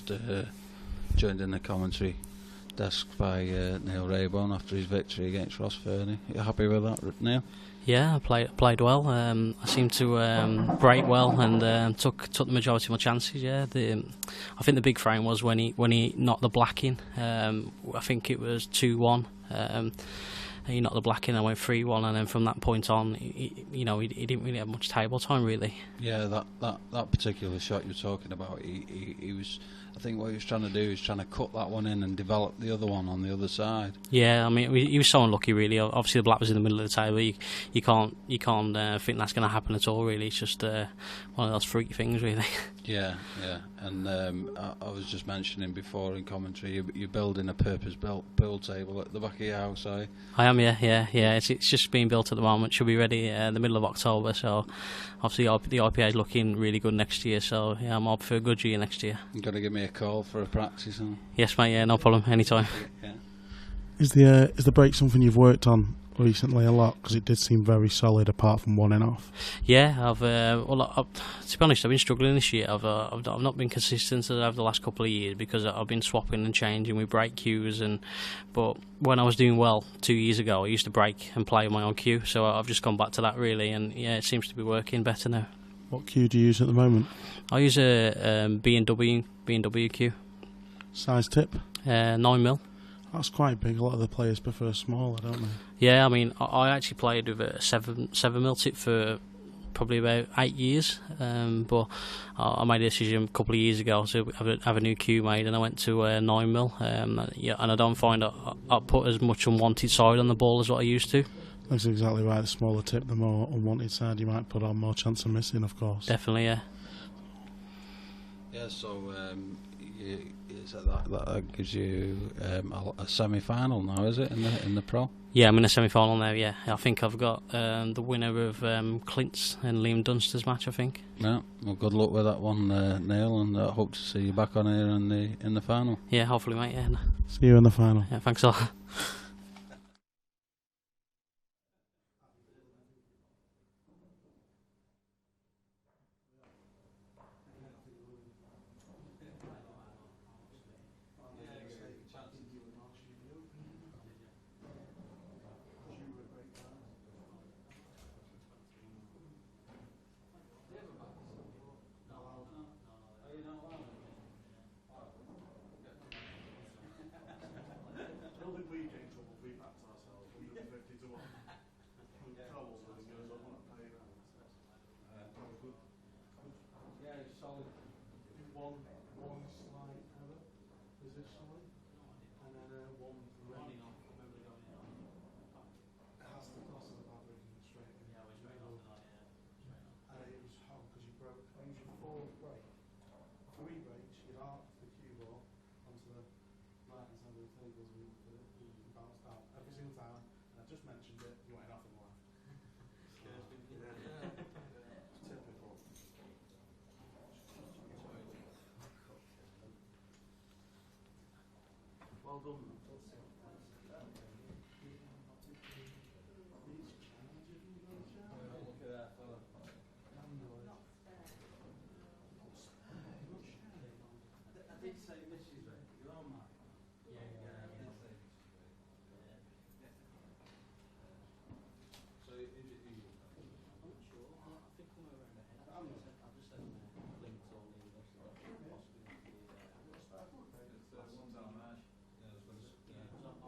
just joined in the commentary desk by Neil Raybone after his victory against Ross Fernie. You happy with that, Neil? Yeah, I played well. I seemed to break well and took the majority of my chances. Yeah, I think the big frame was when he knocked the black in. I think it was 2-1. He knocked the black in. I went 3-1, and then from that point on, he didn't really have much table time really. Yeah, that particular shot you're talking about, he was. I think what he was trying to do is trying to cut that one in and develop the other one on the other side. Yeah, I mean, he was so unlucky, really. Obviously, the black was in the middle of the table. You can't think that's going to happen at all, really. It's just one of those freaky things, really. Yeah. And I was just mentioning before in commentary, you're building a purpose-built pool table at the back of your house, are you? I am, yeah. It's just being built at the moment. Should be ready the middle of October. So, obviously, the IPA is looking really good next year. So, yeah, I'm up for a good year next year. You got to give me a call for a practice. Yes, mate. Yeah, no problem. Anytime. Yeah. Is the break something you've worked on recently a lot? Because it did seem very solid, apart from one in off. Yeah, to be honest, I've been struggling this year. I've not been consistent over the last couple of years because I've been swapping and changing with break cues. But when I was doing well 2 years ago, I used to break and play on my own cue. So I've just gone back to that really, and yeah, it seems to be working better now. What cue do you use at the moment? I use a B&W cue. Size tip? 9mm. That's quite big. A lot of the players prefer smaller, don't they? Yeah, I mean, I actually played with a 7mm tip for probably about 8 years, but I made a decision a couple of years ago to have a new cue made, and I went to 9mm. And I don't find I put as much unwanted side on the ball as what I used to. That's exactly right. The smaller tip, the more unwanted side you might put on, more chance of missing, of course. Definitely, yeah. Yeah, so that gives you a semi-final now, is it, in the pro? Yeah, I'm in a semi-final now. Yeah, I think I've got the winner of Clint's and Liam Dunster's match, I think. Yeah, well, good luck with that one, Neil, and I hope to see you back on here in the final. Yeah, hopefully, mate. Yeah. See you in the final. Yeah, thanks a lot. Well done. I did say Mrs. Ray, you are mine. Yeah, I did say Mrs. Ray. So is it easy? I'm not sure. I think I'm around the head. I've just said Clint or Liam Dunster. It's one's our match. Yeah, it's not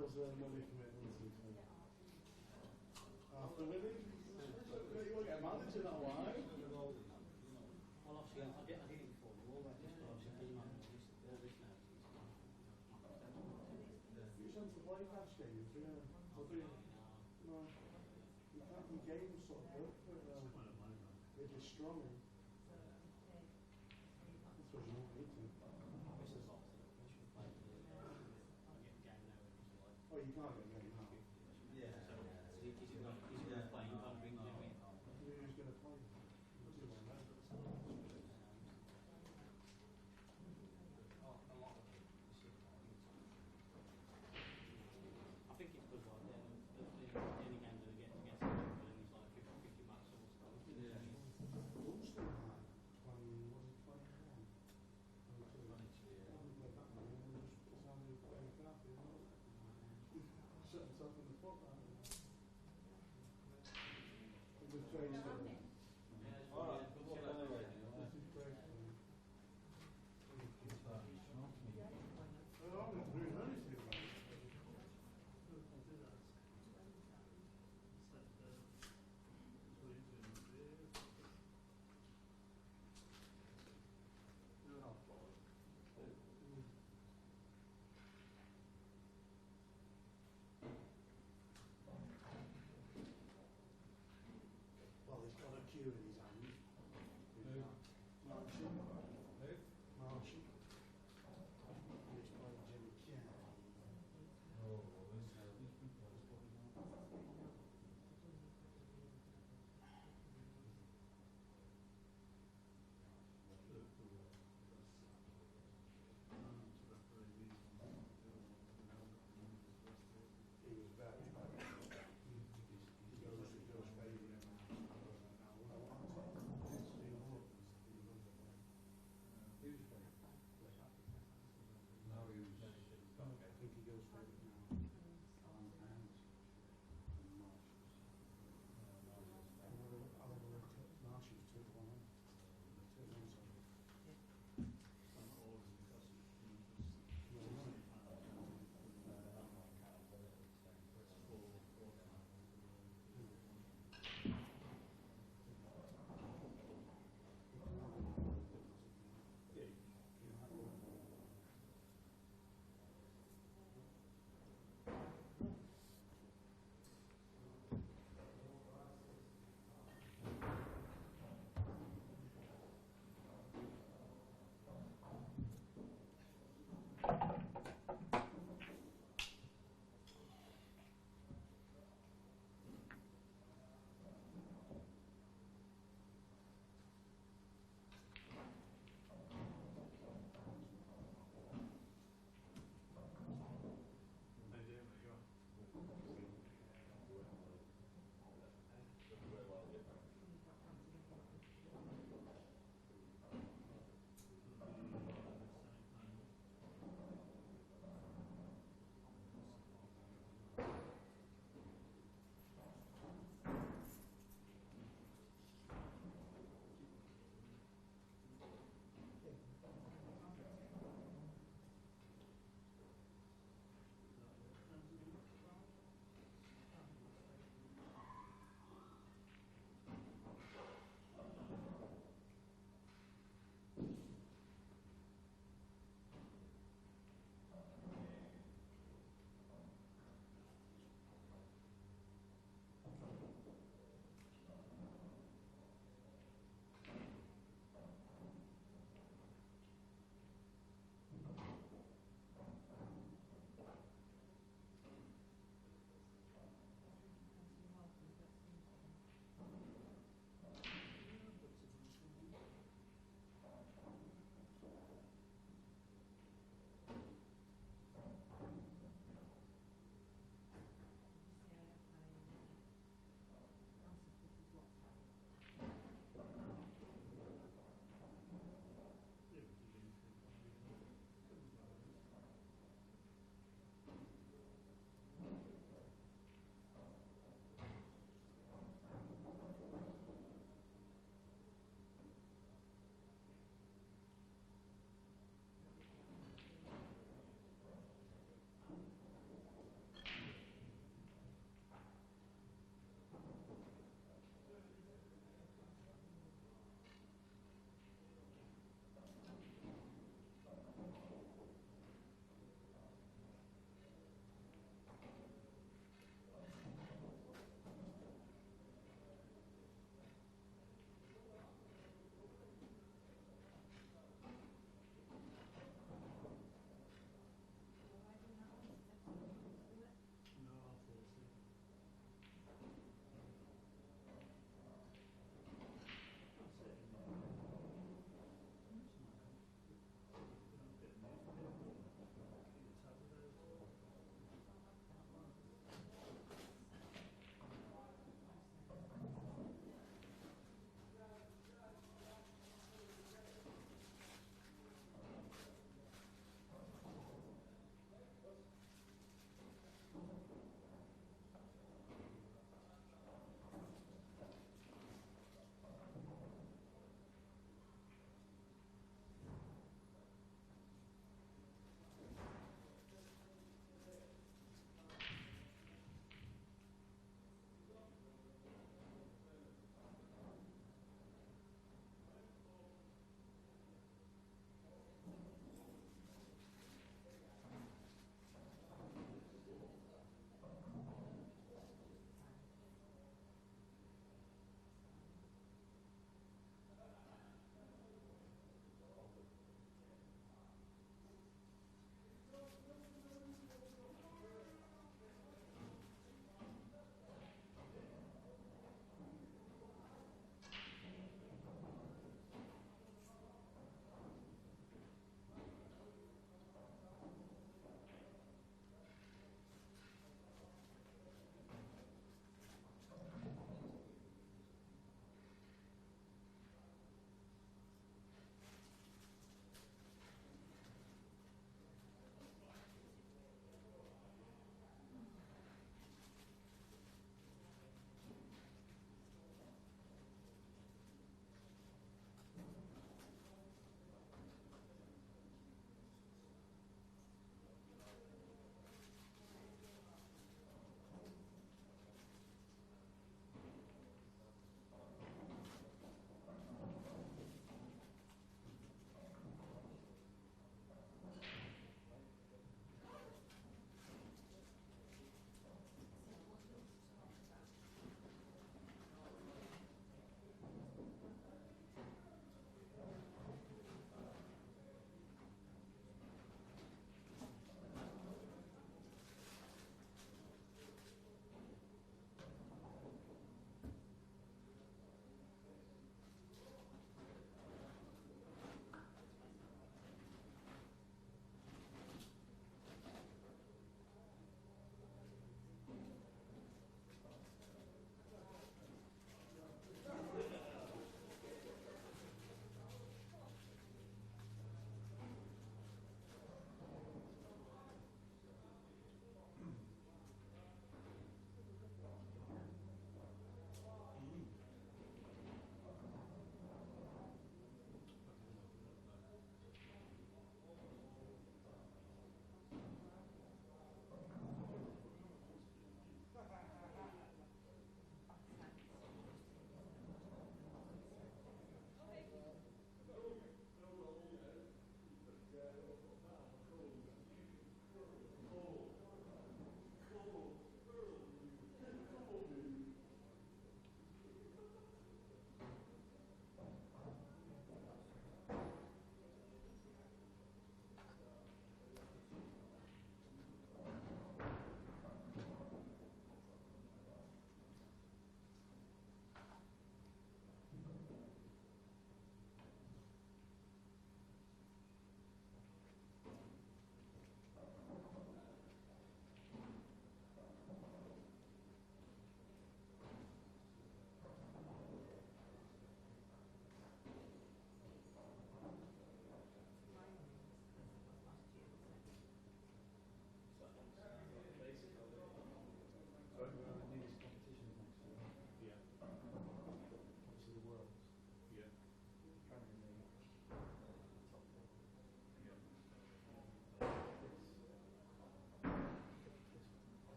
Does money commitments and things. After winning, you won't get a manager that wide. Well, obviously, I did it before. We all went this far, so it doesn't matter. All this now. You sent to play match games, yeah. Or do you? No. You can't do games sort of work for it though. If you're strong. I suppose you don't need to. Oh, you can't get a game now. Yeah. So he's going to play, you can't bring him in. Who's going to play? I think it's good one. Any game that they get against Liverpool, he's like 50 marks or stuff. Yeah. Ulster had 20, was it 21? 22. So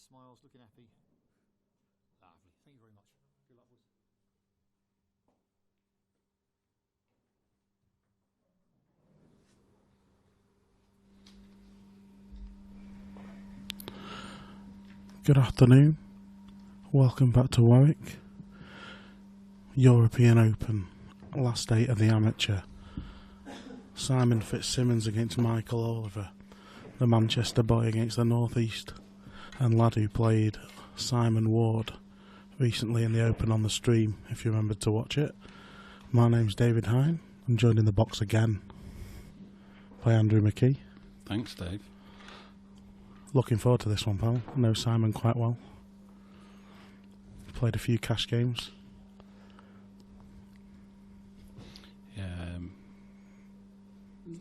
Nice smiles, looking happy. Lovely. Thank you very much. Good luck, boys. Good afternoon. Welcome back to Warwick. European Open, last day of the amateur. Simon Fitzsimmons against Michael Oliver, the Manchester boy against the North East, and lad who played Simon Ward recently in the Open on the stream, if you remembered to watch it. My name's David Hine. I'm joined in the box again by Andrew McKee. Thanks, Dave. Looking forward to this one, pal. I know Simon quite well. Played a few cash games. Yeah,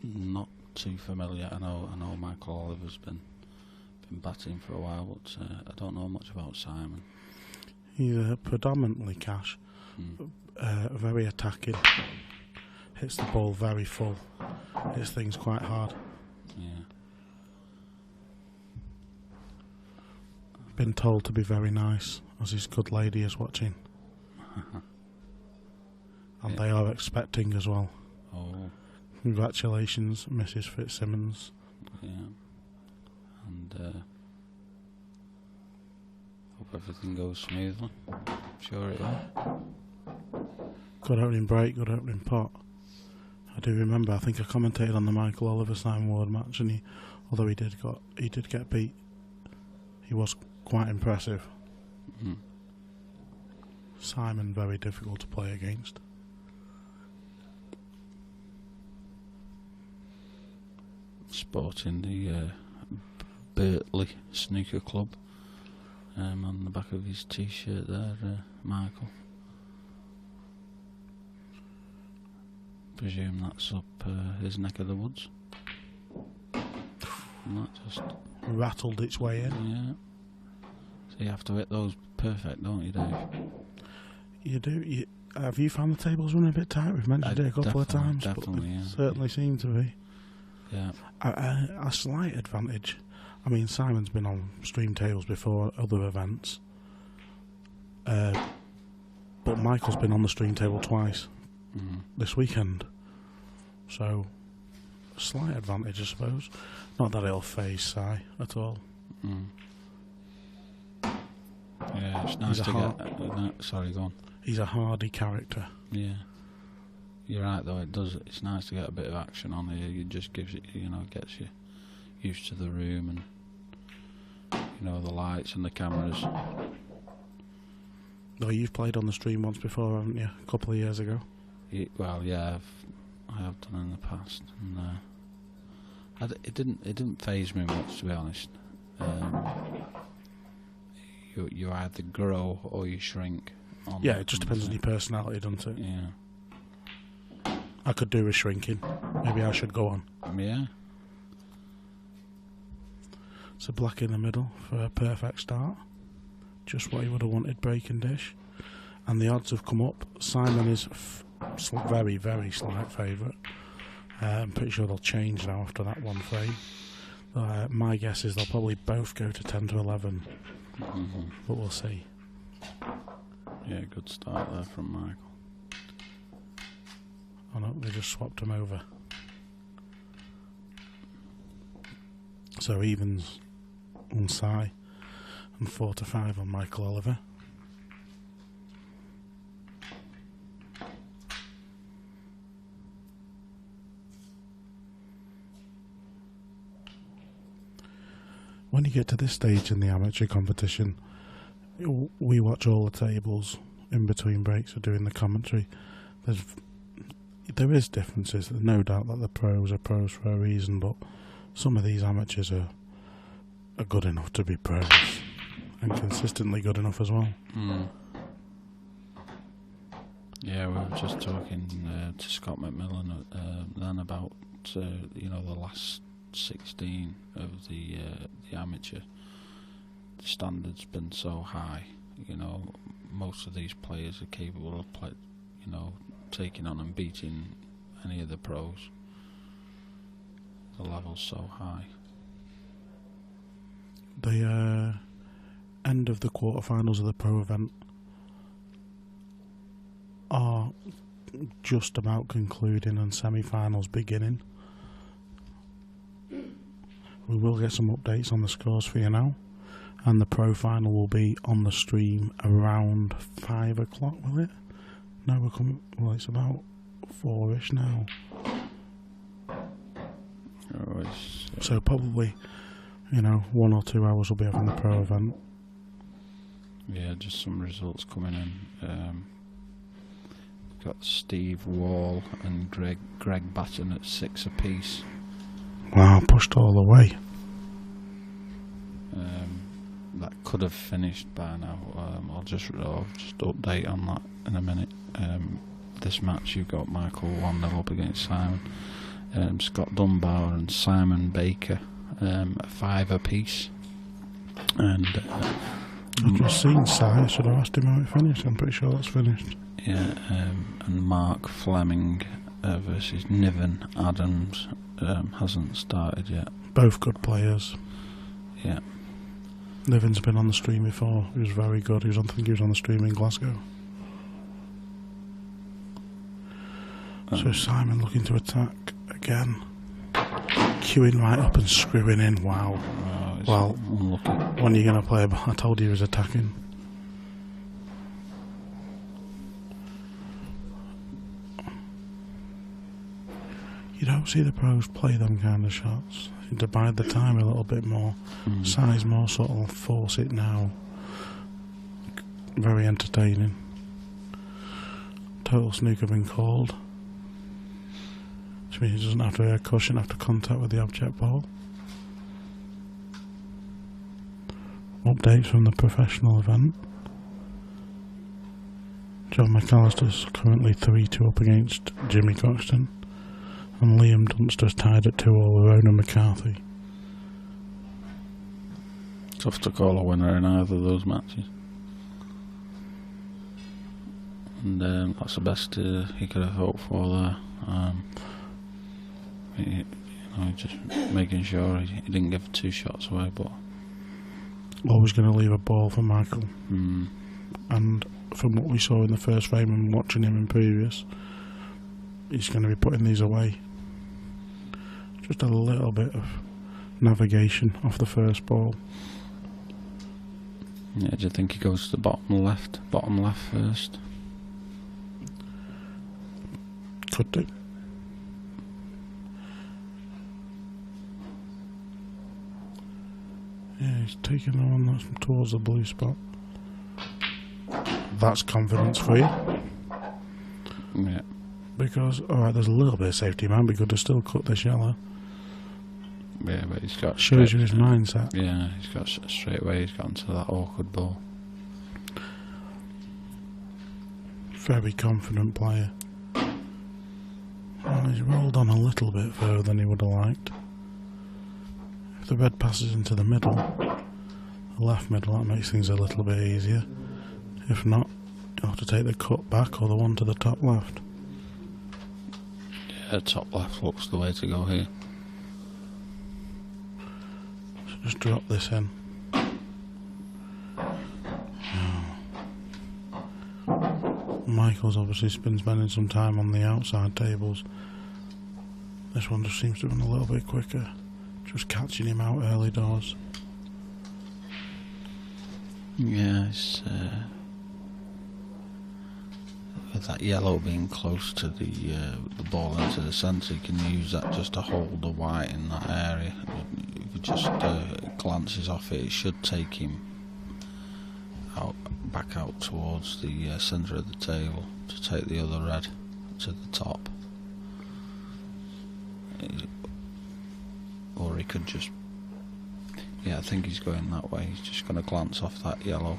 not too familiar. I know Michael Oliver's been batting for a while, but I don't know much about Simon. He's predominantly cash, very attacking, hits the ball very full, hits things quite hard. Yeah. Been told to be very nice, as his good lady is watching. And they are expecting as well. Oh. Congratulations, Mrs. Fitzsimmons. Yeah. And hope everything goes smoothly. Sure it will. Good opening break, good opening pot. I do remember, I think I commentated on the Michael Oliver Simon Ward match, and although he did get beat, he was quite impressive. Mm. Simon very difficult to play against. Sporting the Birtley Snooker Club on the back of his t-shirt there, Michael. Presume that's up his neck of the woods. And that just rattled its way in. Yeah. So you have to hit those perfect, don't you, Dave? You do. Have you found the tables running a bit tight? We've mentioned it a couple of times, but they certainly seem to be. Yeah. A slight advantage. I mean, Simon's been on stream tables before at other events, but Michael's been on the stream table twice this weekend. So, a slight advantage, I suppose. Not that it'll phase Si at all. Mm. Yeah, it's nice to get. Sorry, go on. He's a hardy character. Yeah. You're right though. It's nice to get a bit of action on here. It just gives it, gets you used to the room and the lights and the cameras. No, you've played on the stream once before, haven't you? A couple of years ago. Well, yeah, I have done in the past, and it didn't faze me much, to be honest. You either grow or you shrink. Yeah, it just depends on your personality, doesn't it? Yeah. I could do with shrinking. Maybe I should go on. Yeah. So black in the middle for a perfect start. Just what he would have wanted, break and dish. And the odds have come up. Simon is very, very slight favourite. I'm pretty sure they'll change now after that one frame. My guess is they'll probably both go to 10 to 11. But we'll see. Yeah, good start there from Michael. Oh no, they just swapped him over. So evens on Si and 4 to 5 on Michael Oliver. When you get to this stage in the amateur competition, we watch all the tables in between breaks of doing the commentary. There is differences. There's no doubt that the pros are pros for a reason, but some of these amateurs are good enough to be pros and consistently good enough as well. Mm. Yeah, we were just talking to Scott McMillan then about the last 16 of the amateur. The standard's been so high. Most of these players are capable of taking on and beating any of the pros. The level's so high. end of the quarterfinals of the pro event are just about concluding and semi-finals beginning. We will get some updates on the scores for you now, and the pro final will be on the stream around 5 o'clock, will it? No, we're coming. Well, it's about 4ish now. So probably, 1 or 2 hours we'll be having the pro event. Yeah, just some results coming in. Got Steve Wall and Greg Batten at 6 apiece. Wow, pushed all the way. That could have finished by now. I'll just update on that in a minute. This match you've got Michael 1-0 up against Simon. Scott Dunbar and Simon Baker at 5 apiece. And I've just seen Si. I should have asked him how it finished. I'm pretty sure that's finished. Yeah, and Mark Fleming versus Niven Adams hasn't started yet. Both good players. Yeah. Niven's been on the stream before. He was very good. I think he was on the stream in Glasgow. So Simon looking to attack again. Queuing right up and screwing in. Wow. Well, unlucky. When are you going to play? I told you he was attacking. You don't see the pros play them kind of shots. To bide the time a little bit more. Size more sort of force it now. Very entertaining. Total snooker been called. Which means he doesn't have to air cushion after contact with the object ball. Updates from the professional event. John McAllister's currently 3-2 up against Jimmy Coxton. And Liam Dunster's tied at 2-all with Ronan McCarthy. Tough to call a winner in either of those matches. And that's the best he could have hoped for there. Just making sure he didn't give 2 shots away, but always going to leave a ball for Michael. And from what we saw in the first frame and watching him in previous, he's going to be putting these away. Just a little bit of navigation off the first ball. Yeah, do you think he goes to the bottom left first? Could do. Yeah, he's taking the one that's towards the blue spot. That's confidence for you. Yeah. Because, alright, there's a little bit of safety, man, but good to still cut this yellow. Yeah, but he's got... Shows you his mindset. Yeah, he's got straight away, he's got into that awkward ball. Very confident player. Well, he's rolled on a little bit further than he would have liked. If the red passes into the middle, the left middle, that makes things a little bit easier. If not, you'll have to take the cut back or the one to the top left. Yeah, top left looks the way to go here. So just drop this in. Michael's obviously been spending some time on the outside tables. This one just seems to have been a little bit quicker. Just catching him out early doors. Yeah, it's... with that yellow being close to the ball into the centre, you can use that just to hold the white in that area. If he just glances off it, it should take him back out towards the centre of the table to take the other red to the top. Or he could just... Yeah, I think he's going that way. He's just going to glance off that yellow.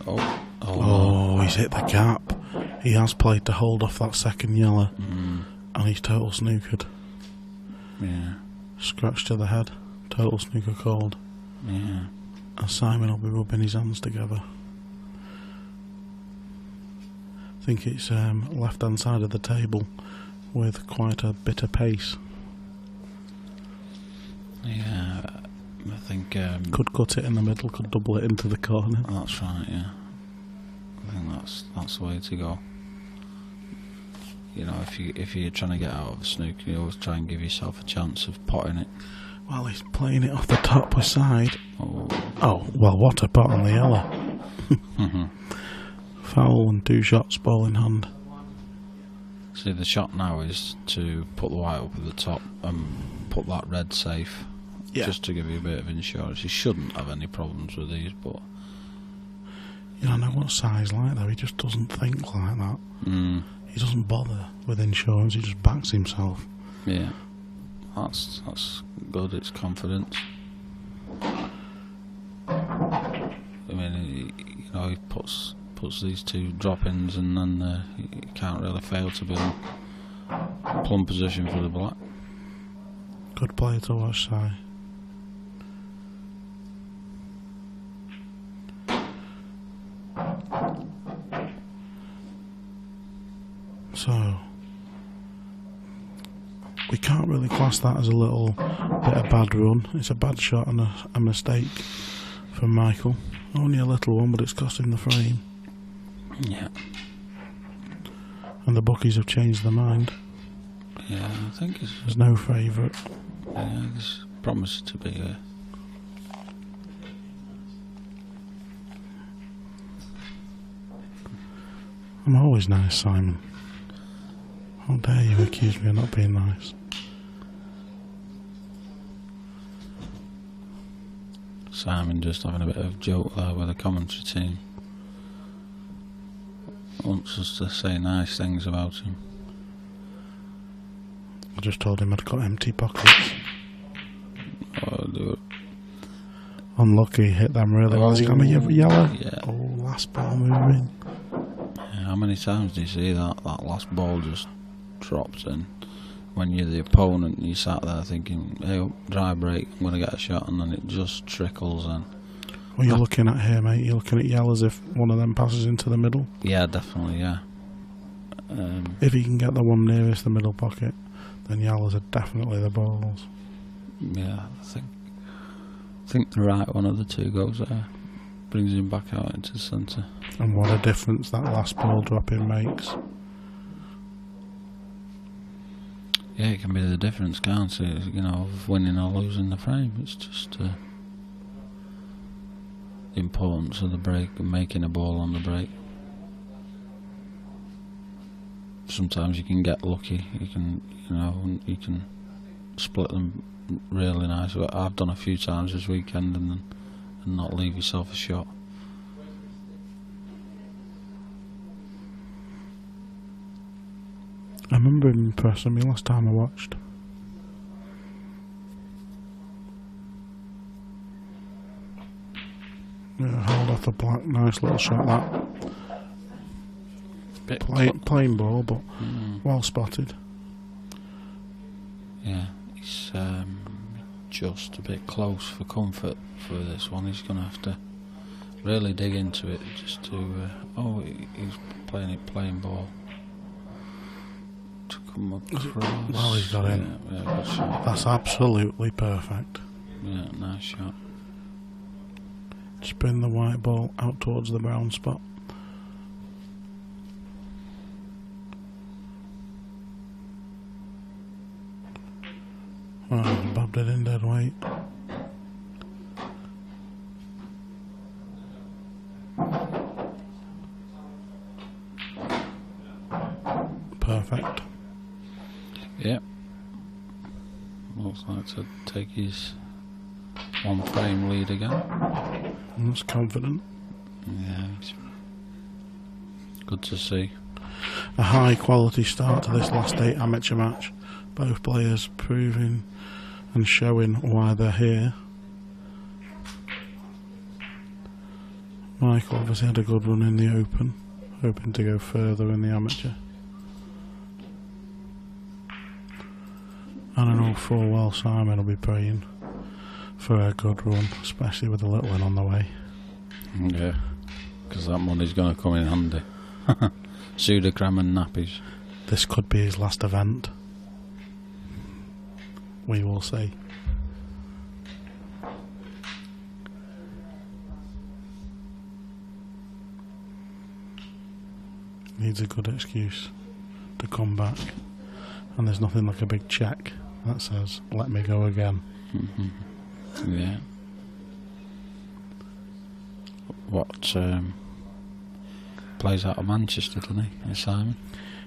Oh, he's hit the gap. He has played to hold off that second yellow. And he's total snookered. Yeah. Scratch to the head. Total snooker called. Yeah. And Simon will be rubbing his hands together. I think it's left hand side of the table with quite a bit of pace. Yeah, think could cut it in the middle, could double it into the corner. That's right. Yeah, I think that's the way to go. You know, if you're trying to get out of a snooker, you always try and give yourself a chance of potting it. Well, he's playing it off the top with side. Oh well, what a pot on the yellow. Foul and 2 shots, ball in hand. See, the shot now is to put the white up at the top and put that red safe, just to give you a bit of insurance. You shouldn't have any problems with these, but... You know what size like though, he just doesn't think like that. He doesn't bother with insurance, he just backs himself. Yeah, that's good, it's confidence. I mean, he puts these 2 drop-ins and then you can't really fail to be in plumb position for the black. Good player to watch, Si. So we can't really class that as a little bit of bad run. It's a bad shot and a mistake from Michael. Only a little one, but it's cost him the frame. Yeah. And the bookies have changed their mind. Yeah, I think there's no favourite. Yeah, there's promises to be a... I'm always nice, Simon. How dare you accuse me of not being nice? Simon just having a bit of joke there with the commentary team. Wants us to say nice things about him. I just told him I'd got empty pockets. Oh, do it. Unlucky, hit them really well. Has he got a yellow? Yeah. Oh, last ball moving. Yeah, how many times do you see that last ball just dropped in? When you're the opponent, you sat there thinking, hey, dry break, I'm going to get a shot, and then it just trickles in. What you're looking at here, mate, you're looking at yellow as if one of them passes into the middle. Yeah, definitely, yeah. If he can get the one nearest the middle pocket, then yellows are definitely the balls. Yeah, I think the right one of the 2 goes there. Brings him back out into the centre. And what a difference that last ball drop-in makes. Yeah, it can be the difference, can't it? You know, of winning or losing the frame. It's just the importance of the break and making a ball on the break. Sometimes you can get lucky. You can split them really nice. I've done a few times this weekend and not leave yourself a shot. I remember him impressing me last time I watched. Yeah, hold off the black, nice little shot that. Plain ball, but well spotted. Yeah, he's just a bit close for comfort for this one. He's going to have to really dig into it just to... he's playing it plain ball. To come across. Well, he's got in. Yeah, good shot. That's absolutely perfect. Yeah, nice shot. Spin the white ball out towards the brown spot. Oh, bobbed it in dead weight. Perfect. Yeah. Looks like to take his 1 frame lead again. That's confident. Yeah, it's good to see. A high quality start to this last 8 amateur match. Both players proving and showing why they're here. Michael obviously had a good run in the Open, hoping to go further in the amateur. And I know full well Simon will be praying for a good run, especially with the little one on the way. Yeah, because that money's going to come in handy. Sudocram and nappies. This could be his last event. We will see. needs a good excuse to come back, and there's nothing like a big check that says, "Let me go again." Yeah. What plays out of Manchester, doesn't he, Simon?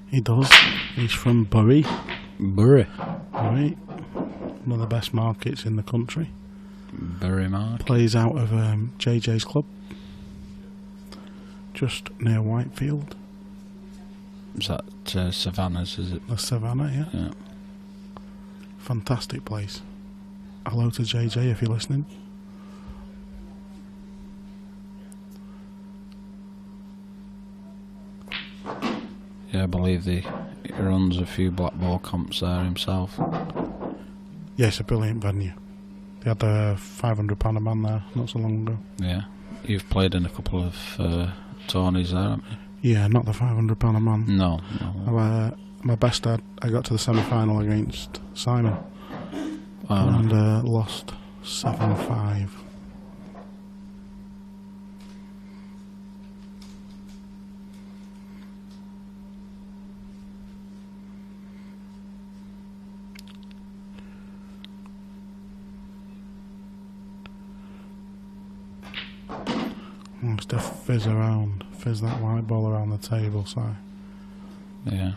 He does. He's from Bury. Bury. Right. One of the best markets in the country. Bury Market. Plays out of JJ's club, just near Whitefield. Is that Savannah's, is it? The Savannah, yeah. Yeah. Fantastic place. Hello to JJ if you're listening. Yeah, I believe he runs a few Blackball comps there himself. Yeah, it's a brilliant venue. They had a £500 a man there not so long ago. Yeah. You've played in a couple of tourneys there, haven't you? Yeah, not the £500 a man. No. My best I got to the semi-final against Simon and lost 7-5. Just fizz that white ball around the table, so yeah,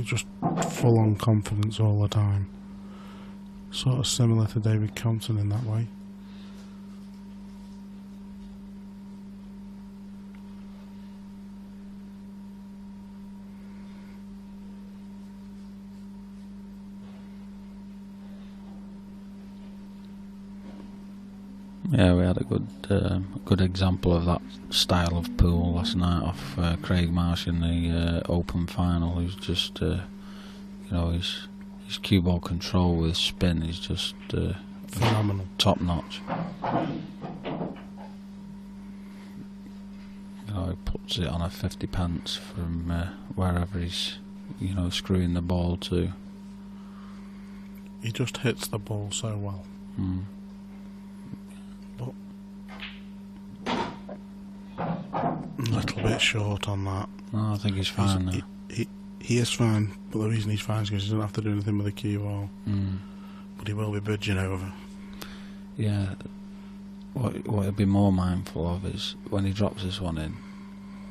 just full on confidence all the time. Sort of similar to David Compton in that way. Yeah, we had a good example of that style of pool last night off Craig Marsh in the Open final. Who's just, his cue ball control with spin is just phenomenal, top notch. He puts it on a 50 pence from wherever he's, screwing the ball to. He just hits the ball so well. A little bit short on that. No, I think he's fine now. He is fine, but the reason he's fine is because he doesn't have to do anything with the cue ball. But he will be bridging over. Yeah. What he'll be more mindful of is when he drops this one in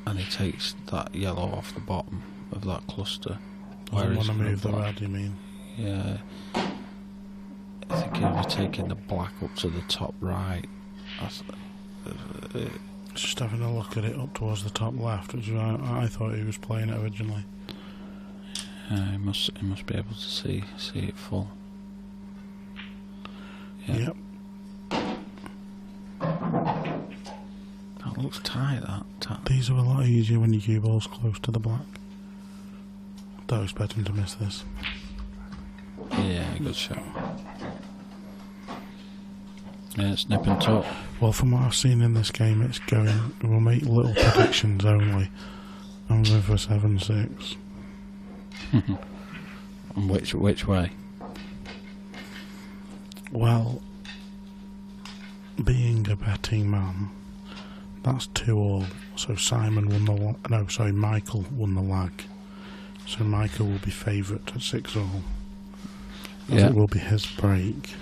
and he takes that yellow off the bottom of that cluster. Doesn't want to move the red, you mean? Yeah. I think he'll be taking the black up to the top right. Just having a look at it up towards the top left, which I thought he was playing it originally. He must be able to see it full. Yeah. Yep. That looks tight. These are a lot easier when your cue ball's close to the black. Don't expect him to miss this. Yeah, good shot. Yeah, it's nip and tuck. Well, from what I've seen in this game, it's going. We'll make little predictions only. I'm going for 7-6. And which way? Well, being a betting man, that's 2-all. So Simon won the Michael won the lag. So Michael will be favourite at 6-all. Yeah. It will be his break.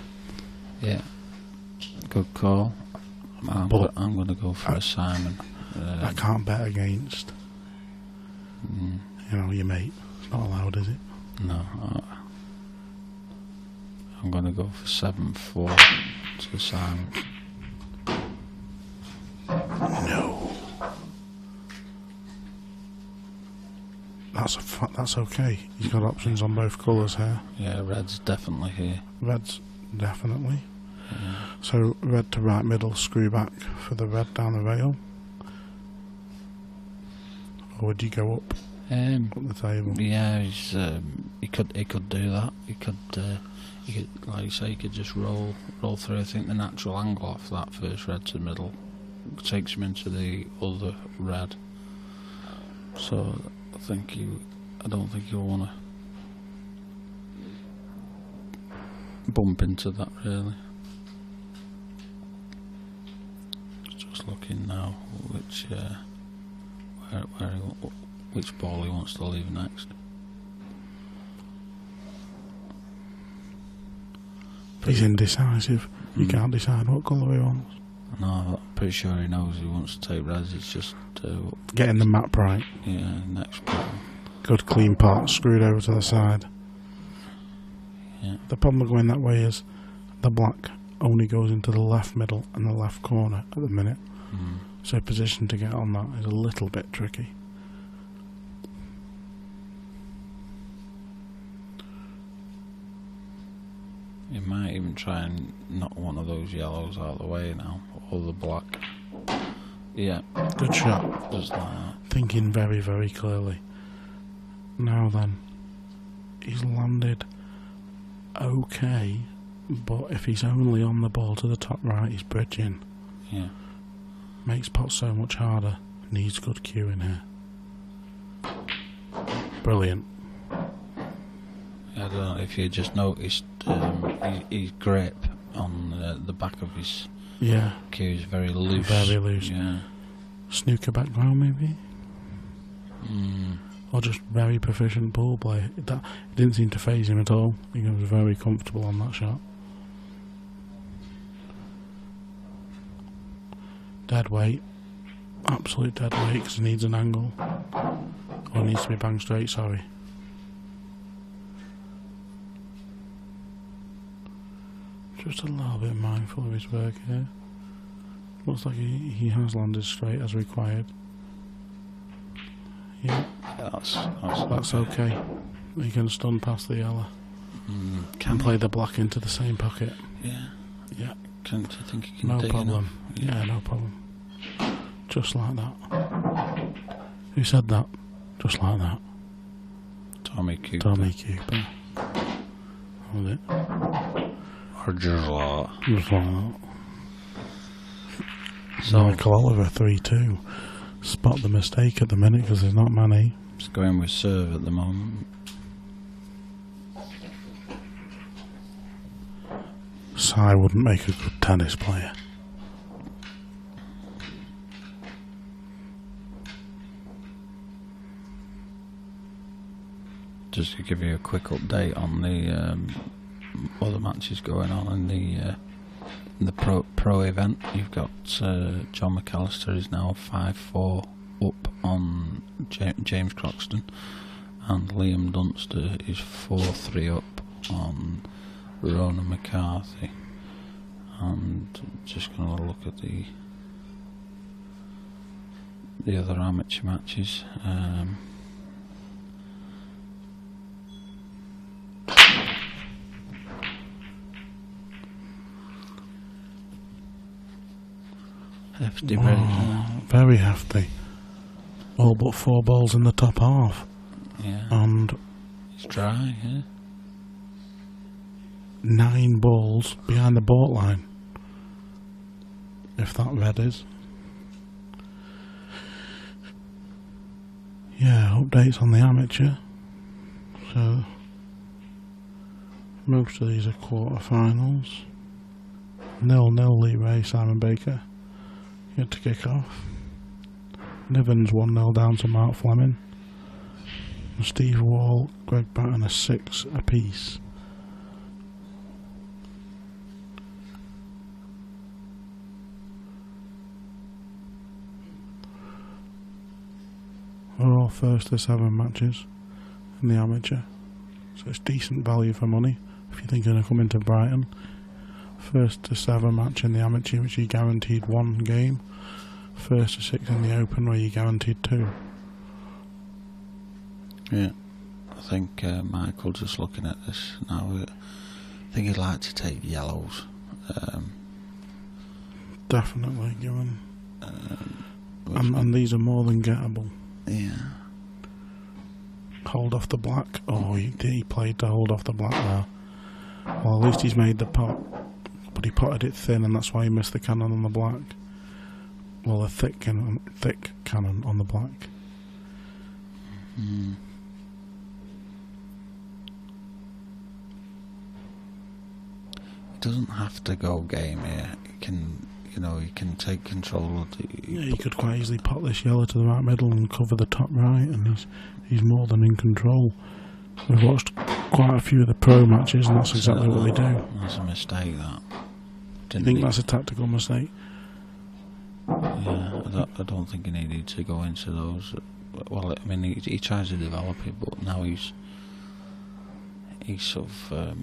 Yeah. Good call. I'm going to go for a Simon. I can't bet against. Your mate. It's not allowed, is it? No. I'm going to go for 7-4 to Simon. No. That's okay. You've got options on both colours here. Yeah, red's definitely here. Red's definitely. Yeah. So red to right middle, screw back for the red down the rail. Or would you go up the table? Yeah, he could do that. He could, like you say, he could just roll through. I think the natural angle off that first red to the middle takes him into the other red. So I don't think you'll want to bump into that really. Just looking now, which which ball he wants to leave next. He's indecisive. He can't decide what colour he wants. No, I'm pretty sure he knows he wants to take reds. It's just getting the map right. Yeah, next ball. Good clean part, screwed over to the side. Yeah. The problem with going that way is the black only goes into the left middle and the left corner at the minute. So position to get on that is a little bit tricky. You might even try and knock one of those yellows out of the way now, or the black. Yeah. Good shot. Just like that. Thinking very, very clearly. Now then, he's landed okay, but if he's only on the ball to the top right, he's bridging. Yeah. Makes pot so much harder. Needs good cue in here. Brilliant. I don't know if you just noticed his grip on the back of his cue is very loose. Very loose. Yeah. Snooker background maybe? Or just very proficient ball play. It didn't seem to faze him at all. He was very comfortable on that shot. Dead weight. Absolute dead weight because he needs an angle. Or it needs to be bang straight, sorry. Just a little bit mindful of his work here. Looks like he has landed straight as required. Yeah, that's okay. He can stun past the yellow. Can play the black into the same pocket. Yeah. Yeah. Do you think he can No dig problem. enough? Yeah, no problem. Just like that. Who said that? Just like that. Tommy Cooper. Tommy Cooper. Hold it. Or just like that. Just like that. So Michael Oliver 3-2. Spot the mistake at the minute because there's not many. He's going with serve at the moment. Sai wouldn't make a good tennis player. Just to give you a quick update on the other matches going on in the pro event, you've got John McAllister is now 5-4 up on James Croxton, and Liam Dunster is 4-3 up on Ronan McCarthy. And just going to look at the other amateur matches. Hefty, very hefty. All but 4 balls in the top half. Yeah. And it's dry, yeah. 9 balls behind the baud line. If that red is. Yeah, updates on the amateur. So most of these are quarterfinals. 0-0 Lee Ray, Simon Baker. Yet to kick off. Nivens 1-0 down to Mark Fleming. And Steve Wall, Greg Batten a 6 apiece. We're all first to 7 matches in the amateur. So it's decent value for money if you think you're going to come into Brighton. First to 7 match in the amateur, which you guaranteed 1 game. First to 6 in the open, where you guaranteed 2. Yeah, I think Michael, just looking at this now, I think he'd like to take yellows. Definitely, given. And these are more than gettable. Yeah. Hold off the black. Oh, he played to hold off the black there. Well, at least he's made the pot. But he potted it thin, and that's why he missed the cannon on the black. Well, a thick cannon on the black. It doesn't have to go game here. you know, he can take control of the... Yeah, he could quite easily pop this yellow to the right middle and cover the top right, and he's more than in control. We've watched quite a few of the pro matches, and that's exactly what they do. That's a mistake, that. Do you think that's a tactical mistake? Yeah, I don't think he needed to go into those. Well, I mean, he tries to develop it, but now he's sort of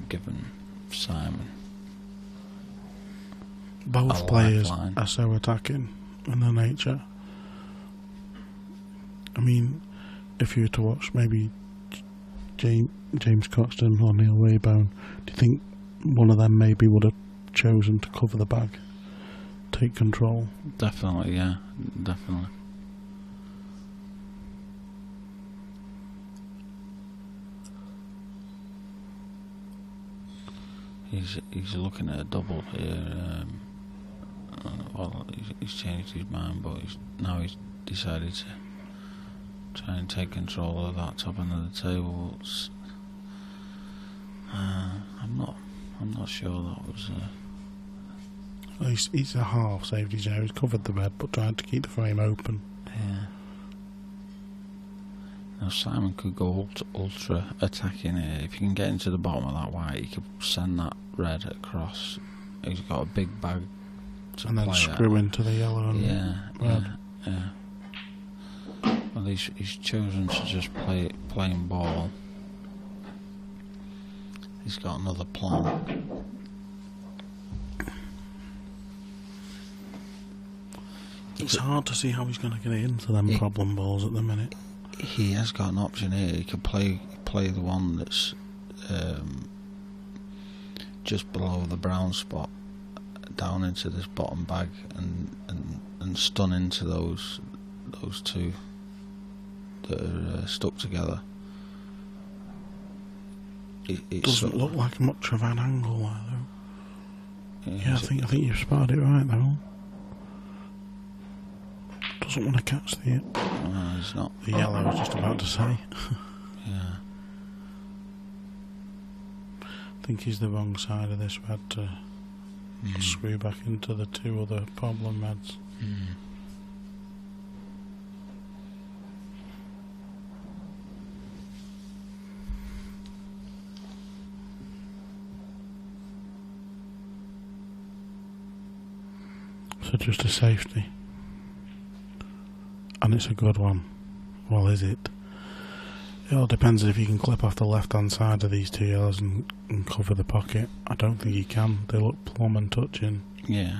given Simon. Both players are so attacking in their nature. I mean, if you were to watch maybe James Croxton or Neil Raybone, do you think one of them maybe would have chosen to cover the bag, take control? Definitely, yeah, definitely. He's looking at a double here. Well, he's changed his mind, but now he's decided to try and take control of that top end of the table. I'm not sure that was. Well, he's a half saved his air. He's covered the red, but tried to keep the frame open. Yeah. Now Simon could go ultra attacking here. If you can get into the bottom of that white, he could send that red across. He's got a big bag to and play then screw at. into the yellow and red. Yeah. Well, he's chosen to just play playing ball. He's got another plan. It's hard to see how he's going to get into them problem balls at the minute. He has got an option here. He could play the one that's just below the brown spot, down into this bottom bag, and stun into those two that are stuck together. It doesn't look like much of an angle there, though. Yeah, I think you've spotted it right though. Doesn't want to catch the it's not. The yellow I was just about to say. Yeah. I think he's the wrong side of this red to screw back into the two other problem reds. So just a safety. And it's a good one. Well, is it? It all depends if you can clip off the left-hand side of these two yellows and cover the pocket. I don't think you can. They look plumb and touching. Yeah.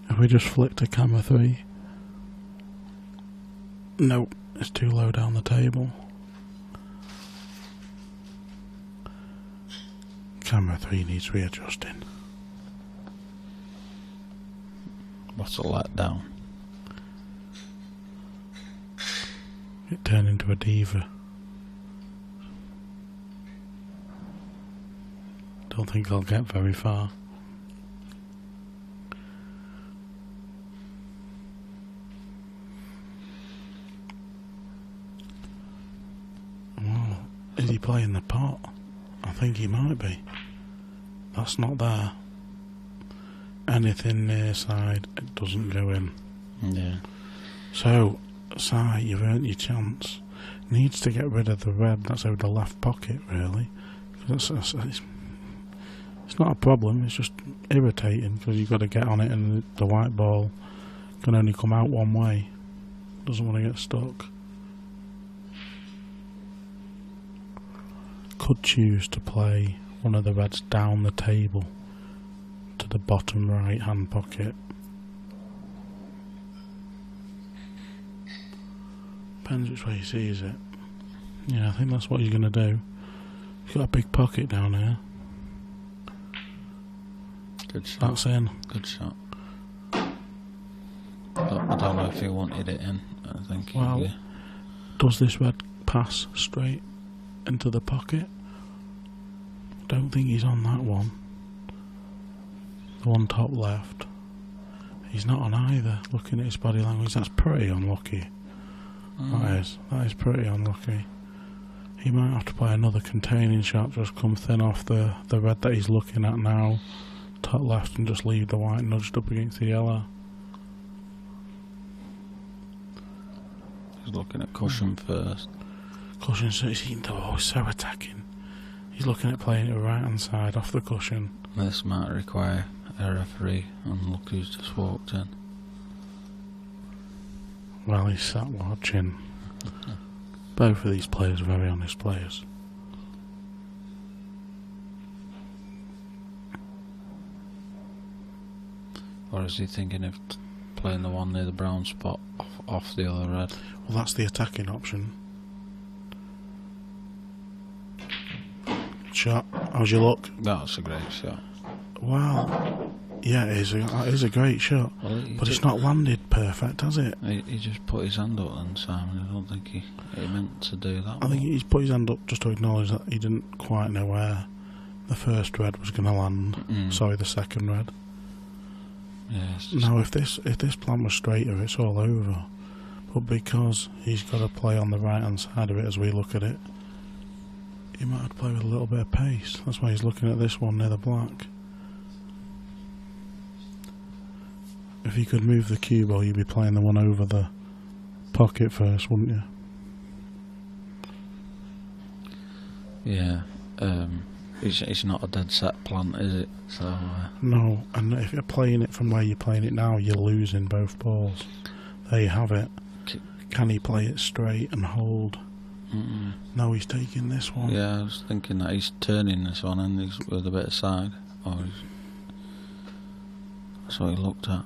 If we just flick to camera 3. Nope, it's too low down the table. Camera 3 needs readjusting. What's a letdown? It turned into a diva. Don't think I'll get very far. Well, is he playing the pot? I think he might be. That's not there. Anything near side, it doesn't go in. Yeah. So, side, you've earned your chance. Needs to get rid of the red that's over the left pocket, really. It's not a problem, it's just irritating because you've got to get on it and the white ball can only come out one way. Doesn't want to get stuck. Could choose to play one of the reds down the table to the bottom right hand pocket. Depends which way he sees it. Yeah, I think that's what he's going to do. He's got a big pocket down here. Good shot. That's in. Good shot. I don't know if he wanted it in. I think. Well, yeah. Does this red pass straight into the pocket? Don't think he's on that one. The one top left. He's not on either. Looking at his body language, that's pretty unlucky. That is pretty unlucky. He might have to play another containing shot, just come thin off the red that he's looking at now, top left, and just leave the white nudged up against the yellow. He's looking at cushion first. Cushion, so he's so attacking. He's looking at playing it right hand side off the cushion. This might require a referee, and look who's just walked in. Well, he's sat watching. Both of these players are very honest players. Or is he thinking of playing the one near the brown spot off the other red? Well, that's the attacking option. Shot. How's your luck? That's a great shot. Well, yeah, it is a great shot, Well, but it's not landed perfect, has it? He just put his hand up then, Simon. I don't think he meant to do that. I think he's put his hand up just to acknowledge that he didn't quite know where the first red was going to land. Sorry, the second red. Yeah, now, if this plan was straighter, it's all over. But because he's got to play on the right hand side of it as we look at it, he might have to play with a little bit of pace. That's why he's looking at this one near the black. If you could move the cue ball, you'd be playing the one over the pocket first, wouldn't you? Yeah. It's not a dead set plan, is it? So no, and if you're playing it from where you're playing it now, you're losing both balls. There you have it. Can he play it straight and hold? No, he's taking this one. Yeah, I was thinking that he's turning this one and he's with a bit of side. That's what he looked at.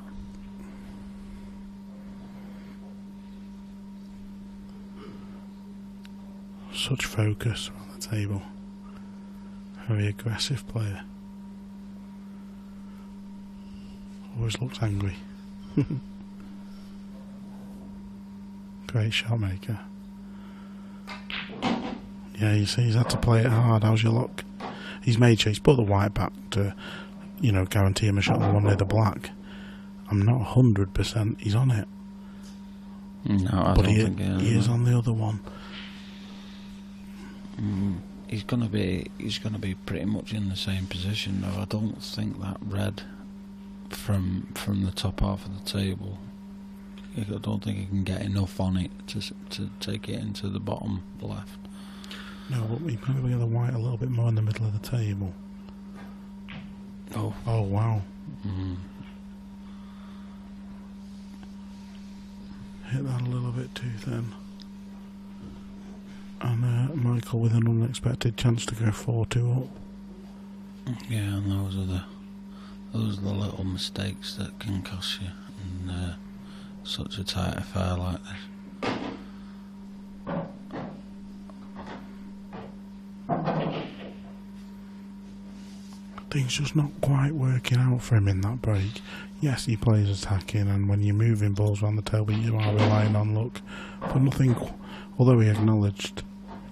Such focus on the table. Very aggressive player. Always looks angry. Great shot maker. Yeah, you see, he's had to play it hard. How's your luck? He's made sure he's put the white back to, guarantee him a shot on the one near the black. I'm not 100% he's on it. No, I but don't think he is on the other one. He's gonna be pretty much in the same position though. I don't think that red from the top half of the table, I don't think he can get enough on it to take it into the bottom left. No, but he probably get the white a little bit more in the middle of the table. Oh wow. Hit that a little bit too thin. And Michael with an unexpected chance to go 4-2 up. Yeah, and those are the little mistakes that can cost you in such a tight affair like this. Things just not quite working out for him in that break. Yes, he plays attacking, and when you're moving balls around the table, you are relying on luck. But nothing, although he acknowledged,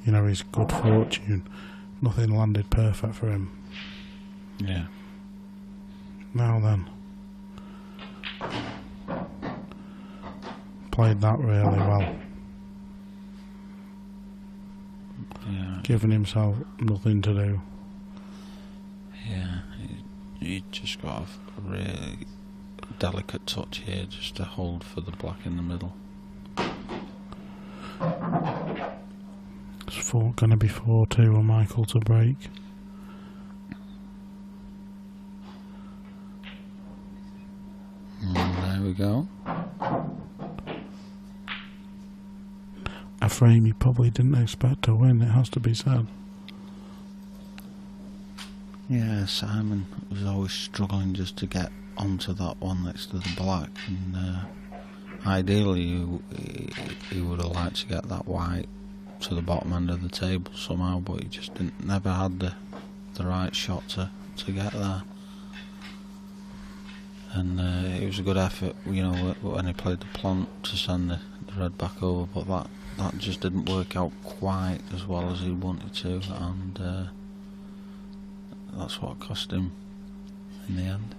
his good fortune, nothing landed perfect for him. Yeah. Now then. Played that really well. Yeah. Giving himself nothing to do. Yeah, he just got a really delicate touch here just to hold for the black in the middle. It's going to be 4-2 on Michael to break. There we go. A frame he probably didn't expect to win, it has to be said. Yeah, Simon was always struggling just to get onto that one next to the black, and ideally he would have liked to get that white to the bottom end of the table somehow, but he just never had the right shot to get there. And it was a good effort, when he played the plant to send the red back over, but that just didn't work out quite as well as he wanted to, and that's what cost him in the end.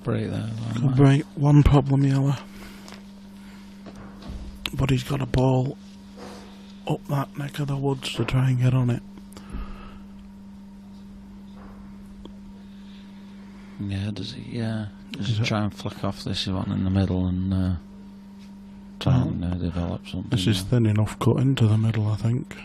break there. Could break. One problem yellow. But he's got a ball up that neck of the woods to try and get on it. Yeah, does he? Yeah, does he try and flick off this one in the middle and try and develop something? This is thin enough cut into the middle, I think.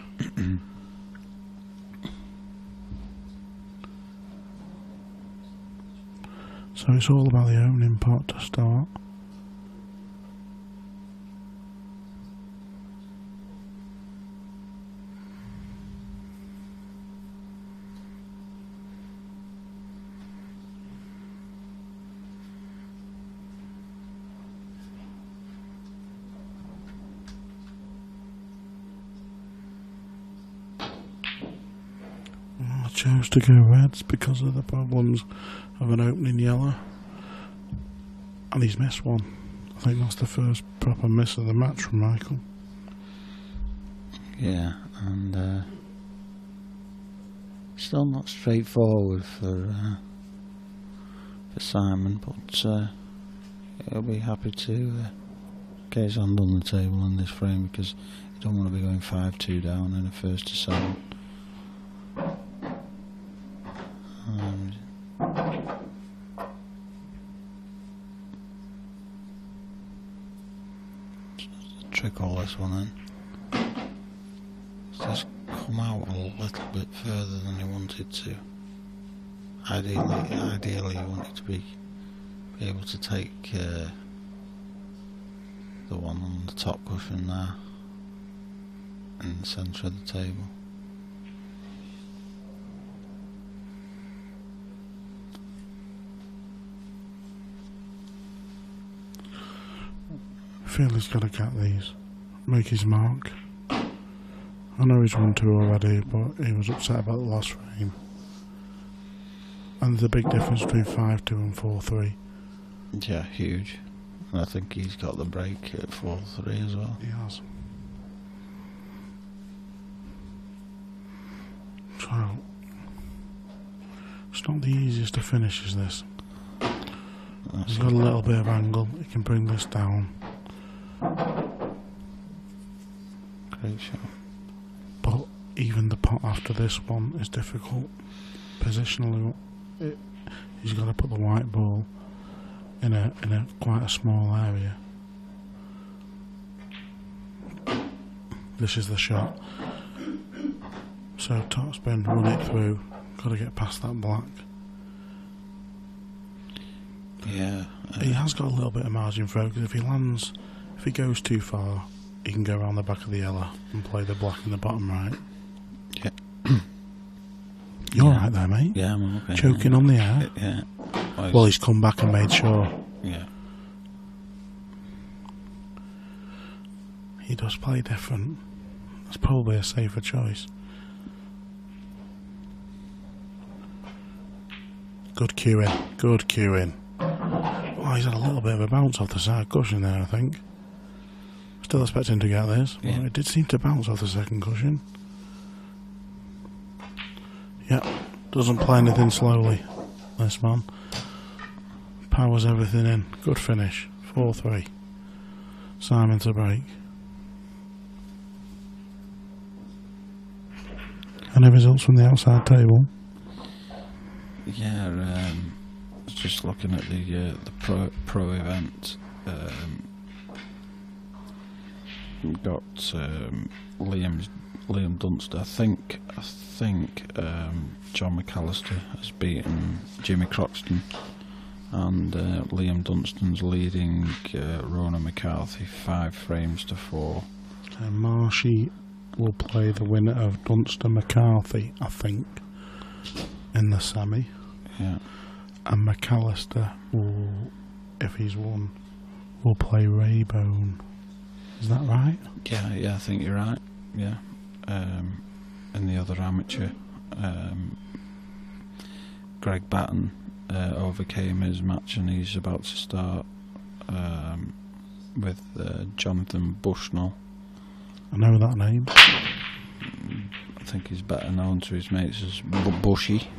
So it's all about the opening pot to start. I chose to go reds because of the problems of an opening yellow, and he's missed one. I think that's the first proper miss of the match from Michael. Yeah, and still not straightforward for Simon, but he'll be happy to get his hand on the table in this frame because you don't want to be going 5-2 down in a first to 7. Trickle this one in. It's just come out a little bit further than he wanted to. Ideally he wanted to be able to take the one on the top cushion there in the centre of the table. I feel he's got to get these, make his mark. I know he's won 2 already, but he was upset about the last frame. And there's a big difference between 5-2 and 4-3. Yeah, huge. And I think he's got the break at 4-3 as well. He has. So, it's not the easiest to finish, is this? He's got a little bit of angle, he can bring this down. Great shot. But even the pot after this one is difficult. Positionally, he's got to put the white ball in a quite a small area. This is the shot. So topspin, run it through. Got to get past that black. Yeah. He has got a little bit of margin for it, because if he goes too far, he can go around the back of the yellow and play the black in the bottom right. Yeah. You're alright there, mate. Yeah, I'm okay. Choking on the air. Yeah. Well, he's come back and made sure. Yeah. He does play different. That's probably a safer choice. Good cueing. Good cueing. Oh, he's had a little bit of a bounce off the side cushion there, I think. Still expecting to get this. Yeah. Well, it did seem to bounce off the second cushion. Yep. Doesn't play anything slowly, this man. Powers everything in. Good finish. 4-3. Simon to break. Any results from the outside table? Yeah, just looking at the pro event. We've got Liam Dunster. I think John McAllister has beaten Jimmy Croxton, and Liam Dunstan's leading Rona McCarthy 5 frames to 4. Marshy will play the winner of Dunster McCarthy, I think, in the semi. Yeah. And McAllister will, if he's won, will play Raybone. Is that right? Yeah, I think you're right. Yeah. And the other amateur, Greg Batten, overcame his match, and he's about to start with Jonathan Bushnell. I know that name. I think he's better known to his mates as Bushy.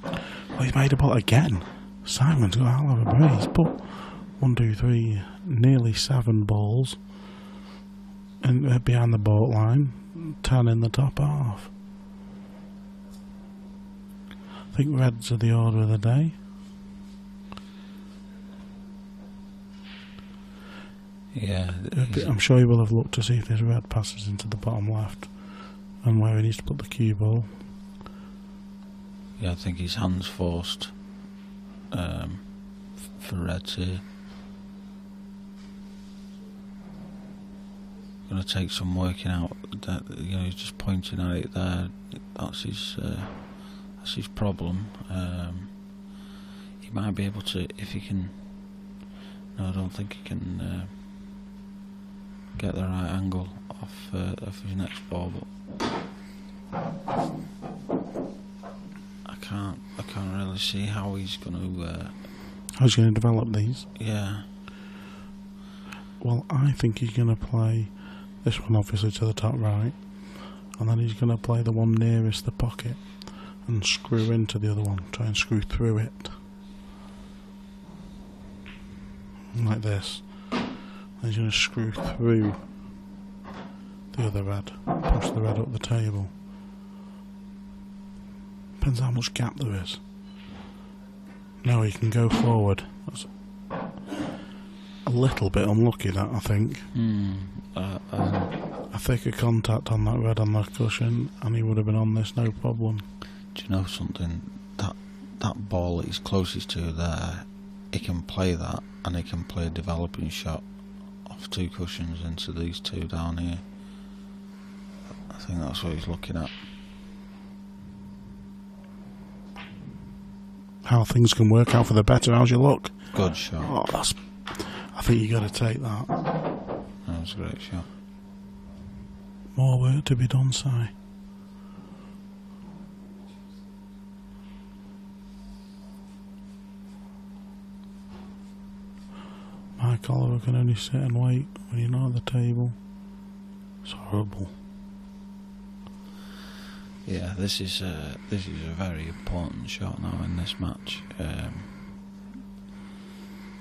Oh, he's made a pot again. Simon's got a hell of a break. He's put 1, 2, 3, nearly 7 balls and behind the baulk line, 10 in the top half. I think reds are the order of the day. Yeah, I'm sure he will have looked to see if his red passes into the bottom left and where he needs to put the cue ball. Yeah, I think his hand's forced for reds here. Going to take some working out. That, you know, he's just pointing at it there. That's his problem. He might be able to, if he can. No, I don't think he can get the right angle off his next ball. But I can't really see how he's going to. How's he going to develop these? Yeah. Well, I think he's going to play this one obviously to the top right, and then he's going to play the one nearest the pocket and screw into the other one, try and screw through it. Like this. And he's going to screw through the other red, push the red up the table. Depends how much gap there is. Now he can go forward. That's a little bit unlucky, that, I think. A thicker contact on that red on the cushion and he would have been on this no problem. Do you know something? That ball that he's closest to there, he can play that, and he can play a developing shot off 2 cushions into these 2 down here. I think that's what he's looking at. How things can work out for the better. How's your luck? Good shot. Oh, I think you got to take that. That was a great shot. More work to be done, Si. Mike Oliver can only sit and wait when you're not at the table. It's horrible. Yeah, this is a very important shot now in this match.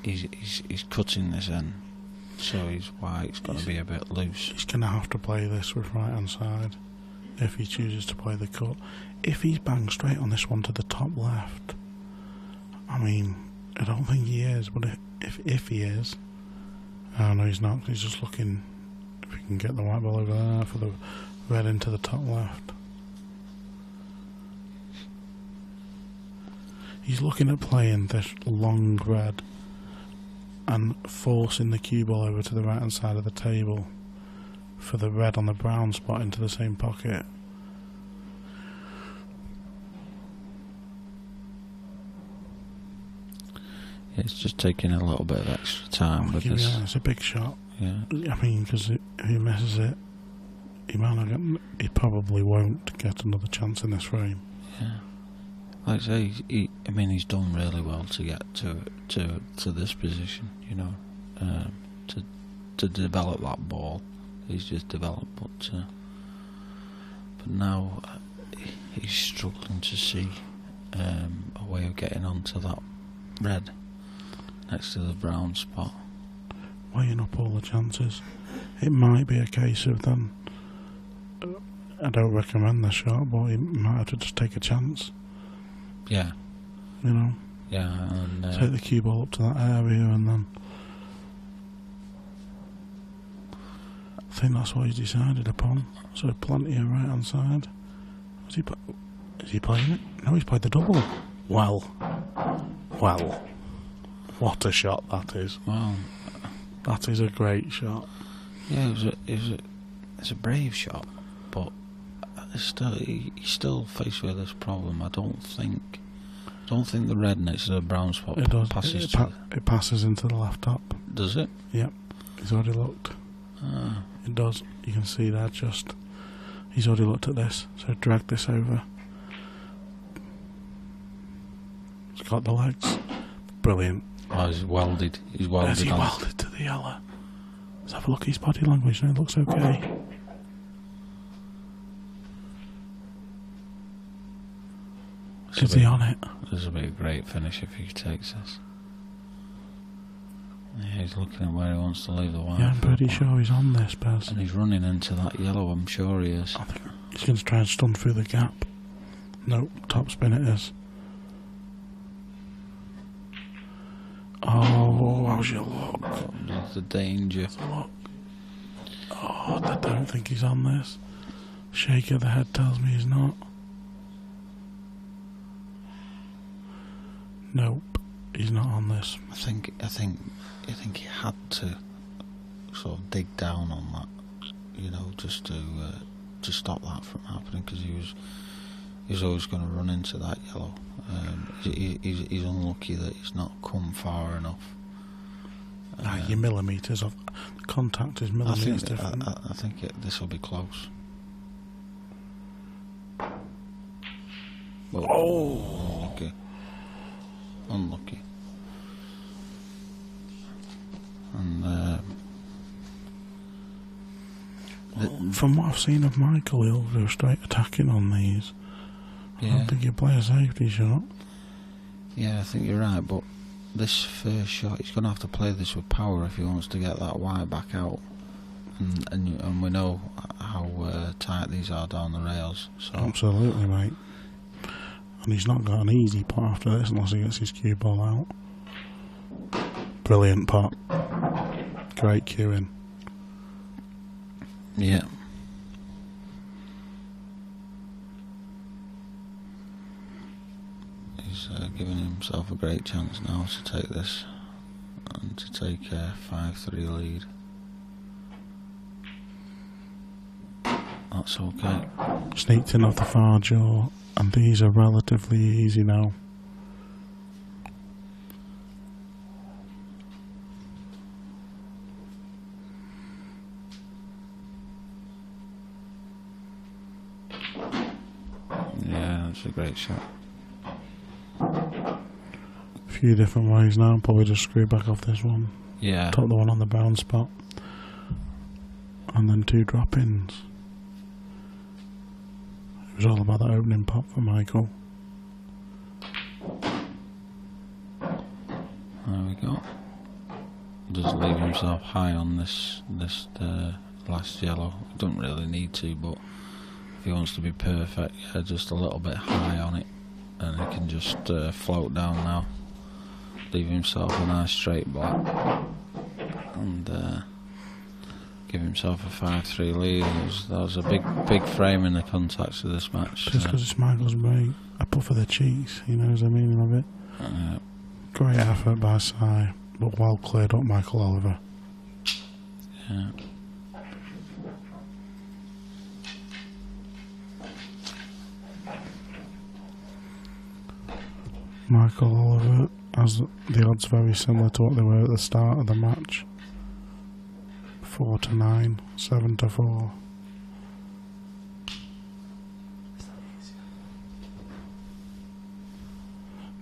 He's cutting this in, so his white's going to be a bit loose. He's going to have to play this with right hand side if he chooses to play the cut. If he's banged straight on this one to the top left, I mean, I don't think he is, but if he is, oh no, he's not. He's just looking if he can get the white ball over there for the red into the top left. He's looking at playing this long red and forcing the cue ball over to the right hand side of the table for the red on the brown spot into the same pocket. It's just taking a little bit of extra time with this. Yeah, it's a big shot. Yeah. I mean, because if he misses it, he probably won't get another chance in this frame. Yeah. Like I say, he's done really well to get to this position, you know, to develop that ball. He's just developed, but now he's struggling to see a way of getting onto that red next to the brown spot. Weighing up all the chances. It might be a case of them. I don't recommend the shot, but he might have to just take a chance. Yeah. You know? Yeah, and take the cue ball up to that area and then. I think that's what he's decided upon. So plenty of right hand side. Is he playing it? No, he's played the double. Well. What a shot that is. Wow. That is a great shot. Yeah, it's a brave shot, but he's still faced with this problem. I don't think the red next to the brown spot passes. It passes into the left top. Does it? Yep. He's already looked. It does. You can see that he's already looked at this. So drag this over. It's got the legs. Brilliant. Oh, he's welded. He's welded. Has he welded to the yellow? Let's have a look at his body language. No, it looks okay. Is he on it? This will be a great finish if he takes this. Yeah, he's looking at where he wants to leave the white. Yeah, I'm pretty sure he's on this, Baz. And he's running into that yellow, I'm sure he is. I think he's going to try and stun through the gap. Nope, top spin it is. Oh, how's your luck? That's the danger. Look. Oh, I don't think he's on this. Shake of the head tells me he's not. Nope, he's not on this. I think he had to sort of dig down on that, you know, just to stop that from happening, because he was always going to run into that yellow. He's unlucky that he's not come far enough. Your millimetres of contact is millimetres different. I think this will be close. Well, unlucky. Unlucky. And from what I've seen of Michael, he'll go straight attacking on these. I don't think he'll play a safety shot. Yeah, I think you're right, but this first shot, he's going to have to play this with power if he wants to get that wire back out. And we know how tight these are down the rails. So. Absolutely, mate. And he's not got an easy pot after this unless he gets his cue ball out. Brilliant pot. Great cueing. Yeah. He's giving himself a great chance now to take this and to take a 5-3 lead. That's okay. Sneaked in off the far jaw, and these are relatively easy now. Yeah, that's a great shot. A few different ways now, probably just screw back off this one. Yeah. Top the one on the brown spot. And then 2 drop-ins. It was all about that opening pot for Michael. There we go. Just leave himself high on this last yellow. Don't really need to, but if he wants to be perfect, yeah, just a little bit high on it, and he can just float down now. Leave himself a nice straight black, and give himself a 5-3 lead. That was a big frame in the context of this match. Just because it's Michael's break, I put for the cheeks, he knows the meaning of it. Great effort by Sai, but well cleared up Michael Oliver. Yeah. Michael Oliver has the odds very similar to what they were at the start of the match. 4-9, 7-4.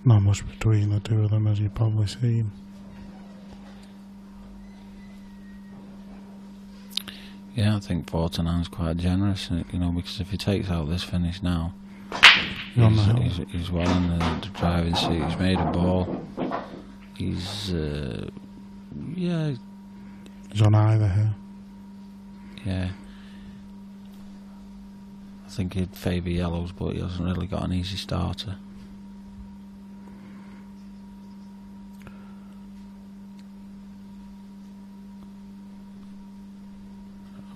Not much between the two of them, as you've probably seen. Yeah, I think 4-9 is quite generous, you know, because if he takes out this finish now, he's well in the driving seat. He's made a ball. He's he's on either here. Yeah. I think he'd favour yellows, but he hasn't really got an easy starter.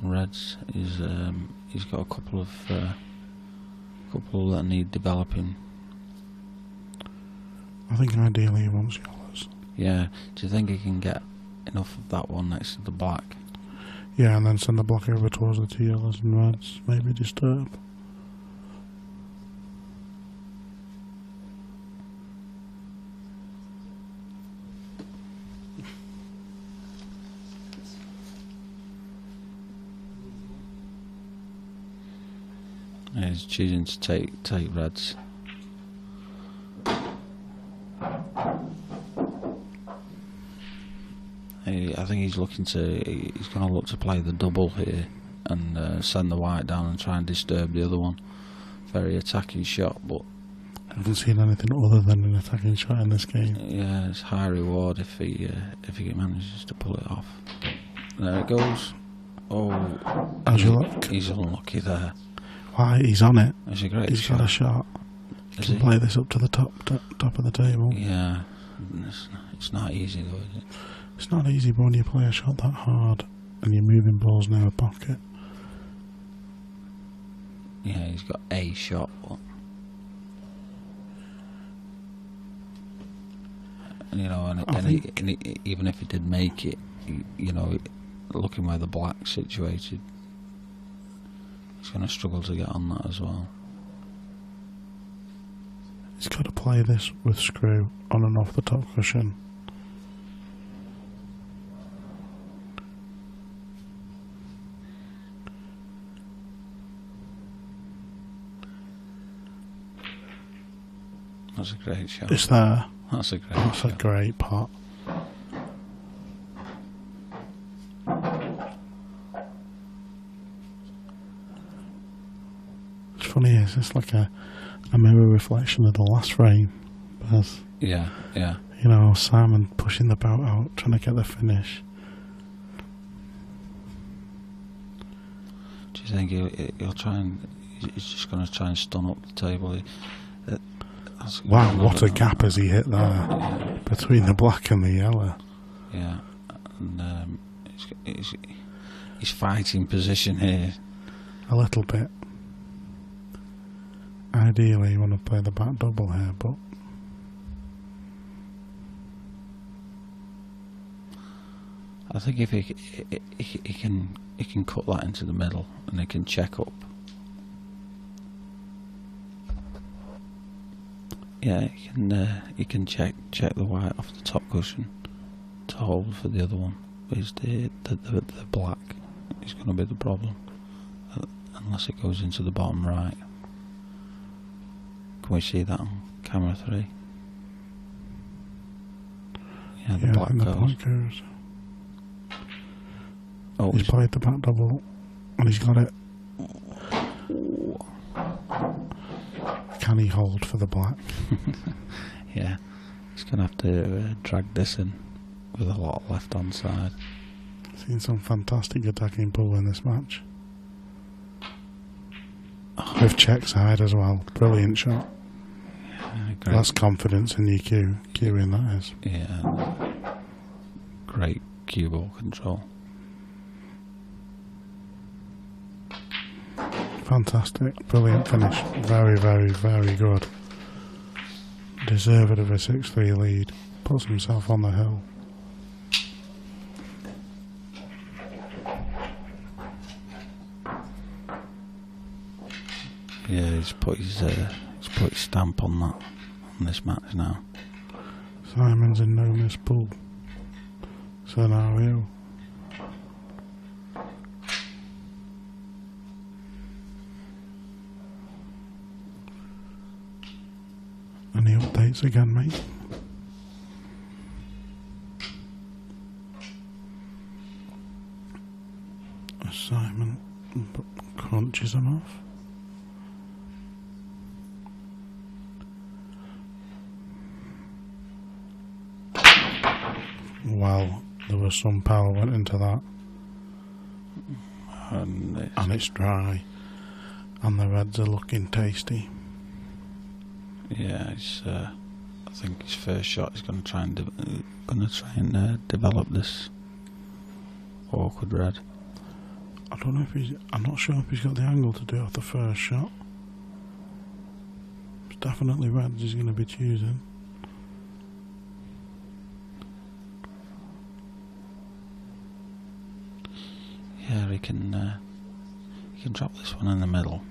Reds he's got a couple that need developing. I think ideally he wants yellows. Yeah. Do you think he can get enough of that one next to the black? Yeah, and then send the black over towards the 2 yellows and reds. Maybe disturb. Yeah, he's choosing to take reds. I think he's going to look to play the double here and send the white down and try and disturb the other one. Very attacking shot, but I haven't seen anything other than an attacking shot in this game. Yeah, it's high reward if he manages to pull it off. There it goes. Oh, how's your luck? He's unlucky there. Why? He's on it. It's a great He's shot. got a shot. He can play this up to the top of the table. Yeah, it's not easy though, is it? It's not easy, but when you play a shot that hard and you're moving balls near a pocket. Yeah, he's got a shot. But, you know, and even if he did make it, you know, looking where the black's situated, he's going to struggle to get on that as well. He's got to play this with screw on and off the top cushion. That's a great shot. It's there. That's a great That's shot. a great pot. It's funny, is it's like a mirror reflection of the last frame. Because, yeah. you know, Simon pushing the bout out, trying to get the finish. Do you think he'll try and... He's just going to try and stun up the table? Wow, what a gap has he hit there between the black and the yellow. Yeah, and he's fighting position here. A little bit. Ideally, you want to play the back double here, but I think if he can cut that into the middle and he can check up. Yeah, he can check the white off the top cushion to hold for the other one. But it's the black is going to be the problem, unless it goes into the bottom right. Can we see that on camera 3? Yeah, the black goes. Oh, he's played the back double and he's got it. Can he hold for the black? Yeah, he's going to have to drag this in with a lot left on side. Seen some fantastic attacking pull in this match. With check side as well. Brilliant shot. Yeah, that's confidence in your cueing, that is. Yeah, great cue ball control. Fantastic, brilliant finish. Very, very, very good. Deserved of a 6-3 lead. Puts himself on the hill. Yeah, he's put his stamp on that on this match now. Simon's in no miss pull scenario. Any updates again, mate? Simon crunches him off. Well, there was some power went into that. And it's dry. And the reds are looking tasty. Yeah, I think his first shot is going to try and develop this awkward red. I don't know if I'm not sure if he's got the angle to do it off the first shot. It's definitely reds he's going to be choosing. Yeah, he can drop this one in the middle,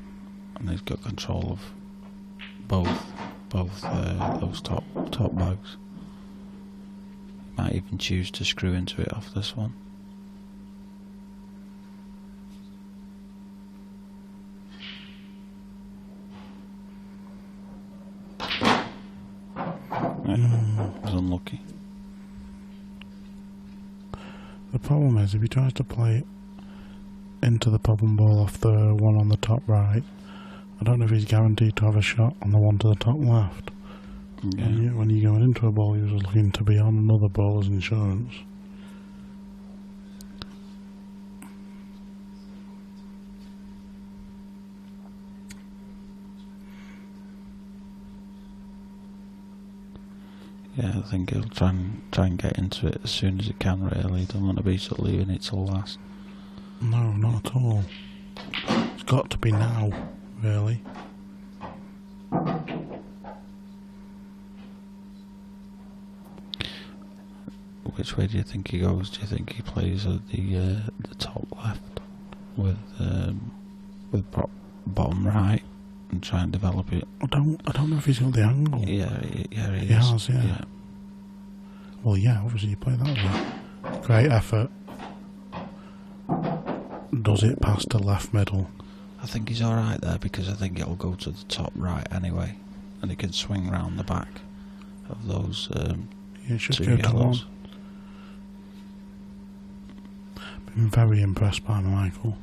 and he's got control of both those top bags. Might even choose to screw into it off this one. Was unlucky. The problem is if he tries to play it into the problem ball off the one on the top right I don't know if he's guaranteed to have a shot on the one to the top left. Yeah. When you're going into a ball, you're just looking to be on another ball as insurance. Yeah, I think he'll try and get into it as soon as he can. Really, he don't want to be sort of leaving it till last. No, not at all. It's got to be now, really. Which way do you think he goes? Do you think he plays at the top left with bottom right and try and develop it? I don't know if he's got the angle. Yeah, he has. Yeah. Well, yeah. Obviously, you play that way. Great effort. Does it pass to left middle? I think he's all right there because I think it'll go to the top right anyway, and he can swing round the back of those two yellows. Been very impressed by Michael.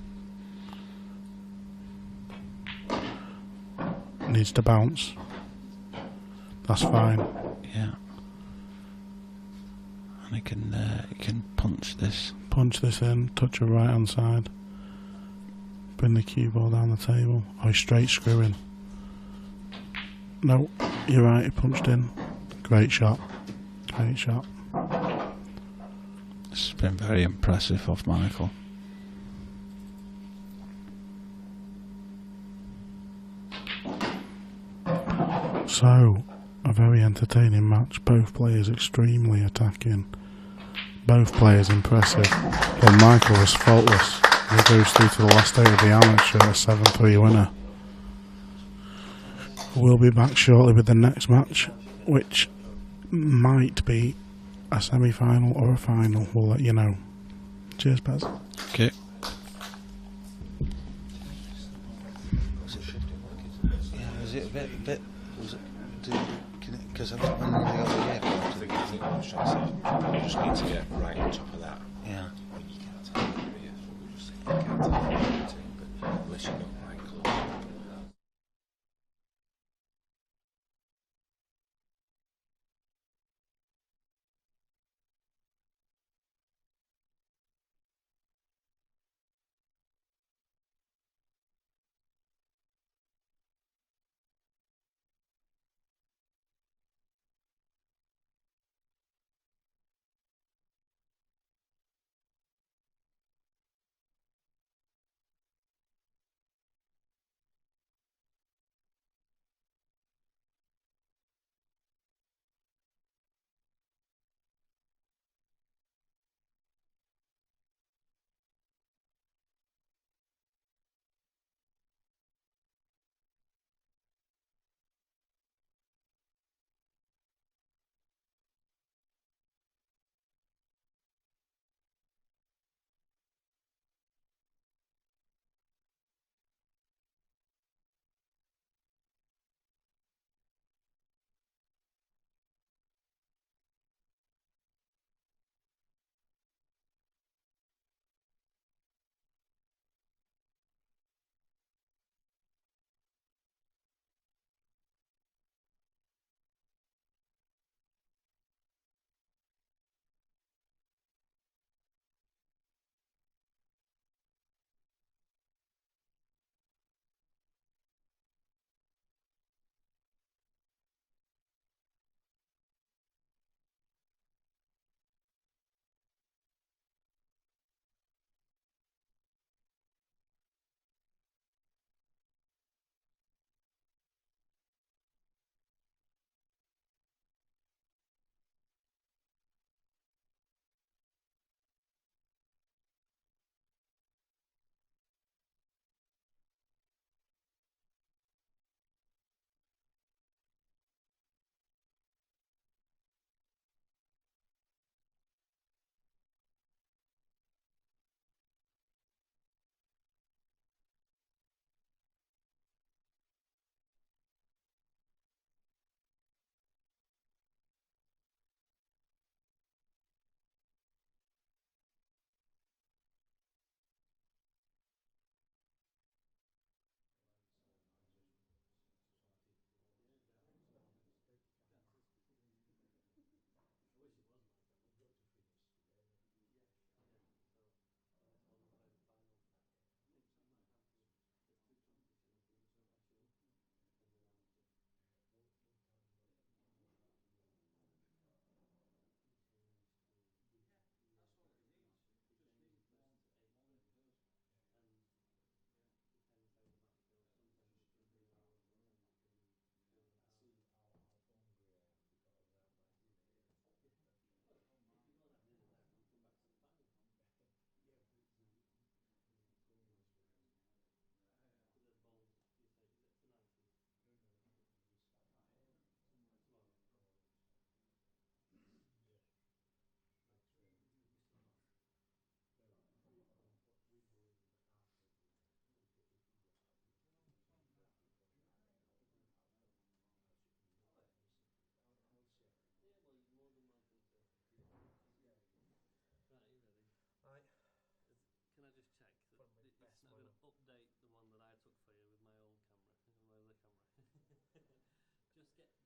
Needs to bounce. That's fine. Yeah. And he can punch this. Punch this in. Touch the right hand side. Bring the cue ball down the table. Oh, he's straight screwing. No, you're right. He punched in. Great shot. Great shot. This has been very impressive of Michael. So, a very entertaining match. Both players extremely attacking. Both players impressive. But Michael was faultless. He goes through to the last 8 of the amateur, a 7-3 winner. We'll be back shortly with the next match, which might be a semi-final or a final. We'll let you know. Cheers, Pez. Okay. Was it a bit was it, because I think when they got the airport, I think what I was trying to say, you just need to get right on top of that. Yeah. When you can't take it, we'll just say you can't take it, but unless you know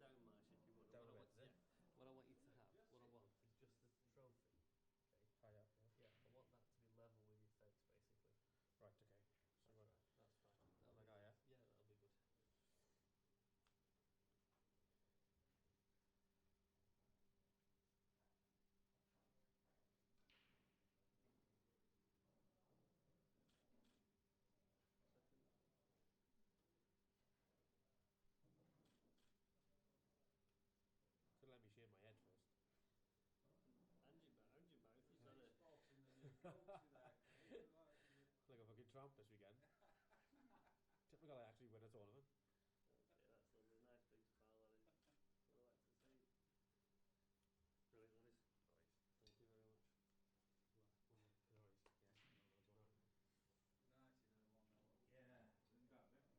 down Marsh if you want. Down what, a bit, is it? what I want you to have, what I want is just the trophy. Okay. High up, yeah. Yeah, I want that to be level with your face, basically. Right, okay. So That's what? right. That's fine. That'll Like be I, good. yeah? Yeah, that'll be good. Second. So let me shave my head first. And your mouth. You've got Six it. spots in the new culture there. Like a fucking tramp this weekend. Typical I actually win a tournament. Okay, that's lovely. Nice big smile, that is. That's what I like to see. Brilliant, that is. Nice. Thank you very much. No worries. Yeah. United in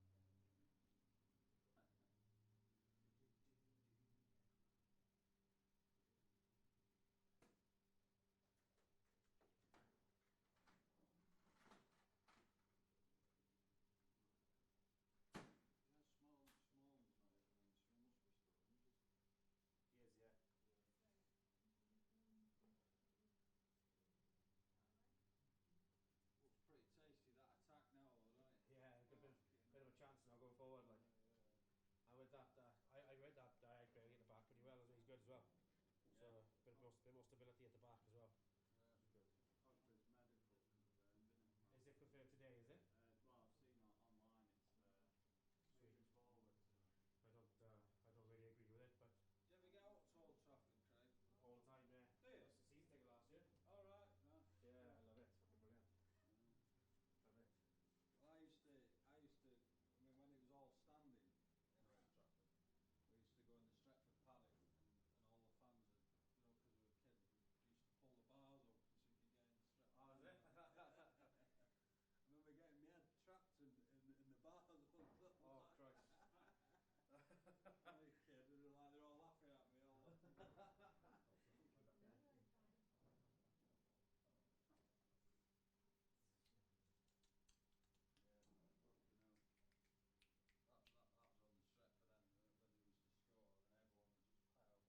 a 1-0. Yeah. Yeah. On the back. I didn't know. We're all over. Excuse me, drink water, I know, Carl about it. You know, he's messy. Yeah, Small's not even in Middlesbrough still, isn't he? He is, yeah. Looks pretty tasty that attack now, though, doesn't it? Yeah, a bit of a chance now going forward, like. And with that, I read that Craig at the back pretty well. He's good as well. So a bit more stability at the back as well. Yeah. Which is good. Hopefully it's medical confirmed, isn't it? Is it confirmed today? Is it? Well, I've seen online it's moving forward. I don't really agree with it, but. Do you ever get out to Old Trafford, Craig? All the time, yeah. Do you? It's the season ticket last year. All right, no. Yeah, I love it. It's fucking brilliant. Love it. Well, I used to, I mean, when it was all standing in Old Trafford, we used to go in the Stretford paddock and all the fans would, you know, because we were kids, we used to pull the bars open so you could get in the Stretford. Oh, is it? I remember getting my head trapped in the bars. Oh, Christ. I'm a kid, and they're all laughing at me. All yeah, fucking hell. That was on the Stretford end when they used to score, and everyone would just pile forward. Yeah. Like, fuck. Sardines. I'm not asking you.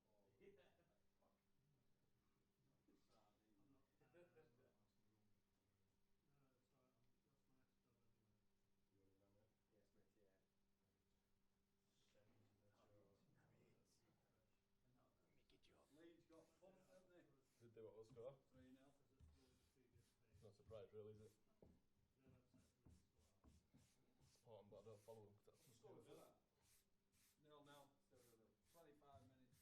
No, it's alright. That's my next job anyway. You want to go there? Yes, mate, yeah. 70 Make it job. Leeds got pumped, didn't they? Did they what was score? 3-0. Not surprised, really, is it? It's important, but I don't follow them. Score Villa. 0-0. 25 minutes gone.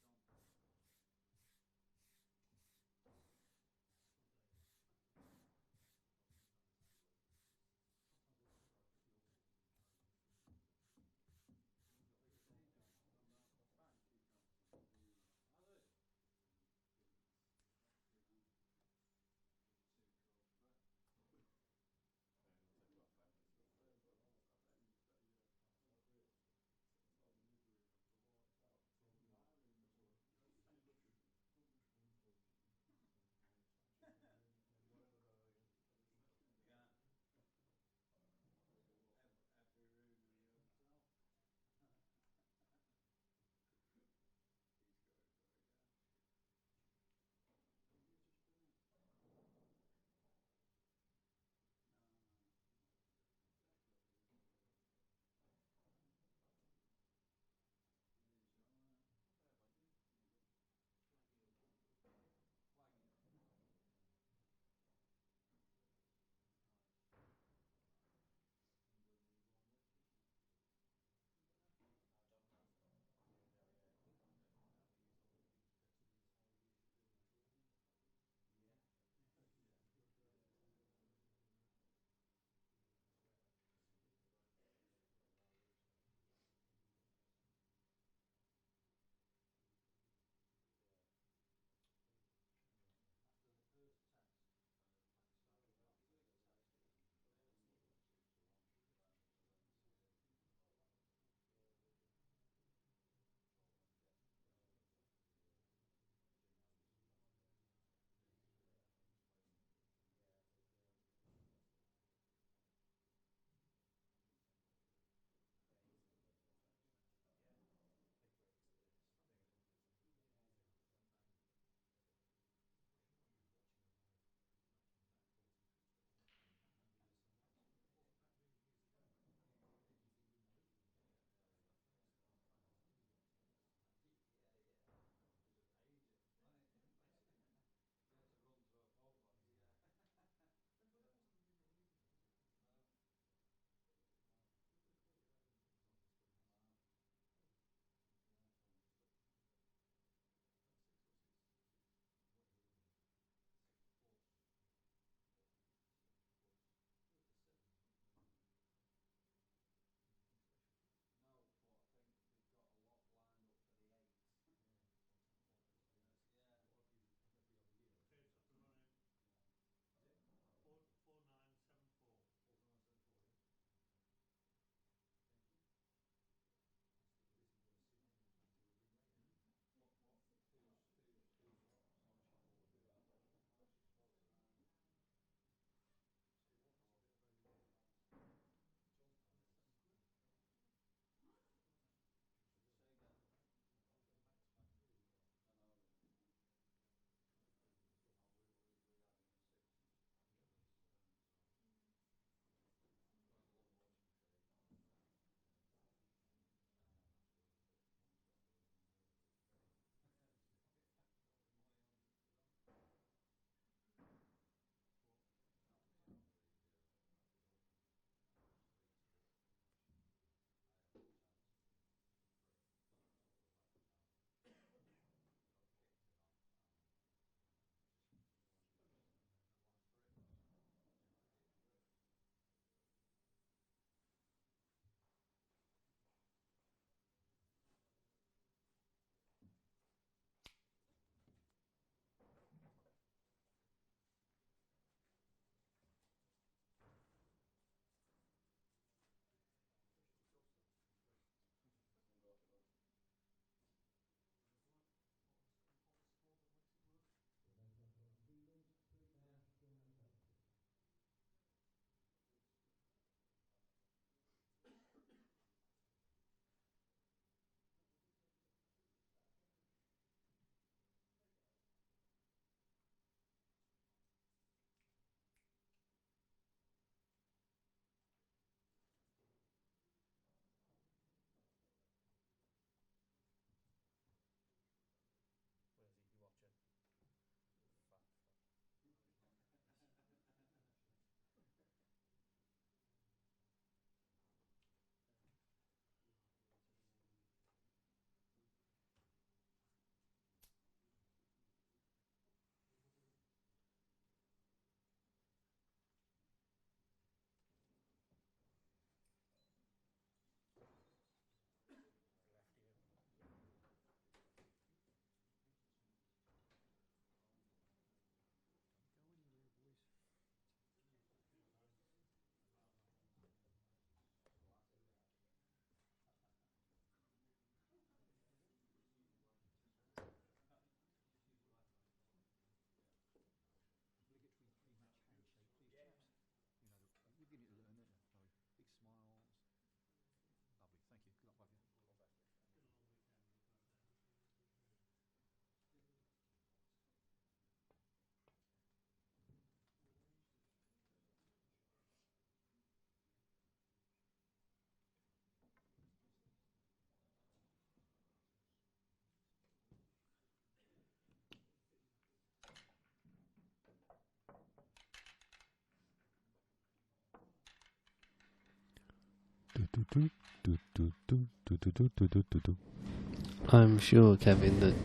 I'm sure, Kevin, that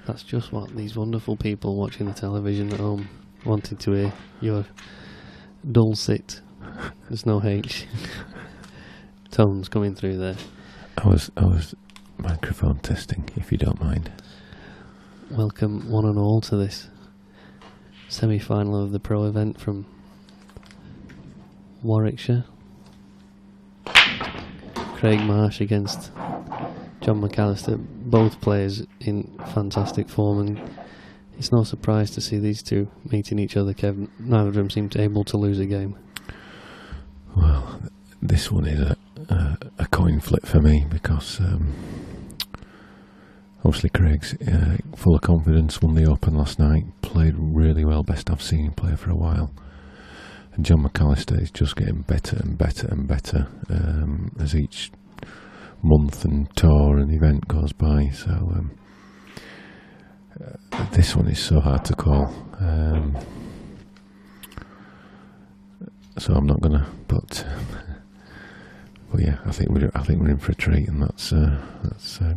that's just what these wonderful people watching the television at home wanted to hear. Your dulcet, there's no H, tones coming through there. I was microphone testing, if you don't mind. Welcome one and all to this semi-final of the pro event from Warwickshire. Craig Marsh against John McAllister, both players in fantastic form, and it's no surprise to see these two meeting each other, Kev. Neither of them seemed able to lose a game. Well, this one is a coin flip for me, because obviously Craig's full of confidence, won the Open last night, played really well, best I've seen him play for a while. And John McAllister is just getting better and better and better as each month and tour and event goes by. So this one is so hard to call. So I'm not gonna. But yeah, I think we're in for a treat, and that's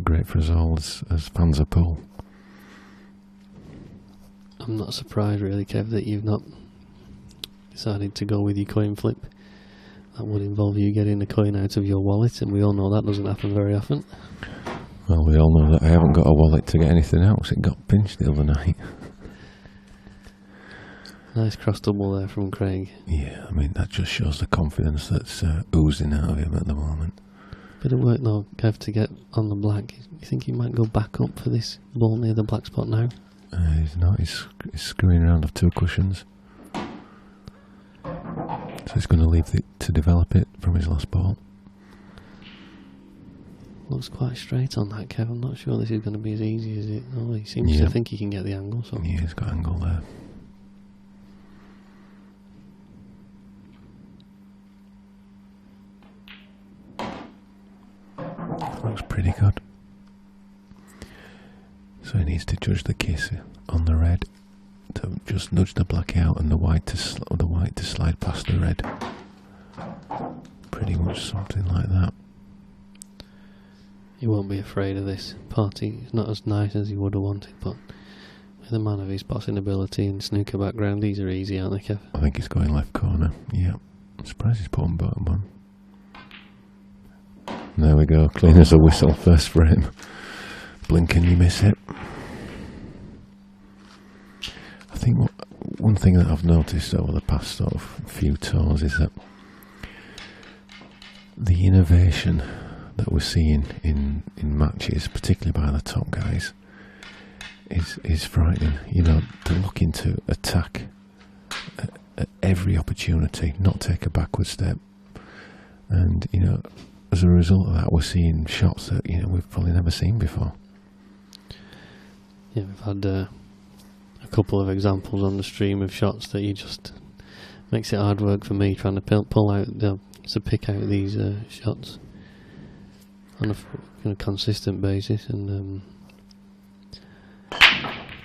great for us all as fans of pool. I'm not surprised, really, Kev, that you've not decided to go with your coin flip. That would involve you getting a coin out of your wallet, and we all know that doesn't happen very often. Well, we all know that I haven't got a wallet to get anything else. It got pinched the other night. Nice cross double there from Craig. Yeah, I mean, that just shows the confidence that's oozing out of him at the moment. Bit of work though, Kev, to get on the black. You think he might go back up for this ball near the black spot now? He's not. He's screwing around off two cushions. So he's going to leave it to develop it from his last ball. Looks quite straight on that, Kev. I'm not sure this is going to be as easy as it. Oh, he seems to think he can get the angle. So yeah, he's got angle there. Looks pretty good. So he needs to judge the kiss on the red to just nudge the black out and the white to slide past the red. Pretty much something like that. He won't be afraid of this party. It's not as nice as he would have wanted, but with a man of his bossing ability and snooker background, these are easy, aren't they, Kev? I think he's going left corner. Yeah. I'm surprised he's put on bottom one. There we go, clean as a whistle, first frame. Blink and you miss it. I think one thing that I've noticed over the past sort of few tours is that the innovation that we're seeing in matches, particularly by the top guys, is frightening. You know, they're looking to attack at every opportunity, not take a backward step. And, you know, as a result of that, we're seeing shots that, you know, we've probably never seen before. Yeah, we've had a couple of examples on the stream of shots that you just makes it hard work for me trying to pull out, to pick out these shots on a consistent basis. And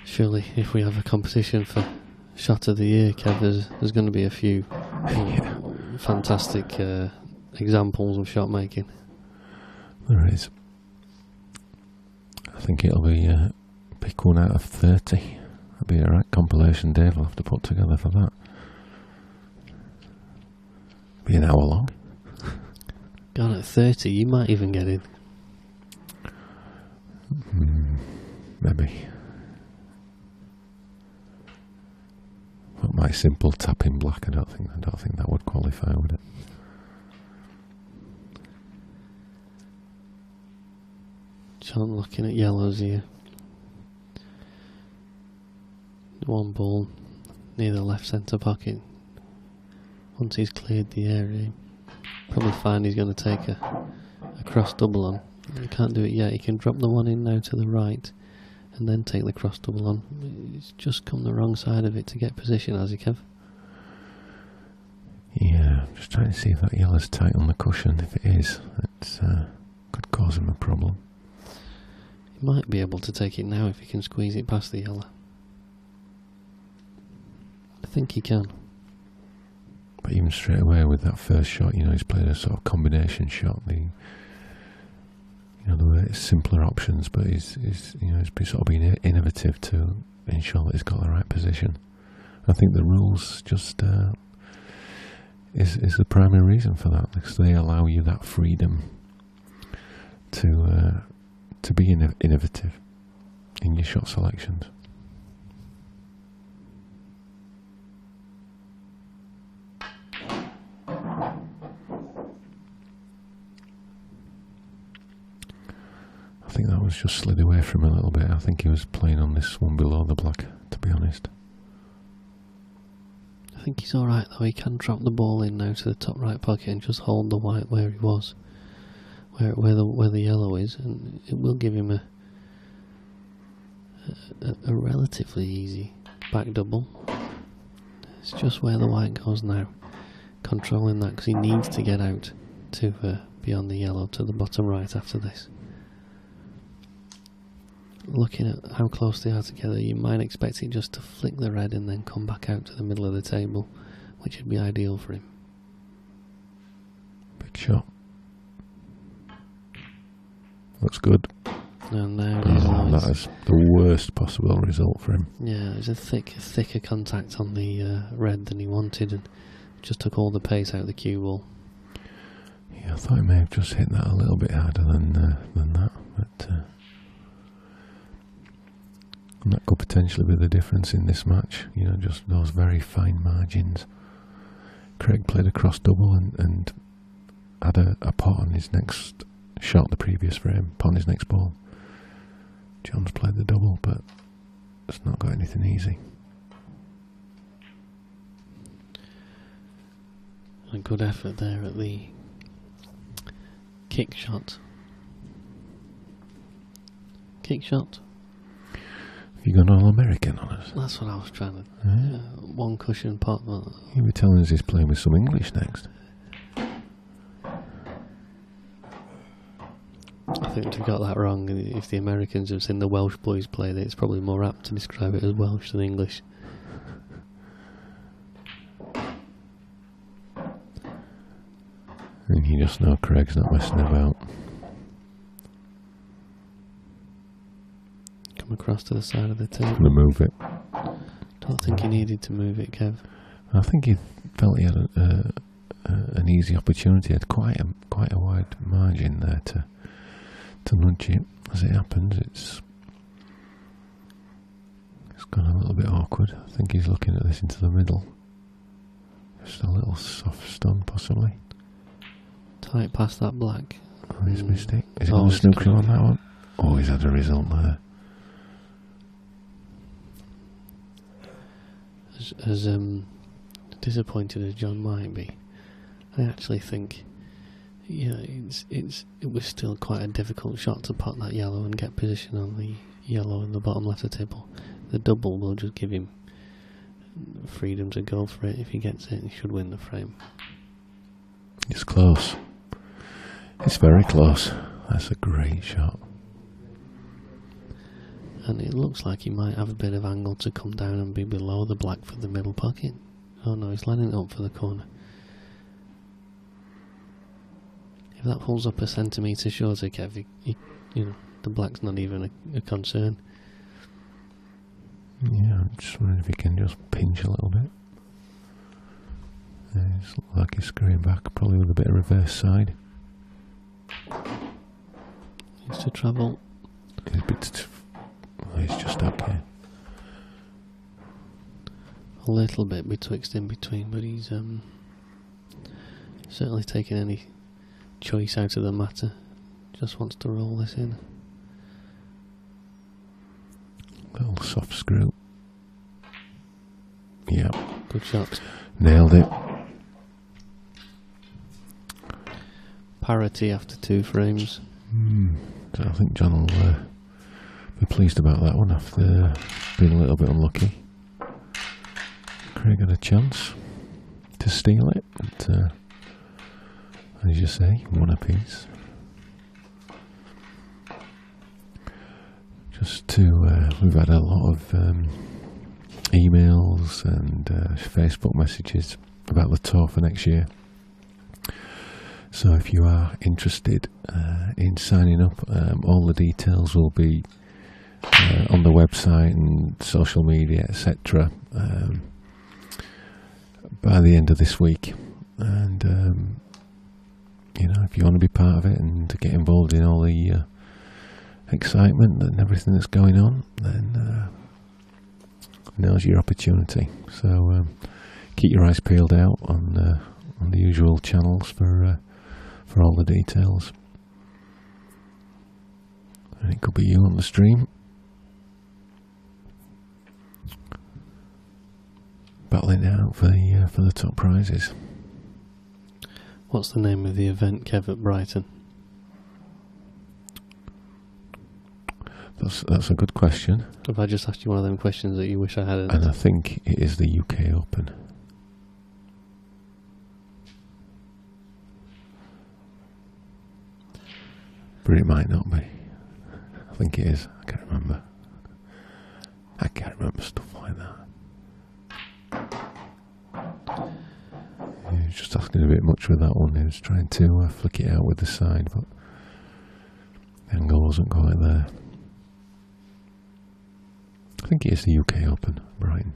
surely, if we have a competition for shot of the year, Kev, there's going to be a few fantastic examples of shot making. There is. I think it'll be pick one out of 30. That'll be a right compilation Dave will have to put together for that. Be an hour long. God, at 30 you might even get in. Maybe. But my simple tap in black, I don't think that would qualify, would it? John looking at yellows here. One ball near the left centre pocket. Once he's cleared the area, probably find he's going to take a cross double on. He can't do it yet. He can drop the one in now to the right and then take the cross double on. He's just come the wrong side of it to get position, has he, Kev? Yeah, I'm just trying to see if that yellow's tight on the cushion. If it is, it could cause him a problem. He might be able to take it now if he can squeeze it past the yellow. I think he can. But even straight away with that first shot, he's played a sort of combination shot. There were simpler options, but he's been sort of been innovative to ensure that he's got the right position. I think the rules just is the primary reason for that, because they allow you that freedom to be innovative in your shot selections. I think that was just slid away from him a little bit. I think he was playing on this one below the black, to be honest. I think he's alright though. He can drop the ball in now to the top right pocket and just hold the white where he was, where the yellow is, and it will give him a relatively easy back double. It's just where the white goes now, controlling that, because he needs to get out to beyond the yellow to the bottom right after this. Looking at how close they are together, you might expect it just to flick the red and then come back out to the middle of the table, which would be ideal for him. Big shot. Looks good. And now that is the worst possible result for him. Yeah, it was a thicker contact on the red than he wanted, and just took all the pace out of the cue ball. Yeah, I thought he may have just hit that a little bit harder than that, but and that could potentially be the difference in this match. Just those very fine margins. Craig played a cross double and had a pot on his next shot, the previous frame, pot on his next ball. John's played the double, but it's not got anything easy. A good effort there at the kick shot. Kick shot. Have you gone all American on us? That's what I was trying to. Yeah. One cushion pot. You were telling us he's playing with some English next. I think we got that wrong. If the Americans have seen the Welsh boys play, it's probably more apt to describe it as Welsh than English. And you just know Craig's not messing about. Come across to the side of the table. Gonna move it. Don't think he needed to move it, Kev. I think he felt he had an easy opportunity. He had quite a wide margin there to nudge it. As it happens, it's gone a little bit awkward. I think he's looking at this into the middle. Just a little soft stun, possibly. Tight past that black. Oh, he's missed it. Is he going to snook him on that one? Oh, he's had a result there. As disappointed as John might be, I actually think, it was still quite a difficult shot to pot that yellow and get position on the yellow in the bottom left of the table. The double will just give him freedom to go for it. If he gets it, he should win the frame. It's close. It's very close. That's a great shot. And it looks like he might have a bit of angle to come down and be below the black for the middle pocket. Oh no, he's lining it up for the corner. If that pulls up a centimetre shorter, Kev, the black's not even a concern. Yeah, I'm just wondering if he can just pinch a little bit. It's like he's screwing back, probably with a bit of reverse side. Needs to travel. He's just okay. A little bit betwixt in between, but he's certainly taking any choice out of the matter. Just wants to roll this in. Little soft screw. Yeah. Good shot. Nailed it. Parity after 2 frames. So I think John will be pleased about that one after being a little bit unlucky. Craig had a chance to steal it, but as you say, one apiece. We've had a lot of emails and Facebook messages about the tour for next year. So if you are interested in signing up, all the details will be on the website and social media, etc. By the end of this week. And you know, if you want to be part of it and to get involved in all the excitement and everything that's going on, then now's your opportunity. So keep your eyes peeled out on the usual channels for all the details. And it could be you on the stream, battling it out for the top prizes. What's the name of the event, Kev, at Brighton? That's a good question. Have I just asked you one of them questions that you wish I hadn't? And I think it is the UK Open. But it might not be. I think it is. I can't remember. I can't remember stuff like that. He was just asking a bit much with that one. He was trying to flick it out with the side, but the angle wasn't quite there. I think it is the UK Open, Brighton.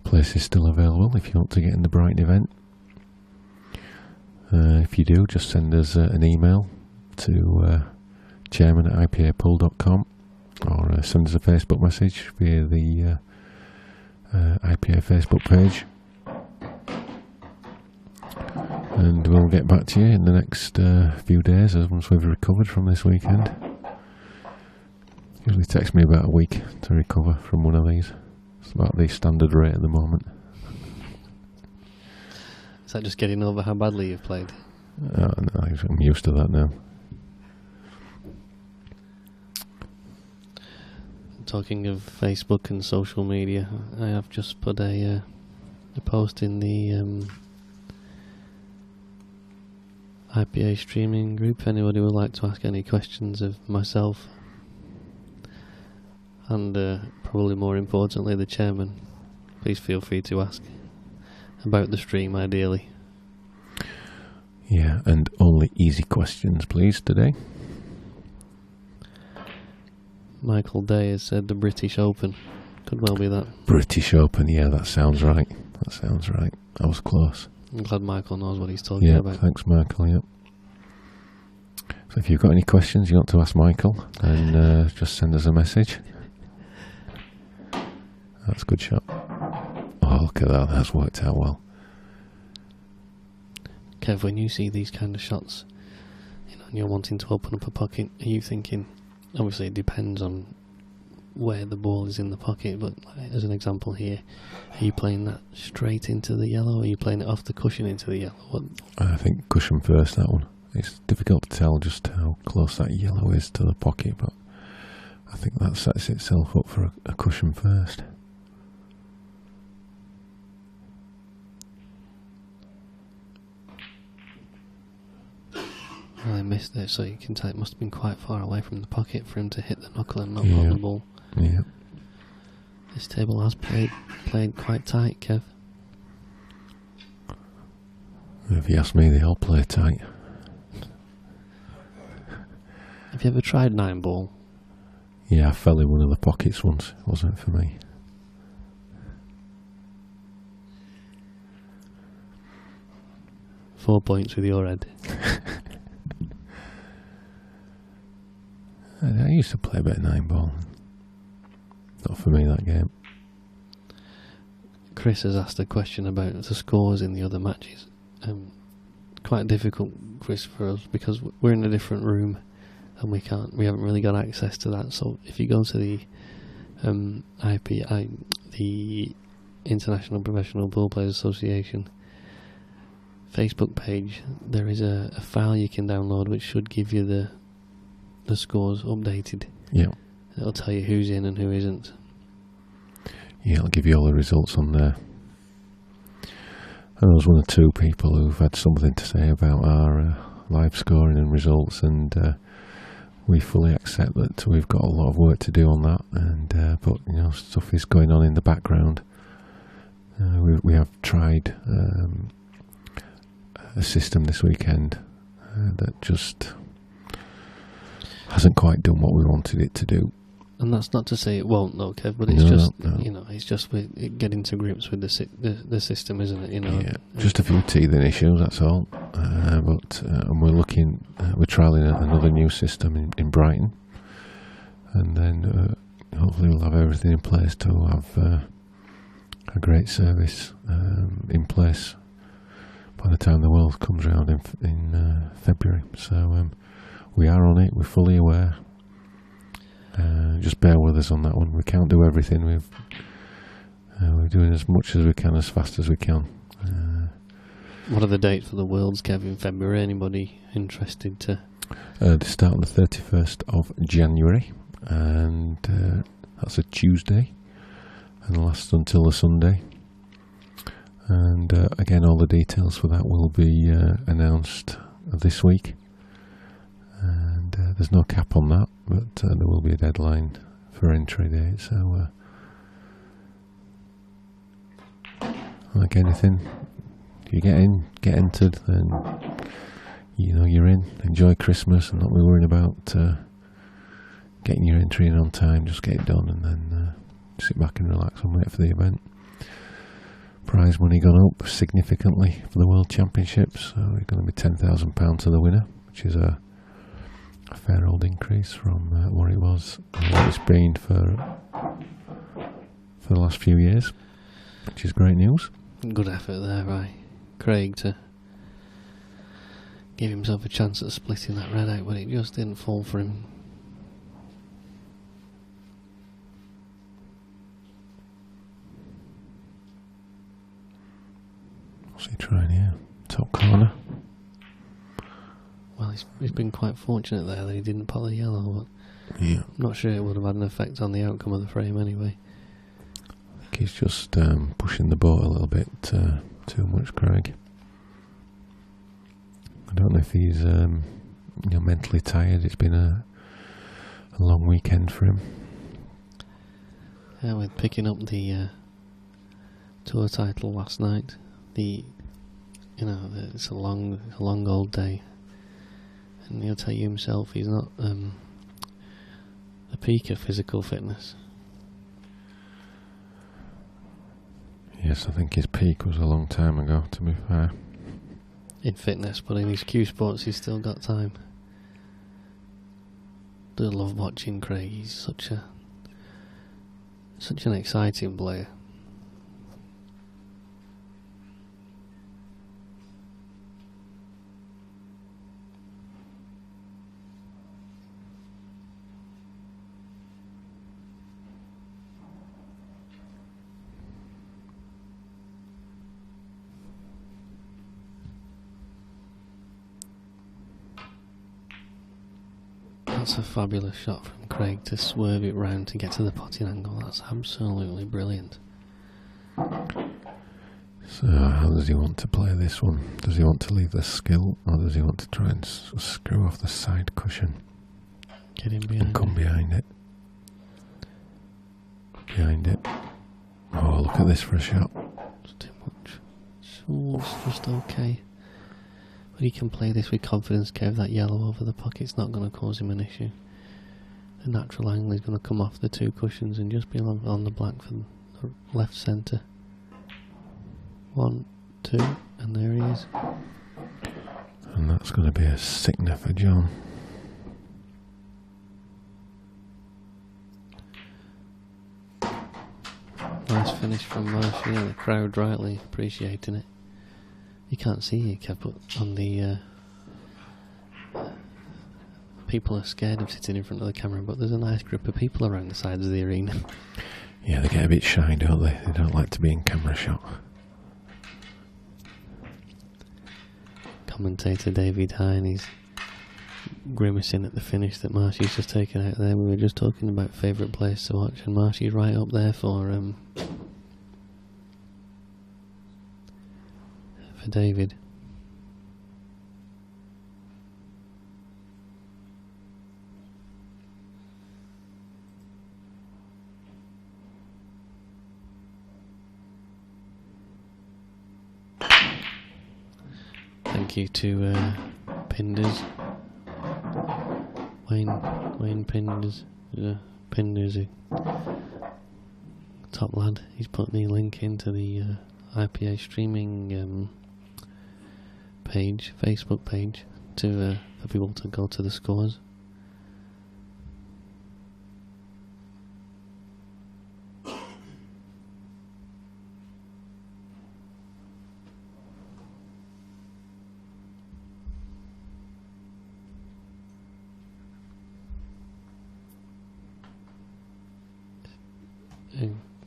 Place is still available if you want to get in the Brighton event. If you do, just send us an email to chairman@ipapool.com or send us a Facebook message via the IPA Facebook page, and we'll get back to you in the next few days once we've recovered from this weekend. Usually takes me about a week to recover from one of these. It's about the standard rate at the moment. Is that just getting over how badly you've played? No, I'm used to that now. Talking of Facebook and social media, I have just put a post in the IPA streaming group. If anybody would like to ask any questions of myself, and probably more importantly the chairman, please feel free to ask about the stream, ideally. Yeah, and only easy questions please today. Michael Day has said the British Open. Could well be that. British Open, yeah, that sounds right. That sounds right. I was close. I'm glad Michael knows what he's talking about. Thanks Michael, yep. So if you've got any questions you want to ask Michael, then just send us a message. That's a good shot. Oh, look at that, that's worked out well. Kev, when you see these kind of shots, you know, and you're wanting to open up a pocket, are you thinking, obviously it depends on where the ball is in the pocket, but like, as an example here, are you playing that straight into the yellow, or are you playing it off the cushion into the yellow? What? I think cushion first, that one. It's difficult to tell just how close that yellow is to the pocket, but I think that sets itself up for a cushion first. I missed it, so you can tell it must have been quite far away from the pocket for him to hit the knuckle and not on the ball. Yeah. This table has played quite tight, Kev. If you ask me, they all play tight. Have you ever tried 9-ball? Yeah, I fell in one of the pockets once. It wasn't for me. Four points with your head. I used to play a bit of 9-ball. Not for me, that game. Chris has asked a question about the scores in the other matches. Quite difficult, Chris, for us because we're in a different room and we haven't really got access to that. So if you go to the IPA, the International Professional Pool Players Association Facebook page, there is a file you can download which should give you the scores updated. Yeah. It'll tell you who's in and who isn't. Yeah, it'll give you all the results on there. And there's one or two people who've had something to say about our live scoring and results, and we fully accept that we've got a lot of work to do on that, and but stuff is going on in the background. We have tried a system this weekend that just hasn't quite done what we wanted it to do. And that's not to say it won't, though, Kev. But it's it's just getting to grips with the system, isn't it? Yeah, just a few teething issues. That's all. And we're looking. We're trialing another new system in Brighton, and then hopefully we'll have everything in place to have a great service in place by the time the World comes around in February. So we are on it. We're fully aware. Just bear with us on that one. We can't do everything. We're doing as much as we can, as fast as we can. What are the dates for the Worlds, Kev, in February? Anybody interested to? They start on the 31st of January, and that's a Tuesday, and lasts until the Sunday. And again, all the details for that will be announced this week. And there's no cap on that, but there will be a deadline for entry date. So, like anything, if you get entered, then you're in. Enjoy Christmas and not be worrying about getting your entry in on time. Just get it done, and then sit back and relax and wait for the event. Prize money gone up significantly for the World Championships. So it's going to be £10,000 to the winner, which is a fair old increase from what it was, what it's been for the last few years, which is great news. Good effort there by Craig to give himself a chance at splitting that red out, but it just didn't fall for him. What's he trying here? Top corner. Well, he's been quite fortunate there that he didn't pot the yellow, but yeah. I'm not sure it would have had an effect on the outcome of the frame anyway. I think he's just pushing the boat a little bit too much, Craig. I don't know if he's mentally tired. It's been a long weekend for him. Yeah, with picking up the tour title last night, it's a long old day. And he'll tell you himself he's not the peak of physical fitness. Yes, I think his peak was a long time ago, to be fair. In fitness, but in his Q Sports he's still got time. Do love watching Craig. He's such an exciting player. That's a fabulous shot from Craig to swerve it round to get to the potting angle. That's absolutely brilliant. So how does he want to play this one? Does he want to leave the skill, or does he want to try and screw off the side cushion? Get in behind and come behind it. Behind it. Oh, look at this for a shot. It's too much. So it's just okay. But he can play this with confidence, Kev. That yellow over the pocket's not going to cause him an issue. The natural angle is going to come off the two cushions and just be on the black for the left centre. 1, 2, and there he is. And that's going to be a sickener for John. Nice finish from Marsh. Yeah, the crowd rightly appreciating it. You can't see it, Kev, but on the people are scared of sitting in front of the camera, but there's a nice group of people around the sides of the arena. Yeah, they get a bit shy, don't they? They don't like to be in camera shot. Commentator David Hine, he's grimacing at the finish that Marshy's just taken out there. We were just talking about favourite place to watch, and Marshy's right up there for David. thank you to Pinders. Wayne Pinders. Pinders, top lad. He's put the link into the IPA streaming page, Facebook page, to for people to go to the scores.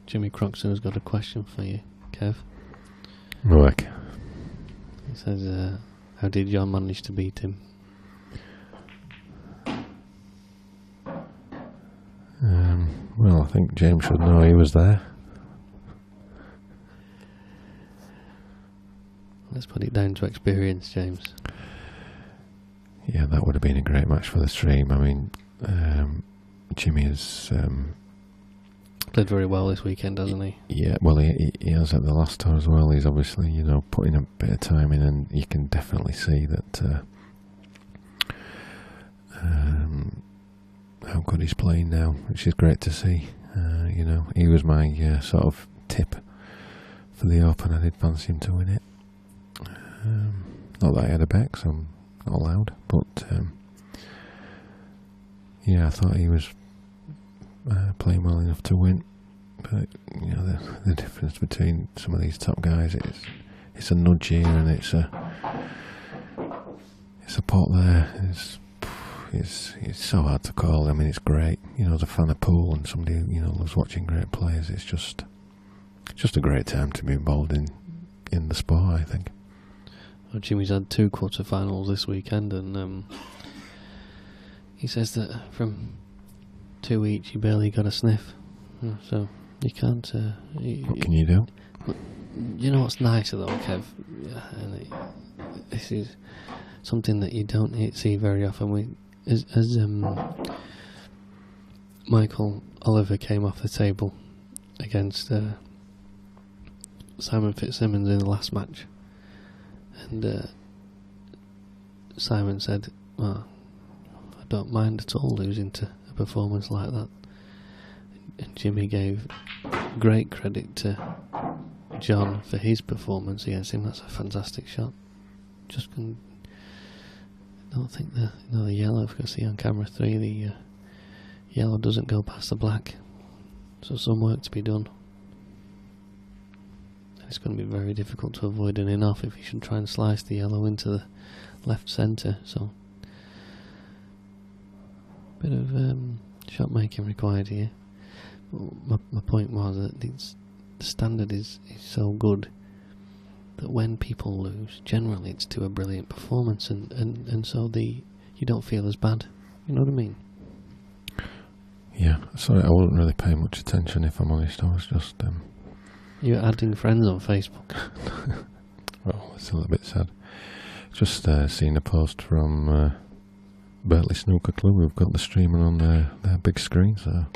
Jimmy Croxton has got a question for you, Kev. Warwick. He says, how did John manage to beat him? Well, I think James should know he was there. Let's put it down to experience, James. Yeah, that would have been a great match for the stream. I mean, Jimmy has played very well this weekend, hasn't he? Yeah, well, he has at the last time as well. He's obviously, putting a bit of time in, and you can definitely see that how good he's playing now, which is great to see. He was my sort of tip for the Open. I did fancy him to win it. Not that I had a bet, so I'm not allowed, but yeah, I thought he was playing well enough to win. But the difference between some of these top guys, it's a nudge here and it's a pot there. It's so hard to call. I mean, it's great. As a fan of pool and somebody who loves watching great players, it's just a great time to be involved in the sport, I think. Well, Jimmy's had 2 quarterfinals this weekend, and he says that from 2 each, you barely got a sniff. So you can't. What can you do? You know what's nicer though, Kev, and this is something that you don't see very often. As Michael Oliver came off the table against Simon Fitzsimmons in the last match, and Simon said, "Well, I don't mind at all losing to a performance like that." And Jimmy gave great credit to John for his performance against him. That's a fantastic shot. I don't think the yellow, if you can see on camera 3, the yellow doesn't go past the black. So some work to be done. It's going to be very difficult to avoid an in-off if you should try and slice the yellow into the left centre. So bit of shot making required here. But my point was that the standard is so good that when people lose, generally it's to a brilliant performance, and so you don't feel as bad. You know what I mean? Yeah, sorry, I wasn't really paying much attention, if I'm honest. I was just You're adding friends on Facebook. Well, it's a little bit sad. Just seen a post from Bertley Snooker Club. We've got the streaming on their big screen, so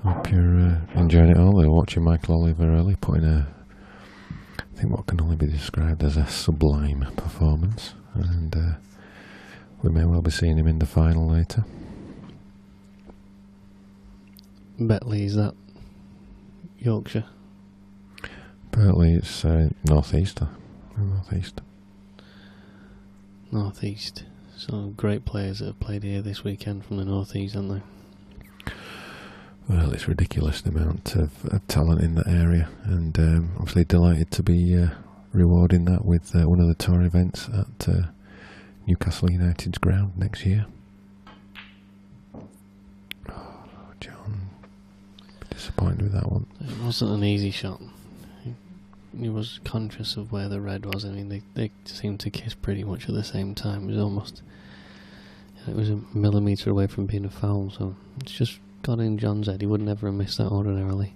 hope you're enjoying it all. They're watching Michael Oliver early, putting I think what can only be described as a sublime performance, and we may well be seeing him in the final later. Betley, is that Yorkshire? Bertley, it's northeast. Northeast. So great players that have played here this weekend from the northeast, haven't they? Well, it's ridiculous the amount of talent in that area, and obviously delighted to be rewarding that with one of the tour events at Newcastle United's ground next year. Oh, John, disappointed with that one. It wasn't an easy shot. He was conscious of where the red was. I mean, they seemed to kiss pretty much at the same time. It was a millimetre away from being a foul, so it's just got in John's head. He would never have missed that ordinarily.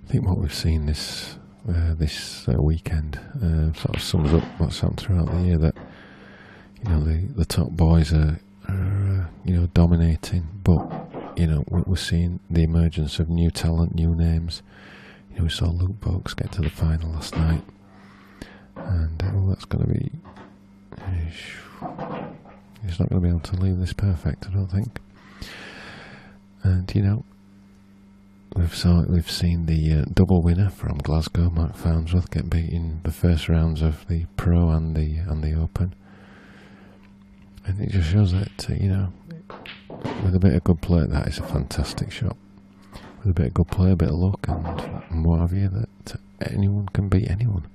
I think what we've seen this this weekend sort of sums up what's happened throughout the year. That the top boys are dominating, but we're seeing the emergence of new talent, new names. We saw Luke Boakes get to the final last night, and that's going to be. He's not going to be able to leave this perfect, I don't think. And we've seen the double winner from Glasgow, Mark Farnsworth, get beat in the first rounds of the Pro and the Open. And it just shows that with a bit of good play, that is a fantastic shot. With a bit of good play, a bit of luck, and what have you, that anyone can beat anyone.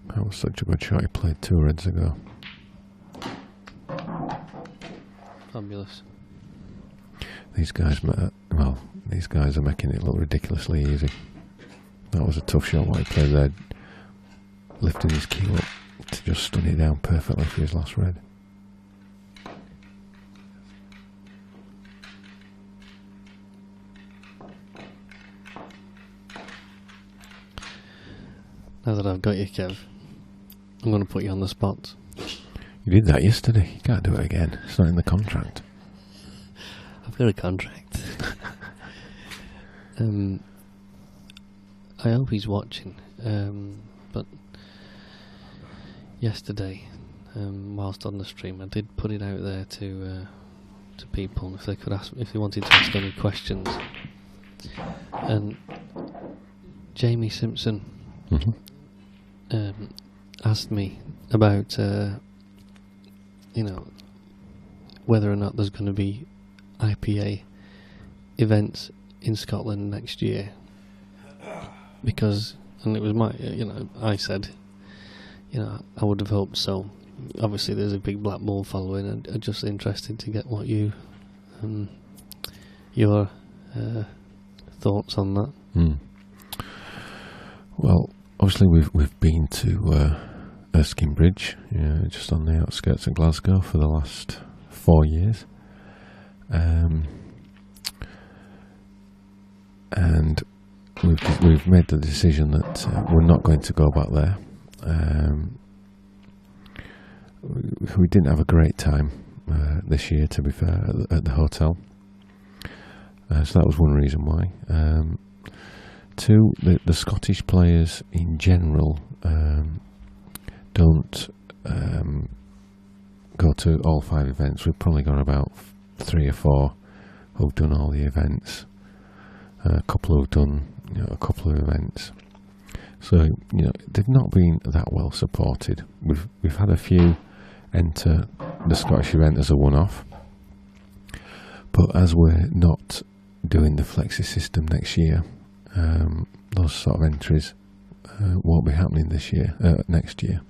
That was such a good shot. He played 2 reds ago. Fabulous. These guys are making it look ridiculously easy. That was a tough shot what he played there, lifting his cue up to just stun it down perfectly for his last red. Now that I've got you, Kev, I'm going to put you on the spot. You did that yesterday. You can't do it again. It's not in the contract. I've got a contract. I hope he's watching. But yesterday, whilst on the stream, I did put it out there to people if they wanted to ask any questions. And Jamie Simpson asked me about whether or not there's going to be IPA events in Scotland next year, because, and it was I said, I would have hoped so. Obviously there's a big Blackball following, and I'm just interested to get what your thoughts on that. Well, obviously we've been to Erskine Bridge, just on the outskirts of Glasgow, for the last 4 years, and we've made the decision that we're not going to go back there. We didn't have a great time this year, to be fair, at the hotel, so that was one reason why. 2, the Scottish players in general don't go to all 5 events. We've probably got about 3 or 4 who've done all the events, a couple who've done a couple of events. So they've not been that well supported. We've had a few enter the Scottish event as a one-off, but as we're not doing the flexi system next year, those sort of entries won't be happening next year.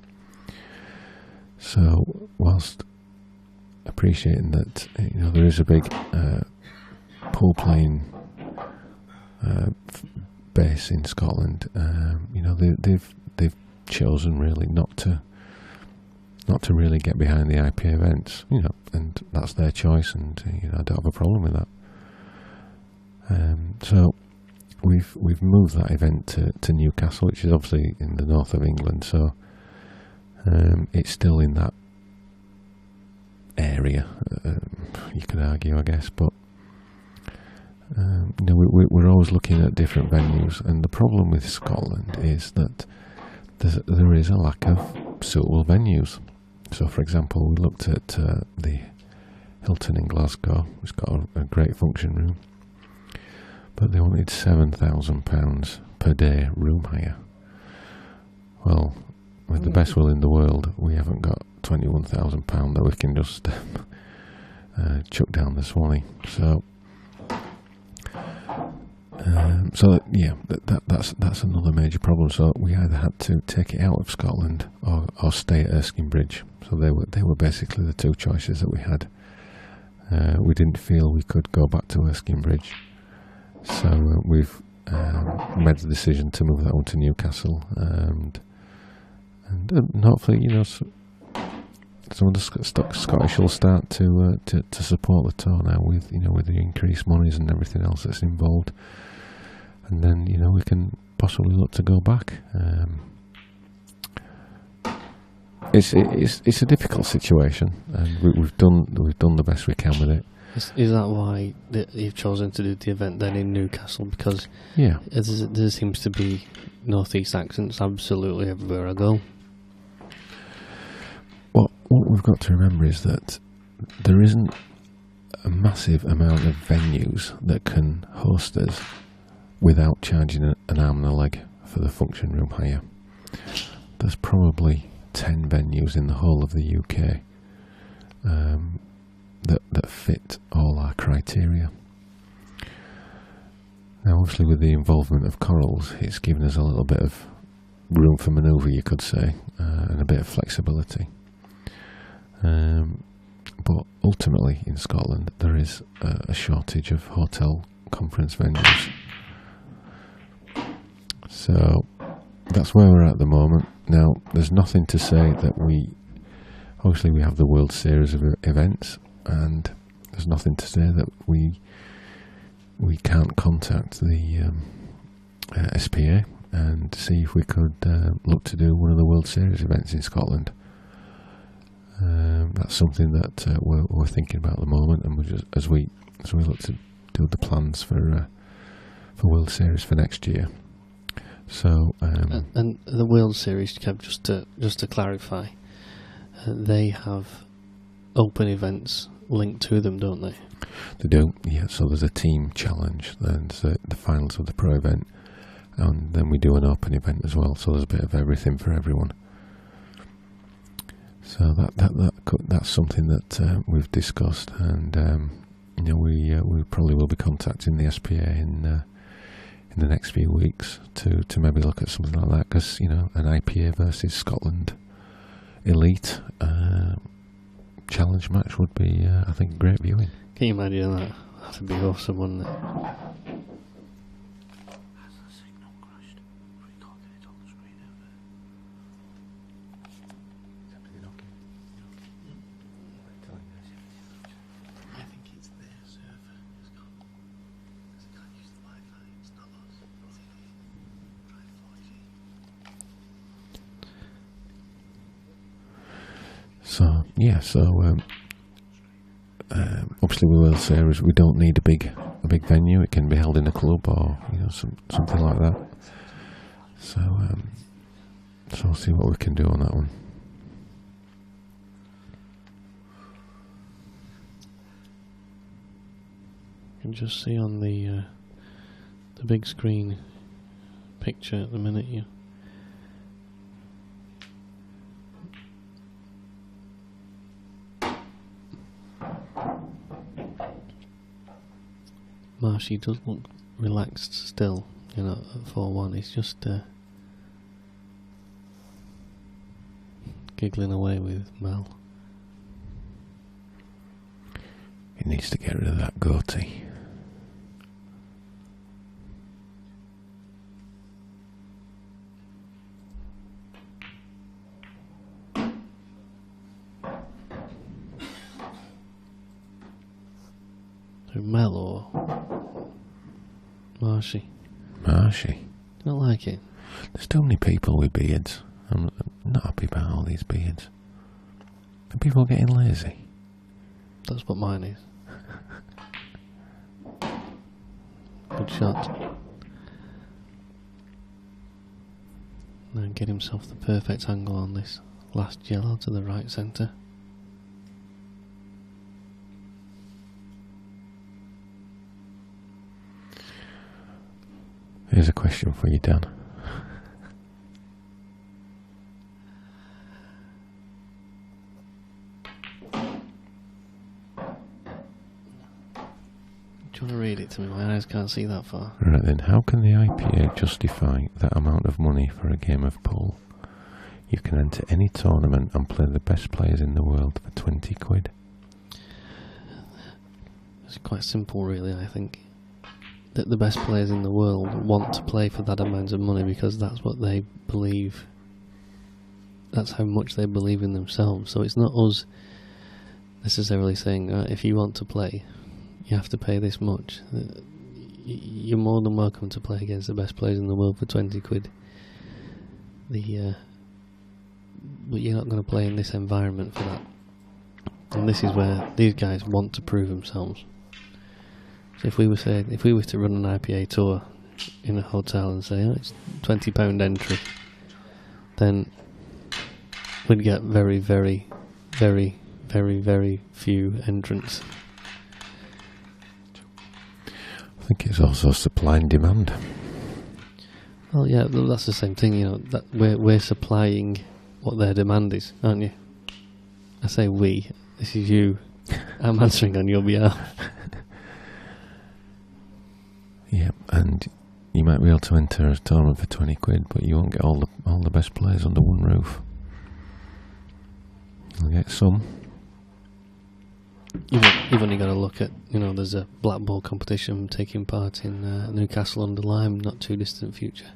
So whilst appreciating that there is a big pool playing base in Scotland, they've chosen really not to really get behind the IPA events, and that's their choice, and I don't have a problem with that. So we've moved that event to Newcastle, which is obviously in the north of England, so it's still in that area, you could argue, I guess, but we're always looking at different venues, and the problem with Scotland is that there is a lack of suitable venues. So, for example, we looked at the Hilton in Glasgow, which got a great function room, but they wanted £7,000 per day room hire. Well, with the best will in the world, we haven't got £21,000 that we can just chuck down the Swanee. So that's another major problem. So we either had to take it out of Scotland or stay at Erskine Bridge. So they were basically the 2 choices that we had. We didn't feel we could go back to Erskine Bridge, so we've made the decision to move that one to Newcastle, and hopefully some of the Scottish will start to support the tour now with with the increased monies and everything else that's involved, and then we can possibly look to go back. It's a difficult situation, and we've done the best we can with it. Is that why you've chosen to do the event then in Newcastle? Because yeah, there seems to be northeast accents absolutely everywhere I go. Well, what we've got to remember is that there isn't a massive amount of venues that can host us without charging an arm and a leg for the function room hire. There's probably 10 venues in the whole of the UK that fit all our criteria. Now, obviously, with the involvement of Corals, it's given us a little bit of room for manoeuvre, you could say, and a bit of flexibility. But ultimately, in Scotland, there is a shortage of hotel conference venues. So that's where we're at the moment. Now, there's nothing to say that obviously we have the World Series of events, and there's nothing to say that we can't contact the SPA and see if we could look to do one of the World Series events in Scotland. That's something that we're thinking about at the moment, and as we look to do the plans for World Series for next year. So and the World Series, Kev, just to clarify, they have open events linked to them, don't they? They do, yeah. So there's a team challenge, then there's the finals of the pro event, and then we do an open event as well. So there's a bit of everything for everyone. So that's something that we've discussed, and we probably will be contacting the SPA in the next few weeks to maybe look at something like that, because an IPA versus Scotland elite challenge match would be, I think, great viewing. Can you imagine that? That'd be awesome, wouldn't it? Obviously with World Series we don't need a big venue. It can be held in a club or something like that. So we'll see what we can do on that one. You can just see on the big screen picture at the minute, yeah. Marshy does look relaxed still, at 4-1. He's just giggling away with Mel. He needs to get rid of that goatee. Mel or Marshy? Marshy. You don't like it? There's too many people with beards. I'm not happy about all these beards. Are people getting lazy? That's what mine is. Good shot. Now get himself the perfect angle on this last yellow to the right centre. Here's a question for you, Dan. Do you want to read it to me? My eyes can't see that far. Right then, how can the IPA justify that amount of money for a game of pool? You can enter any tournament and play the best players in the world for 20 quid. It's quite simple, really, I think. That the best players in the world want to play for that amount of money because that's what they believe that's how much they believe in themselves. So it's not us necessarily saying, if you want to play, you have to pay this much. You're more than welcome to play against the best players in the world for 20 quid. But you're not going to play in this environment for that. And this is where these guys want to prove themselves. So if we were to run an IPA tour in a hotel and say, it's £20 entry, then we'd get very, very, very, very, very few entrants. I think it's also supply and demand. Well, yeah, that's the same thing. That we're supplying what their demand is, aren't you? I say we. This is you. I'm answering on your behalf. Yeah, and you might be able to enter a tournament for 20 quid, but you won't get all the best players under one roof. You'll get some. You've only got to look at, there's a Blackball competition taking part in Newcastle-under-Lyme, not too distant future.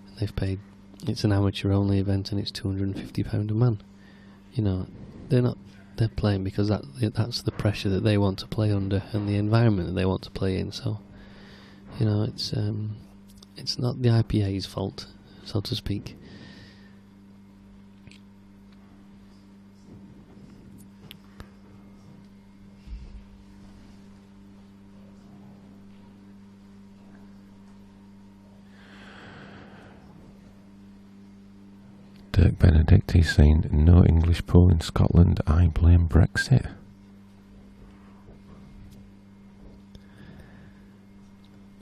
And they've paid, it's an amateur-only event, and it's £250 a man. They're playing because that's the pressure that they want to play under and the environment that they want to play in. So, it's not the IPA's fault, so to speak. Dirk Benedict, he's saying, no English pool in Scotland, I blame Brexit.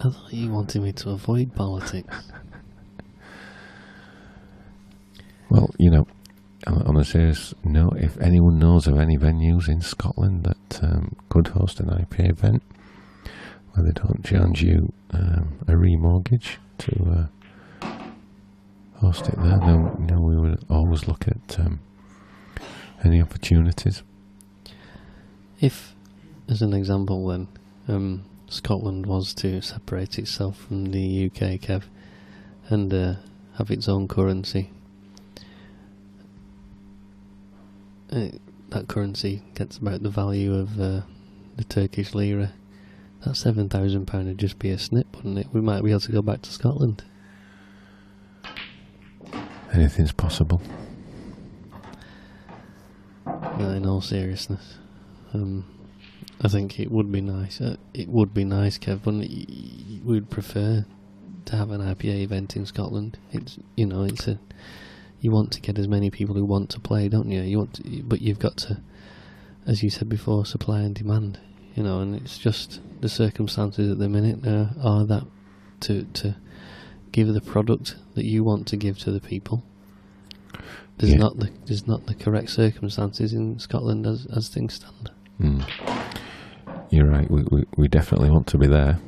I thought you wanted me to avoid politics. Well, on a serious note, if anyone knows of any venues in Scotland that could host an IPA event, where they don't charge you a remortgage to host it there, then we would always look at any opportunities. If, as an example, then Scotland was to separate itself from the UK, Kev, and have its own currency, that currency gets about the value of the Turkish lira. That £7,000 would just be a snip, wouldn't it? We might be able to go back to Scotland. Anything's possible. No, in all seriousness, I think it would be nice. It would be nice, Kev, wouldn't it? We'd prefer to have an IPA event in Scotland. You want to get as many people who want to play, don't you? But you've got to, as you said before, supply and demand. And it's just the circumstances at the minute are that to give the product that you want to give to the people. There's not the correct circumstances in Scotland as things stand. You're right. We definitely want to be there.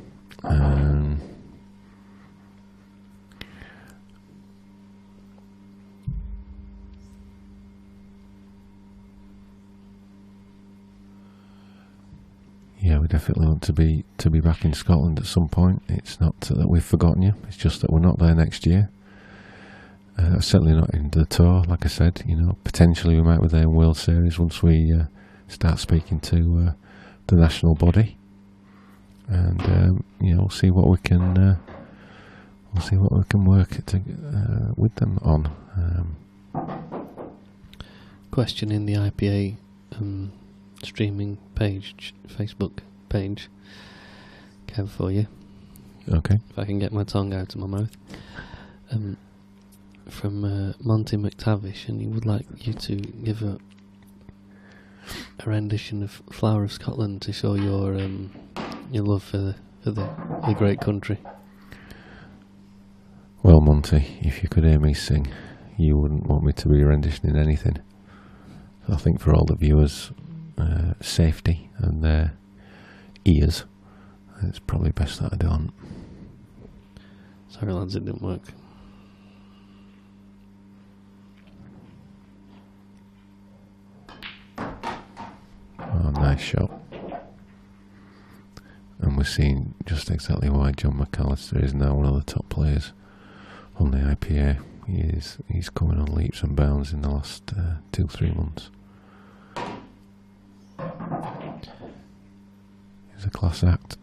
Yeah, we definitely want to be back in Scotland at some point. It's not that we've forgotten you. It's just that we're not there next year. Certainly not in the tour. Like I said, potentially we might be there in World Series once we start speaking to the national body, and we'll see what we can work with them on. Question in the IPA streaming page, Facebook page, Kev, for you. Okay. If I can get my tongue out of my mouth. From Monty McTavish, and he would like you to give a rendition of Flower of Scotland to show your love for the great country. Well, Monty, if you could hear me sing, you wouldn't want me to be renditioning anything. So I think for all the viewers' safety and their ears, it's probably best that I don't. Sorry lads, it didn't work. Oh, nice shot. And we're seeing just exactly why John McAllister is now one of the top players on the IPA. He's coming on leaps and bounds in the last 2-3 months. He's a class act.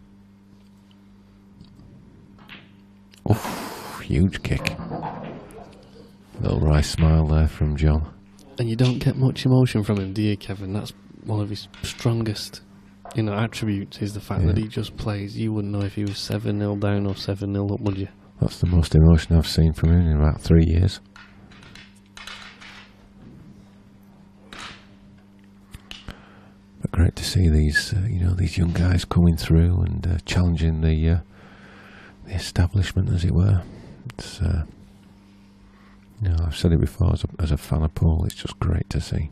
Oof, huge kick. Little wry smile there from John. And you don't get much emotion from him, do you, Kevin? That's one of his strongest, attributes, is the fact that he just plays. You wouldn't know if he was 7-0 down or 7-0 up, would you? That's the most emotion I've seen from him in about 3 years. But great to see these, these young guys coming through and challenging the establishment, as it were. It's, I've said it before, as a fan of Paul, it's just great to see.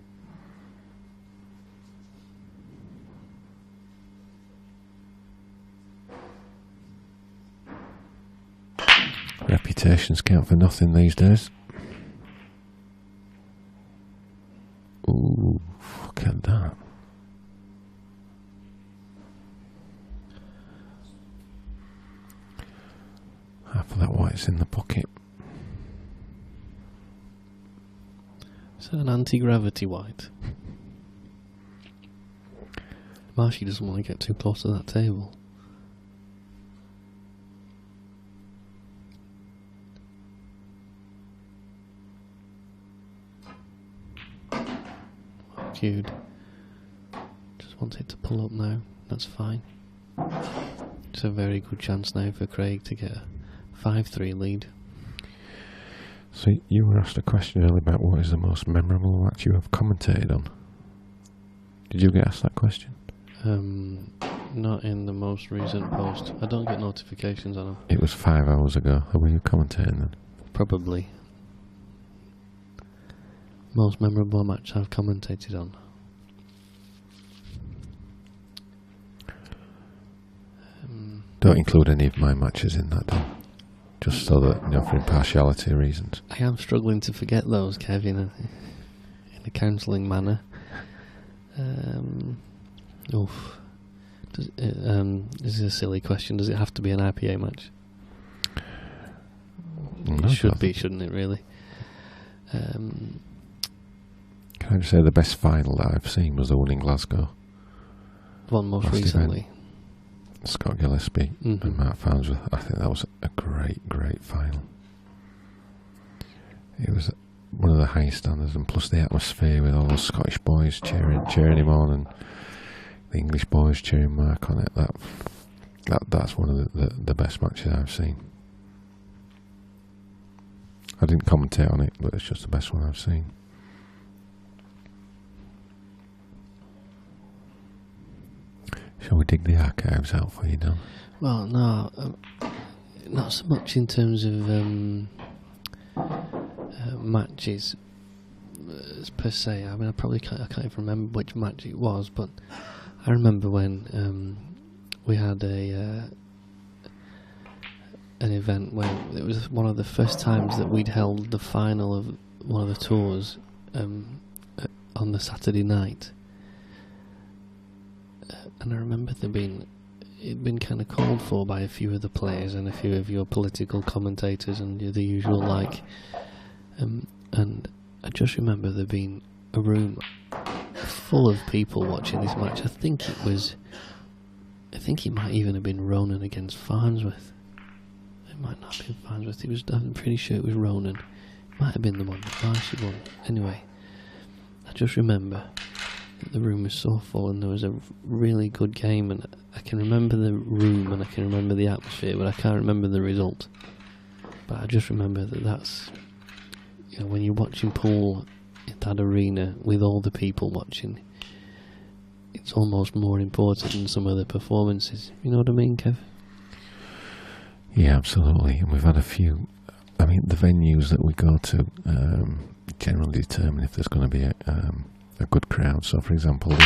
Reputations count for nothing these days. Ooh, look at that. Half of that white's in the pocket. Is that an anti-gravity white? Marshy doesn't want to get too close to that table. Jude. Just want it to pull up now. That's fine. It's a very good chance now for Craig to get a 5-3 lead. So you were asked a question earlier about what is the most memorable match you have commentated on. Did you get asked that question? Not in the most recent post. I don't get notifications on them. It was 5 hours ago. How were you commentating then? Probably. Most memorable match I've commentated on. Don't include any of my matches in that, though. Just so that, for impartiality reasons. I am struggling to forget those, Kev, in a counselling manner. This is a silly question. Does it have to be an IPA match? No, it should be, shouldn't it, really? Can I just say the best final that I've seen was the one in Glasgow. The one most last recently. Event. Scott Gillespie and Matt Farnsworth. I think that was a great final. It was one of the highest standards, and plus the atmosphere with all those Scottish boys cheering him on, and the English boys cheering Mark on it. That's one of the best matches I've seen. I didn't commentate on it, but it's just the best one I've seen. Shall we dig the archives out for you, Dan? Well, no, not so much in terms of matches per se. I mean, I can't even remember which match it was, but I remember when we had an event where it was one of the first times that we'd held the final of one of the tours on the Saturday night. And I remember it'd been kind of called for by a few of the players and a few of your political commentators and the usual like. And I just remember there being a room full of people watching this match. I think it might even have been Ronan against Farnsworth. It might not have been Farnsworth. I'm pretty sure it was Ronan. It might have been the one that Marshy won. Anyway, I just remember the room was so full and there was a really good game, and I can remember the room and I can remember the atmosphere, but I can't remember the result. But I just remember that's when you're watching pool in that arena with all the people watching, it's almost more important than some of the performances. You know what I mean, Kev? Yeah, absolutely. And we've had a few. I mean, the venues that we go to generally determine if there's going to be a good crowd. So, for example,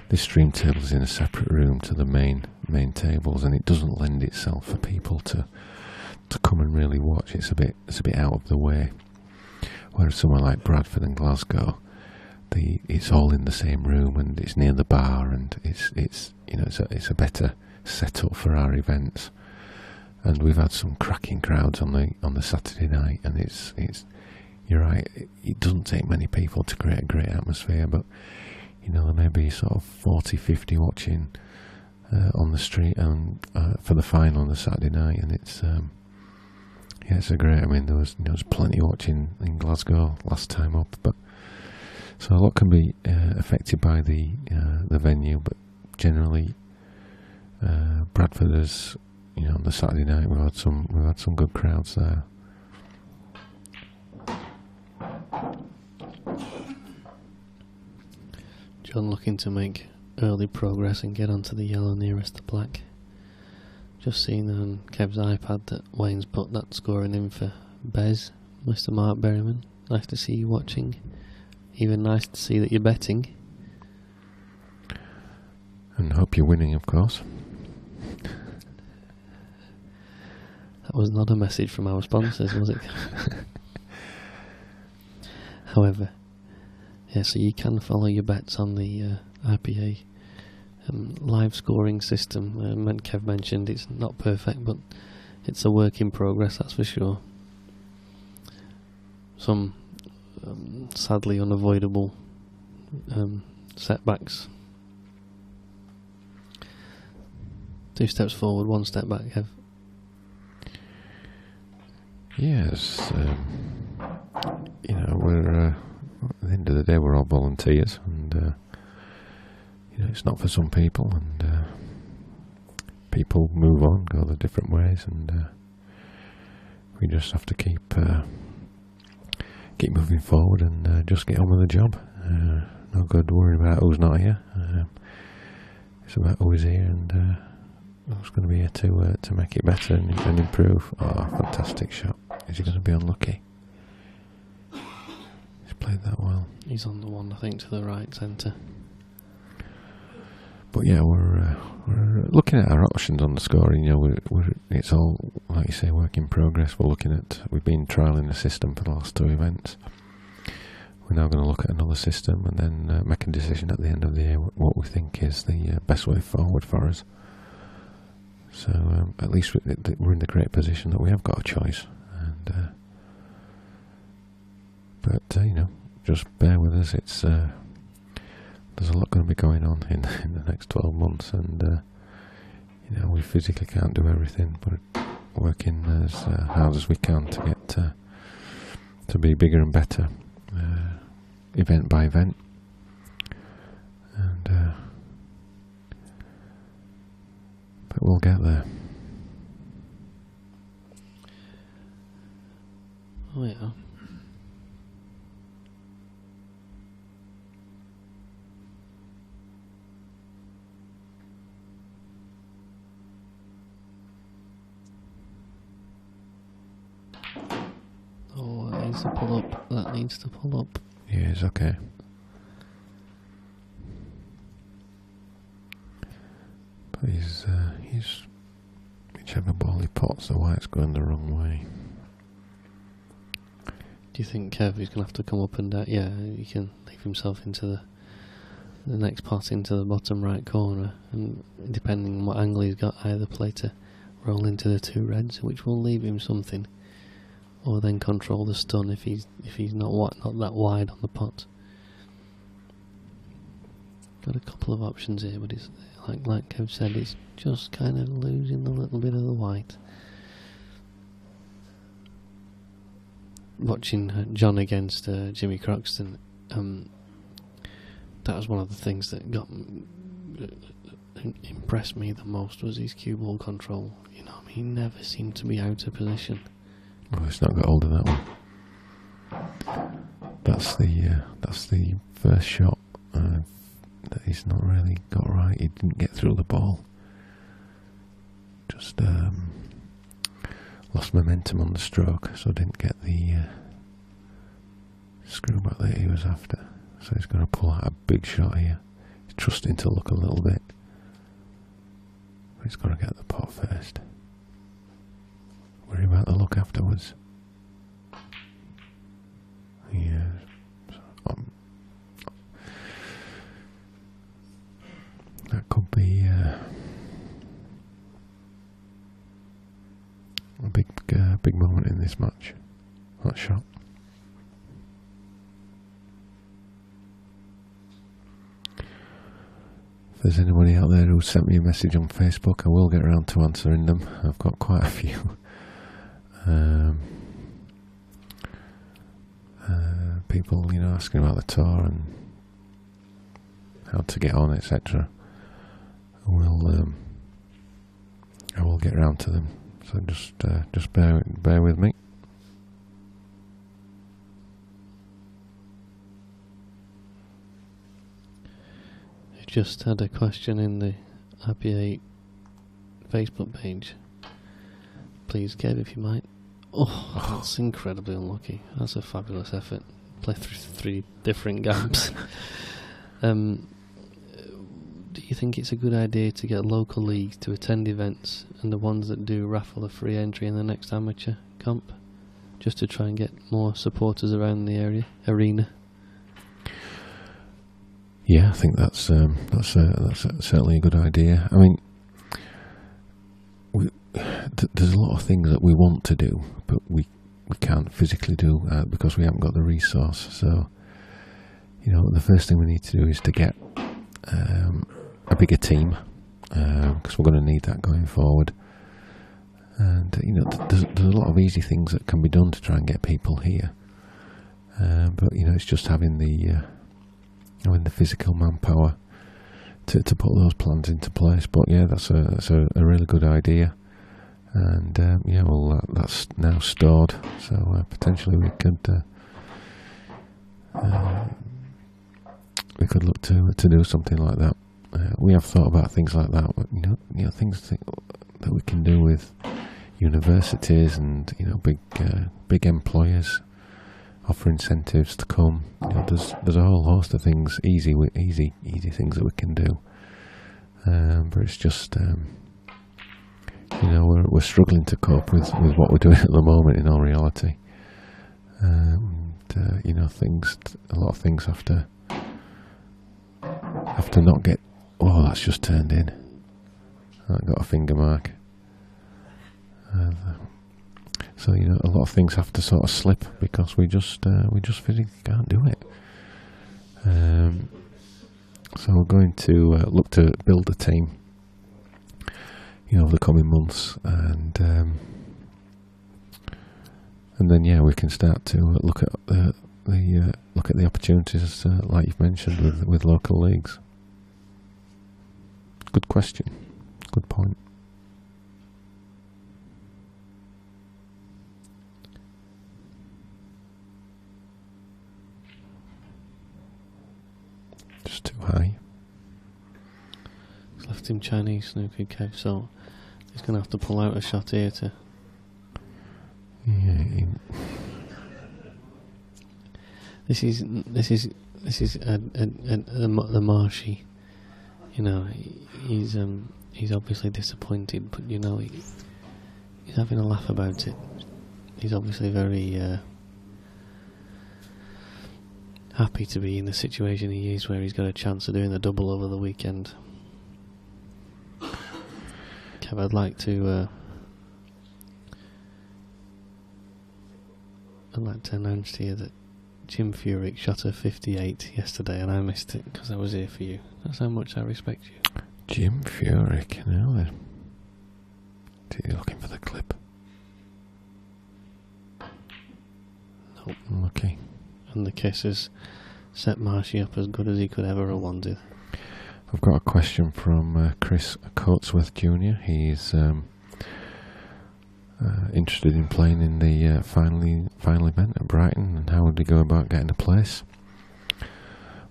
this stream table is in a separate room to the main tables, and it doesn't lend itself for people to come and really watch. It's a bit out of the way. Whereas somewhere like Bradford and Glasgow, it's all in the same room and it's near the bar, and it's a better setup for our events. and we've had some cracking crowds on the Saturday night, and it's you're right, it doesn't take many people to create a great atmosphere, but you know, there may be sort of 40, 50 watching on the street and for the final on the Saturday night, and it's yeah, it's a great. I mean, there was plenty watching in Glasgow last time up, but so a lot can be affected by the venue, but generally Bradford is, you know, on the Saturday night we've had some good crowds there. John looking to make early progress and get onto the yellow nearest the black. Just seen on Kev's iPad that Wayne's put that scoring in for Bez, Mr. Mark Berryman. Nice to see you watching. Even nice to see that you're betting. And hope you're winning, of course. That was not a message from our sponsors, was it? However, yeah, so you can follow your bets on the IPA live scoring system. Kev mentioned it's not perfect, but it's a work in progress, that's for sure. Some sadly unavoidable setbacks. 2 steps forward, 1 step back, Kev. Yes, you know, we're at the end of the day we're all volunteers, and you know, it's not for some people, and people move on, go their different ways, and we just have to keep moving forward and just get on with the job. No good worrying about who's not here. It's about who is here and who's going to be here to make it better and improve. Oh, fantastic shot. Is he going to be unlucky? He's played that well. He's on the one, I think, to the right centre. But yeah, we're looking at our options on the scoring. You know, it's all, like you say, work in progress. We've been trialling the system for the last 2 events. We're now going to look at another system and then make a decision at the end of the year what we think is the best way forward for us. So at least we're in the great position that we have got a choice. And but you know, just bear with us. It's there's a lot going to be going on in the next 12 months, and you know, we physically can't do everything, but working as hard as we can to get to be bigger and better, event by event, and but we'll get there. Oh yeah. Oh, that needs to pull up. That needs to pull up. Yeah, it's okay. But he's whichever ball he pots, the white's going the wrong way. Do you think Kev is going to have to come up and down? Yeah, he can leave himself into the next pot into the bottom right corner, and depending on what angle he's got, either play to roll into the 2 reds, which will leave him something, or then control the stun if he's not that wide on the pot. Got a couple of options here, but it's like Kev said, it's just kind of losing a little bit of the white. Watching John against Jimmy Croxton, that was one of the things that impressed me the most, was his cue ball control. You know, I mean, he never seemed to be out of position. Well, he's not got hold of that one. That's the first shot that he's not really got right. He didn't get through the ball. Just lost momentum on the stroke, so didn't get the screw back that he was after. So he's going to pull out a big shot here. He's trusting to look a little bit, but he's got to get the pot first. Worry about the look afterwards. Yeah. That could be this match. That shot. If there's anybody out there who sent me a message on Facebook, I will get around to answering them. I've got quite a few. People, asking about the tour and how to get on, etc. I will get around to them. So just bear with me. I just had a question in the IPA Facebook page. Please, Kev, if you might. Oh, that's incredibly unlucky. That's a fabulous effort. Play through 3 different gaps. Do you think it's a good idea to get local leagues to attend events and the ones that do raffle a free entry in the next amateur comp, just to try and get more supporters around the arena? Yeah, I think that's certainly a good idea. I mean, there's a lot of things that we want to do, but we can't physically do because we haven't got the resource. So, the first thing we need to do is to get a bigger team, because we're going to need that going forward. And there's a lot of easy things that can be done to try and get people here, but it's just having the physical manpower to put those plans into place. But yeah, that's a really good idea. And that's now stored, so potentially we could look to do something like that. We have thought about things like that, but things that we can do with universities and big employers, offer incentives to come. There's a whole host of things, easy things that we can do. But it's just we're struggling to cope with what we're doing at the moment, in all reality. A lot of things have to not get. Oh, that's just turned in. I got a finger mark. So a lot of things have to sort of slip because we just physically can't do it. So we're going to look to build a team, over the coming months, and then we can start to look at the opportunities, like you've mentioned, with local leagues. Good question. Good point. Just too high. He's left him Chinese snooker, Kev, so he's going to have to pull out a shot here to... Yeah. This is the Marshy. He's obviously disappointed, but he's having a laugh about it. He's obviously very happy to be in the situation he is, where he's got a chance of doing the double over the weekend. Kev, I'd like to announce to you that Jim Furyk shot a 58 yesterday, and I missed it because I was here for you. That's how much I respect you. Jim Furyk, now then. You're looking for the clip. Nope. Okay. And the kisses set Marshy up as good as he could ever have wanted. I've got a question from Chris Coatsworth Jr. He's interested in playing in the final event at Brighton, and how would he go about getting a place?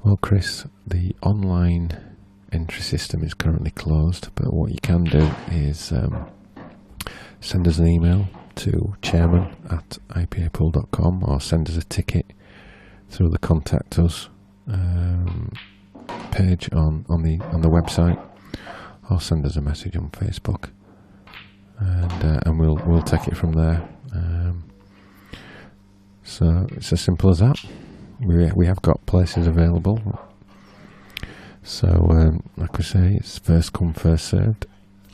Well, Chris, the online entry system is currently closed, but what you can do is send us an email to chairman@ipapool.com, or send us a ticket through the Contact Us page on the website, or send us a message on Facebook, and we'll take it from there. So it's as simple as that. We have got places available. So like we say, it's first come, first served,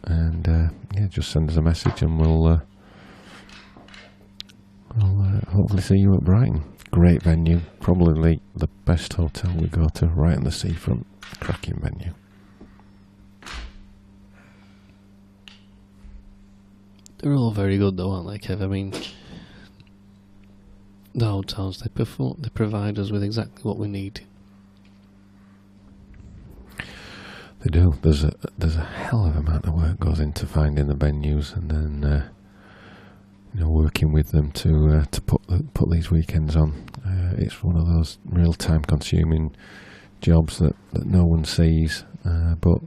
and just send us a message, and we'll I'll hopefully see you at Brighton. Great venue, probably the best hotel we go to, right on the seafront. Cracking venue. They're all very good though, aren't they, Kev? I mean, the hotels, they provide us with exactly what we need. They do. There's a hell of amount of work goes into finding the venues, and then working with them to put these weekends on. It's one of those real time-consuming jobs that no one sees, but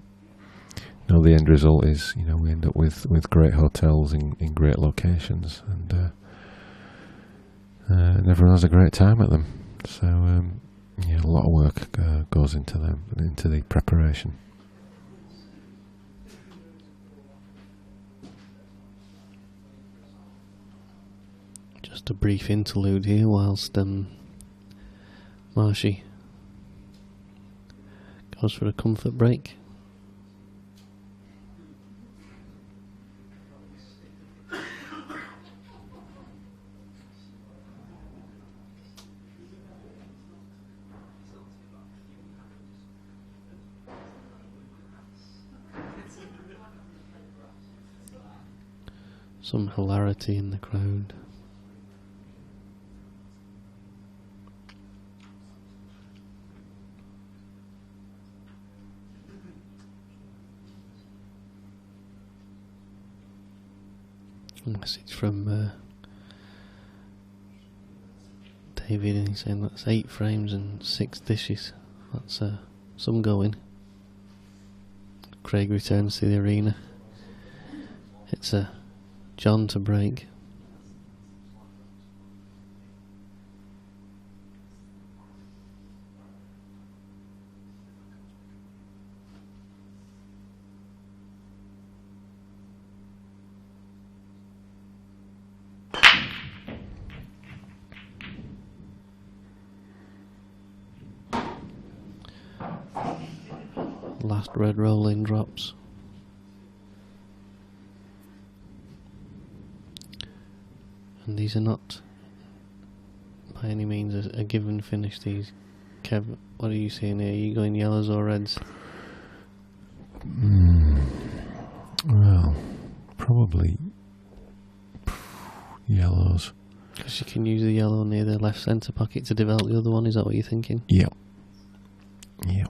the end result is we end up with great hotels in great locations, and everyone has a great time at them. So a lot of work goes into them, into the preparation. Just a brief interlude here whilst Marshy goes for a comfort break. Some hilarity in the crowd. A message from David, and he's saying that's 8 frames and 6 dishes. That's some going. Craig returns to the arena. It's John to break. Last red rolling drops. And these are not by any means a given finish, these. Kev, what are you seeing here? Are you going yellows or reds? Well, probably yellows. Because you can use the yellow near the left centre pocket to develop the other one, is that what you're thinking? Yep. Yep.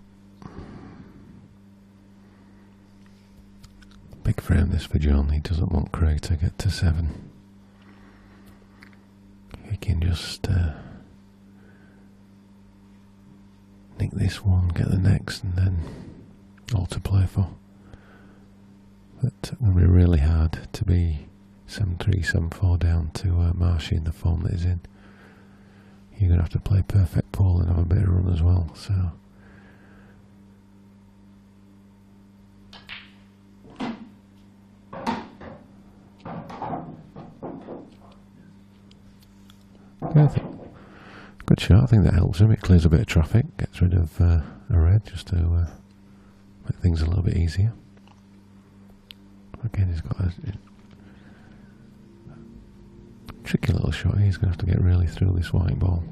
Big frame this for John. He doesn't want Craig to get to 7. He can just nick this one, get the next, and then all to play for. But it will be really hard to be 7-3, 7-4 down to Marshy in the form that he's in. You're going to have to play perfect ball and have a bit of run as well. So. Yeah, good shot. I think that helps him. It clears a bit of traffic, gets rid of a red just to make things a little bit easier. Again, he's got a tricky little shot. He's going to have to get really through this white ball.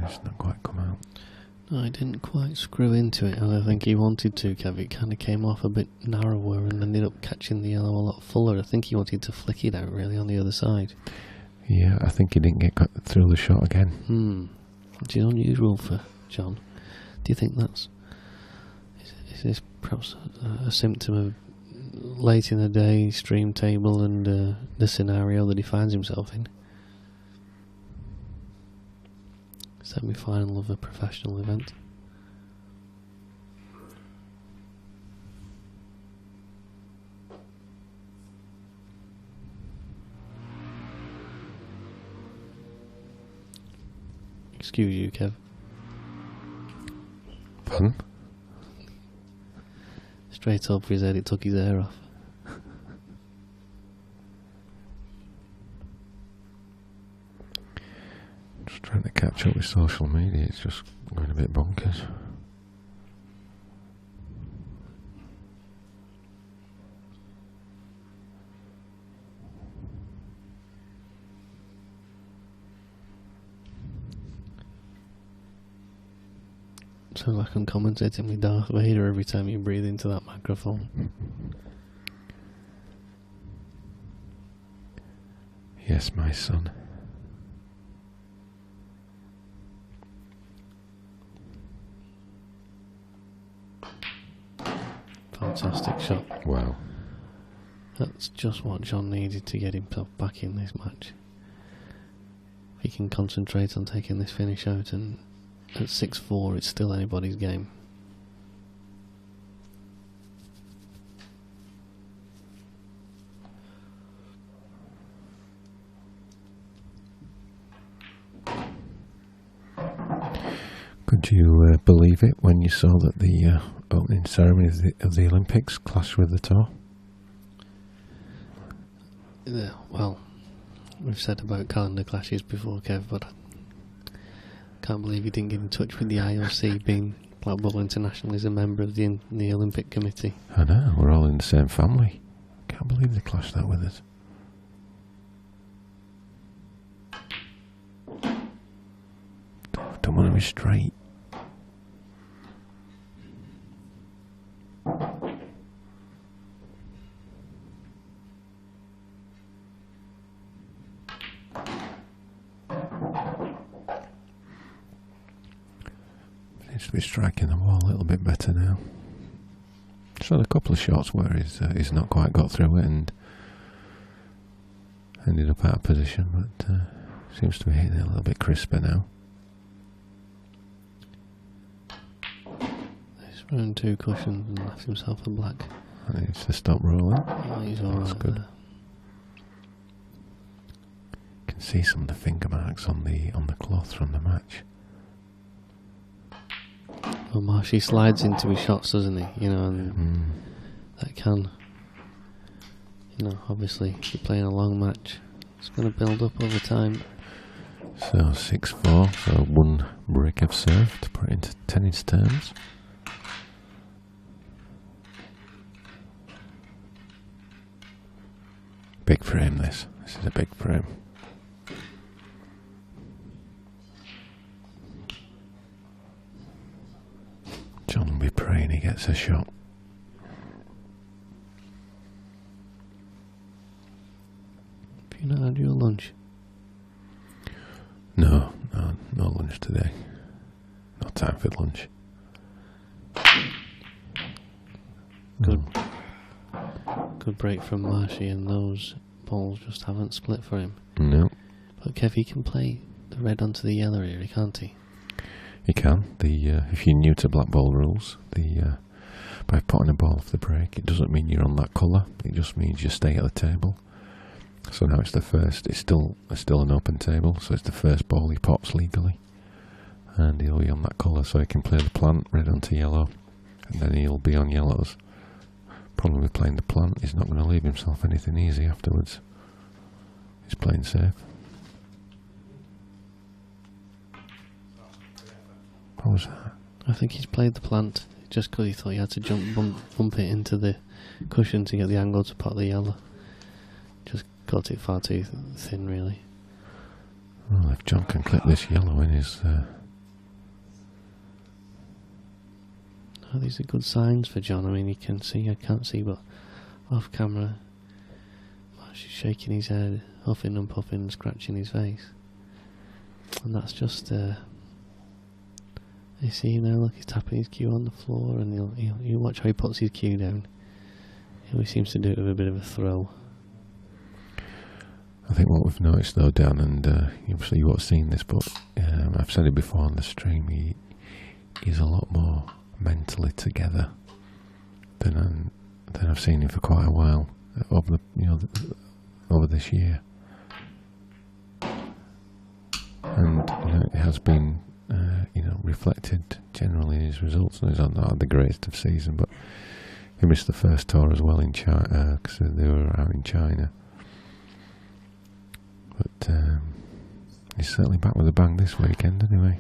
It's not quite come out. No, I didn't quite screw into it, and I think he wanted to, Kev. It kind of came off a bit narrower and ended up catching the yellow a lot fuller. I think he wanted to flick it out really on the other side. Yeah, I think he didn't get through the shot again. Which is unusual for John. Do you think that's... Is this perhaps a symptom of late in the day, stream table, and the scenario that he finds himself in? Semi-final of a professional event. Excuse you, Kev. Pardon? Straight up for his head, it took his hair off. Just trying to catch up with social media, it's just going a bit bonkers. Sounds like I'm commentating with Darth Vader every time you breathe into that microphone. Yes, my son. Fantastic shot. Wow. That's just what John needed to get himself back in this match. If he can concentrate on taking this finish out, and at 6-4 it's still anybody's game. Could you believe it when you saw that the opening ceremony of the Olympics clashed with the tour? Yeah, well, we've said about calendar clashes before, Kev, but I can't believe you didn't get in touch with the IOC, being Blackball International is a member of the Olympic Committee. I know, we're all in the same family. Can't believe they clashed that with us. Don't want to be straight. Seems to be striking the ball a little bit better now. Just had a couple of shots where he's not quite got through it and ended up out of position, but seems to be hitting it a little bit crisper now. He's thrown 2 cushions and left himself a black. He needs to stop rolling. Oh, he's all That's right good. there. You can see some of the finger marks on the cloth from the match. Well, Marshy slides into his shots, doesn't he? You know, and that can, you know, obviously, if you're playing a long match, it's going to build up over time. So 6-4, so 1 break of serve to put it into tennis terms. Big frame this is a big frame. John will be praying he gets a shot. Have you not had your lunch? No lunch today. No time for lunch. Good. Good break from Marshy, and those balls just haven't split for him. No. But Kev, he can play the red onto the yellow here, can't he? You can. If you're new to Blackball rules, by putting a ball off the break, it doesn't mean you're on that colour. It just means you stay at the table. So now it's the first. It's still an open table, so it's the first ball he pops legally, and he'll be on that colour, so he can play the plant red onto yellow, and then he'll be on yellows. Problem with playing the plant, he's not going to leave himself anything easy afterwards. He's playing safe. What was that? I think he's played the plant just because he thought he had to bump it into the cushion to get the angle to pot the yellow. Just got it far too thin, really. Well, if John can clip this yellow in his... Oh, these are good signs for John. I mean, he can see, I can't see, but off camera, she's shaking his head, huffing and puffing and scratching his face. And that's just... you see now, look, he's tapping his cue on the floor, and you'll watch how he puts his cue down. He always seems to do it with a bit of a throw. I think what we've noticed though, Dan, and obviously you won't have seen this, but I've said it before on the stream, he's a lot more mentally together than I've seen him for quite a while over this year, and it has been reflected generally in his results. And he's not had the greatest of season, but he missed the first tour as well in China because they were out in China. But he's certainly back with a bang this weekend anyway.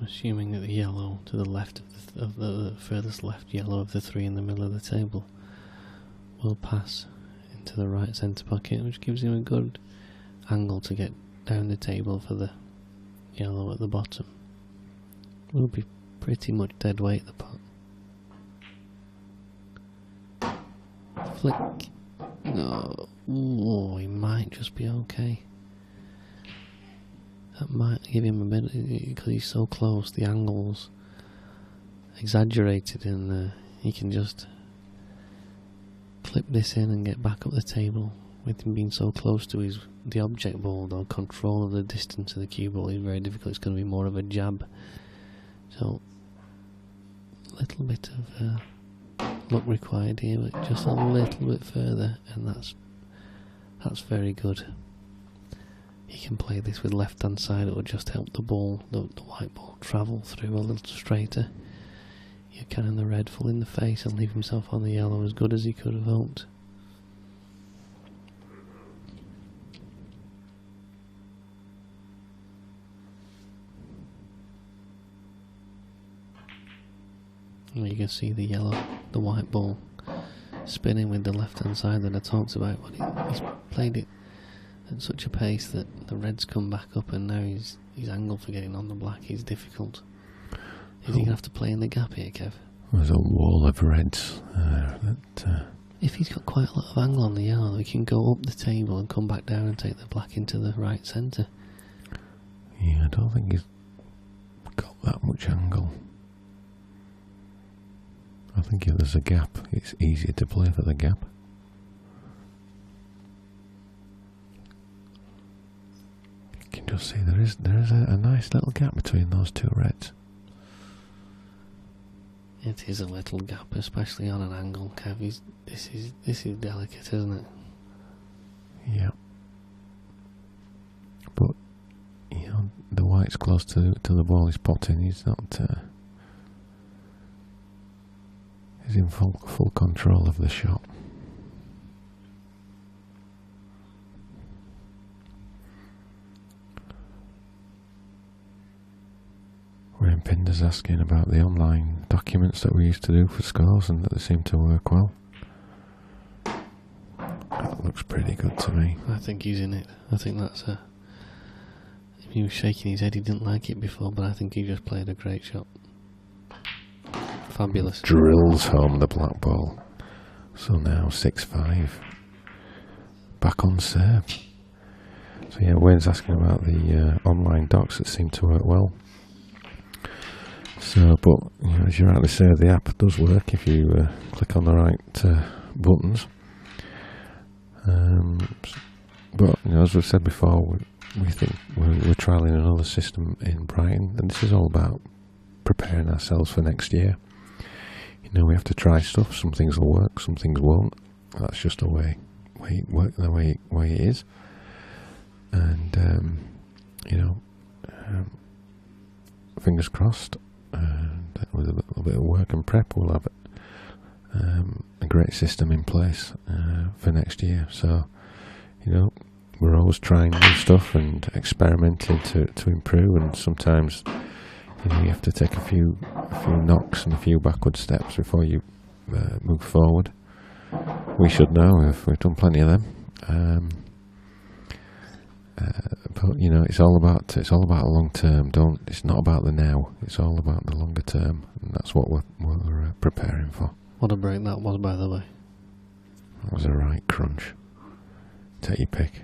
assuming that the yellow to the left of the furthest left yellow of the three in the middle of the table will pass into the right centre pocket, which gives him a good angle to get down the table for the yellow at the bottom. Will be pretty much dead weight the pot. Flick. No. Ooh, he might just be okay. That might give him a bit, because he's so close, the angle's exaggerated, and he can just clip this in and get back up the table. With him being so close to the object ball, though, control of the distance of the cue ball is very difficult. It's going to be more of a jab. So, a little bit of luck required here, but just a little bit further, and that's very good. He can play this with left hand side. It will just help the ball, the white ball, travel through a little straighter. You can the red full in the face and leave himself on the yellow as good as he could have hoped. You can see the white ball spinning with the left hand side that I talked about, but he's played it at such a pace that the red's come back up, and now his angle for getting on the black is difficult. Is he going to have to play in the gap here, Kev? There's a wall of reds. If he's got quite a lot of angle on the yellow, he can go up the table and come back down and take the black into the right centre. Yeah, I don't think he's got that much angle. I think if there's a gap, it's easier to play for the gap. You can just see there is a nice little gap between those two reds. It is a little gap, especially on an angle, Kev. This is delicate, isn't it? Yeah. But you know, the white's close to the ball he's potting. He's not. He's in full control of the shot. Wayne Pinder's asking about the online documents that we used to do for scores and that they seem to work well. That looks pretty good to me. I think he's in it. I think that's he was shaking his head, he didn't like it before, but I think he just played a great shot. Fabulous. Drills home the black ball. So now 6-5. Back on serve. So yeah, Wayne's asking about the online docs that seem to work well. So, but you know, as you rightly say, the app does work if you click on the right buttons. But you know, as we've said before, we think we're trialling another system in Brighton, and this is all about preparing ourselves for next year. You know, we have to try stuff. Some things will work, some things won't. That's just the way it is. And you know, fingers crossed. With a little bit of work and prep, we'll have a great system in place for next year. So, you know, we're always trying new stuff and experimenting to improve. And sometimes, you know, you have to take a few knocks and a few backward steps before you move forward. We should know if we've done plenty of them. But you know, it's all about the long term. It's not about the now. It's all about the longer term, and that's what we're preparing for. What a break that was, by the way. That was a right crunch. Take your pick.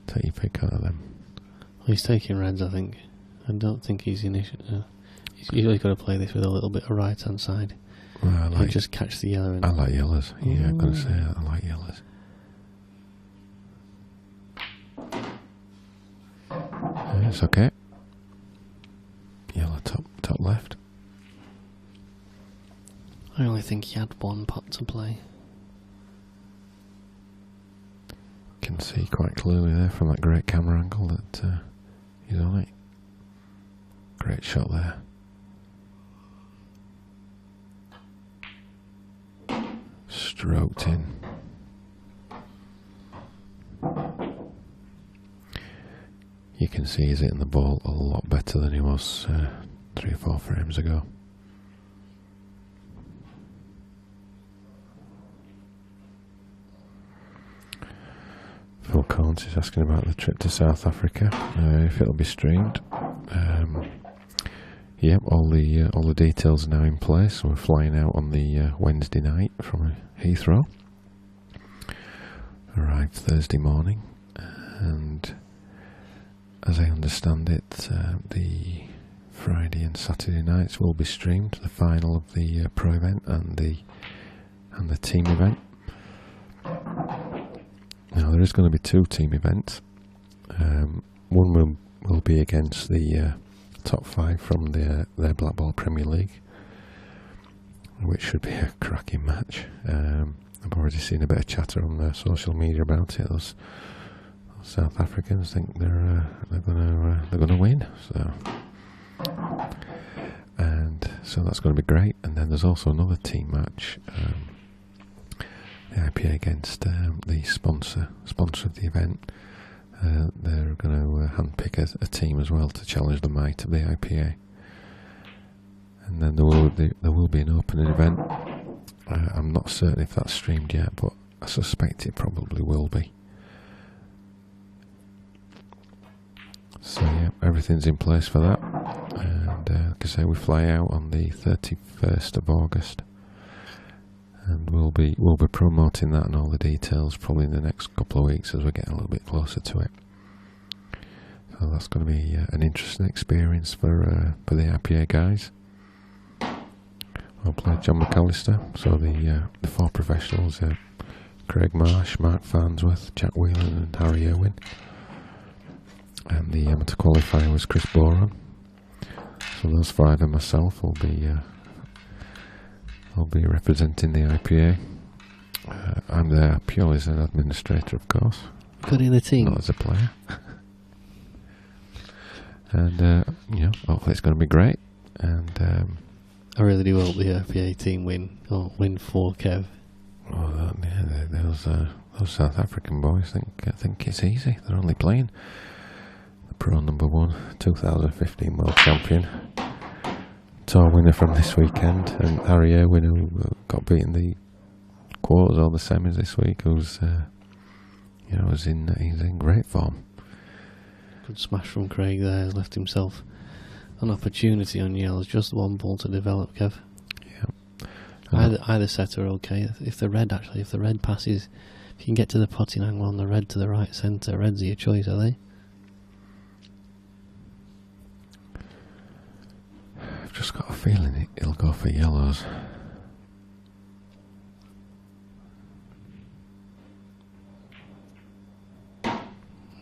Take your pick out of them. Well, he's taking reds, I think. I don't think he's he's usually got to play this with a little bit of right hand side. Well, He'll just catch the yellow. I like yellows. Yeah, I've got to say, I like yellows. It's okay. Yellow top left. I only think he had one pot to play. Can see quite clearly there from that great camera angle that he's on it. Great shot there. Stroked in. you can see he's hitting the ball a lot better than he was 3 or 4 frames ago. Phil Collins is asking about the trip to South Africa, if it'll be streamed. Yep, all the details are now in place. We're flying out on the Wednesday night from Heathrow. Arrived Thursday morning, and as I understand it, the Friday and Saturday nights will be streamed. The final of the pro event and the team event. Now there is going to be 2 team events. One will be against the top 5 from their Blackball Premier League, which should be a cracking match. I've already seen a bit of chatter on their social media about it. Those South Africans think they're gonna win. So that's going to be great. And then there's also another team match. The IPA against the sponsor of the event. They're going to handpick a team as well to challenge the might of the IPA. And then there will be an opening event. I'm not certain if that's streamed yet, but I suspect it probably will be. So yeah, everything's in place for that. And like I say, we fly out on the 31st of August. And we'll be promoting that and all the details probably in the next couple of weeks as we get a little bit closer to it. So that's going to be an interesting experience for the IPA guys. I'll play John McAllister, so the 4 professionals: Craig Marsh, Mark Farnsworth, Jack Whelan, and Harry Irwin. And the amateur qualifier was Chris Boron. So those 5 and myself will be representing the IPA. I'm there purely as an administrator, of course. Good in the team. Not as a player. And, hopefully it's going to be great. And I really do hope the IPA team win for Kev. Oh, those South African boys think it's easy. They're only playing the Pro number 1, 2015 World Champion. Tour winner from this weekend, and Harry Irwin, who got beaten the quarters or the semis this week, who's he's in great form. Good smash from Craig there, has left himself an opportunity on yellows, just 1 ball to develop, Kev. Yeah. Either set are okay. If the red passes, if you can get to the potting angle on the red to the right centre, reds are your choice, are they? I've just got a feeling it'll go for yellows.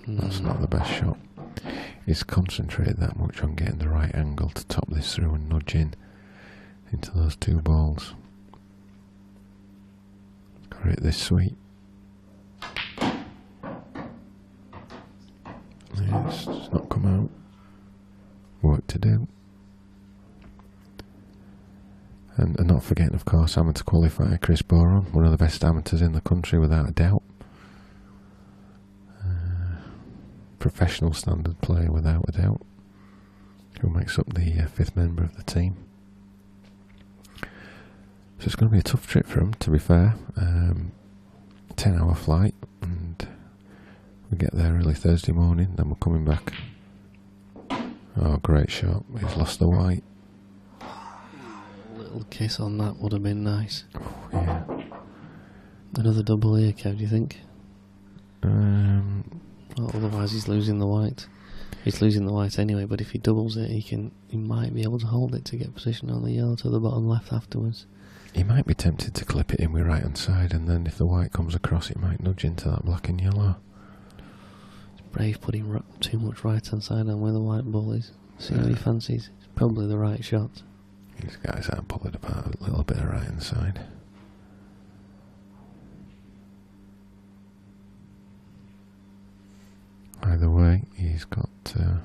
That's not the best shot. He's concentrated that much on getting the right angle to top this through and nudge into those 2 balls. Got it this sweet. Yeah, it's not come out. Work to do. And not forgetting, of course, amateur qualifier Chris Boron, one of the best amateurs in the country without a doubt. Professional standard player without a doubt, who makes up the 5th member of the team. So it's going to be a tough trip for him, to be fair. 10-hour flight, and we get there early Thursday morning, then we're coming back. Oh, great shot. He's lost the white. A little kiss on that would have been nice. Oh, yeah. Another double here, Kev, do you think? Well, otherwise he's losing the white. He's losing the white anyway, but if he doubles it, he might be able to hold it to get position on the yellow to the bottom left afterwards. He might be tempted to clip it in with right hand side, and then if the white comes across, it might nudge into that black and yellow. It's brave putting too much right hand side on where the white ball is. See what he fancies. It's probably the right shot. These guys are pulling apart a little bit of right hand side. Either way, he's got a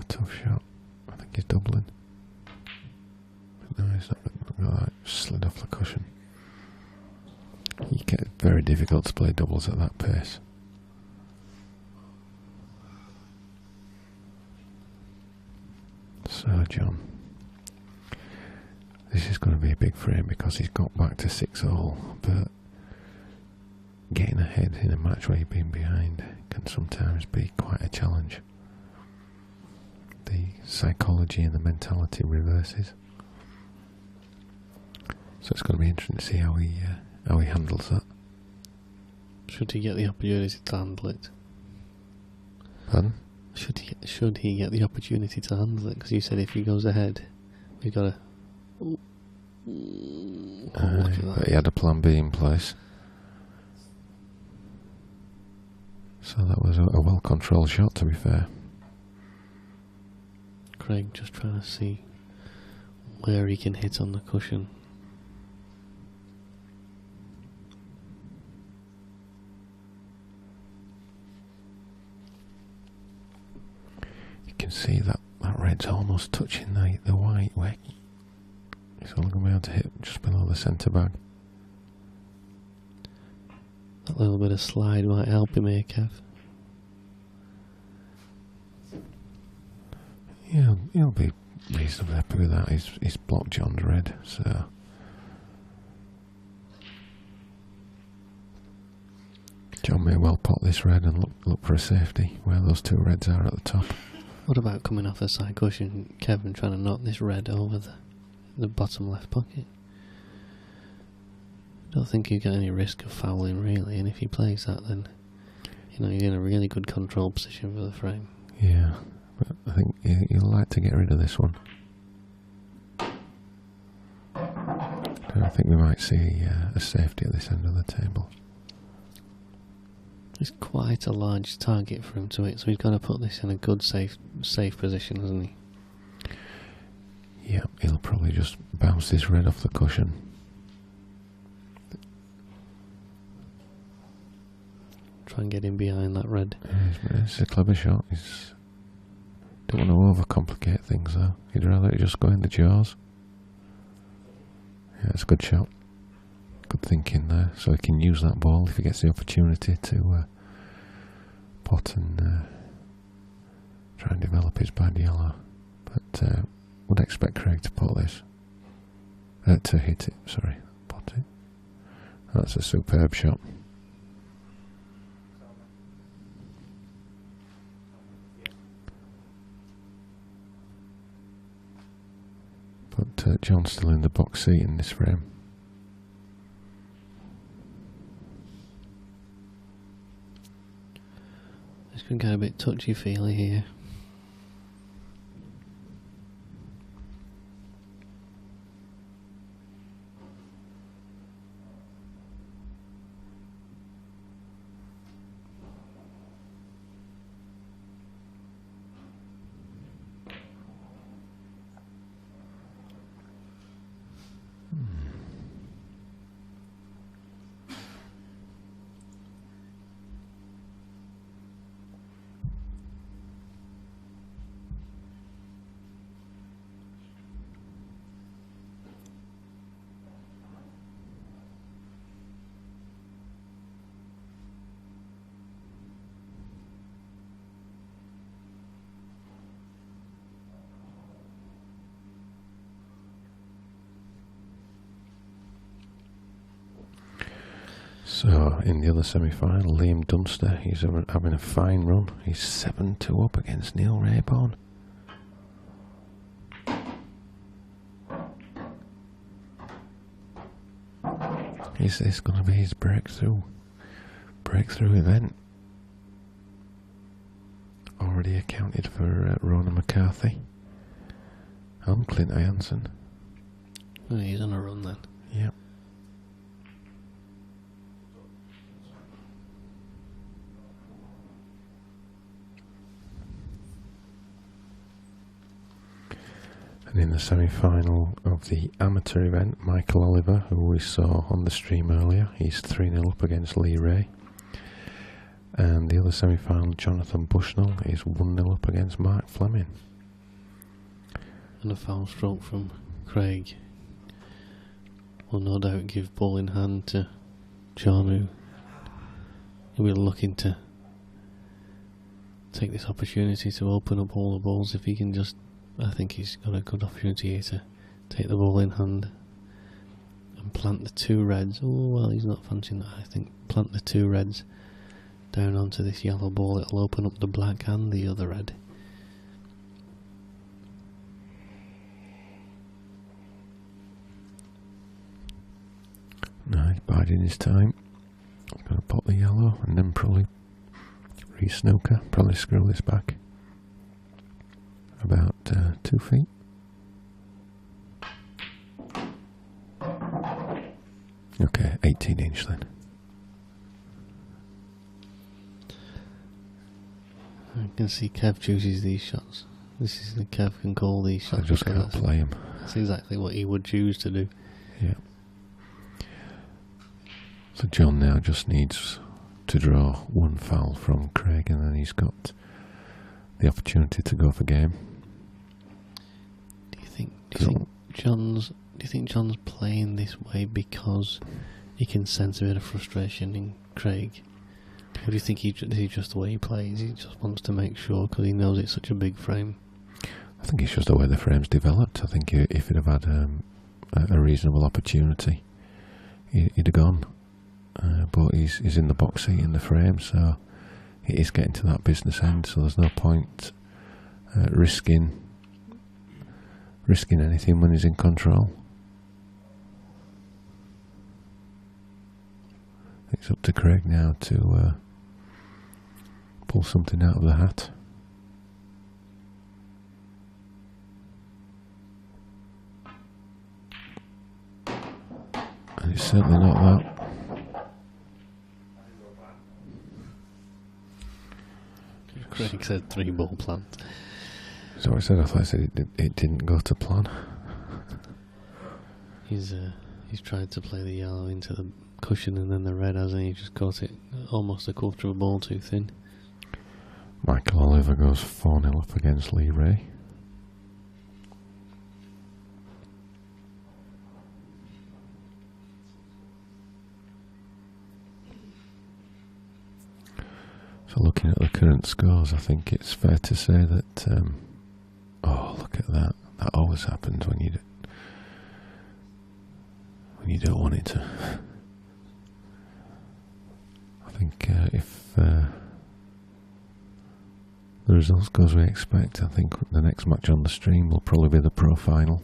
tough shot. I think he's doubling. No, he's not got that. Slid off the cushion. You get very difficult to play doubles at that pace. So, John, this is going to be a big frame because he's got back to 6-all, but getting ahead in a match where you've been behind can sometimes be quite a challenge. The psychology and the mentality reverses. So it's going to be interesting to see how he handles that. Should he get the opportunity to handle it? Pardon? Should he get the opportunity to handle it? Because you said if he goes ahead, we've got to. But he had a plan B in place. So that was a well-controlled shot, to be fair. Craig just trying to see where he can hit on the cushion. You can see that red's almost touching the white where he's only going to be able to hit just below the centre bag. That little bit of slide might help him here, Kev. Yeah, he'll be reasonably happy with that. He's blocked John's red, so. John may well pot this red and look for a safety where those two reds are at the top. What about coming off the side cushion, Kevin, trying to knock this red over the bottom left pocket? I don't think you get any risk of fouling, really, and if he plays that, then you're in a really good control position for the frame. Yeah, but I think you'll like to get rid of this one. I think we might see a safety at this end of the table. It's quite a large target for him to hit, so he's got to put this in a good, safe position, hasn't he? Yeah, he'll probably just bounce this red off the cushion. Try and get him behind that red. It's a clever shot. Don't want to overcomplicate things though. He'd rather it just go in the jaws. Yeah, it's a good shot. Good thinking there. So he can use that ball if he gets the opportunity to pot and try and develop his bad yellow. But would expect Craig to pot this. To hit it, sorry. Pot it. That's a superb shot. But John's still in the box seat in this frame. This can get a bit touchy-feely here. So, in the other semi-final, Liam Dunster, he's having a fine run. He's 7-2 up against Neil Rayborn. Is this going to be his breakthrough event? Already accounted for Rona McCarthy. And Clint Ianson. Oh, he's on a run then. Yep. And in the semi-final of the amateur event, Michael Oliver, who we saw on the stream earlier, he's 3-0 up against Lee Ray. And the other semi-final, Jonathan Bushnell, is 1-0 up against Mark Fleming. And a foul stroke from Craig will no doubt give ball in hand to John, who will be looking to take this opportunity to open up all the balls if he can just I think he's got a good opportunity here to take the ball in hand and plant the two reds. Oh, well, he's not fancying that. I think plant the two reds down onto this yellow ball. It'll open up the black and the other red. No, he's biding his time. He's going to pop the yellow and then probably re-snooker. Probably screw this back about 2 feet. Okay, 18-inch then. I can see Kev chooses these shots. This is the Kev can call these shots. I just can't play him. That's exactly what he would choose to do. Yeah. So John now just needs to draw one foul from Craig, and then he's got the opportunity to go for game. Do you think John's playing this way because he can sense a bit of frustration in Craig? Or do you think this is just the way he plays? He just wants to make sure because he knows it's such a big frame. I think it's just the way the frame's developed. I think if he'd have had a reasonable opportunity, he'd have gone. But he's in the box seat in the frame, so it is getting to that business end. So there's no point risking anything when he's in control. It's up to Craig now to pull something out of the hat. And it's certainly not that. Craig said 3-ball plant. So I said it didn't go to plan. He's tried to play the yellow into the cushion and then the red, hasn't he? He just got it almost a quarter of a ball too thin. Michael Oliver goes 4-0 up against Lee Ray. So looking at the current scores, I think it's fair to say that oh, look at that. That always happens when you don't want it to. I think if the results go as we expect, I think the next match on the stream will probably be the Pro Final.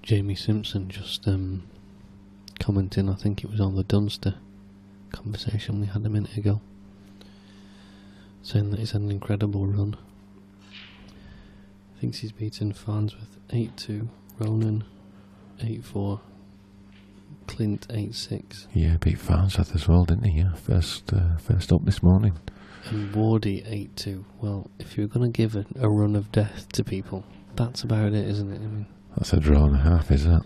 Jamie Simpson just commenting, I think it was on the Dunster conversation we had a minute ago, saying that he's had an incredible run. Thinks he's beaten Farnsworth 8-2, Ronan 8-4, Clint 8-6. Yeah, beat Farnsworth as well, didn't he? Yeah, first up this morning. And Wardy 8-2. Well, if you're going to give a run of death to people, that's about it, isn't it? I mean, that's a draw and a half, is that?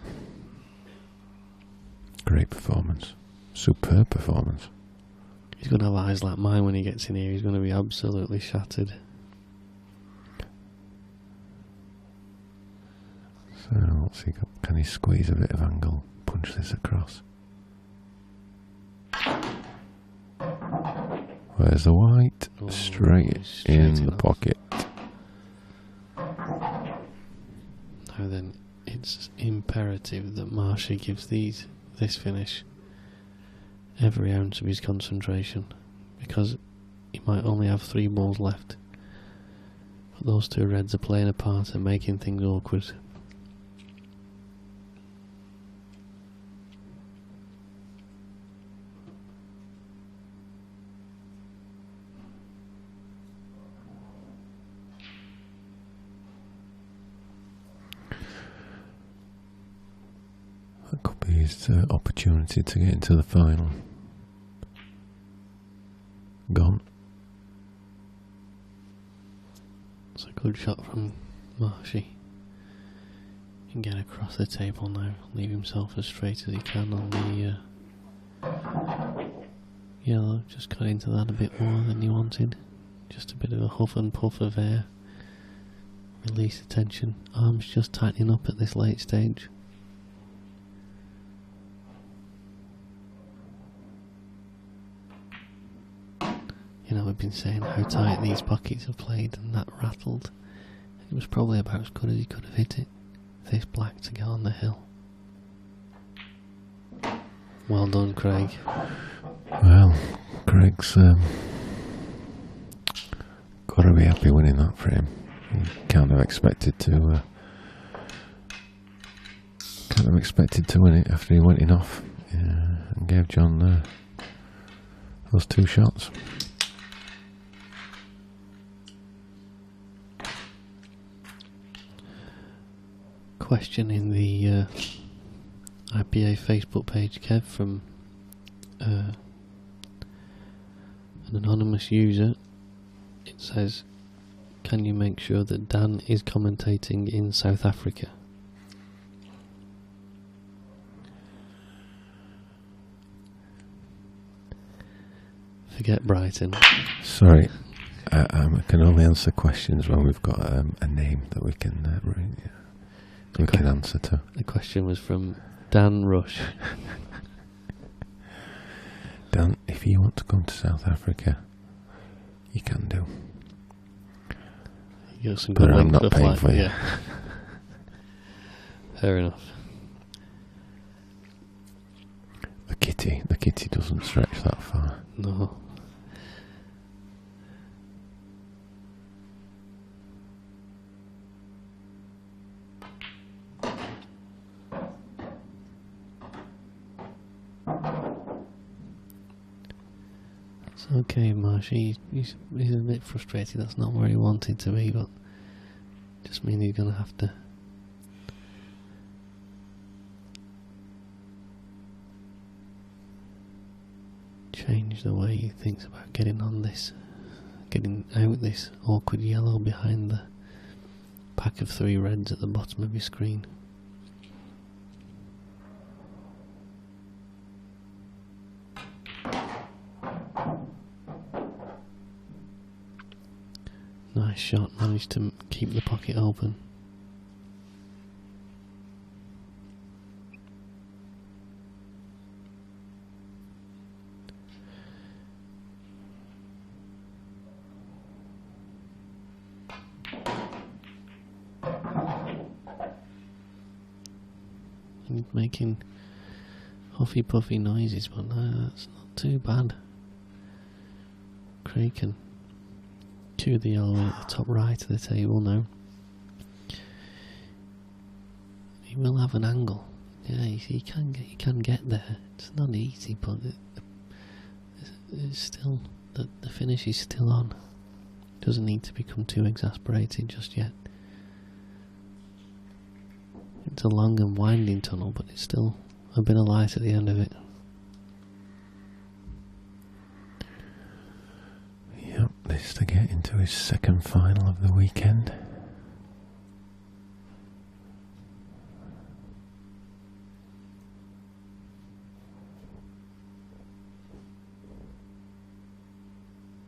Great performance. Superb performance. He's going to have eyes like mine when he gets in here. He's going to be absolutely shattered. So, what's he got? Can he squeeze a bit of angle? Punch this across. Where's the white? Oh, straight in the pocket. Now then, it's imperative that Marshy gives this finish every ounce of his concentration, because he might only have 3 balls left. But those 2 reds are playing a part and making things awkward. That could be his opportunity to get into the final. Gone. It's a good shot from Marshy. He can get across the table now, leave himself as straight as he can on the yellow. Just got into that a bit more than he wanted. Just a bit of a huff and puff of air. Release the tension. Arms just tightening up at this late stage. You know, we've been saying how tight these pockets have played, and that rattled. It was probably about as good as he could have hit it. This black to get on the hill. Well done, Craig. Well, Craig's got to be happy winning that frame. He kind of expected to win it after he went in off and gave John those 2 shots. Question in the IPA Facebook page, Kev, from an anonymous user. It says, can you make sure that Dan is commentating in South Africa? Forget Brighton. Sorry, I can only answer questions when we've got a name that we can answer to. The question was from Dan Rush. Dan, if you want to come to South Africa, you can do. You got some but good I'm link not for the paying flight. for you. Yeah. Fair enough. The kitty doesn't stretch that far. No. It's okay, Marshy. He's a bit frustrated. That's not where he wanted to be, but just means he's going to have to change the way he thinks about getting on this, getting out this awkward yellow behind the pack of 3 reds at the bottom of your screen. Nice shot, managed to keep the pocket open. And making huffy puffy noises, but that's not too bad. Craig can chew the yellow at the top right of the table now. He will have an angle. Yeah, he can get there. It's not easy, but it's still the finish is still on. Doesn't need to become too exasperated just yet. It's a long and winding tunnel, but it's still a bit of light at the end of it. Yep, this to get into his second final of the weekend.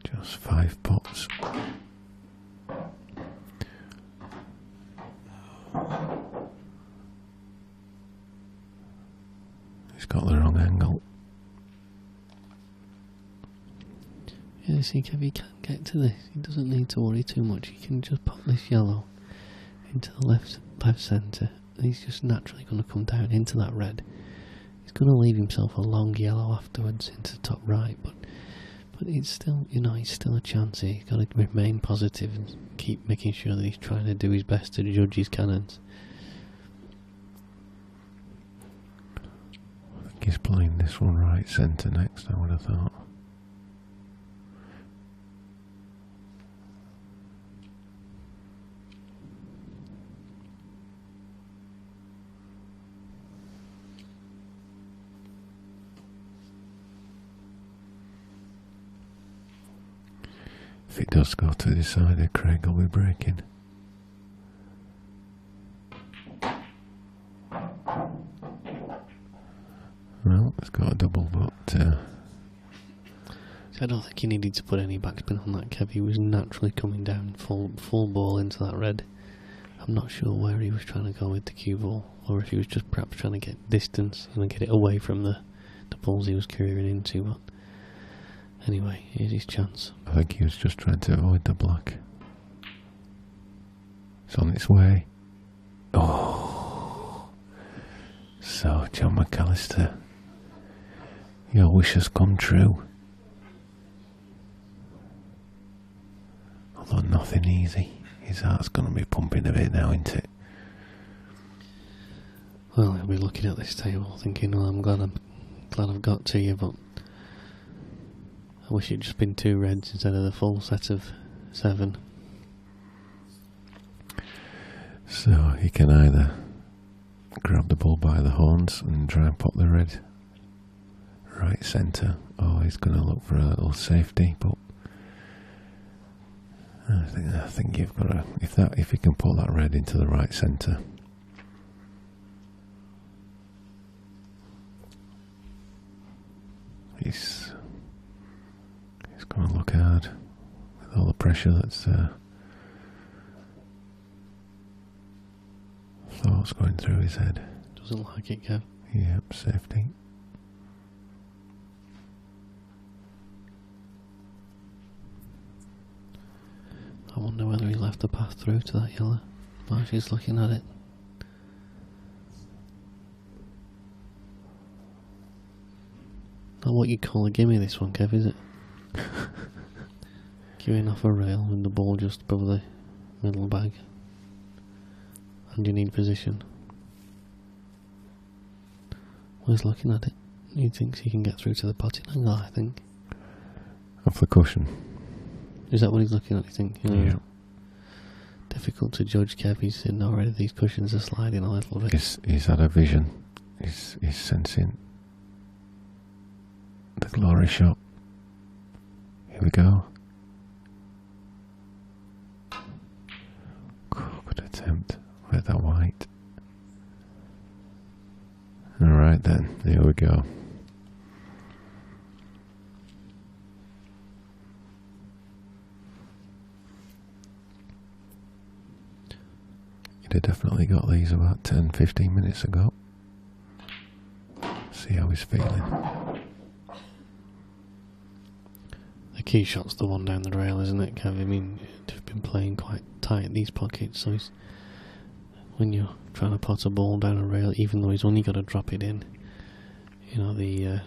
Just 5 pots. He's got the wrong angle. Yeah, see, Kev, he can get to this. He doesn't need to worry too much. He can just pop this yellow into the left centre. He's just naturally going to come down into that red. He's going to leave himself a long yellow afterwards into the top right, but it's still, you know, he's still a chance here. He's got to remain positive and keep making sure that he's trying to do his best to judge his cannons. I think he's playing this one right centre next, I would have thought. If it does go to the decider, Craig will be breaking. Well, it's got a double, but I don't think he needed to put any backspin on that, Kev. He was naturally coming down full ball into that red. I'm not sure where he was trying to go with the cue ball, or if he was just perhaps trying to get distance and get it away from the balls he was careering into. But Anyway, here's his chance. I think he was just trying to avoid the black. It's on its way. Oh. So, John McAllister, your wish has come true. Although nothing easy. His heart's going to be pumping a bit now, isn't it? Well, he'll be looking at this table thinking, well, I'm glad I've got to you, but I wish it'd just been 2 reds instead of the full set of 7. So he can either grab the bull by the horns and try and pop the red right centre, or he's going to look for a little safety, but I think you've got to, if you can put that red into the right centre, he's going to look hard with all the pressure that's thoughts going through his head. Doesn't like it, Kev. Yep, safety. I wonder whether he left the path through to that yellow while she's looking at it. Not what you call a gimme, this one, Kev, is it? Queuing off a rail with the ball just above the middle bag. And you need position. Well, he's looking at it. He thinks he can get through to the potting angle, I think. Off the cushion. Is that what he's looking at, you think? Yeah. Difficult to judge, Kev. He's sitting already. These cushions are sliding a little bit. He's had a vision. He's sensing the glory shot. Here we go. Good attempt with that white. Alright then, here we go. You'd have definitely got these about 10-15 minutes ago. See how he's feeling. The key shot's the one down the rail, isn't it, Kev? I mean, they've been playing quite tight these pockets, so he's, when you're trying to pot a ball down a rail, even though he's only got to drop it in, you know, the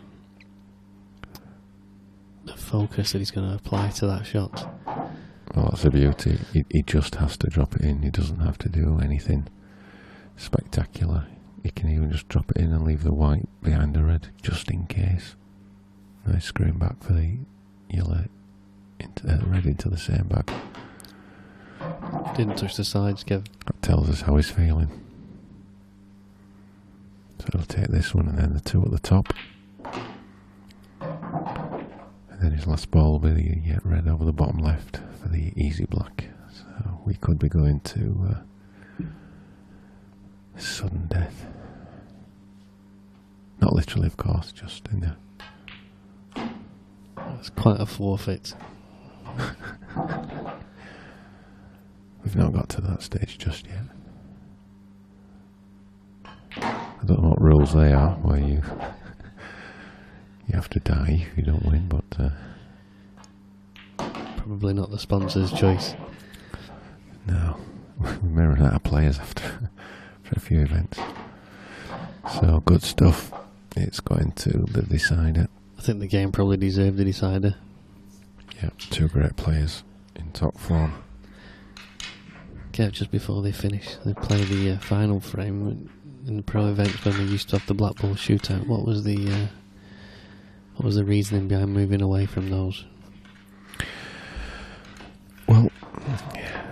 focus that he's going to apply to that shot. Well, that's the beauty. He just has to drop it in. He doesn't have to do anything spectacular. He can even just drop it in and leave the white behind the red, just in case. Nice screen back for the yellow, red into the same bag. Didn't touch the sides, Kev. That tells us how he's feeling. So he'll take this one and then the 2 at the top. And then his last ball will be the red over the bottom left for the easy black. So we could be going to sudden death. Not literally, of course, just in there. That's quite a forfeit. We've not got to that stage just yet. I don't know what rules they are, where you have to die if you don't win, but probably not the sponsor's choice. No, we may run out of players after a few events. So good stuff. It's going to the decider. I think the game probably deserved the decider. Yeah, 2 great players in top form. Kev, just before they finish, they play the final frame in the pro events when they used to have the Blackball shootout. What was the reasoning behind moving away from those? Well,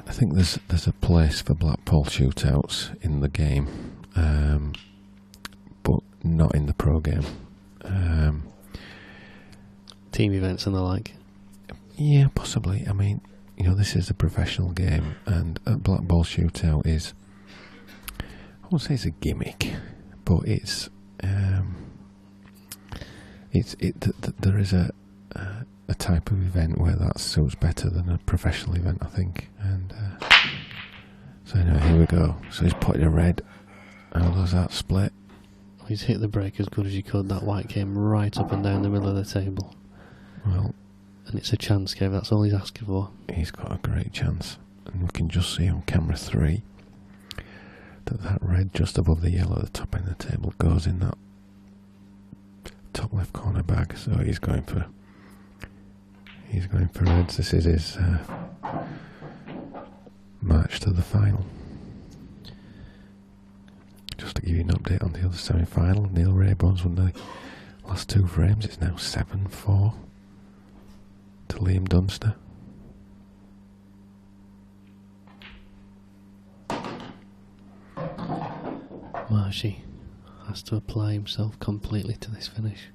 I think there's a place for Blackball shootouts in the game, but not in the pro game. Team events and the like. Yeah, possibly. I mean, you know, this is a professional game, and a Blackball shootout is, I won't say it's a gimmick, but there is a type of event where that suits better than a professional event, I think. And so anyway, here we go. So he's putting a red. How does that split? He's hit the break as good as you could. That white came right up and down the middle of the table. Well, And it's a chance, Kev, that's all he's asking for. He's got a great chance. And we can just see on camera 3 that red just above the yellow at the top end of the table goes in that top left corner bag. So he's going for reds. This is his march to the final. Just to give you an update on the other semi-final, Neil Raybon's won the last 2 frames. It's now 7-4 to Liam Dunster. Marshy has to apply himself completely to this finish.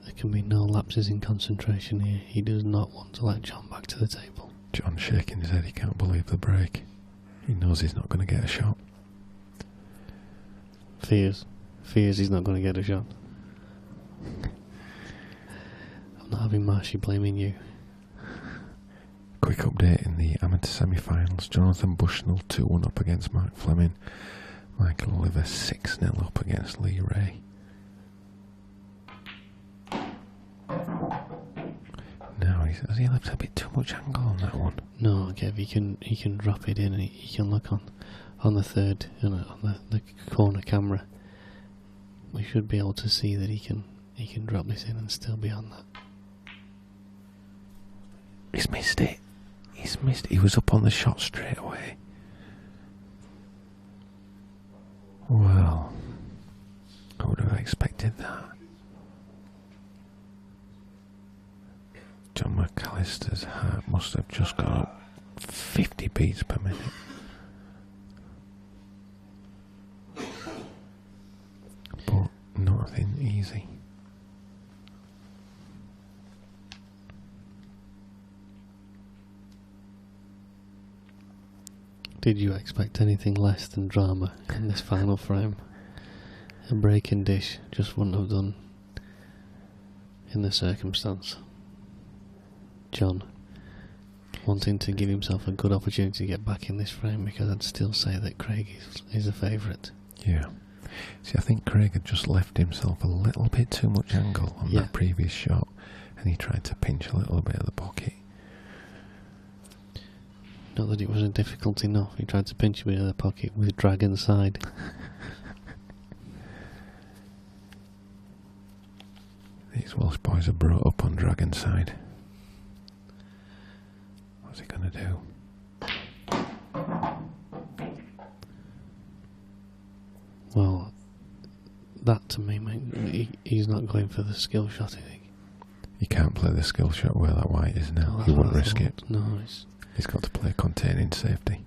There can be no lapses in concentration here. He does not want to let John back to the table. John shaking his head, he can't believe the break. He knows he's not going to get a shot. Fears he's not going to get a shot. I'm not having Marshy blaming you. Quick update in the amateur semi-finals. Jonathan Bushnell 2-1 up against Mark Fleming. Michael Oliver 6-0 up against Lee Ray. Now, has he left a bit too much angle on that one? No, Kev, he can drop it in and he can look on the third, on the corner camera. We should be able to see that he can drop this in and still be on that. He's missed it. He's missed it. He was up on the shot straight away. Well, I would have expected that. John McAllister's heart must have just got up 50 beats per minute. But nothing easy. Did you expect anything less than drama in this final frame? A breaking dish just wouldn't have done in the circumstance. John wanting to give himself a good opportunity to get back in this frame, because I'd still say that Craig is a favourite. Yeah. See, I think Craig had just left himself a little bit too much angle on that previous shot, and he tried to pinch a little bit of the pocket. Not that it was a difficult enough. He tried to pinch a bit of the pocket with Dragon Side. These Welsh boys are brought up on Dragon Side. What's he going to do? Well, that to me, he's not going for the skill shot, I think. He can't play the skill shot where that white is now. Well, he won't risk it. No, he's got to play containing safety.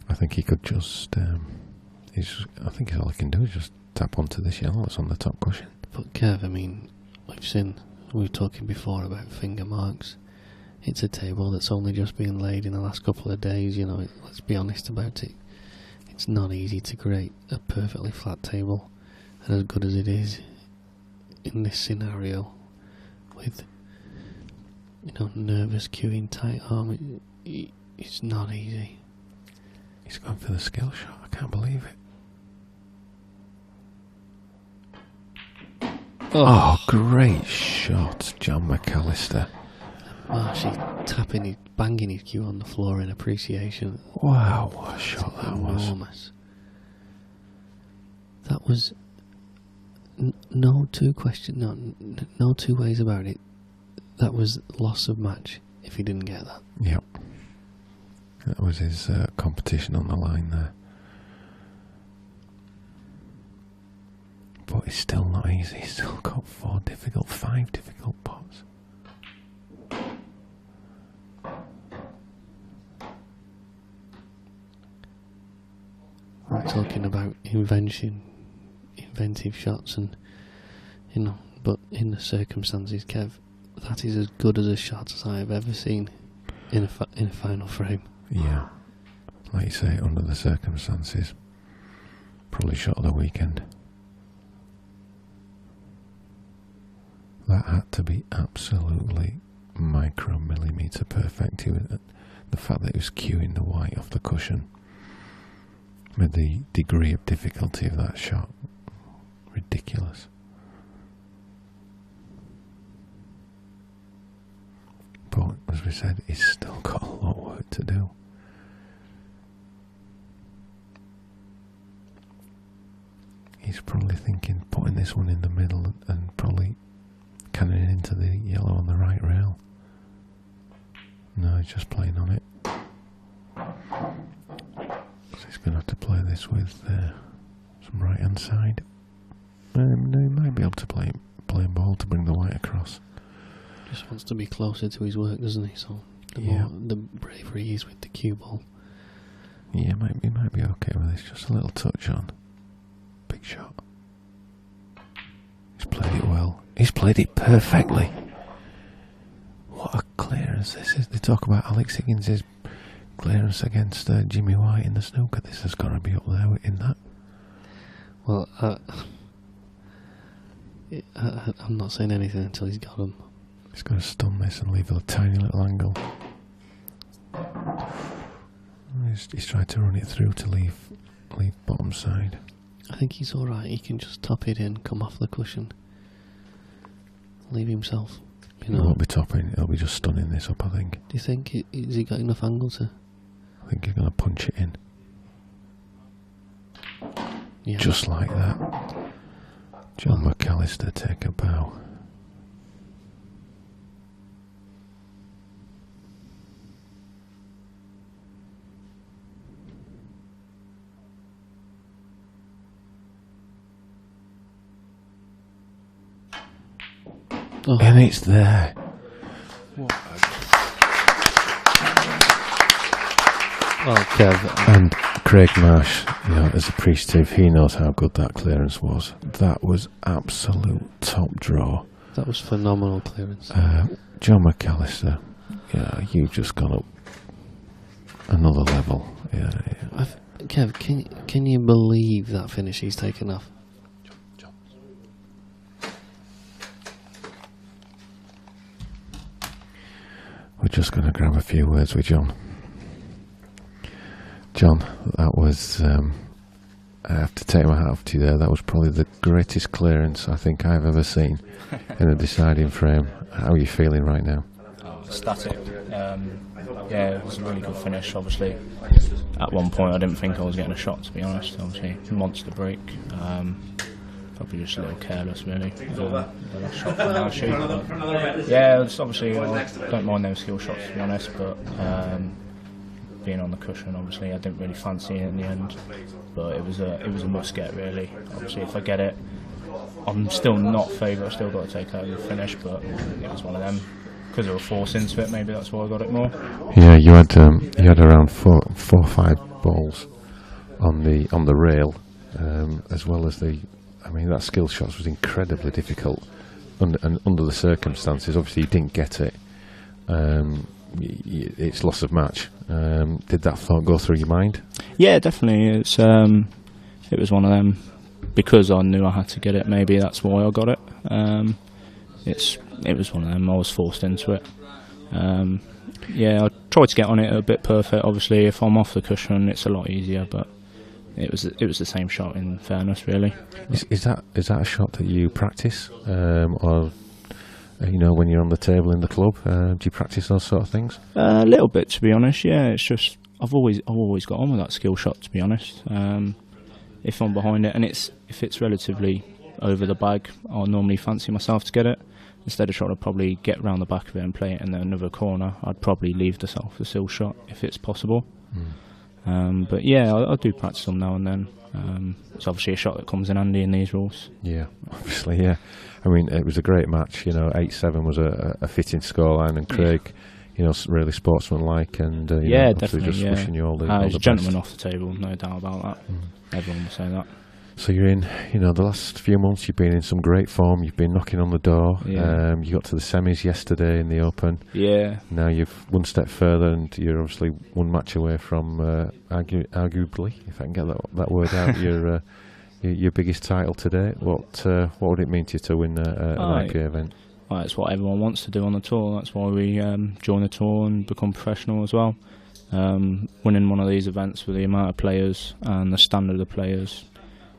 I think he could just... I think all he can do is just tap onto this yellow that's on the top cushion. But Kev, I mean, we were talking before about finger marks. It's a table that's only just been laid in the last couple of days, let's be honest about it. It's not easy to create a perfectly flat table, and as good as it is in this scenario, with nervous cueing, tight arm, it's not easy. He's gone for the skill shot, I can't believe it. Oh, great shot, John McAllister. Marshy tapping, banging his cue on the floor in appreciation. Wow, what a shot that was. Enormous. That was no two ways about it. That was loss of match if he didn't get that. Yep. That was his competition on the line there. But it's still not easy. He's still got 5 difficult pots. We're talking about inventive shots, and but in the circumstances, Kev, that is as good as a shot as I have ever seen in a final frame. Yeah, like you say, under the circumstances, probably shot of the weekend. That had to be absolutely micromillimetre perfect. The fact that he was cueing the white off the cushion made the degree of difficulty of that shot ridiculous. as we said, he's still got a lot of work to do. He's probably thinking putting this one in the middle and probably canning it into the yellow on the right rail. No, he's just playing on it. So he's going to have to play this with some right hand side. No, he might be able to play ball to bring the white across. Just wants to be closer to his work, doesn't he? So the braver he is with the cue ball. Yeah, he might be okay with this. Just a little touch on. Big shot. He's played it well. He's played it perfectly. What a clearance this is. They talk about Alex Higgins' clearance against Jimmy White in the snooker. This has got to be up there in that. Well, I'm not saying anything until he's got him. He's going to stun this and leave a tiny little angle. He's tried to run it through to leave bottom side. I think he's alright. He can just top it in, come off the cushion, leave himself. He won't be topping, he'll be just stunning this up, I think. Do you think, has he got enough angle to? I think he's going to punch it in. Yeah. Just like that. John McAllister, take a bow. Oh. And it's there. Well, Kev. And Craig Marsh, as appreciative, he knows how good that clearance was. That was absolute top draw. That was phenomenal clearance. John McAllister, you've just gone up another level. Yeah. Kev, can you believe that finish he's taken off? We're just going to grab a few words with John. John, that was, I have to take my hat off to you there. That was probably the greatest clearance I think I've ever seen in a deciding frame. How are you feeling right now? Static. Yeah, it was a really good finish, obviously. At one point I didn't think I was getting a shot, to be honest. Obviously, monster break. Probably just a little careless, really. The last shot from our shoot. Yeah, it's obviously, I don't mind those skill shots, to be honest, but being on the cushion, obviously, I didn't really fancy it in the end. But it was a must get, really. Obviously, if I get it, I'm still not favourite. I've still got to take over the finish, but it was one of them. Because I was forced into it, maybe that's why I got it more. Yeah, you had around four or five balls on the rail, as well as the. I mean, that skill shot was incredibly difficult under the circumstances. Obviously, you didn't get it. It's loss of match. Did that thought go through your mind? Yeah, definitely. It was one of them. Because I knew I had to get it, maybe that's why I got it. It was one of them. I was forced into it. Yeah, I tried to get on it a bit perfect. Obviously, if I'm off the cushion, it's a lot easier. But it was the same shot. In fairness, really. Is that a shot that you practice, or when you're on the table in the club? Do you practice those sort of things? A little bit, to be honest. Yeah, it's just I've always got on with that skill shot. To be honest, if I'm behind it and if it's relatively over the bag, I'll normally fancy myself to get it. Instead of trying to probably get round the back of it and play it in another corner, I'd probably leave the skill shot if it's possible. But yeah, I do practice them now and then. It's obviously a shot that comes in handy in these rules. Yeah, obviously, yeah. I mean, it was a great match. 8-7 was a fitting scoreline, and Craig, really sportsmanlike, and yeah, definitely. Just wishing you all the he's a best. Gentleman off the table, no doubt about that. Everyone will say that. So you're in, the last few months you've been in some great form. You've been knocking on the door. Yeah. You got to the semis yesterday in the Open. Yeah. Now you've one step further, and you're obviously one match away from arguably, if I can get that word out, your biggest title today. What would it mean to you to win an IPA event? Well, it's what everyone wants to do on the tour. That's why we join the tour and become professional as well. Winning one of these events with the amount of players and the standard of the players,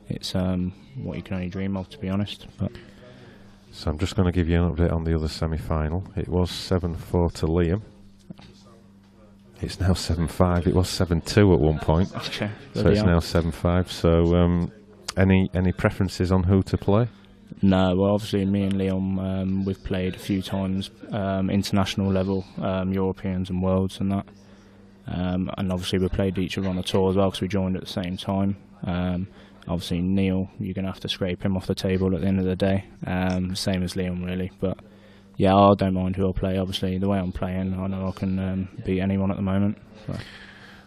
it's what you can only dream of, to be honest. But so I'm just going to give you an update on the other semi-final. It was 7-4 to Liam. It's now 7-5. It was 7-2 at one point. Okay. So it's now 7-5. So any preferences on who to play? No, well, obviously me and Leon, we've played a few times, international level, Europeans and Worlds and that. And obviously we played each other on the tour as well because we joined at the same time. Obviously Neil, you're going to have to scrape him off the table at the end of the day, same as Leon really. But yeah, I don't mind who I play. Obviously the way I'm playing, I know I can beat anyone at the moment. So.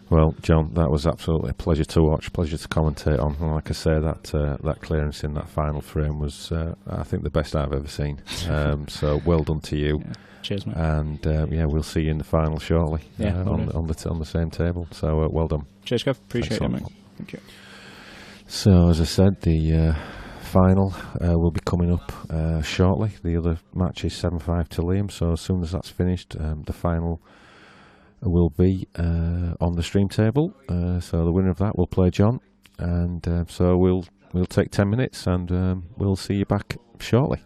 Well, John, that was absolutely a pleasure to watch, pleasure to commentate on. And like I say, that clearance in that final frame was, I think, the best I've ever seen. So well done to you. Yeah. Cheers, mate. And yeah, we'll see you in the final shortly. Yeah, on the same table. So well done. Cheers, Kev. Appreciate it, mate. Thank you. So as I said, the final will be coming up shortly. The other match is 7-5 to Liam. So as soon as that's finished, the final will be on the stream table. So the winner of that will play John, and so we'll take 10 minutes, and we'll see you back shortly.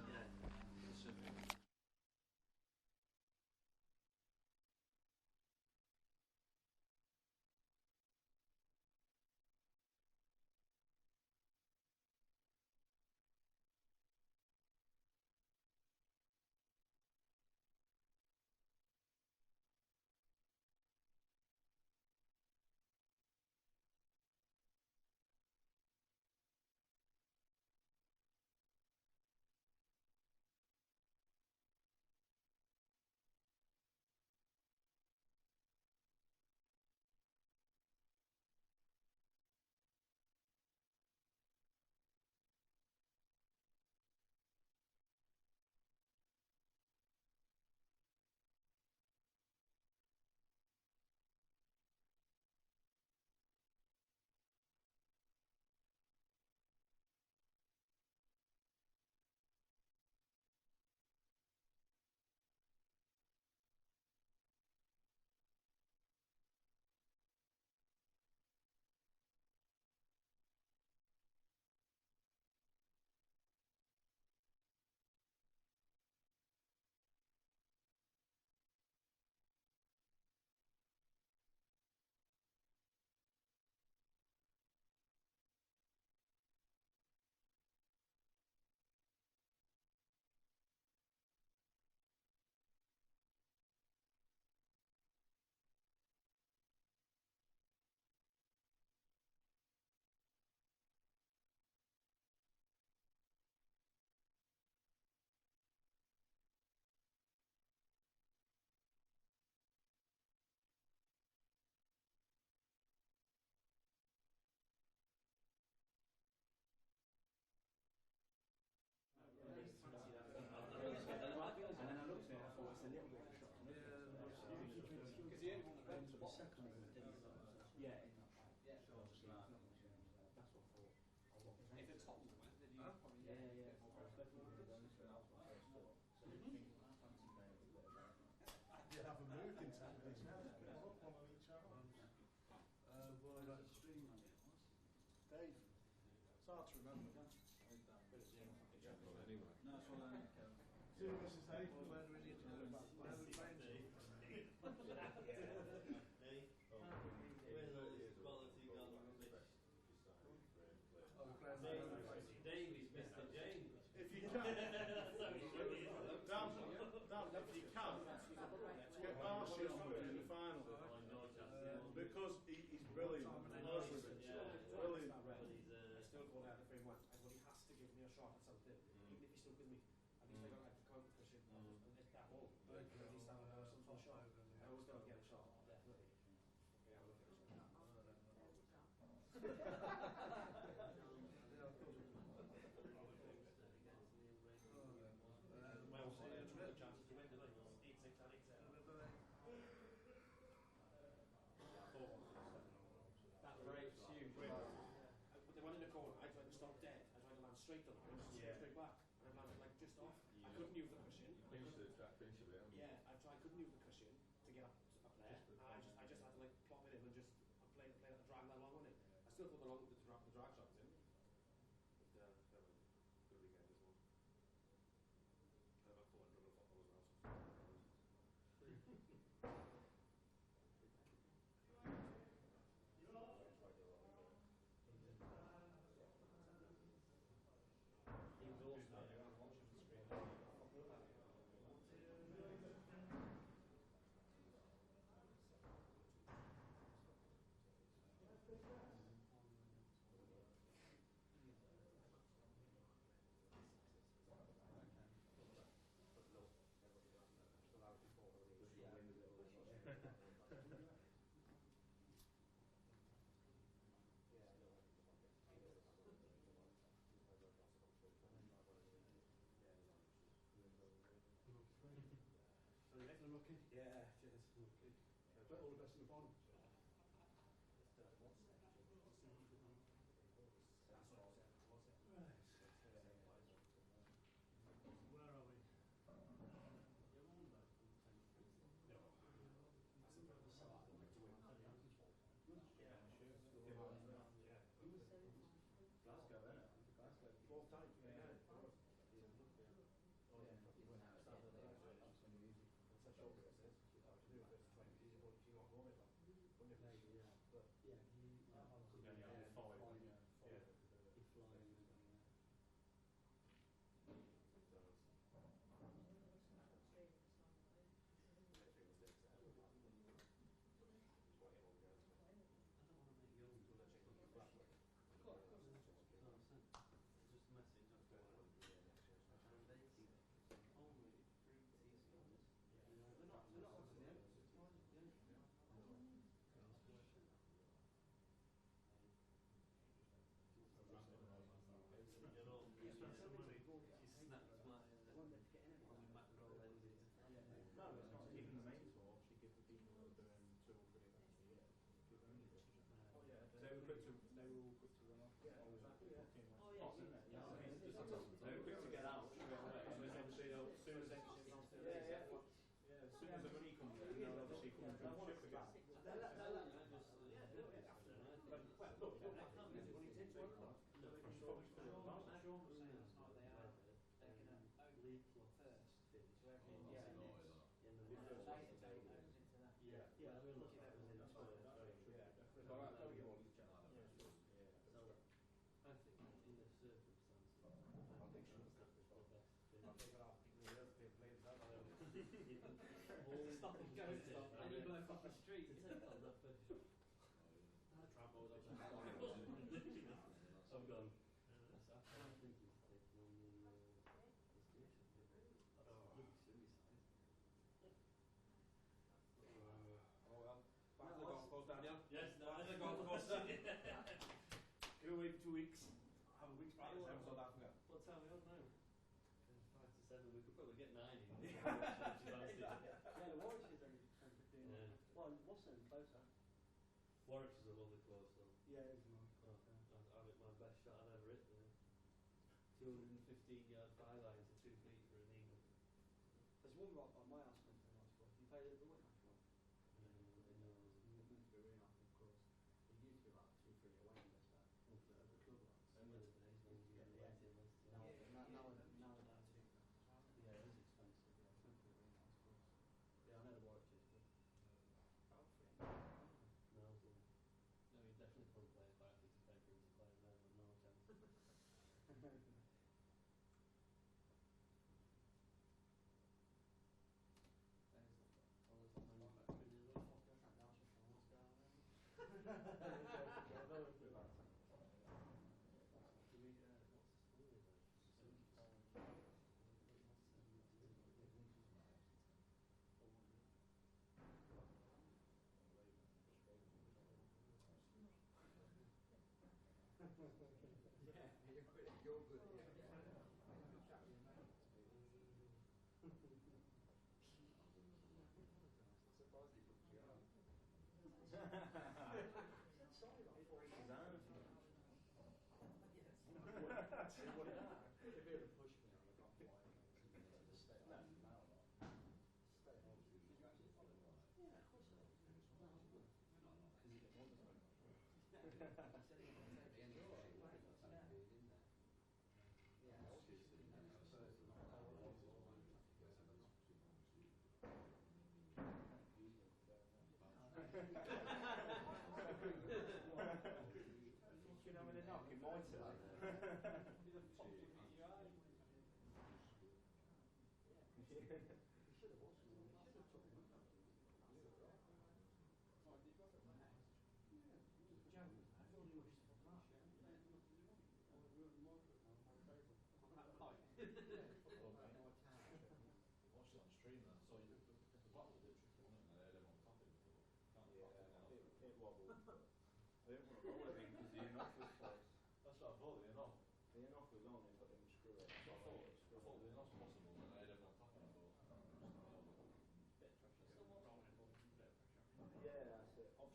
They haven't moved in 10 minutes now. One on each arm. Dave, it's hard to remember. See Mrs. Dave, where is it? Davies, Mr. James. If you can, if you can, get Marshall in the final. Because he's brilliant. Brilliant. I still go down the frame once. Well, he has to give me a shot at something, even if he's stuck with me. At least I got the counter cushion and it's that wall. At least I'll have some sort of shot. I always got to get a shot, definitely. Okay, I'm looking at a shot. That break's huge. But the one in the corner, I tried to stop dead. I tried to land straight on him, straight back, and I landed like just off. I couldn't use the cushion. Yeah, I couldn't use the cushion to get up there. I just had to like plop it in and just play that drag that long on it. I still thought the drag shot was in. But good weekend this one. I had about 400 footballers now. Yeah, cheers. All the best in the final. Where are we? Yes, no, I think golf course. Go away for 2 weeks. Have a week's practice in South Africa. What time are we on now? 5 to 7. We could probably get 9 in. Yeah, the Warwick is only 10-15. Yeah. Well, Watson closer. Warwick is a lovely course though. Yeah, it is nice. I think my best shot I've ever hit there. 215-yard 5 iron to 2 feet for an eagle. There's one right by my house comes to a nice course. You played at the Whitmatch one? It's meant to be really nice, of course. It used to be like 2-3 away in this that. The club ones. Some of the days when you get the waiting list. Now that's cheaper. Yeah, it is expensive. Yeah, it's meant to be a really nice course. Yeah, I know the Warwick is good. No, you definitely couldn't play quite happy to pay for him to play there, but no chance.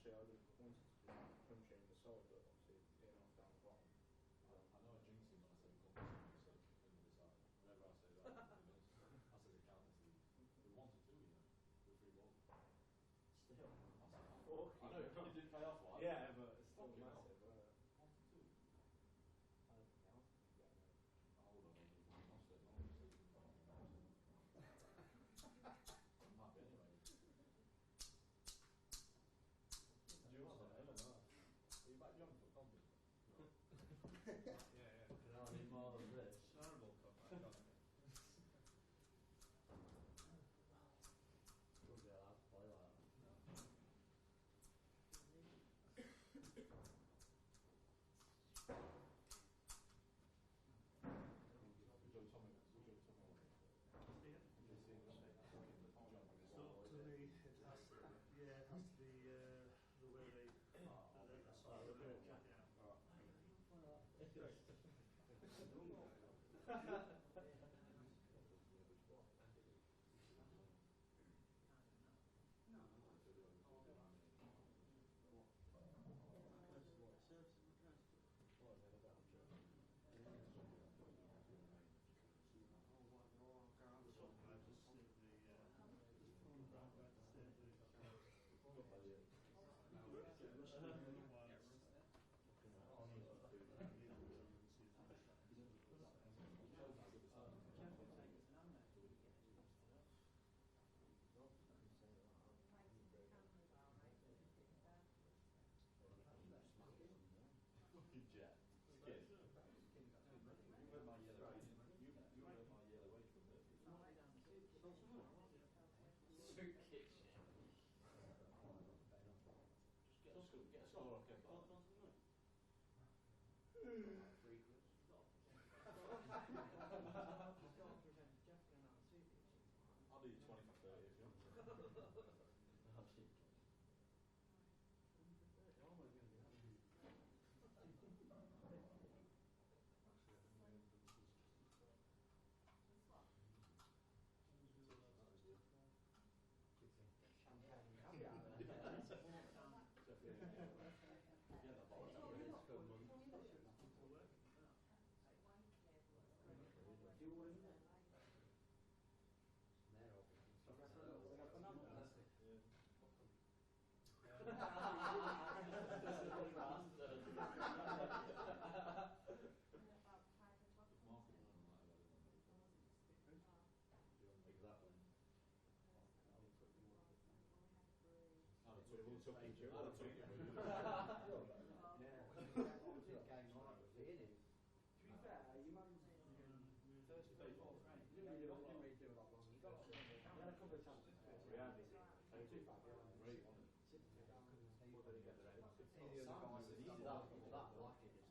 actually, I would wanted to do punch change the side, but obviously getting off down the bottom. I know I jinx him when I say come so in the side. Whenever I say that, I say the count is the 1 to 2, you know, the 3 balls. Still. I know, it didn't pay off like. Yeah, but it's still Fucking massive. 1 to 2. I don't think else can get there. Hold on, you must have known this season. Might be anyway. Jules on him and that. Are you back young for confidence? Yeah. I need more than this. Terrible cut back on it. Wouldn't be allowed to play like that. I'll do you 20 for 30 if you want.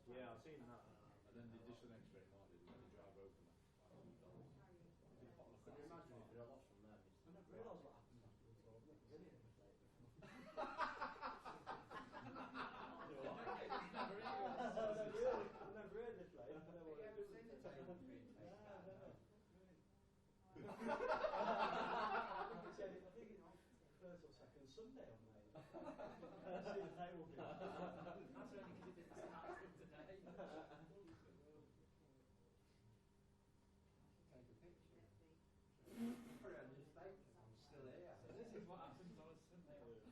Yeah, I've seen that. And then they just the next straight mark, they drive over them. Can you imagine if they're lost from there? I never realised what happened after we told them. I've never heard this, like. Have you ever seen the tail being taken down? I think it's first or second Sunday on there. I've seen the tail being taken down. That's only because it didn't start from today. Take a picture. Put it on your status, I'm still here. So this is what happens on a Sunday.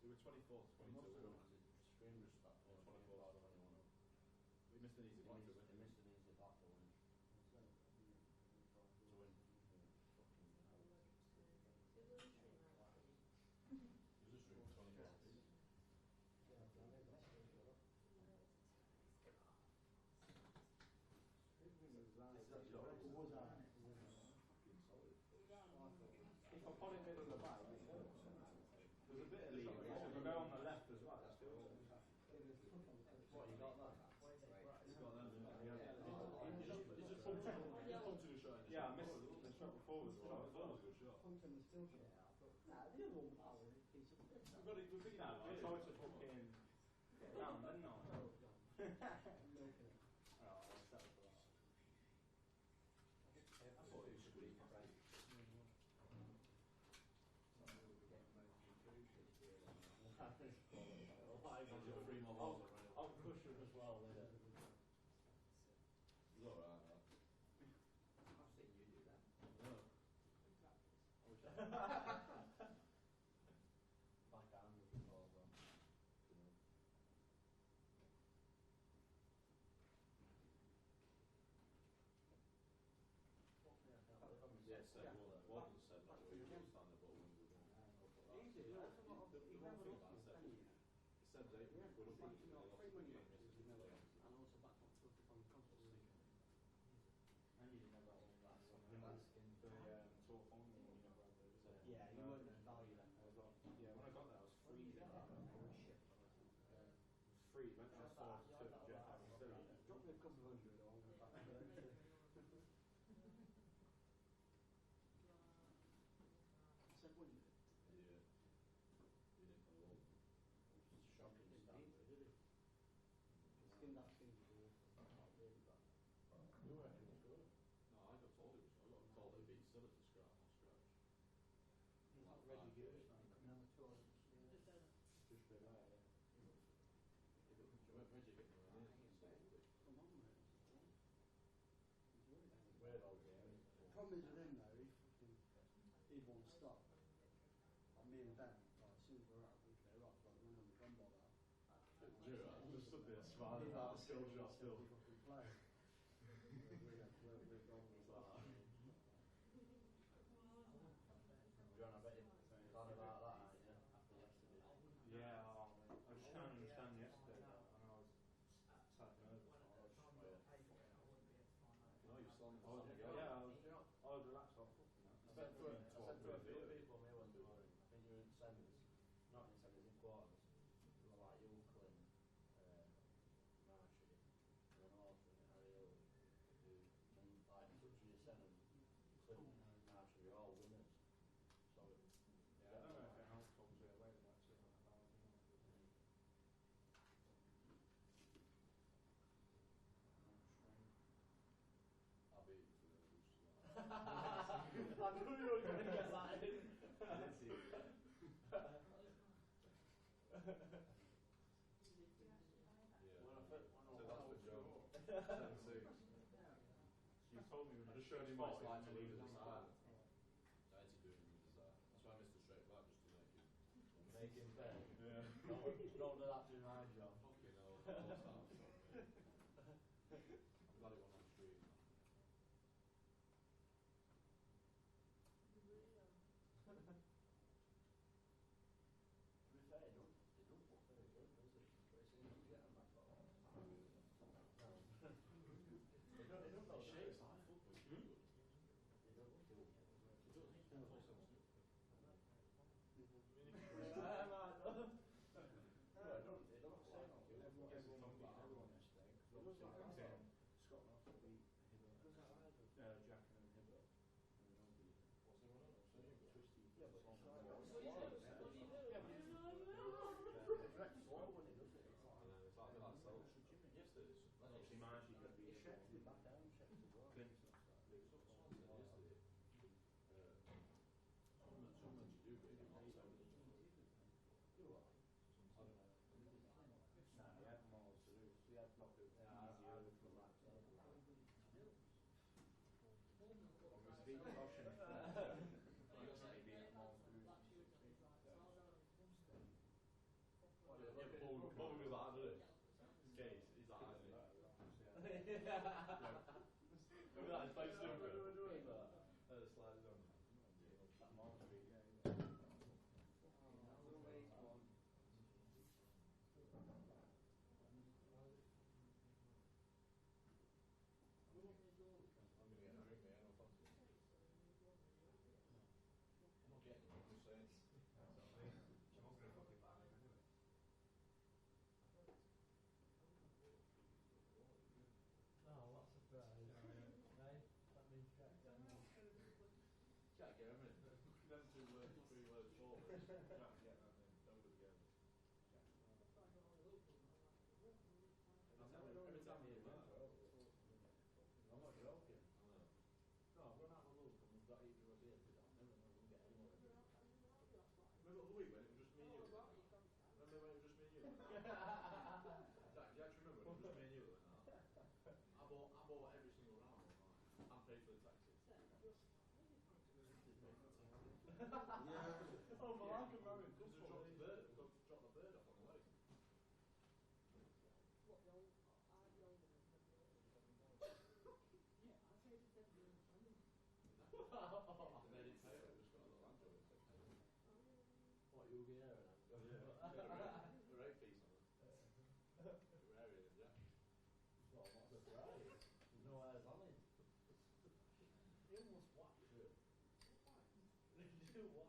We were 24th, 22. Extreme respect. 24th. We missed an easy one to win. They missed an easy back to win. To win. It was a stream of 20 minutes. If I put it middle of the back, there's a bit of lead. If I go on the left as well, that's still. What, you got that? He's got them. He just punched the shot. Yeah, I missed the shot before as well. That was a good shot. Punching the still shit out. Nah, the other one was a piece of piss. We've got it. We've been I tried to fucking get down, didn't I? The one thing about Seb's 8 quid up on it, lost the game yesterday. And also back up to the console. And you didn't have that one last one. The tour phone one you never had there, was it? Yeah, you weren't at value then. Yeah, when I got there I was freezing. Free, went down to Jeff and still Drop me a couple of hundred or I'll go back to it. 700? Yeah. He didn't play well. Shocking standard, did he? Skin that thing was awful. Really bad. You were he was good. No, I got told he was. I got told he beat Still at the scratch. He's like Reggie Gibbs coming on the tour. Just been there, yeah. Reggie getting around here. Come on, mate. Weird old game. The problem is with him though, he won't stop. Like me and Ben, like, as soon as we're out, we clear off, like when I'm the gumball out. I just stood there smiling about the skill shot still. We're gone with that. John, I bet you're glad about that, aren't you? After yesterday. Yeah, oh, mate. I just can't understand yesterday, and I was sad nervous. No, you're still on the Yeah, I was relaxed off. I said to a few people on here when they were in, I think you were in semis, not in semis, in quarters. They were like Yokel and Marshy, and Orton and Ariel, and like such as Sen and Clinton and Marshy, were all winners. So Yeah, I don't know if it helps, obviously, I waited like 2.5 hours. I'll beat you for the loose. I knew you were going to get that in. I didn't see it. So that's the joke. 7-6. You told me when I just showed him what it's like to leave at the start. I had to do it in the start. That's why I missed the straight back, just to Make him pay. Yeah. Don't do that to my job. Fucking hell. I'm glad it went on stream. To be fair, it don't look very good, does it? But it seems to get on that ball. It don't look shapes like football. It don't look too. It doesn't look so stupid. Scott Ross beat Jack and Hibbert. What's going on? Twisty. Yeah, but it's like Yeah, it's like yesterday. Obviously, Margie got beat. Checked it back down, checked as well. Clinton. Yesterday. Sometimes you do get it also. Do what? I don't know. Nah, he had more to lose. He had like a easier for that. Obviously, beat Josh and he beat more to lose. Paul was like, did it? Case, he's like, isn't he? Look at that, it's like stupid. Slides on. That more to beat, yeah. I'm going to get a drink, mate, I don't fancy it. I'm not getting it, I'm just saying. I'm not going to fucking buy it anyway. Oh, what a surprise. Right? That means Jack Daniels. Can't get him in. Them 2 words, 3 words forward. Can't get that in. Don't do it again. Every time you hear that. I'm not joking. No, I've run out of look and we've got each of us here. I never know we'll get anyone in. Remember the week when it was just me and you? Remember when it was just me and you? Jack, do you actually remember when it was just me and you? I bought every single round and paid for the taxi. Yeah. Oh, my I can remember it because we dropped the bird off on the way. And they didn't pay it, I just got a little answer. What, you'll get there and The right piece on it. We're area in Jack. Well, I'm not surprised. There's no hairs on it. You almost whacked it. What? You do what?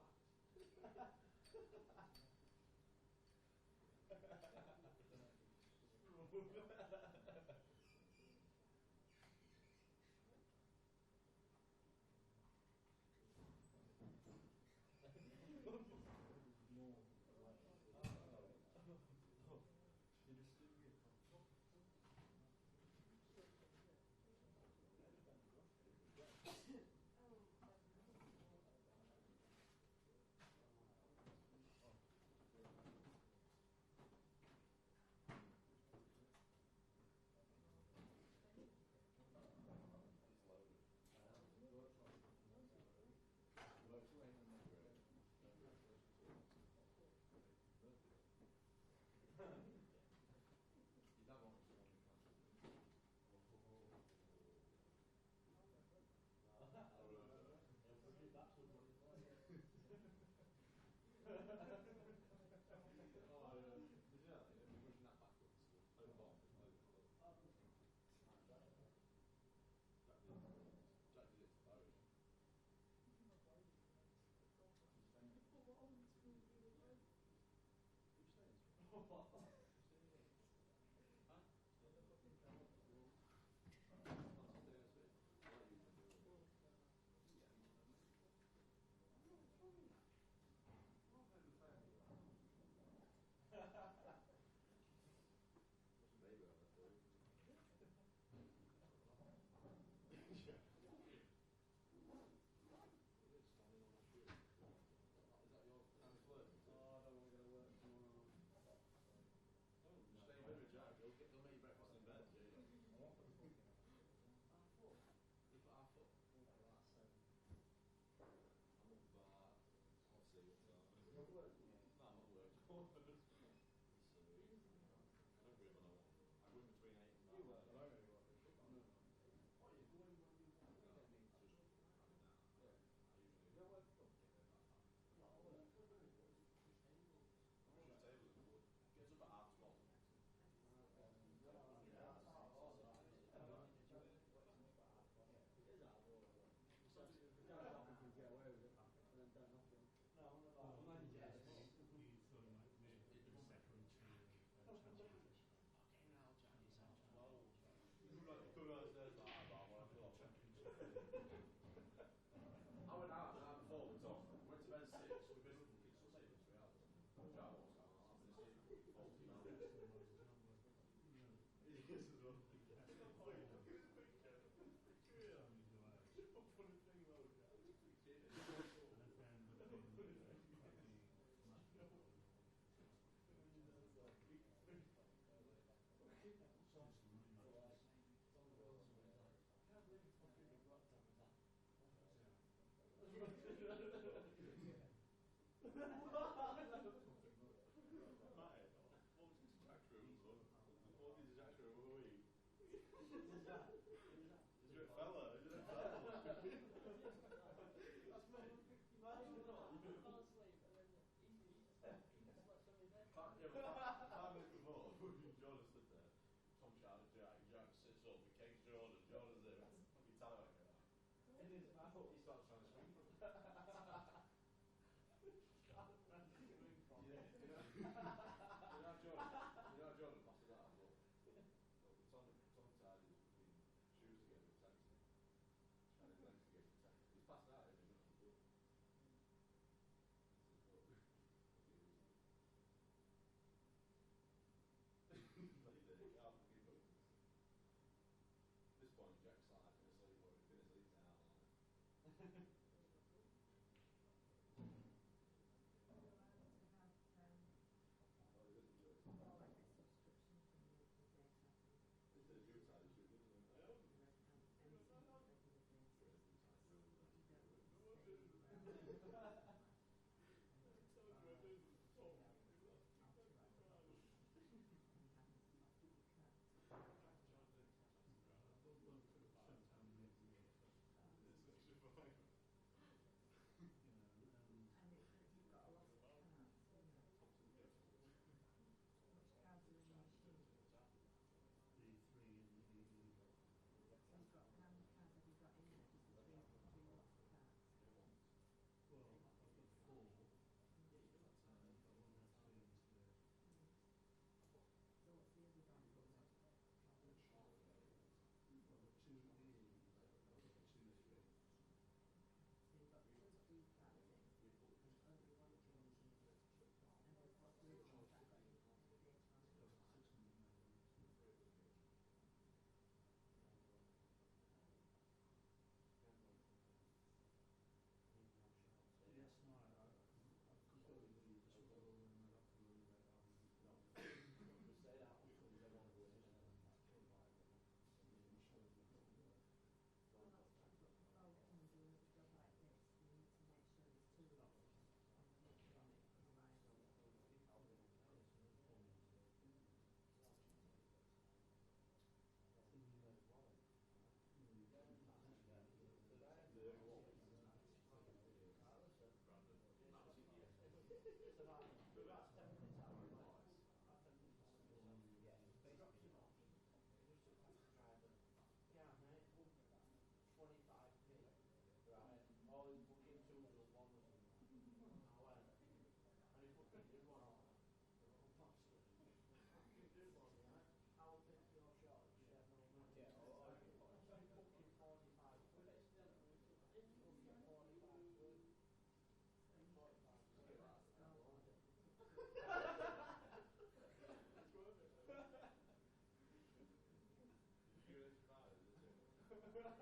What,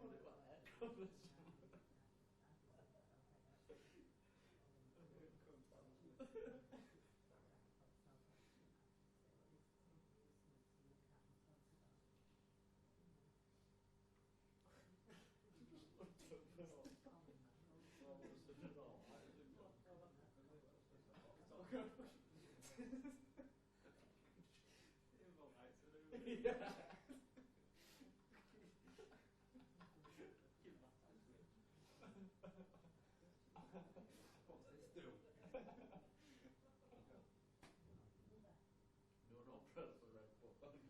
on your What's this do? No, not press the red button.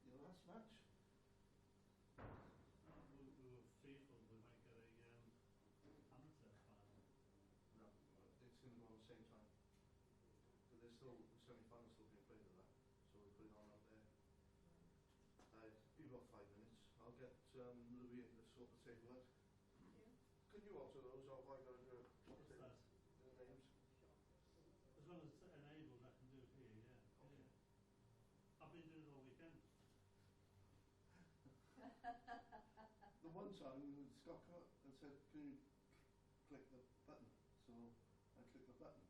Your last match? We were fearful we might get a amateur final. No, it's going to go on the same time. But there's still, the semi-final's still being played at that, so we put it on out there. Be about 5 minutes. I'll get Louis to sort the table out. Can you alter those, or have I got to do it? What's that? The names? As well as enabled, I can do it here, yeah. Okay. Yeah. I've been doing it all weekend. The one time Scott got and said, can you click the button? So I clicked the button.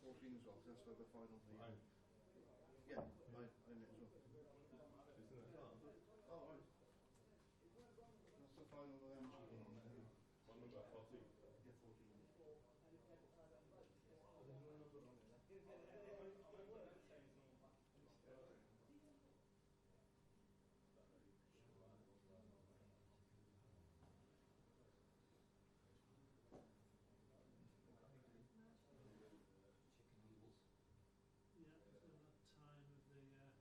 14 as well, 'cause that's where the final for you. Yeah, I'm in it as well. Oh, right. That's the final of the MG game. What number? 14? Yeah, 14. Yeah, so that time of the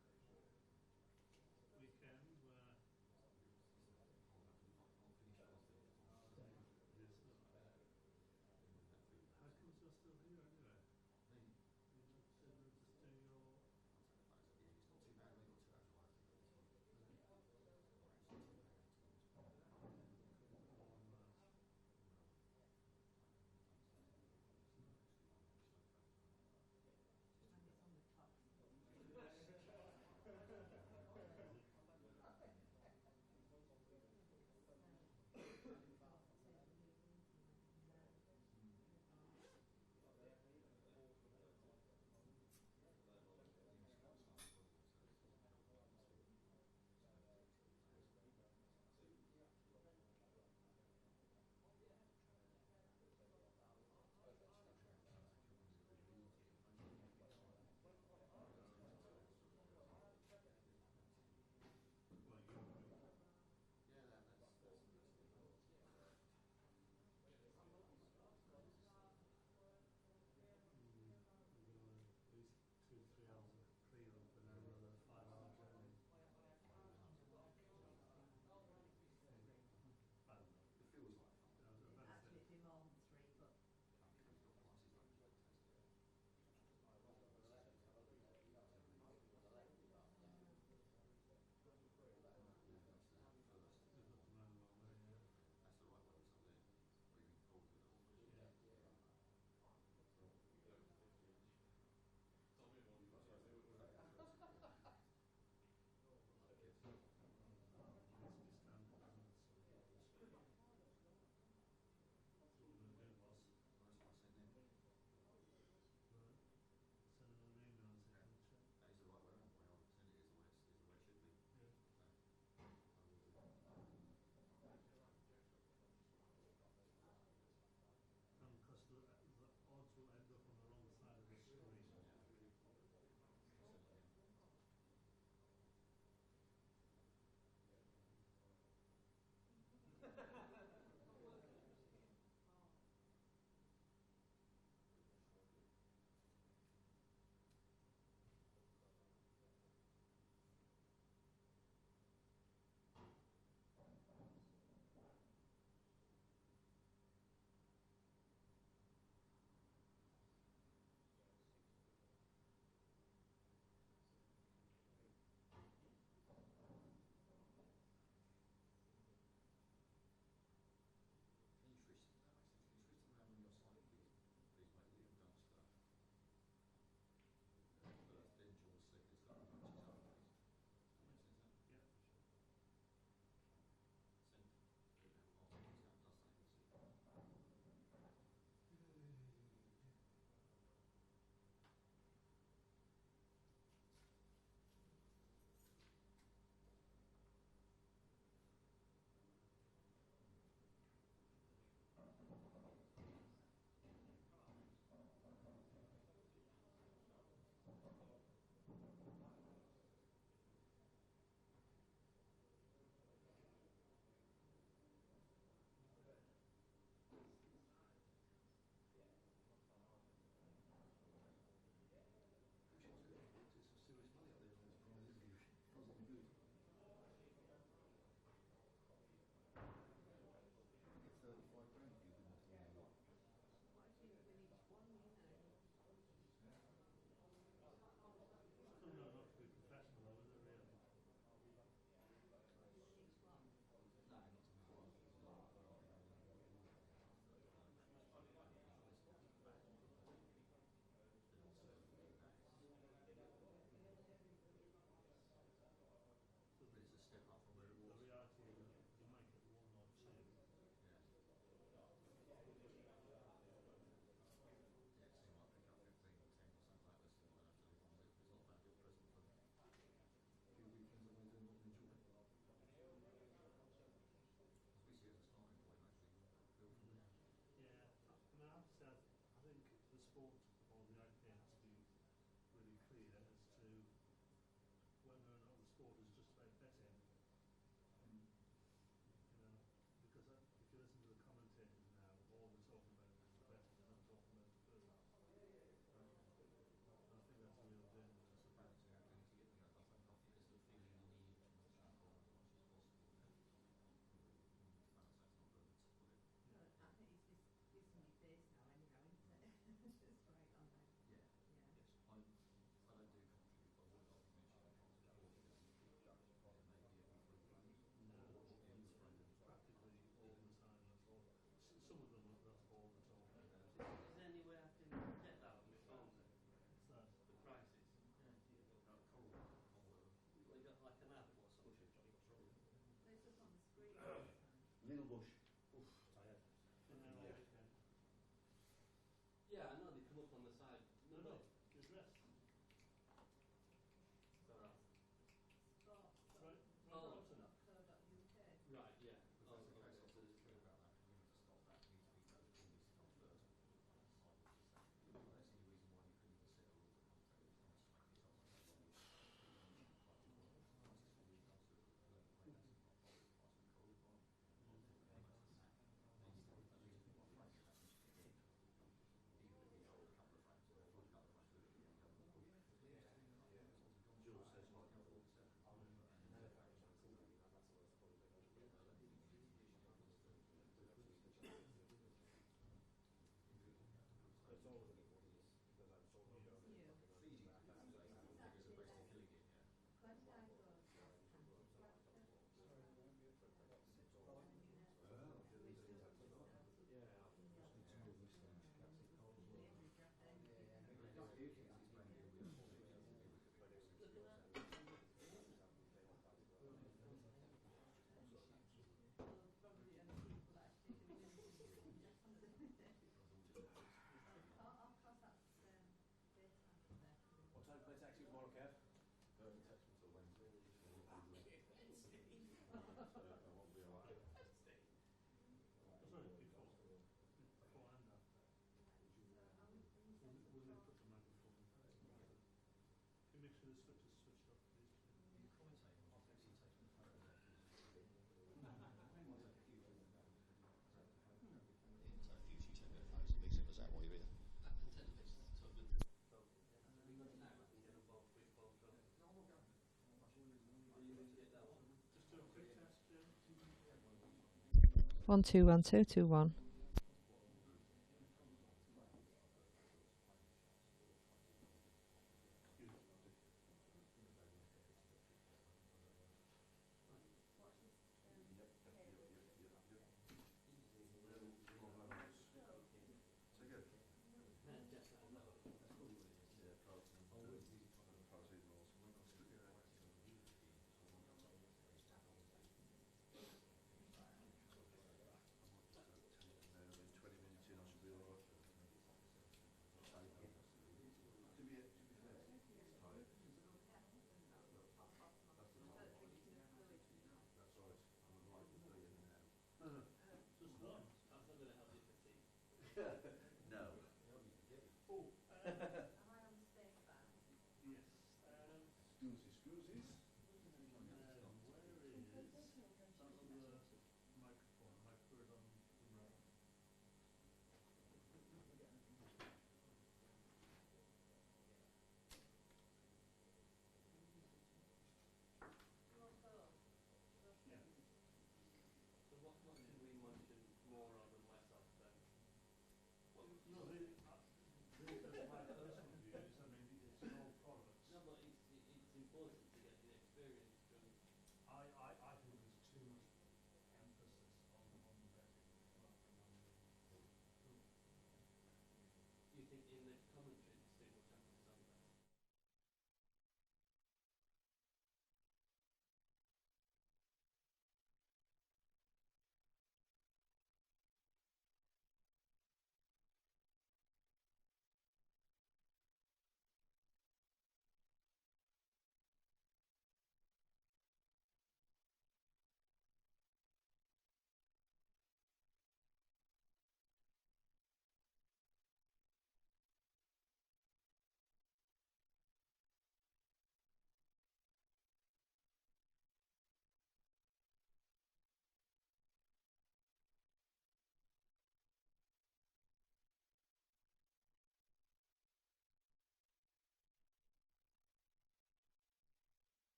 121221.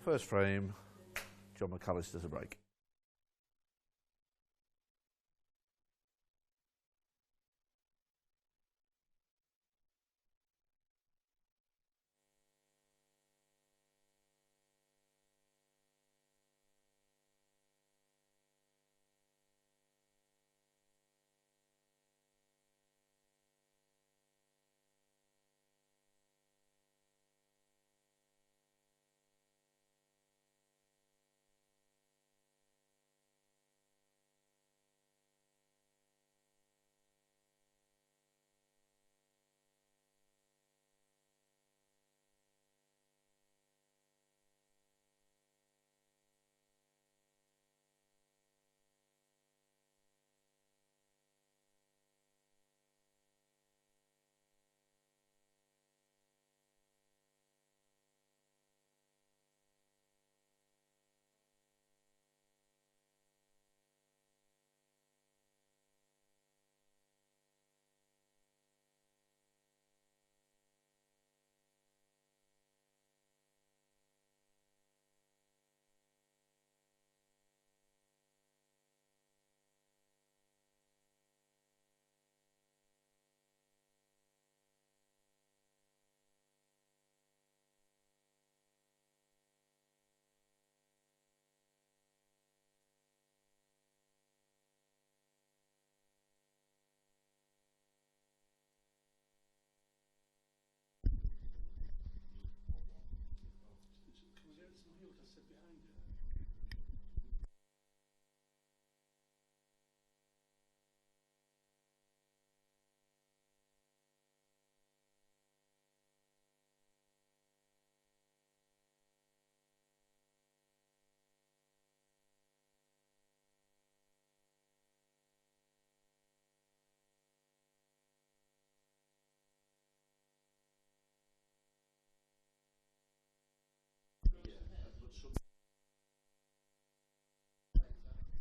First frame, John McAllister's a break.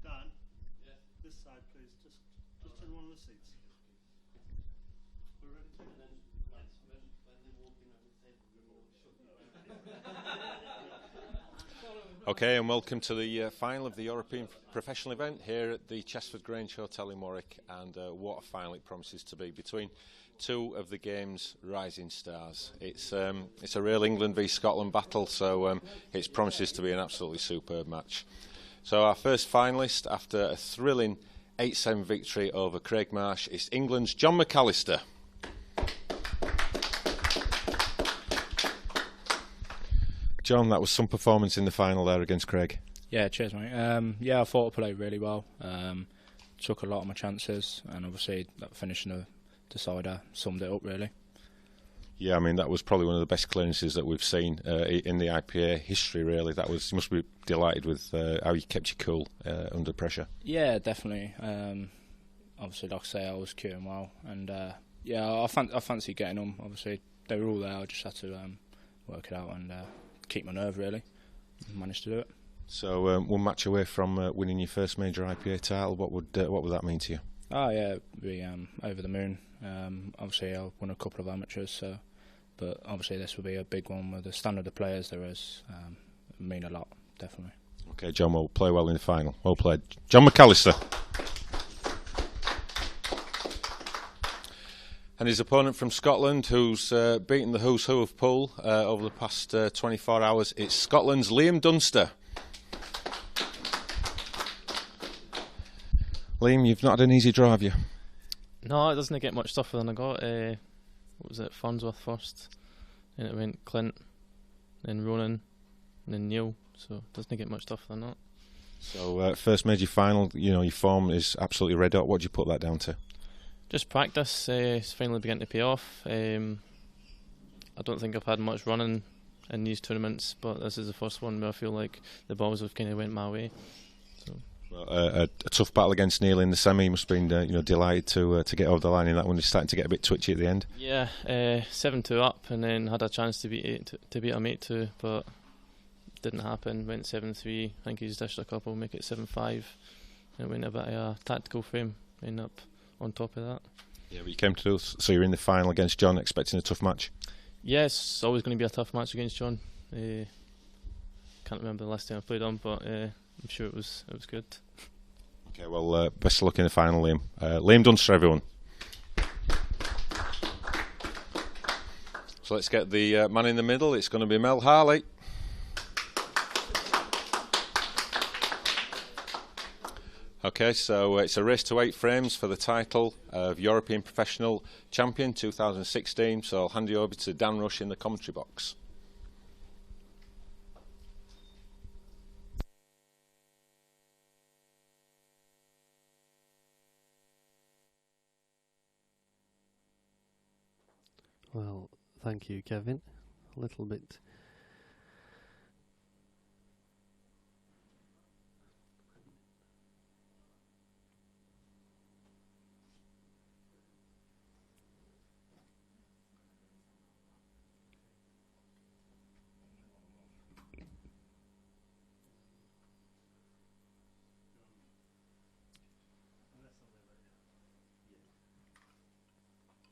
Dan, this side please, just in one of the seats. We're ready to Okay, and welcome to the final of the European professional event here at the Chesford Grange Hotel in Warwick, and what a final it promises to be between two of the game's rising stars. It's a real England v Scotland battle, so it promises to be an absolutely superb match. So our first finalist, after a thrilling 8-7 victory over Craig Marsh, is England's John McAllister. John, that was some performance in the final there against Craig. Yeah, cheers, mate. Yeah, I thought I played really well. Took a lot of my chances, and obviously that finishing the decider summed it up really. Yeah, I mean that was probably one of the best clearances that we've seen in the IPA history. Really, that was. You must be delighted with how you kept you cool under pressure. Yeah, definitely. Obviously, like I say, I was queuing well, and yeah, I fancy getting them. Obviously, they were all there. I just had to work it out and keep my nerve really. Managed to do it. So one match away from winning your first major IPA title. What would that mean to you? Oh yeah, be over the moon. Obviously, I won a couple of amateurs, so. But obviously this will be a big one with the standard of players there is. Mean a lot, definitely. Okay, John will play well in the final. Well played. John McAllister. And his opponent from Scotland, who's beaten the who's who of pool over the past 24 hours, it's Scotland's Liam Dunster. Liam, you've not had an easy draw, have you? No, it doesn't get much tougher than I got. What was it, Farnsworth first, then it went Clint, then Ronan, and then Neil, so it doesn't get much tougher than that. So first major final, you know, your form is absolutely red hot. What do you put that down to? Just practice, it's finally beginning to pay off. I don't think I've had much running in these tournaments, but this is the first one where I feel like the balls have kind of went my way. So. Well, a tough battle against Neil in the semi. You must have been delighted to get over the line in that one. He's starting to get a bit twitchy at the end. Yeah, 7-2 up, and then had a chance to beat him 8-2, but didn't happen. Went 7-3. I think he's dished a couple, make it 7-5. And it went a bit of a tactical frame. End up on top of that. Yeah, but you came to do so. You're in the final against John, expecting a tough match. Yeah, it's always going to be a tough match against John. can't remember the last time I played on, but I'm sure it was good. Okay, well, best of luck in the final, Liam. Liam Dunster, everyone. So let's get the man in the middle. It's going to be Mel Harley. Okay, so it's a race to 8 frames for the title of European Professional Champion 2016. So I'll hand you over to Dan Rush in the commentary box. Well, thank you, Kevin. A little bit.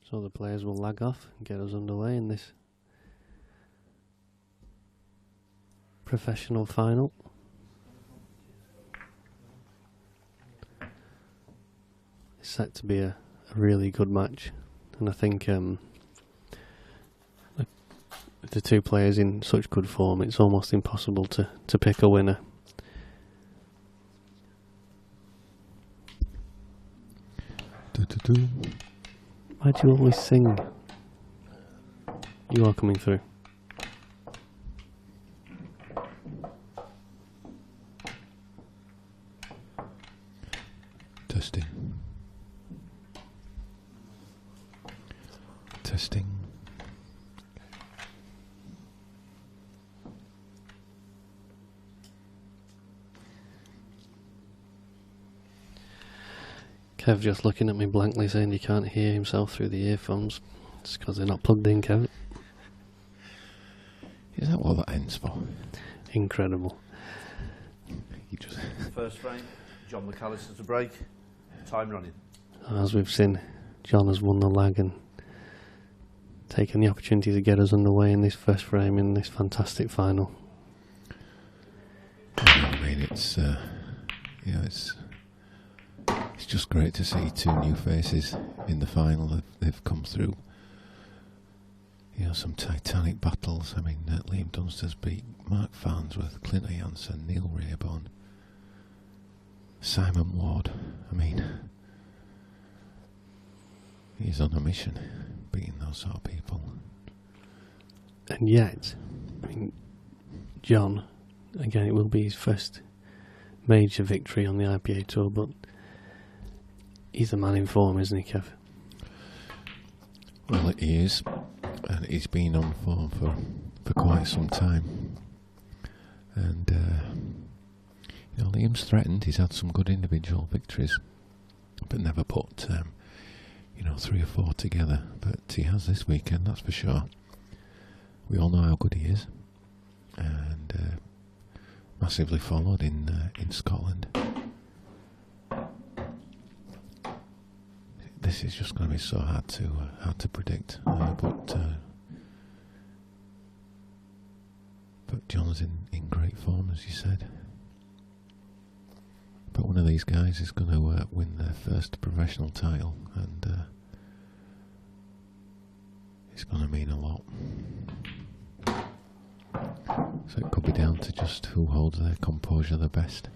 So the players will lag off and get us underway in this professional final. It's set to be a really good match, and I think the two players in such good form, it's almost impossible to pick a winner. Why do you always sing? You are coming through. Testing. Testing. Kev just looking at me blankly saying he can't hear himself through the earphones. It's because they're not plugged in, Kev. Is that what that ends for? Incredible. You just First frame, John McAllister to break. Time running. As we've seen, John has won the lag and taken the opportunity to get us underway in this first frame in this fantastic final. I mean, it's it's just great to see two new faces in the final. They've come through, some titanic battles. I mean, Liam Dunster's beat Mark Farnsworth, Clint Janssen, Neil Rayborn, Simon Ward. I mean, he's on a mission, beating those sort of people. And yet, I mean, John, again, it will be his first major victory on the IPA tour, but he's a man in form, isn't he, Kev? Well, he is, and he's been on form for quite some time. And Liam's threatened. He's had some good individual victories, but never put 3 or 4 together. But he has this weekend, that's for sure. We all know how good he is, and massively followed in Scotland. This is just going to be so hard to predict, but John's in great form, as you said. But one of these guys is going to win their first professional title, and it's going to mean a lot. So it could be down to just who holds their composure the best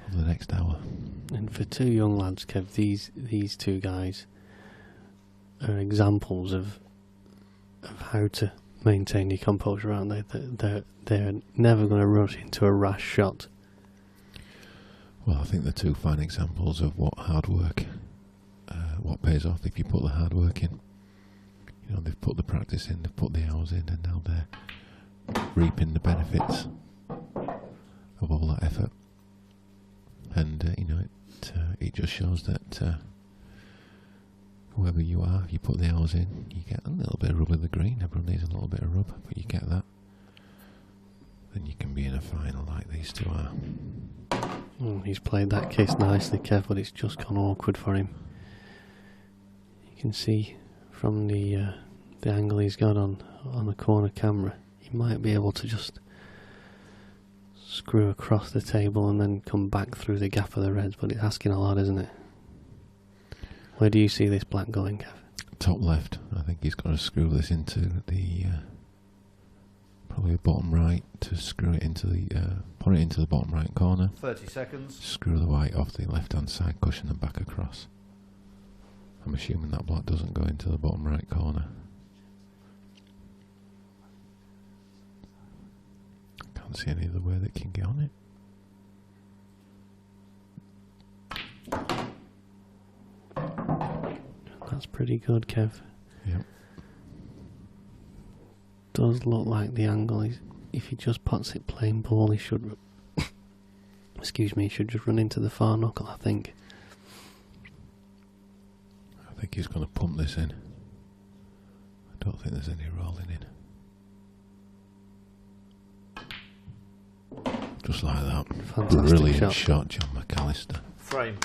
over the next hour. And for two young lads, Kev, these two guys are examples of how to maintain your composure, aren't they? They're never going to rush into a rash shot. Well, I think they're two fine examples of what hard work, what pays off if you put the hard work in. They've put the practice in, they've put the hours in, and now they're reaping the benefits of all that effort. And it just shows that whoever you are, if you put the hours in, you get a little bit of rub of the green. Everyone needs a little bit of rub, but you get that. Then you can be in a final like these two are. He's played that case nicely, Kev, but it's just gone awkward for him. You can see from the angle he's got on the corner camera, he might be able to just screw across the table and then come back through the gap of the reds, but it's asking a lot, isn't it? Where do you see this black going, Kev? Top left. I think he's got to screw this into the probably bottom right to screw it into the put it into the bottom right corner. 30 seconds. Screw the white off the left hand side cushion and back across. I'm assuming that black doesn't go into the bottom right corner. Can't see any other way that can get on it. That's pretty good, Kev. Yep. Does look like the angle is, if he just puts it plain ball, he should excuse me, he should just run into the far knuckle, I think. I think he's going to pump this in. I don't think there's any rolling in. Just like that. Fantastic Brilliant shot, John McAllister. Frame.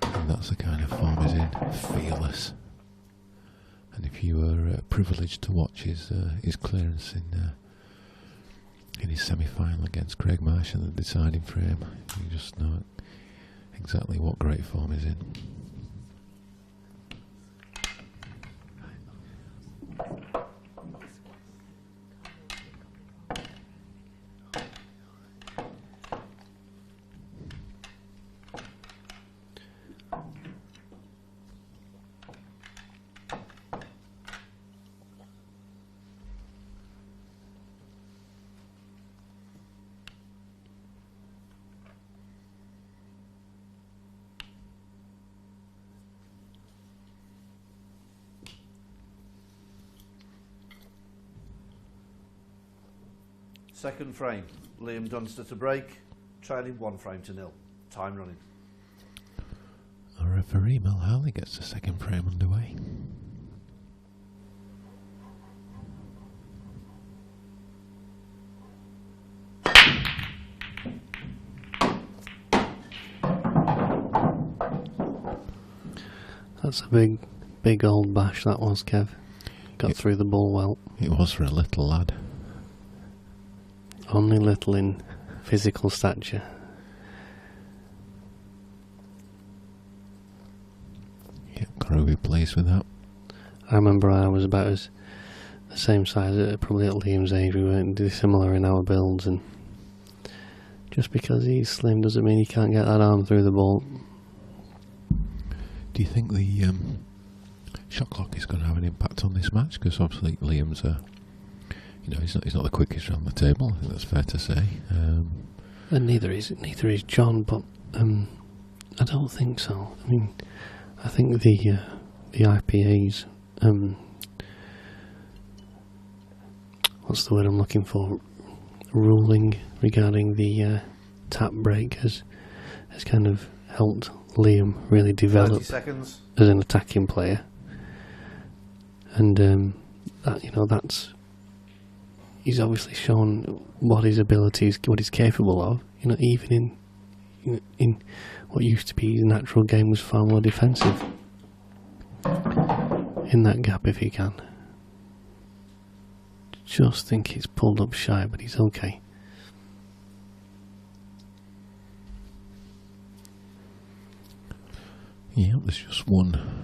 And that's the kind of form he's in. Fearless. And if you were privileged to watch his clearance in his semi-final against Craig Marsh in the deciding frame, you just know exactly what great form he's in. Second frame. Liam Dunster to break. Trailing 1 frame to 0. Time running. Our referee Mel Harley gets the second frame underway. That's a big old bash that was, Kev. Got through the ball well. It was for a little lad. Only little in physical stature. Yeah, got to be pleased with that. I remember I was about the same size, probably at Liam's age. We weren't dissimilar in our builds, and just because he's slim doesn't mean he can't get that arm through the ball. Do you think the shot clock is going to have an impact on this match? Because obviously Liam's he's not the quickest around the table. I think that's fair to say. And neither is John, but I don't think so. I mean, I think the IPA's what's the word I'm looking for? Ruling regarding the tap break has kind of helped Liam really develop 30 seconds. As an attacking player, and that's. He's obviously shown what his abilities, what he's capable of. Even in what used to be his natural game was far more defensive. In that gap, if he can. Just think he's pulled up shy, but he's okay. Yeah, there's just one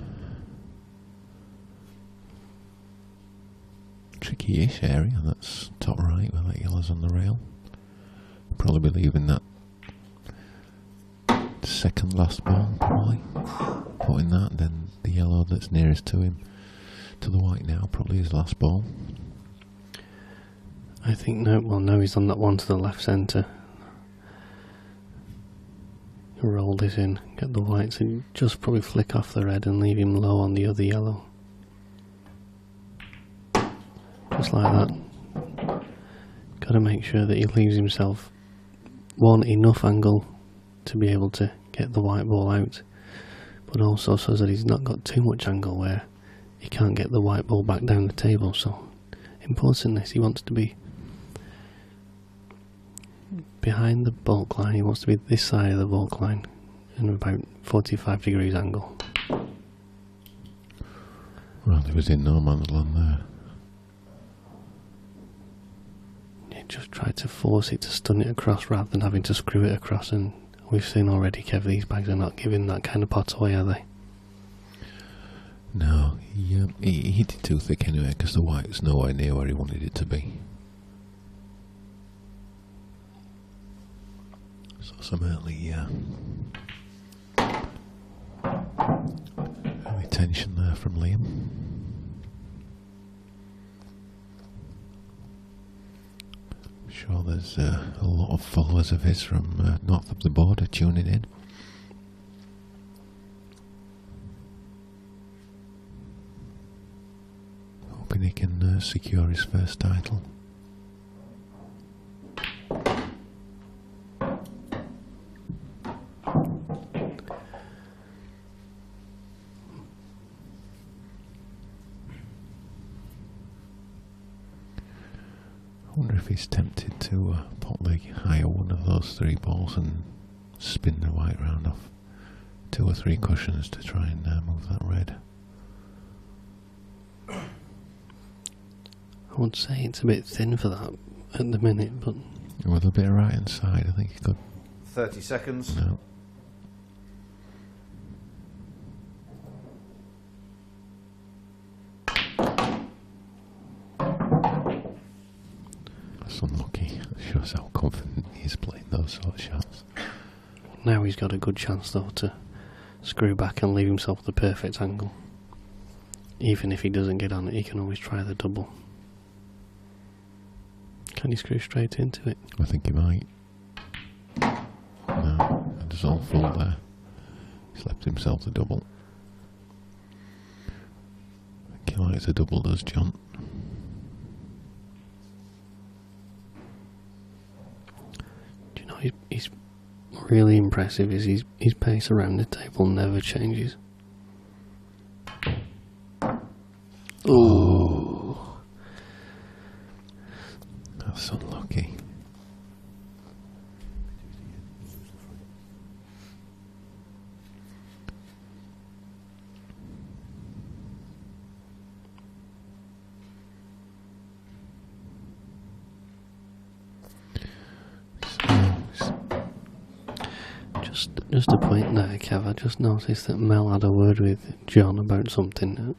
tricky-ish area, that's top right where that yellow's on the rail. Probably be leaving that second last ball, probably. Putting that, and then the yellow that's nearest to him, to the white now, probably his last ball. I think no, he's on that one to the left centre. Roll this in, get the whites, and just probably flick off the red and leave him low on the other yellow. Just like that. Got to make sure that he leaves himself enough angle to be able to get the white ball out, but also so that he's not got too much angle where he can't get the white ball back down the table. So important this, he wants to be behind the baulk line, he wants to be this side of the baulk line in about 45 degrees angle. Well, he was in no man's land there. Yeah, just tried to force it to stun it across rather than having to screw it across, and we've seen already, Kev, these bags are not giving that kind of pot away, are they? No, he hit it too thick anyway because the white's nowhere near where he wanted it to be. So some early tension there from Liam. I'm sure there's a lot of followers of his from north of the border tuning in. Hoping he can secure his first title. I wonder if he's tempted to put the higher one of those 3 balls and spin the white round off 2 or 3 cushions to try and move that red. I would say it's a bit thin for that at the minute, but with a bit of right hand side, I think he could. 30 seconds. No. That's unlucky. That shows how confident he is playing those sort of shots. now he's got a good chance though to screw back and leave himself the perfect angle. Even if he doesn't get on it, he can always try the double. Can he screw straight into it? I think he might. No, it's all full there. He's left himself the double. I think he likes a double, does John? Do you know he's really impressive is his pace around the table never changes. Ooh. That's unlucky. Just a point there, Kev. I just noticed that Mel had a word with John about something.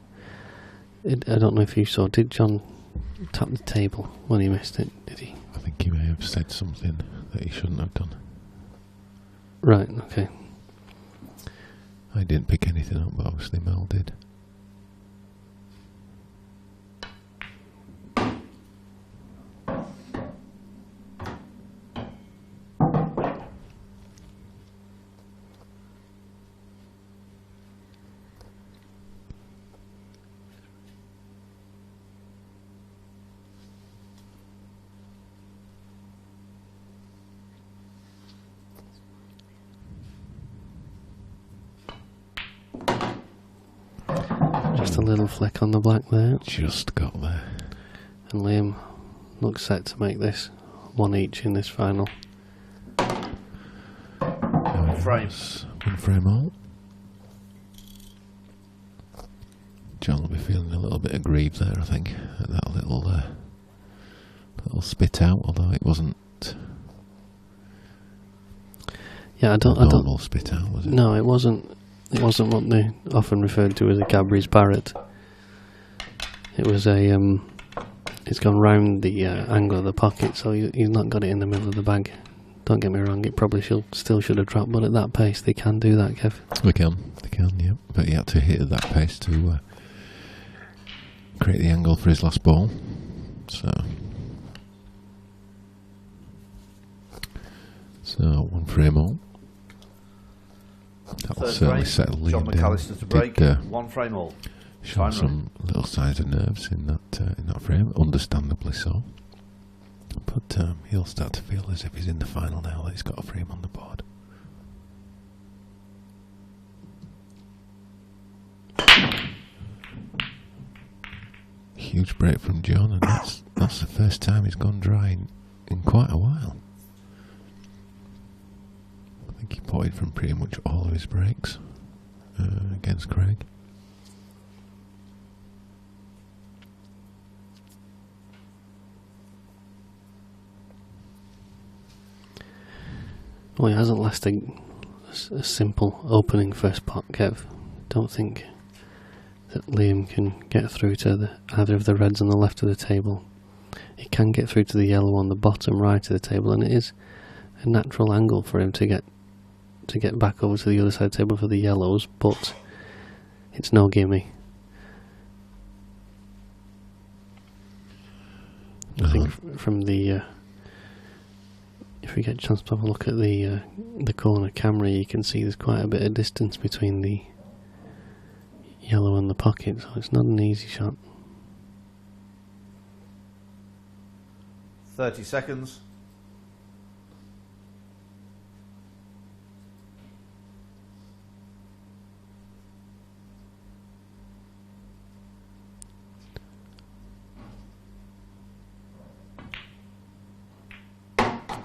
I don't know if you saw. Did John tap the table when he missed it? Did he? I think he may have said something that he shouldn't have done. Right, okay. I didn't pick anything up, but obviously Mel did. Just a little flick on the black there. Just got there. And Liam looks set to make this one each in this final. Frames. One frame all. John will be feeling a little bit aggrieved there, I think, at that little spit out, although it wasn't. Yeah, I don't. Normal spit out, was it? No, it wasn't. It wasn't what they often referred to as a Cadbury's parrot. It was a. It's gone round the angle of the pocket, so he's not got it in the middle of the bag. Don't get me wrong; it probably still should have dropped, but at that pace, they can do that, Kev. They can, yeah. But he had to hit at that pace to create the angle for his last ball. So one frame all. That'll certainly settle Liam John down. McAllister to break. One frame all. Show some little signs of nerves in that frame, understandably so. But he'll start to feel as if he's in the final now that he's got a frame on the board. Huge break from John, and that's the first time he's gone dry in quite a while. I think he potted from pretty much all of his breaks against Craig. Well, he hasn't lasted a simple opening first pot, Kev. Don't think that Liam can get through to either of the reds on the left of the table. He can get through to the yellow on the bottom right of the table, and it is a natural angle for him to get back over to the other side of the table for the yellows, but it's no gimme. I think from the if we get a chance to have a look at the corner camera, you can see there's quite a bit of distance between the yellow and the pocket, so it's not an easy shot. 30 seconds.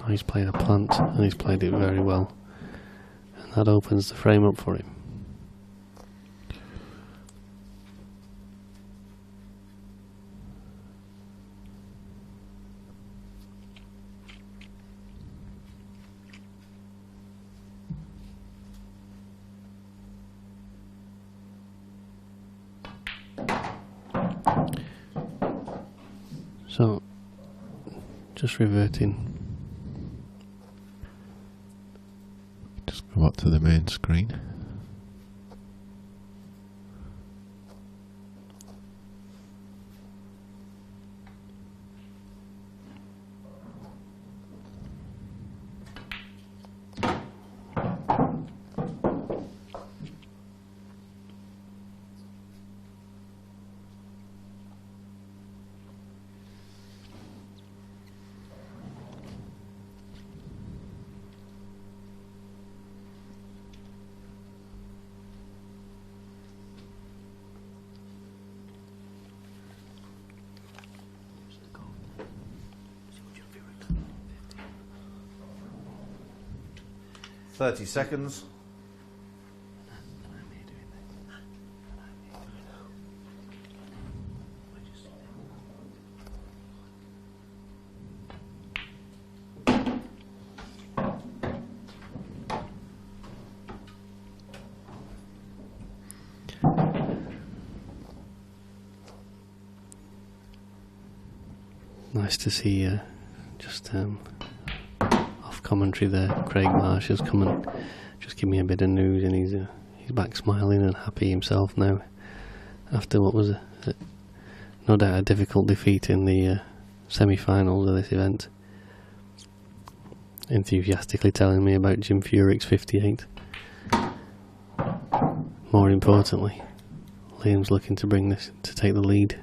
He's played a plant, and he's played it very well, and that opens the frame up for him. So, just reverting. Just go back to the main screen. Thirty seconds. Nice to see just off commentary there, Craig Marsh has come and just give me a bit of news, and he's back smiling and happy himself now after what was no doubt a difficult defeat in the semi-finals of this event. Enthusiastically telling me about Jim Furyk's 58. More importantly, Liam's looking to take the lead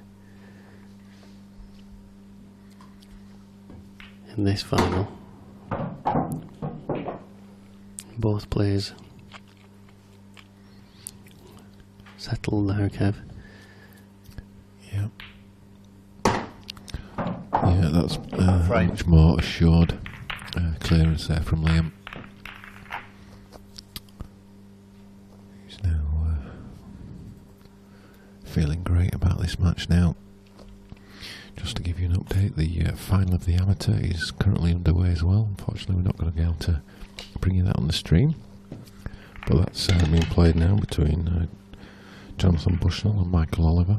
in this final. Both players settled there, Kev. Yeah, that's much more assured clearance there from Liam. He's now feeling great about this match now. Just to give you an update, the final of the amateur is currently underway as well. Unfortunately, we're not going to be able to bring you that on the stream, but that's being played now between Jonathan Bushnell and Michael Oliver,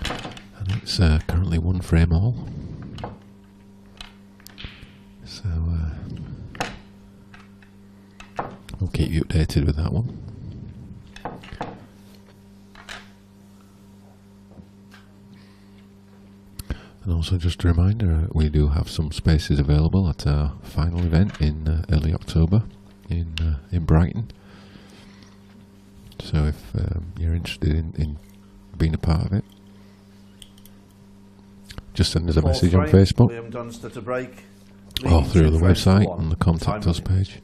and it's currently one frame all. So we'll keep you updated with that one. And also just a reminder, we do have some spaces available at our final event in early October in Brighton. So if you're interested in being a part of it, just send us a message on Facebook Liam Dunster to break, or through the website on the Contact Us page,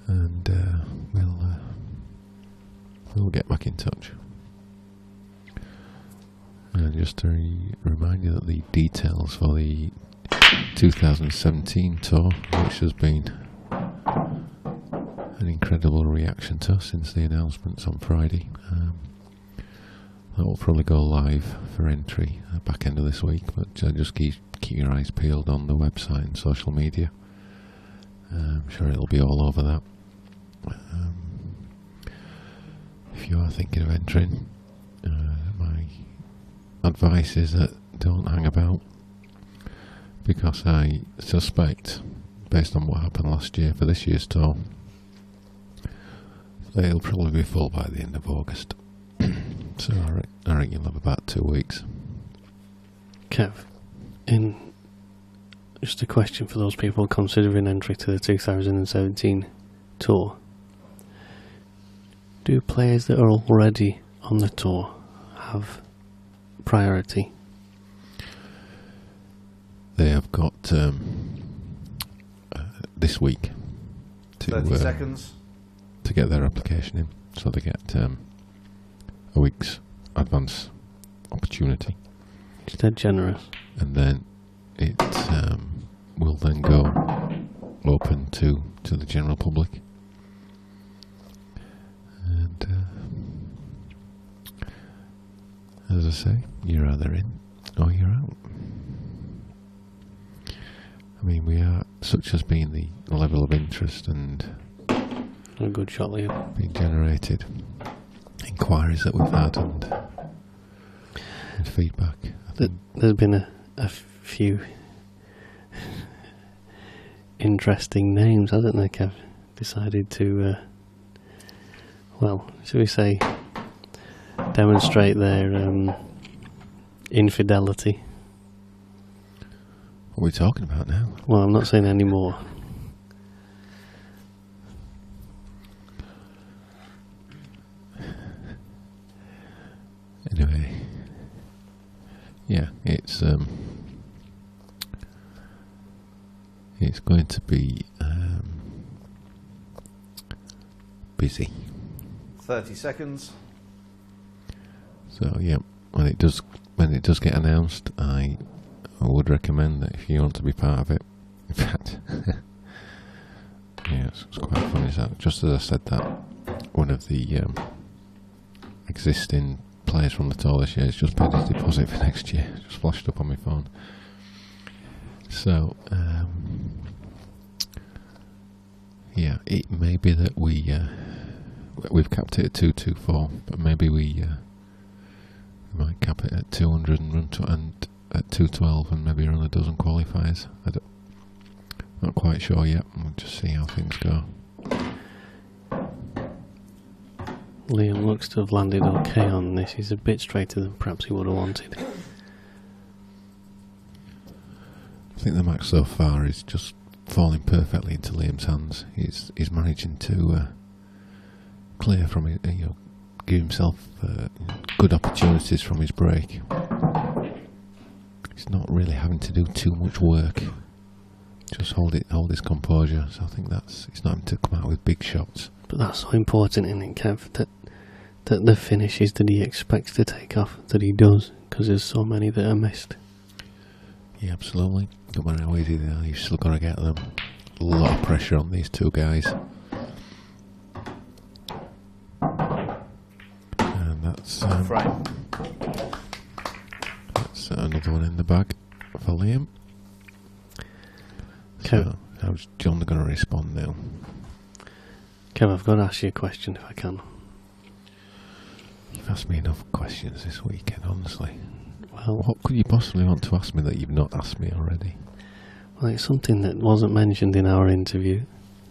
and we'll get back in touch. And just to remind you that the details for the 2017 tour, which has been an incredible reaction to us since the announcements on Friday, that will probably go live for entry back end of this week, but just keep your eyes peeled on the website and social media, I'm sure it'll be all over that. If you are thinking of entering, my advice is that don't hang about, because I suspect, based on what happened last year for this year's tour, they'll probably be full by the end of August. So I reckon you'll have about 2 weeks. Kev, just a question for those people considering entry to the 2017 tour. Do players that are already on the tour have priority? They have got this week to 30 seconds to get their application in, so they get a week's advance opportunity. It's dead generous. And then it will then go open to the general public. And as I say, you're either in or you're out. I mean, we are, such has been the level of interest and a good shot, Liam. Being generated, inquiries that we've had and feedback. There's been a few interesting names, hasn't there, Kev? Decided to, well, shall we say, demonstrate their infidelity. What are we talking about now? Well, I'm not saying any more. Anyway, yeah, it's going to be busy. 30 seconds. So yeah, when it does get announced, I would recommend that if you want to be part of it. In fact, yeah, it's quite funny. Just as I said that, one of the existing players from the tour this year has just paid his deposit for next year. Just flashed up on my phone. So yeah, it may be that we've capped it at 224, but maybe we might cap it at 200 and run and at 212, and maybe run a dozen qualifiers. Not quite sure yet. We'll just see how things go. Liam looks to have landed okay on this. He's a bit straighter than perhaps he would have wanted. I think the match so far is just falling perfectly into Liam's hands. He's managing to clear from it, give himself good opportunities from his break. He's not really having to do too much work. Just hold his composure. So I think he's not having to come out with big shots. But that's so important, isn't it, Kev? That the finishes that he expects to take off, that he does, because there's so many that are missed. Yeah, absolutely. No matter how easy they are, you've still got to get them. A lot of pressure on these two guys. And that's another one in the bag for Liam. So, how's John going to respond now? Kev, I've got to ask you a question if I can. You've asked me enough questions this weekend, honestly. Well, what could you possibly want to ask me that you've not asked me already? Well, it's something that wasn't mentioned in our interview.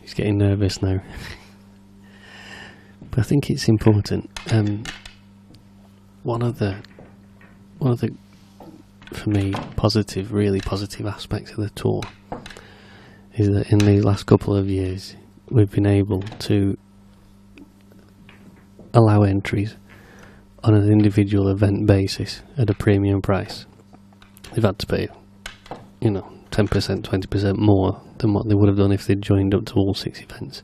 He's getting nervous now. But I think it's important. One of the, for me, really positive aspects of the tour is that in the last couple of years we've been able to allow entries on an individual event basis at a premium price. They've had to pay, 10%, 20% more than what they would have done if they'd joined up to all 6 events.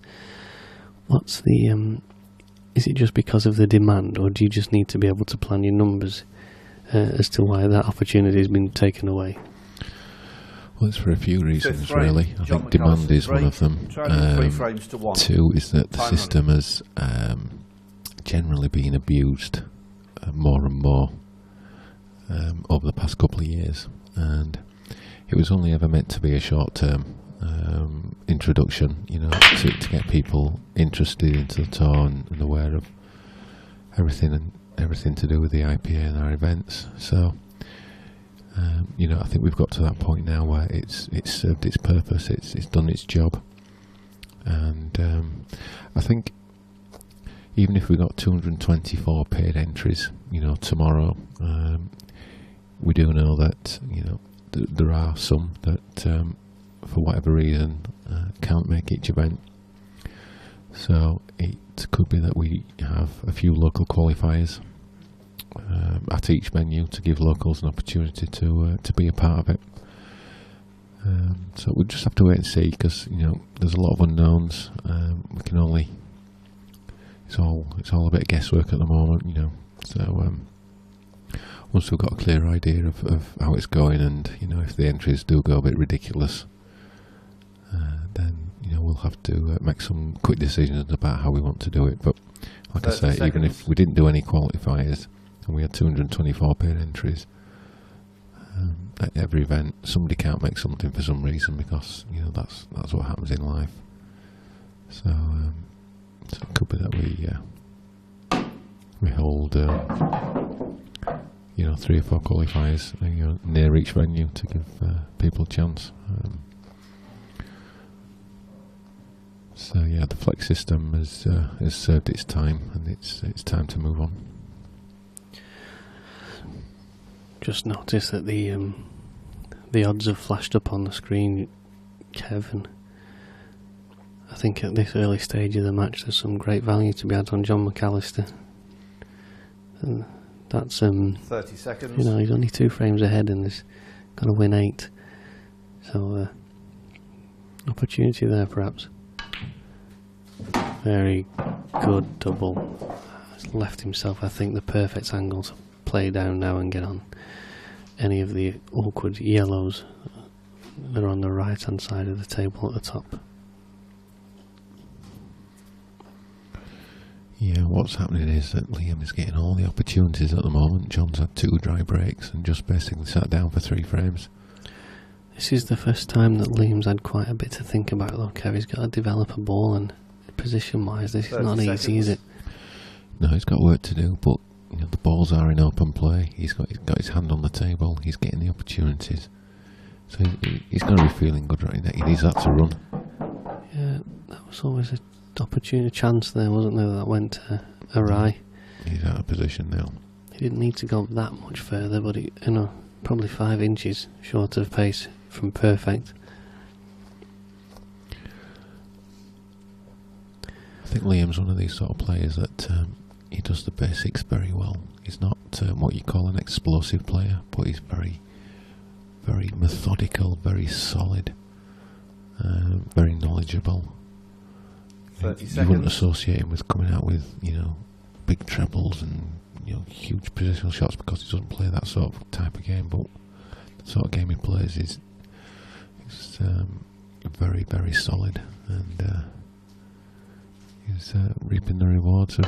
What's the, is it just because of the demand, or do you just need to be able to plan your numbers as to why that opportunity has been taken away? Well, it's for a few reasons, really. I think demand is one of them. 2 is that the system has generally been abused more and more over the past couple of years, and it was only ever meant to be a short-term introduction, you know, to get people interested into the tour and aware of everything to do with the IPA and our events. So, you know, I think we've got to that point now where it's served its purpose, it's done its job, and I think even if we got 224 paid entries, you know, tomorrow, we do know that, you know, there are some that for whatever reason can't make each event. So it could be that we have a few local qualifiers at each venue to give locals an opportunity to be a part of it. So we'll just have to wait and see, because, you know, there's a lot of unknowns. We can only it's all a bit of guesswork at the moment, you know. So once we've got a clear idea of how it's going, and, you know, if the entries do go a bit ridiculous, then, you know, we'll have to make some quick decisions about how we want to do it. But like I say, even if we didn't do any qualifiers and we had 224 paid entries, at every event somebody can't make something for some reason, because, you know, that's what happens in life. So, so it could be that we hold you know, 3 or 4 qualifiers, you know, near each venue to give people a chance. So yeah, the flex system has served its time, and it's time to move on. Just noticed that the odds have flashed up on the screen, Kevin. I think at this early stage of the match there's some great value to be had on John McAllister. And that's 30 seconds. You know, he's only 2 frames ahead and he's got to win 8. So opportunity there perhaps. Very good double. He's left himself, I think, the perfect angle to play down now and get on any of the awkward yellows that are on the right hand side of the table at the top. Yeah, what's happening is that Liam is getting all the opportunities at the moment. John's had 2 dry breaks and just basically sat down for 3 frames. This is the first time that Liam's had quite a bit to think about, though, Kev. He's got to develop a ball, and position-wise, this is not easy, is it? No, he's got work to do, but, you know, the balls are in open play. He's got his hand on the table. He's getting the opportunities, so he's going to be feeling good right now. He needs that to run. Yeah, that was always an opportunity, chance there, wasn't there? That went awry. He's out of position now. He didn't need to go that much further, but he, you know, probably 5 inches short of pace from perfect. I think Liam's one of these sort of players that he does the basics very well. He's not what you call an explosive player, but he's very, very methodical, very solid, very knowledgeable. 30 you seconds. wouldn't associate him with coming out with, you know, big trebles and, you know, huge positional shots, because he doesn't play that sort of type of game. But the sort of game he plays is very, very solid, and he's reaping the rewards of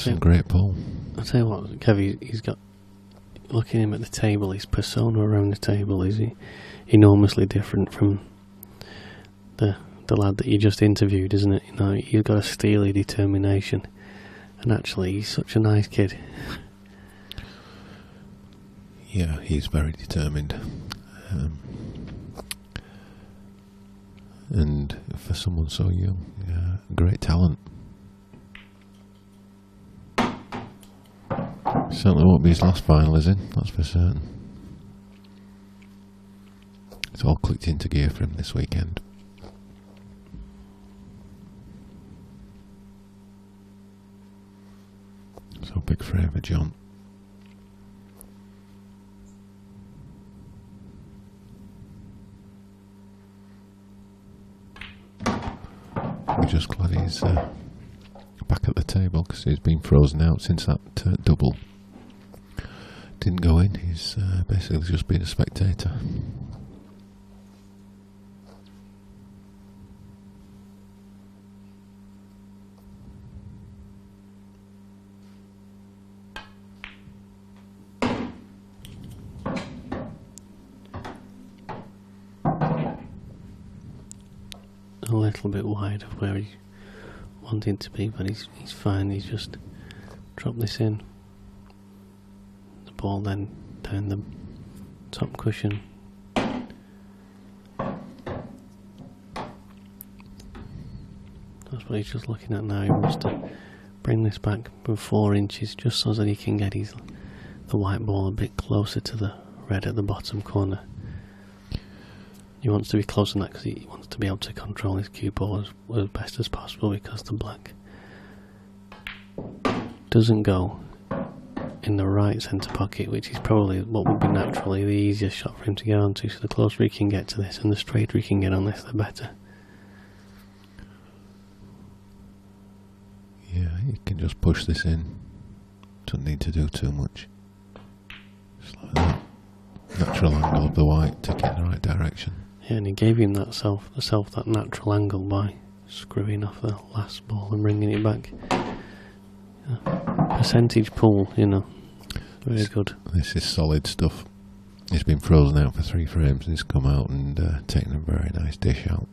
some great pull. I'll tell you what, Kev, he's got, looking at him at the table, his persona around the table is enormously different from the lad that you just interviewed, isn't it? You know, he's got a steely determination, and actually he's such a nice kid. Yeah, he's very determined, and for someone so young, great talent. Certainly won't be his last final, is it? That's for certain. It's all clicked into gear for him this weekend. So big frame for John. We're just glad he's back at the table, because he's been frozen out since that double didn't go in. He's basically just been a spectator. a little bit wide of where he wanted to be, but he's fine. He's just dropped this in. The ball then down the top cushion. That's what he's just looking at now. He wants to bring this back from 4 inches just so that he can get the white ball a bit closer to the red at the bottom corner. He wants to be close on that because he wants to be able to control his cue ball as best as possible, because the black doesn't go in the right centre pocket, which is probably what would be naturally the easiest shot for him to get onto. So the closer he can get to this and the straighter he can get on this, the better. Yeah, you can just push this in. Don't need to do too much. Just like that. Natural angle of the white to get in the right direction. Yeah, and he gave him that that natural angle by screwing off the last ball and bringing it back. Yeah. Percentage pull, very good. This is solid stuff. He's been frozen out for 3 frames and he's come out and taken a very nice dish out.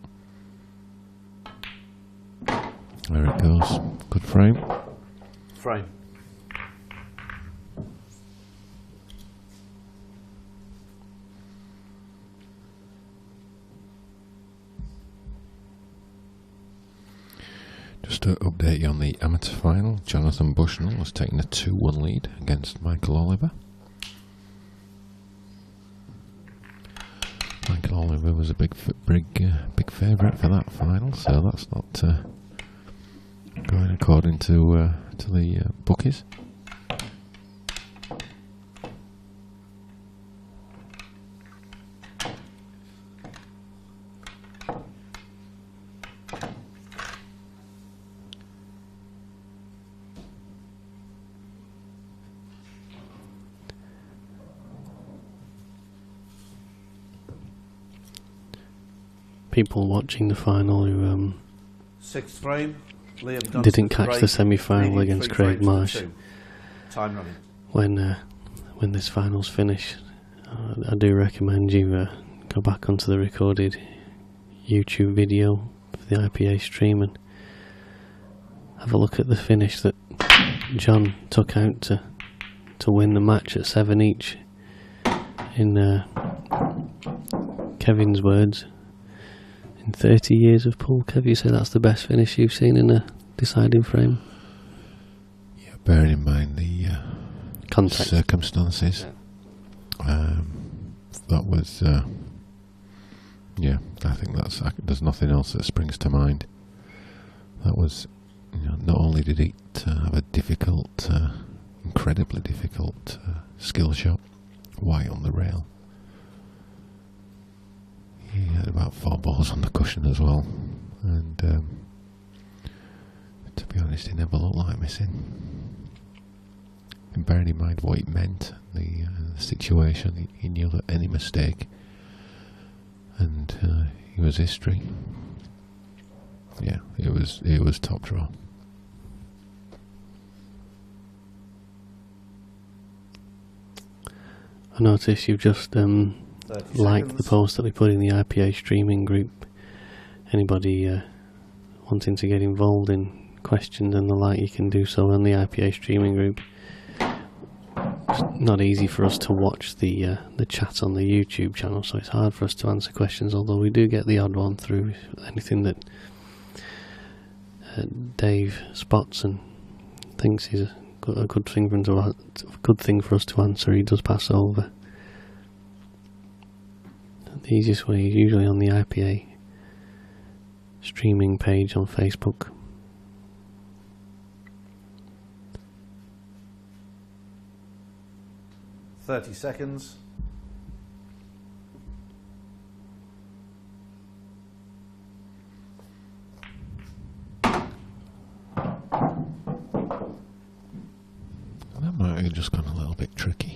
There it goes. Good frame. Frame. Just to update you on the amateur final, Jonathan Bushnell was taking a 2-1 lead against Michael Oliver. Michael Oliver was a big favourite for that final, so that's not going according to the bookies. People watching the final who 6th frame. Liam Dunstan didn't to catch break, the semi-final leading against 3 Craig frames to Marsh. 2. Time running. When this final's finished, I do recommend you go back onto the recorded YouTube video for the IPA stream and have a look at the finish that John took out to win the match at 7 each. In Kevin's words, in 30 years of pool, Kev, you say that's the best finish you've seen in a deciding frame? Yeah, bearing in mind the context, circumstances. Yeah. That was, yeah, I think there's nothing else that springs to mind. That was, not only did it have a difficult, incredibly difficult skill shot, white on the rail. He had about 4 balls on the cushion as well, and to be honest, he never looked like missing. And bearing in mind what it meant, the situation, he knew that any mistake, and he was history. Yeah, it was top draw. I noticed you've just liked the post that we put in the IPA streaming group. Anybody wanting to get involved in questions and the like, you can do so on the IPA streaming group. It's not easy for us to watch the chat on the YouTube channel, so it's hard for us to answer questions, although we do get the odd one through. Anything that Dave spots and thinks is a good thing for us to answer, he does pass over. The easiest way is usually on the IPA streaming page on Facebook. .30 seconds. That might have just gone a little bit tricky.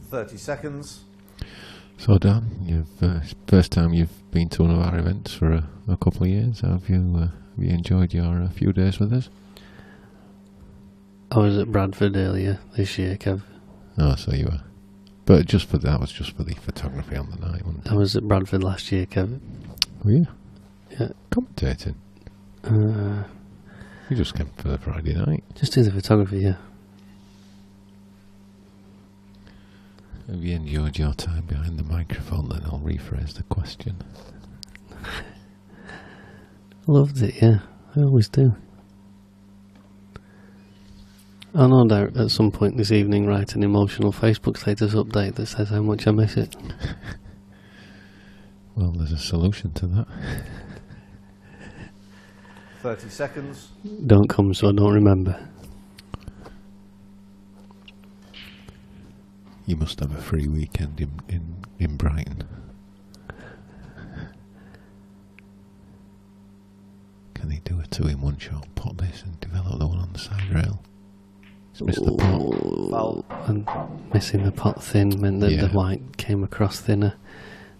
30 seconds. So Dan, you've first time you've been to one of our events for a couple of years. Have you enjoyed your few days with us? I was at Bradford earlier this year, Kev. Oh, so you were. But that was just for the photography on the night, wasn't it? I was at Bradford last year, Kev. Were you? Yeah. Commentating? You just came for the Friday night. Just do the photography, yeah. Have you enjoyed your time behind the microphone? Then I'll rephrase the question. Loved it, yeah. I always do. I'll no doubt at some point this evening write an emotional Facebook status update that says how much I miss it. Well, there's a solution to that. 30 seconds. Don't come so I don't remember. You must have a free weekend in Brighton. Can they do a 2-in-1 shot, pot this and develop the one on the side rail? Just missed the pot. Foul. And missing the pot thin meant that the white came across thinner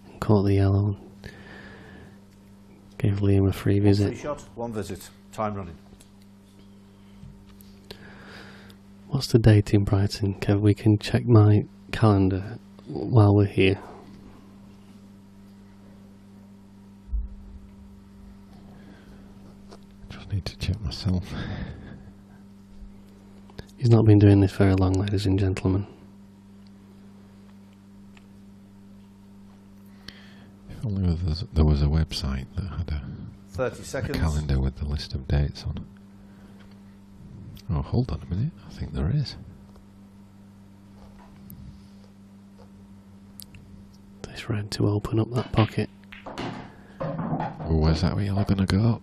and caught the yellow. Gave Liam a free visit. Free shot, one visit. Time running. What's the date in Brighton, Kev? We can check my calendar while we're here. Just need to check myself. He's not been doing this very long, ladies and gentlemen. If only there was a website that had 30 a seconds. calendar with the list of dates on. Oh, hold on a minute. I think there is. This red to open up that pocket. Oh, where's that yellow going to go?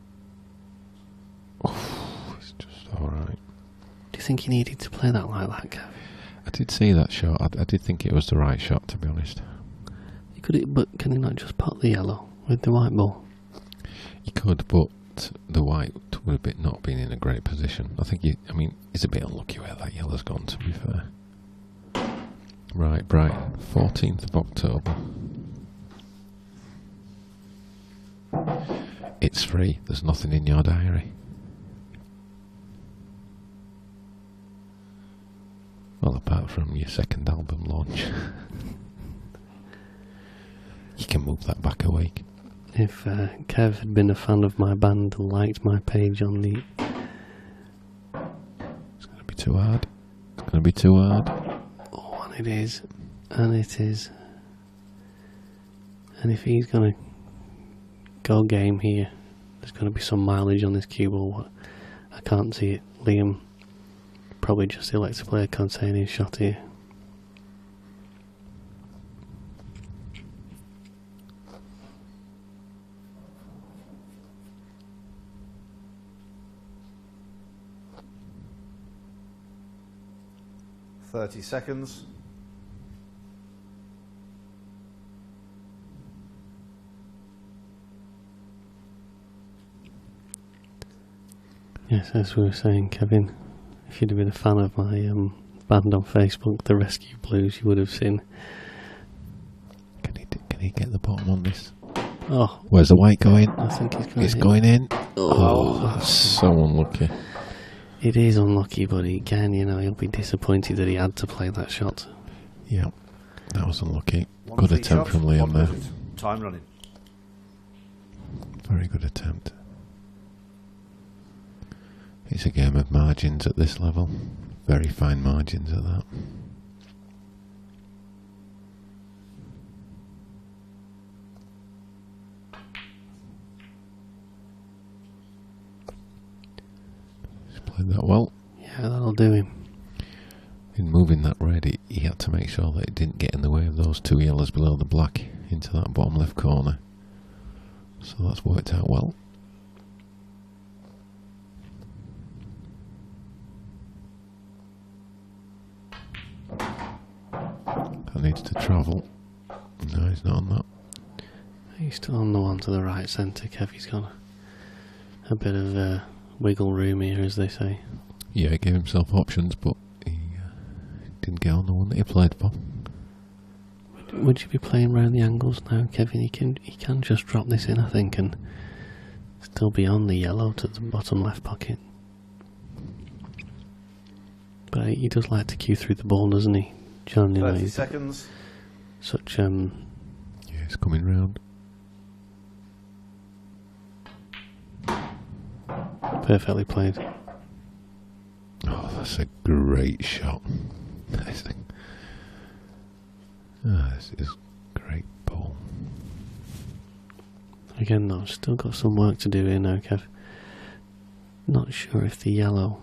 Oh, it's just alright. Do you think you needed to play that like that, Kev? I did see that shot. I did think it was the right shot, to be honest. You could, but can he not just pot the yellow with the white ball? He could, but the white would have not been in a great position. I think he's a bit unlucky where that yellow's gone, to be fair. Right, Brighton, 14th of October. It's free. There's nothing in your diary. Well, apart from your second album launch. You can move that back a week. If Kev had been a fan of my band and liked my page on the... It's going to be too hard. It's going to be too hard. Oh, and it is. And it is. And if he's going to go game here, there's going to be some mileage on this cue ball. I can't see it. Liam probably just elects to play a containing shot here. .30 seconds. Yes, as we were saying, Kevin, if you'd have been a fan of my band on Facebook, The Rescue Blues, you would have seen. Can he get the bottom on this? Oh, where's the white going? I think it's going in. Oh, that's so unlucky. It is unlucky, but again, he'll be disappointed that he had to play that shot. Yeah, that was unlucky. Good attempt from Liam there. Time running. Very good attempt. It's a game of margins at this level. Very fine margins at that. He's played that well. Yeah, that'll do him. In moving that red, he had to make sure that it didn't get in the way of those two yellows below the black into that bottom left corner. So that's worked out well. That needs to travel. No, he's not on that. He's still on the one to the right centre, Kev. He's got a bit of wiggle room here, as they say. Yeah, he gave himself options, but he didn't get on the one that he played for. would you be playing around the angles now, Kevin? He can just drop this in, I think, and still be on the yellow to the bottom left pocket. But he does like to cue through the ball, doesn't he? Generally, 30 seconds. Such Yeah, it's coming round. perfectly played. Oh, that's a great shot. This is great ball. Again, though, still got some work to do here now, Kev. Not sure if the yellow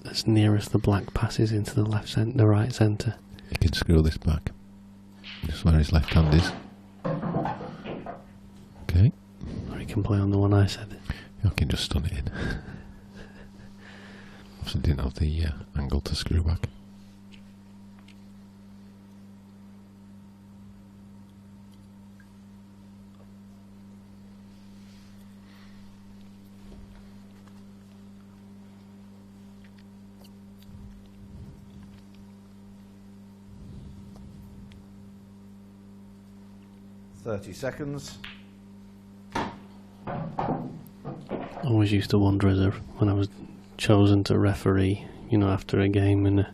that's nearest the black passes into the the right centre. He can screw this back. Just where his left hand is. Okay. Or he can play on the one I said. I can just stun it in. Obviously didn't have the angle to screw back. Seconds. I always used to wonder when I was chosen to referee, after a game in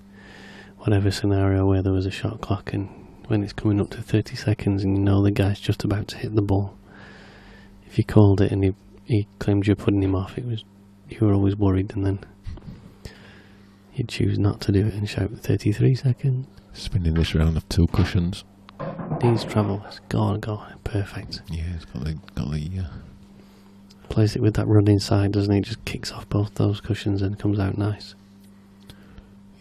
whatever scenario where there was a shot clock, and when it's coming up to 30 seconds and the guy's just about to hit the ball, if you called it and he claimed you're putting him off, you were always worried, and then you'd choose not to do it and shout 33 seconds. Spinning this round of 2 cushions. These travels, go, perfect. Yeah, it's got the plays it with that run inside, doesn't he? Just kicks off both those cushions and comes out nice.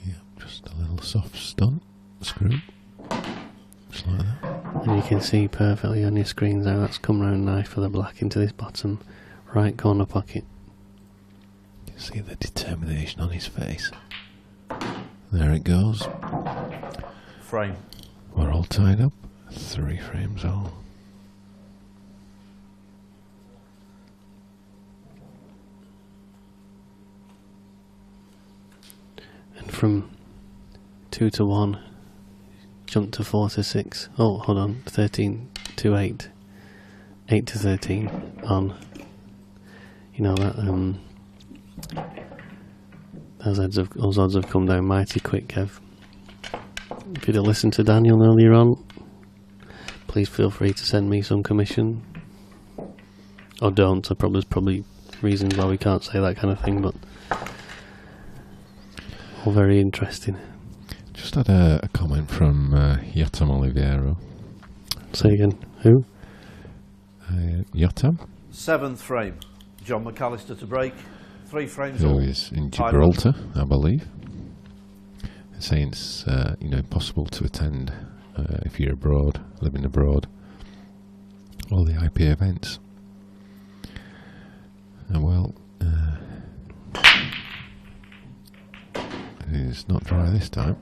Yeah, just a little soft stun, screw, just like that. And you can see perfectly on your screens how that's come round nice for the black into this bottom right corner pocket. You can see the determination on his face. There it goes. Frame. We're all tied up. 3 frames all. And from 2 to 1, jump to 4 to 6. Oh, hold on, 13 to 8, 8 to 13 on. Those odds have come down mighty quick, Kev. If you'd have listened to Daniel earlier on, please feel free to send me some commission. Or don't, there's probably reasons why we can't say that kind of thing, but all very interesting. Just had a comment from Yotam Oliveiro. Say again, who? Yotam. 7th frame. John McAllister to break. 3 frames Who all. is in Gibraltar, I believe. Saying it's impossible to attend if you're abroad, living abroad, all the IPA events. It's not dry this time.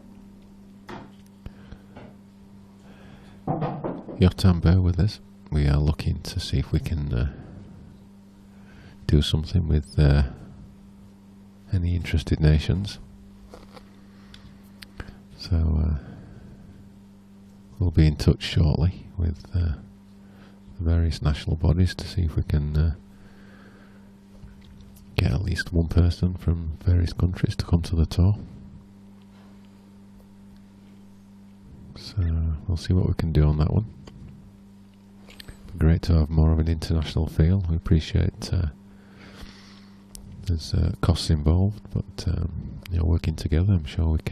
Yotam, bear with us. We are looking to see if we can do something with any interested nations. So we'll be in touch shortly with the various national bodies to see if we can get at least one person from various countries to come to the tour. So we'll see what we can do on that one. Great to have more of an international feel. We appreciate there's costs involved, but working together, I'm sure we can.